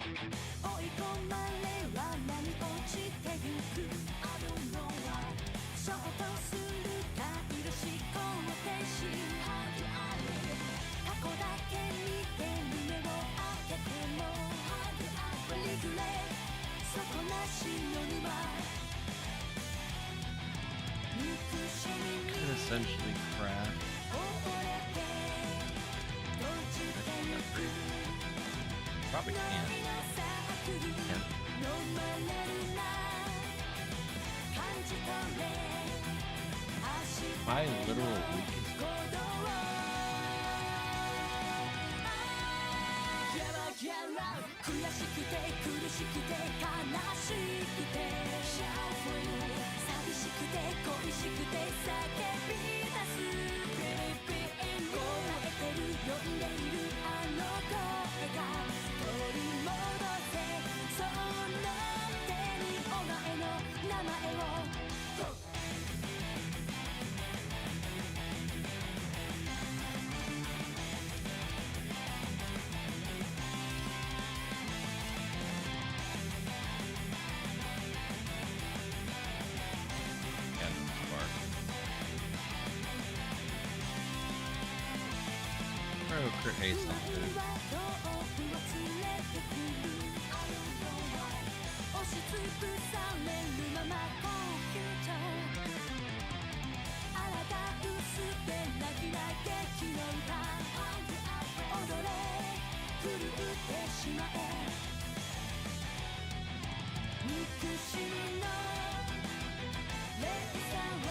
追い込まれ罠に落ちてゆくあののはショートするか色思考停止過去だけ見て胸を開けてもリグレ底なしの沼憎しみ Could に essentially craft. 溺れて閉じてゆく Probably can. 飲まれるな感じ取れ My literal weakest. 悔しくて苦しくて悲しくて寂しくて恋しくて叫び出す凍えてる呼んでいるあの声が取り戻せその手にお前の名前をCrit Ace on two. 押しつぶされるまま高級調あらが薄で泣き嘆きの歌踊れ狂ってしまえ憎しみの連鎖は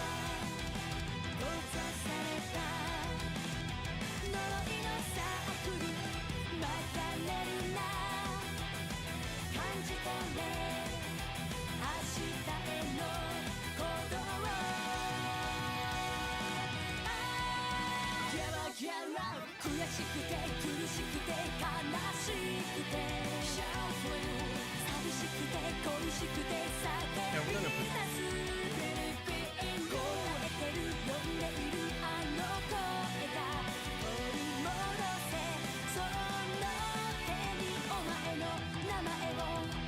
閉ざされた呪いのサークル巻かれるな感じ取れ明日への鼓動ギャラギャラ悔しくて苦しくて悲しくて寂しくて恋しくて叫び出す凍えてる呼んでいるあの声が取り戻せその手にお前の名前を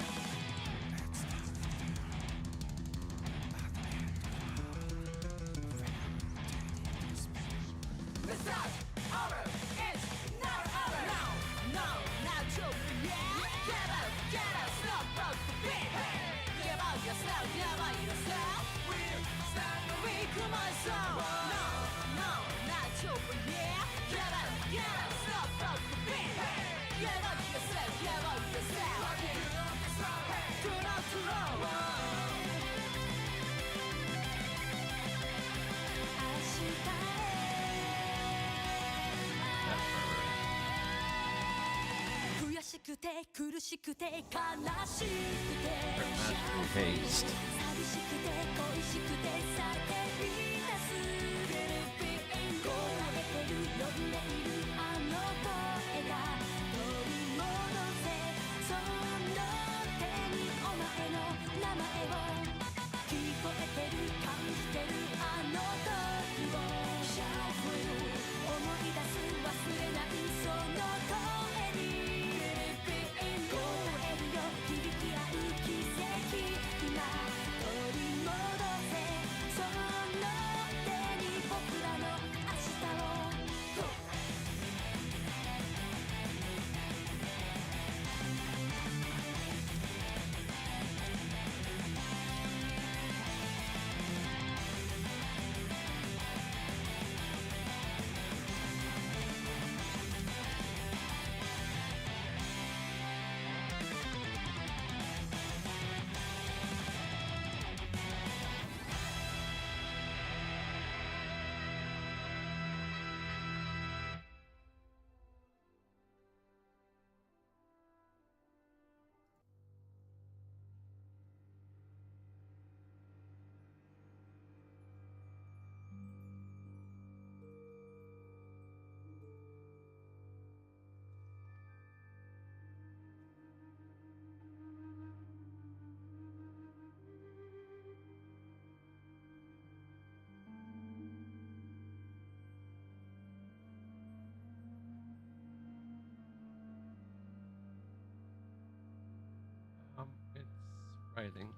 It's not over, it's not over. No, not true, yeah. Get up, stop, rock the beat. Give out yourself, give out yourself. We'll stand the weak of my soul. No, not true, yeah. Get up, stop, rock the beat. Give out yourself, give out yourself. Do not throw. 悔しくて苦しくて悲しくて Haste. 寂しくて恋しくて叫び出す凍えてる呼んでいるあの声が取り戻せその手にお前の名前を聞こえてる感じてるあの時を思い出す忘れないその声に凍えるよ響き合う奇跡今取り戻せその Writhing.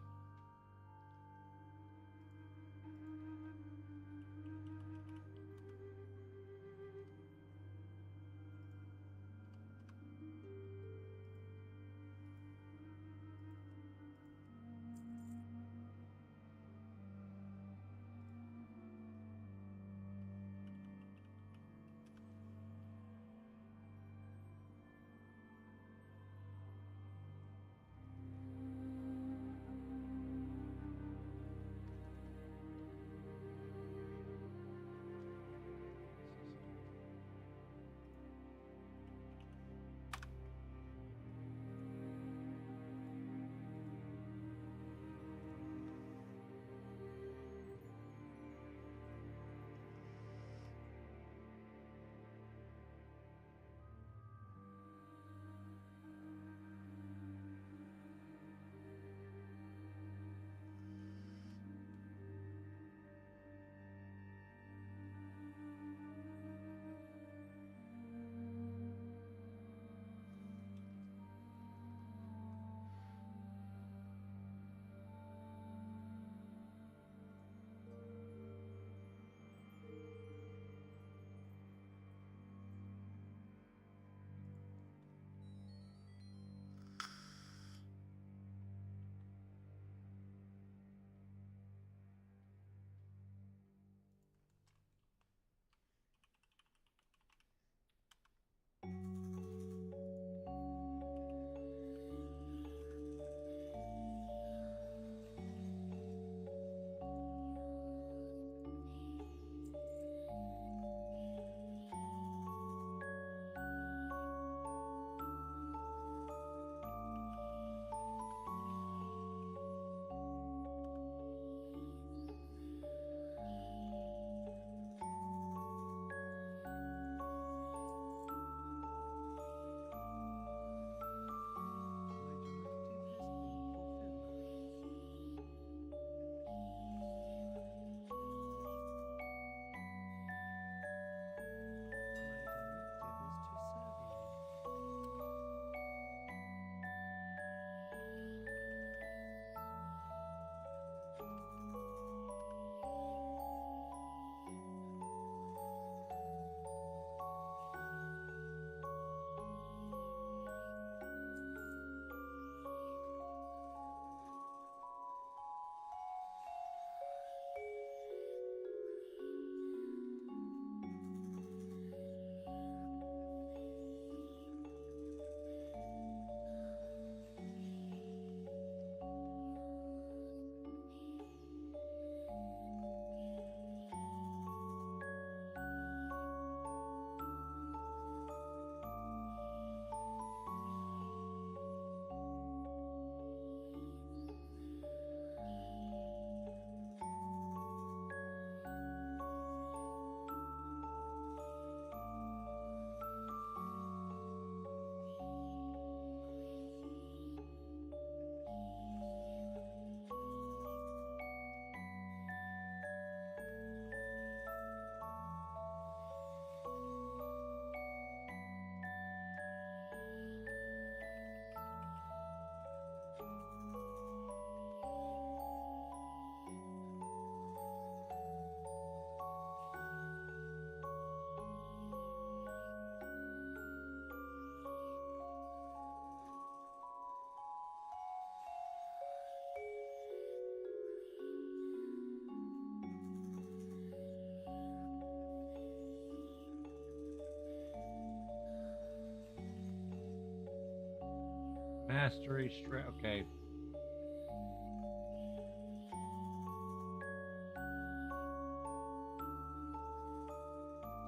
Mastery strength. Okay.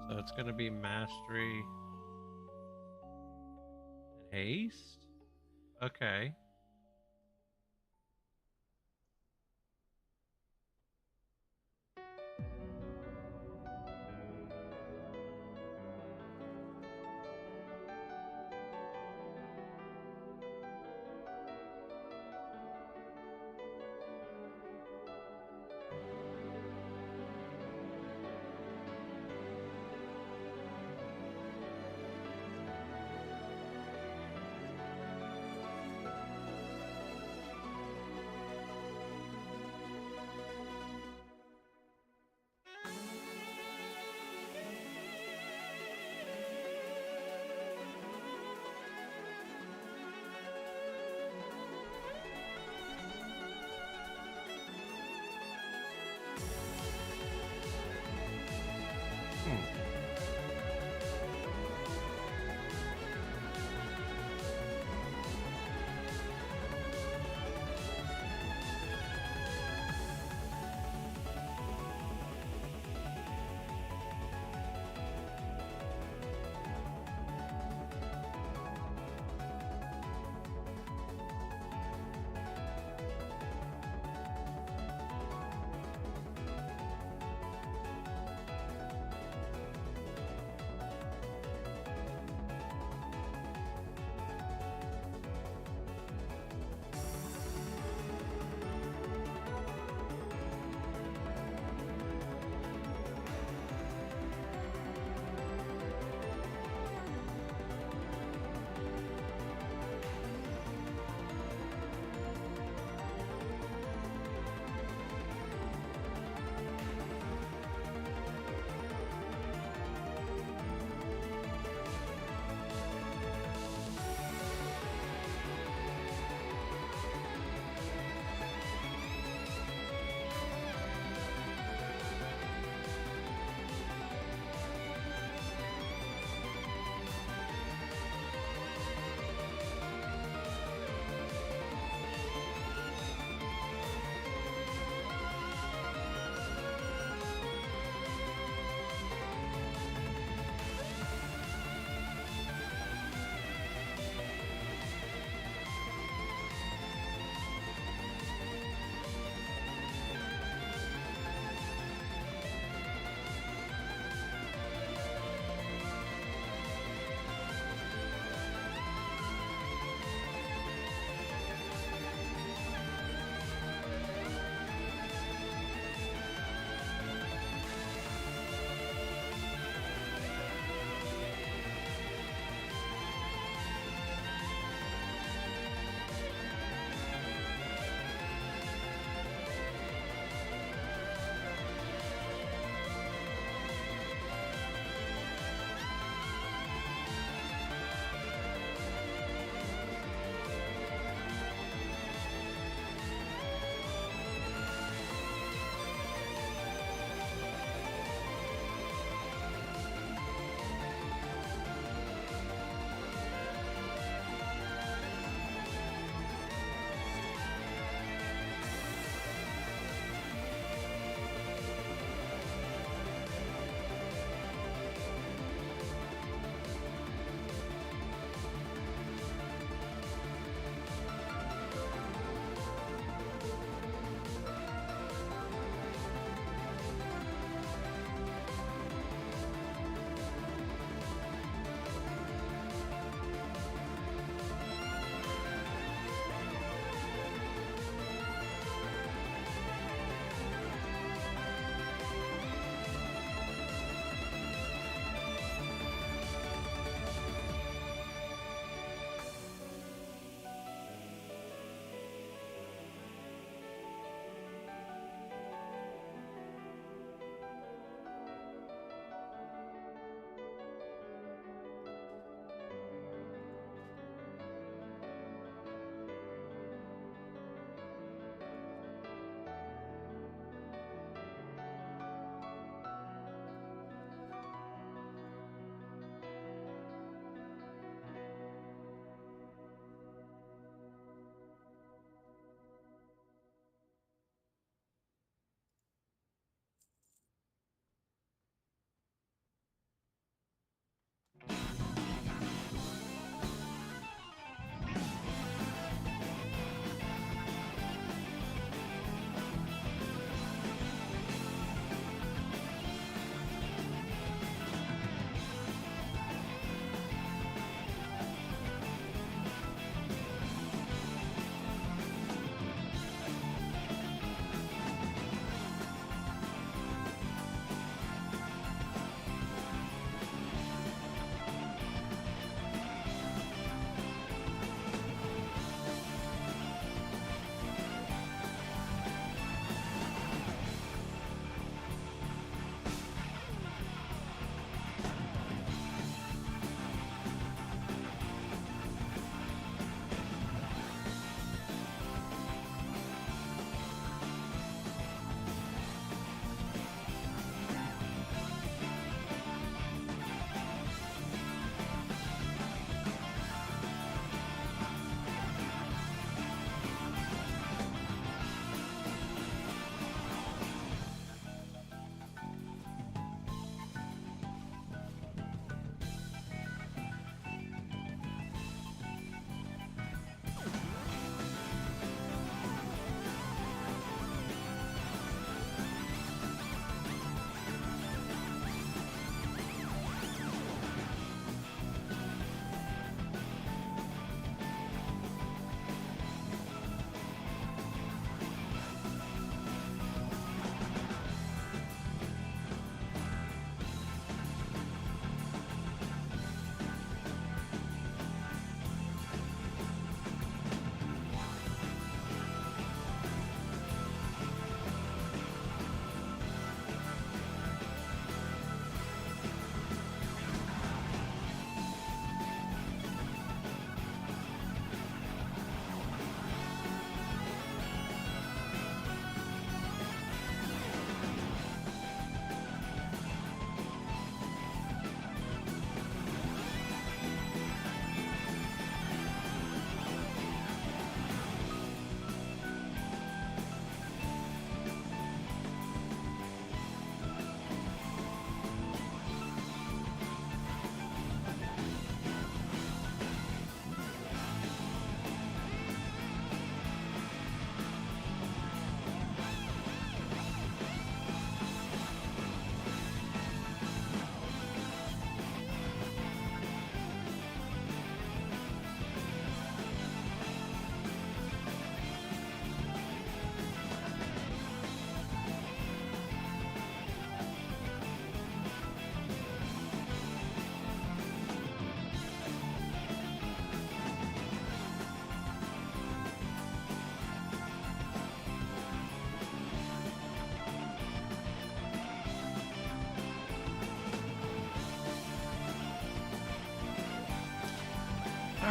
So it's going to be mastery and haste. Okay.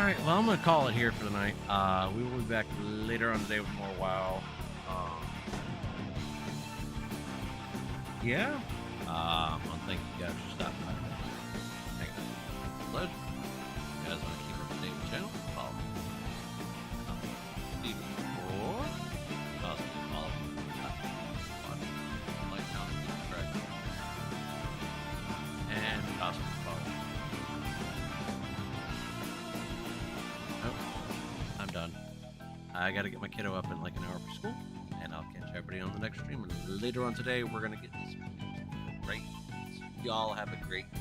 right, well, I'm gonna call it here for the night. We will be back later on today with more WoW. Yeah. I want to thank you guys for stopping by. Hang out. Pleasure. You guys want to keep up to date with the channel? Follow me. Even more. Also, follow me. Like, comment, subscribe. And also follow. Nope. I'm done. I gotta get my kiddo up in like an hour for school, and I'll catch everybody on the next stream. And later on today, we're gonna get some great. Y'all have a great day.